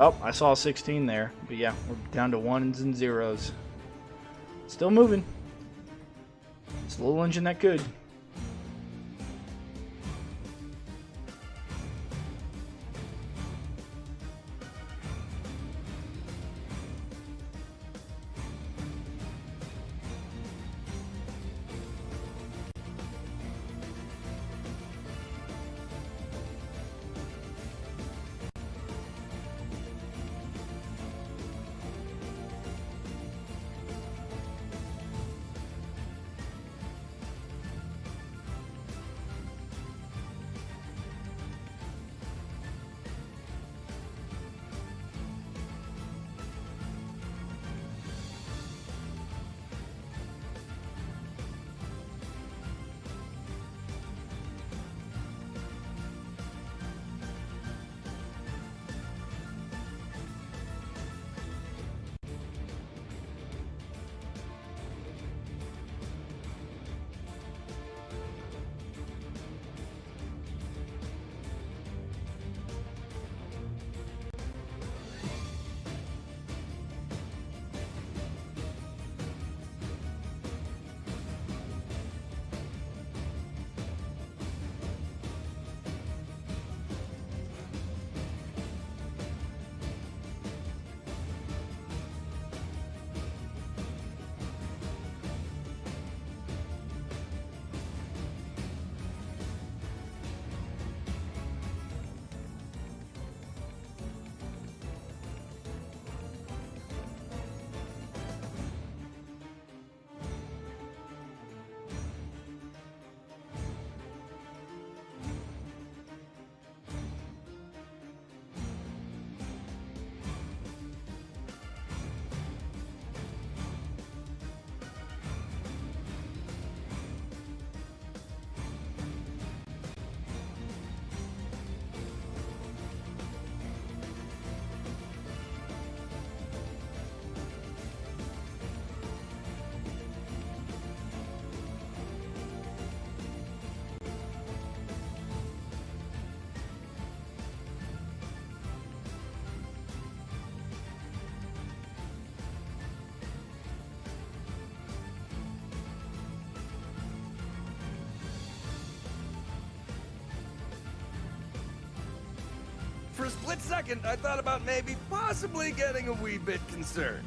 Oh, I saw 16 there, but yeah, we're down to ones and zeros. Still moving. It's a little engine that could. a split second, I thought about maybe possibly getting a wee bit concerned.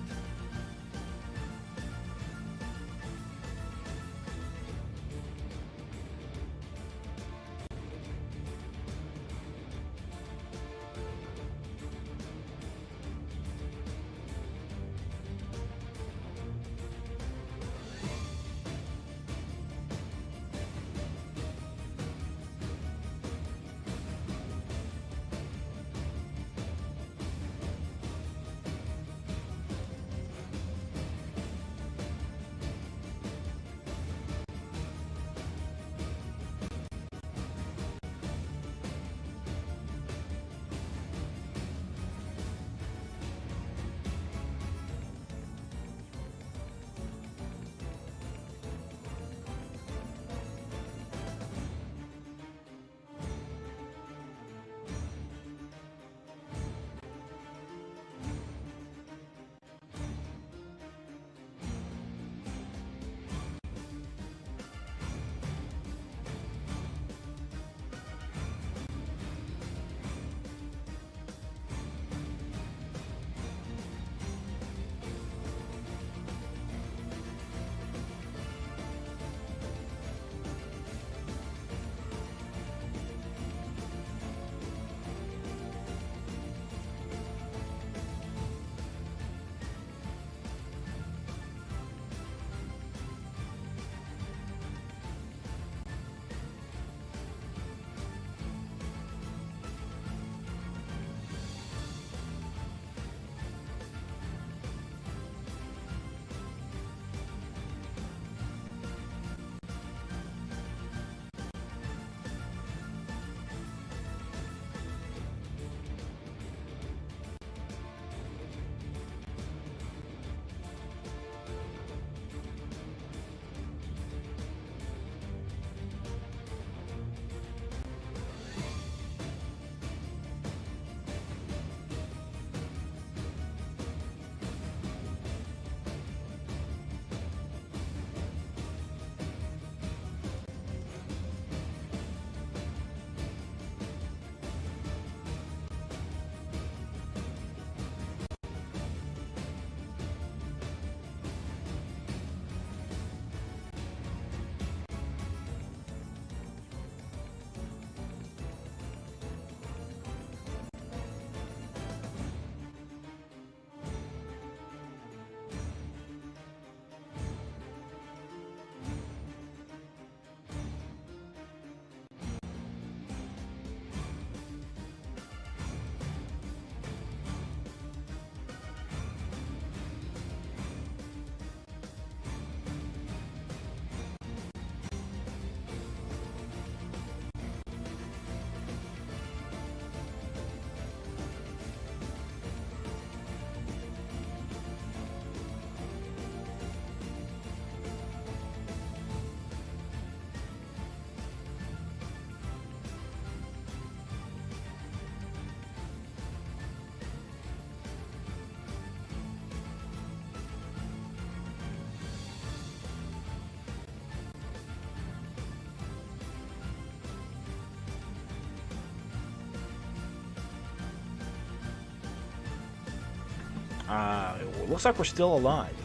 It looks like we're still alive,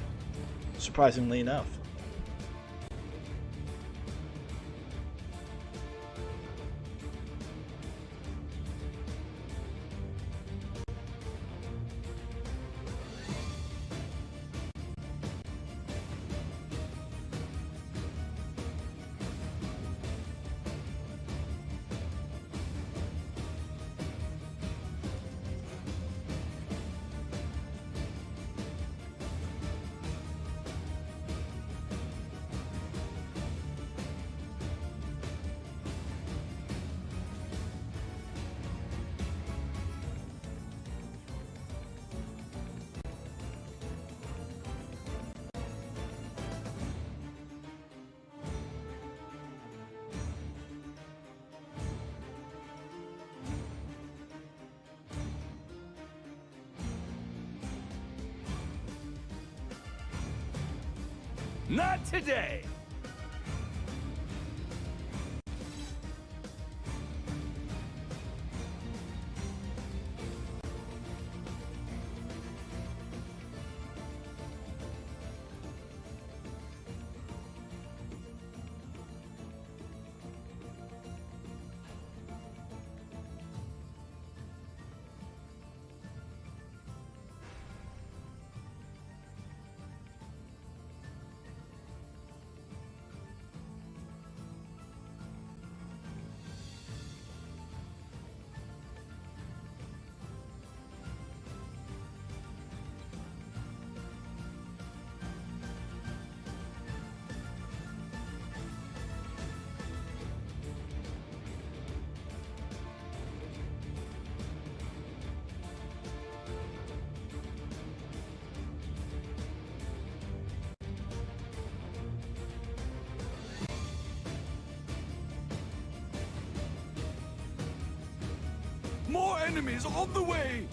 surprisingly enough. Not today! enemies on the way!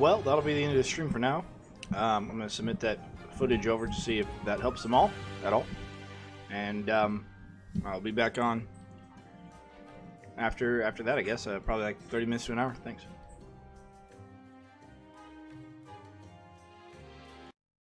well, that'll be the end of the stream for now. I'm going to submit that footage over to see if that helps them all at all. And I'll be back on after that, I guess. Probably like 30 minutes to an hour. Thanks.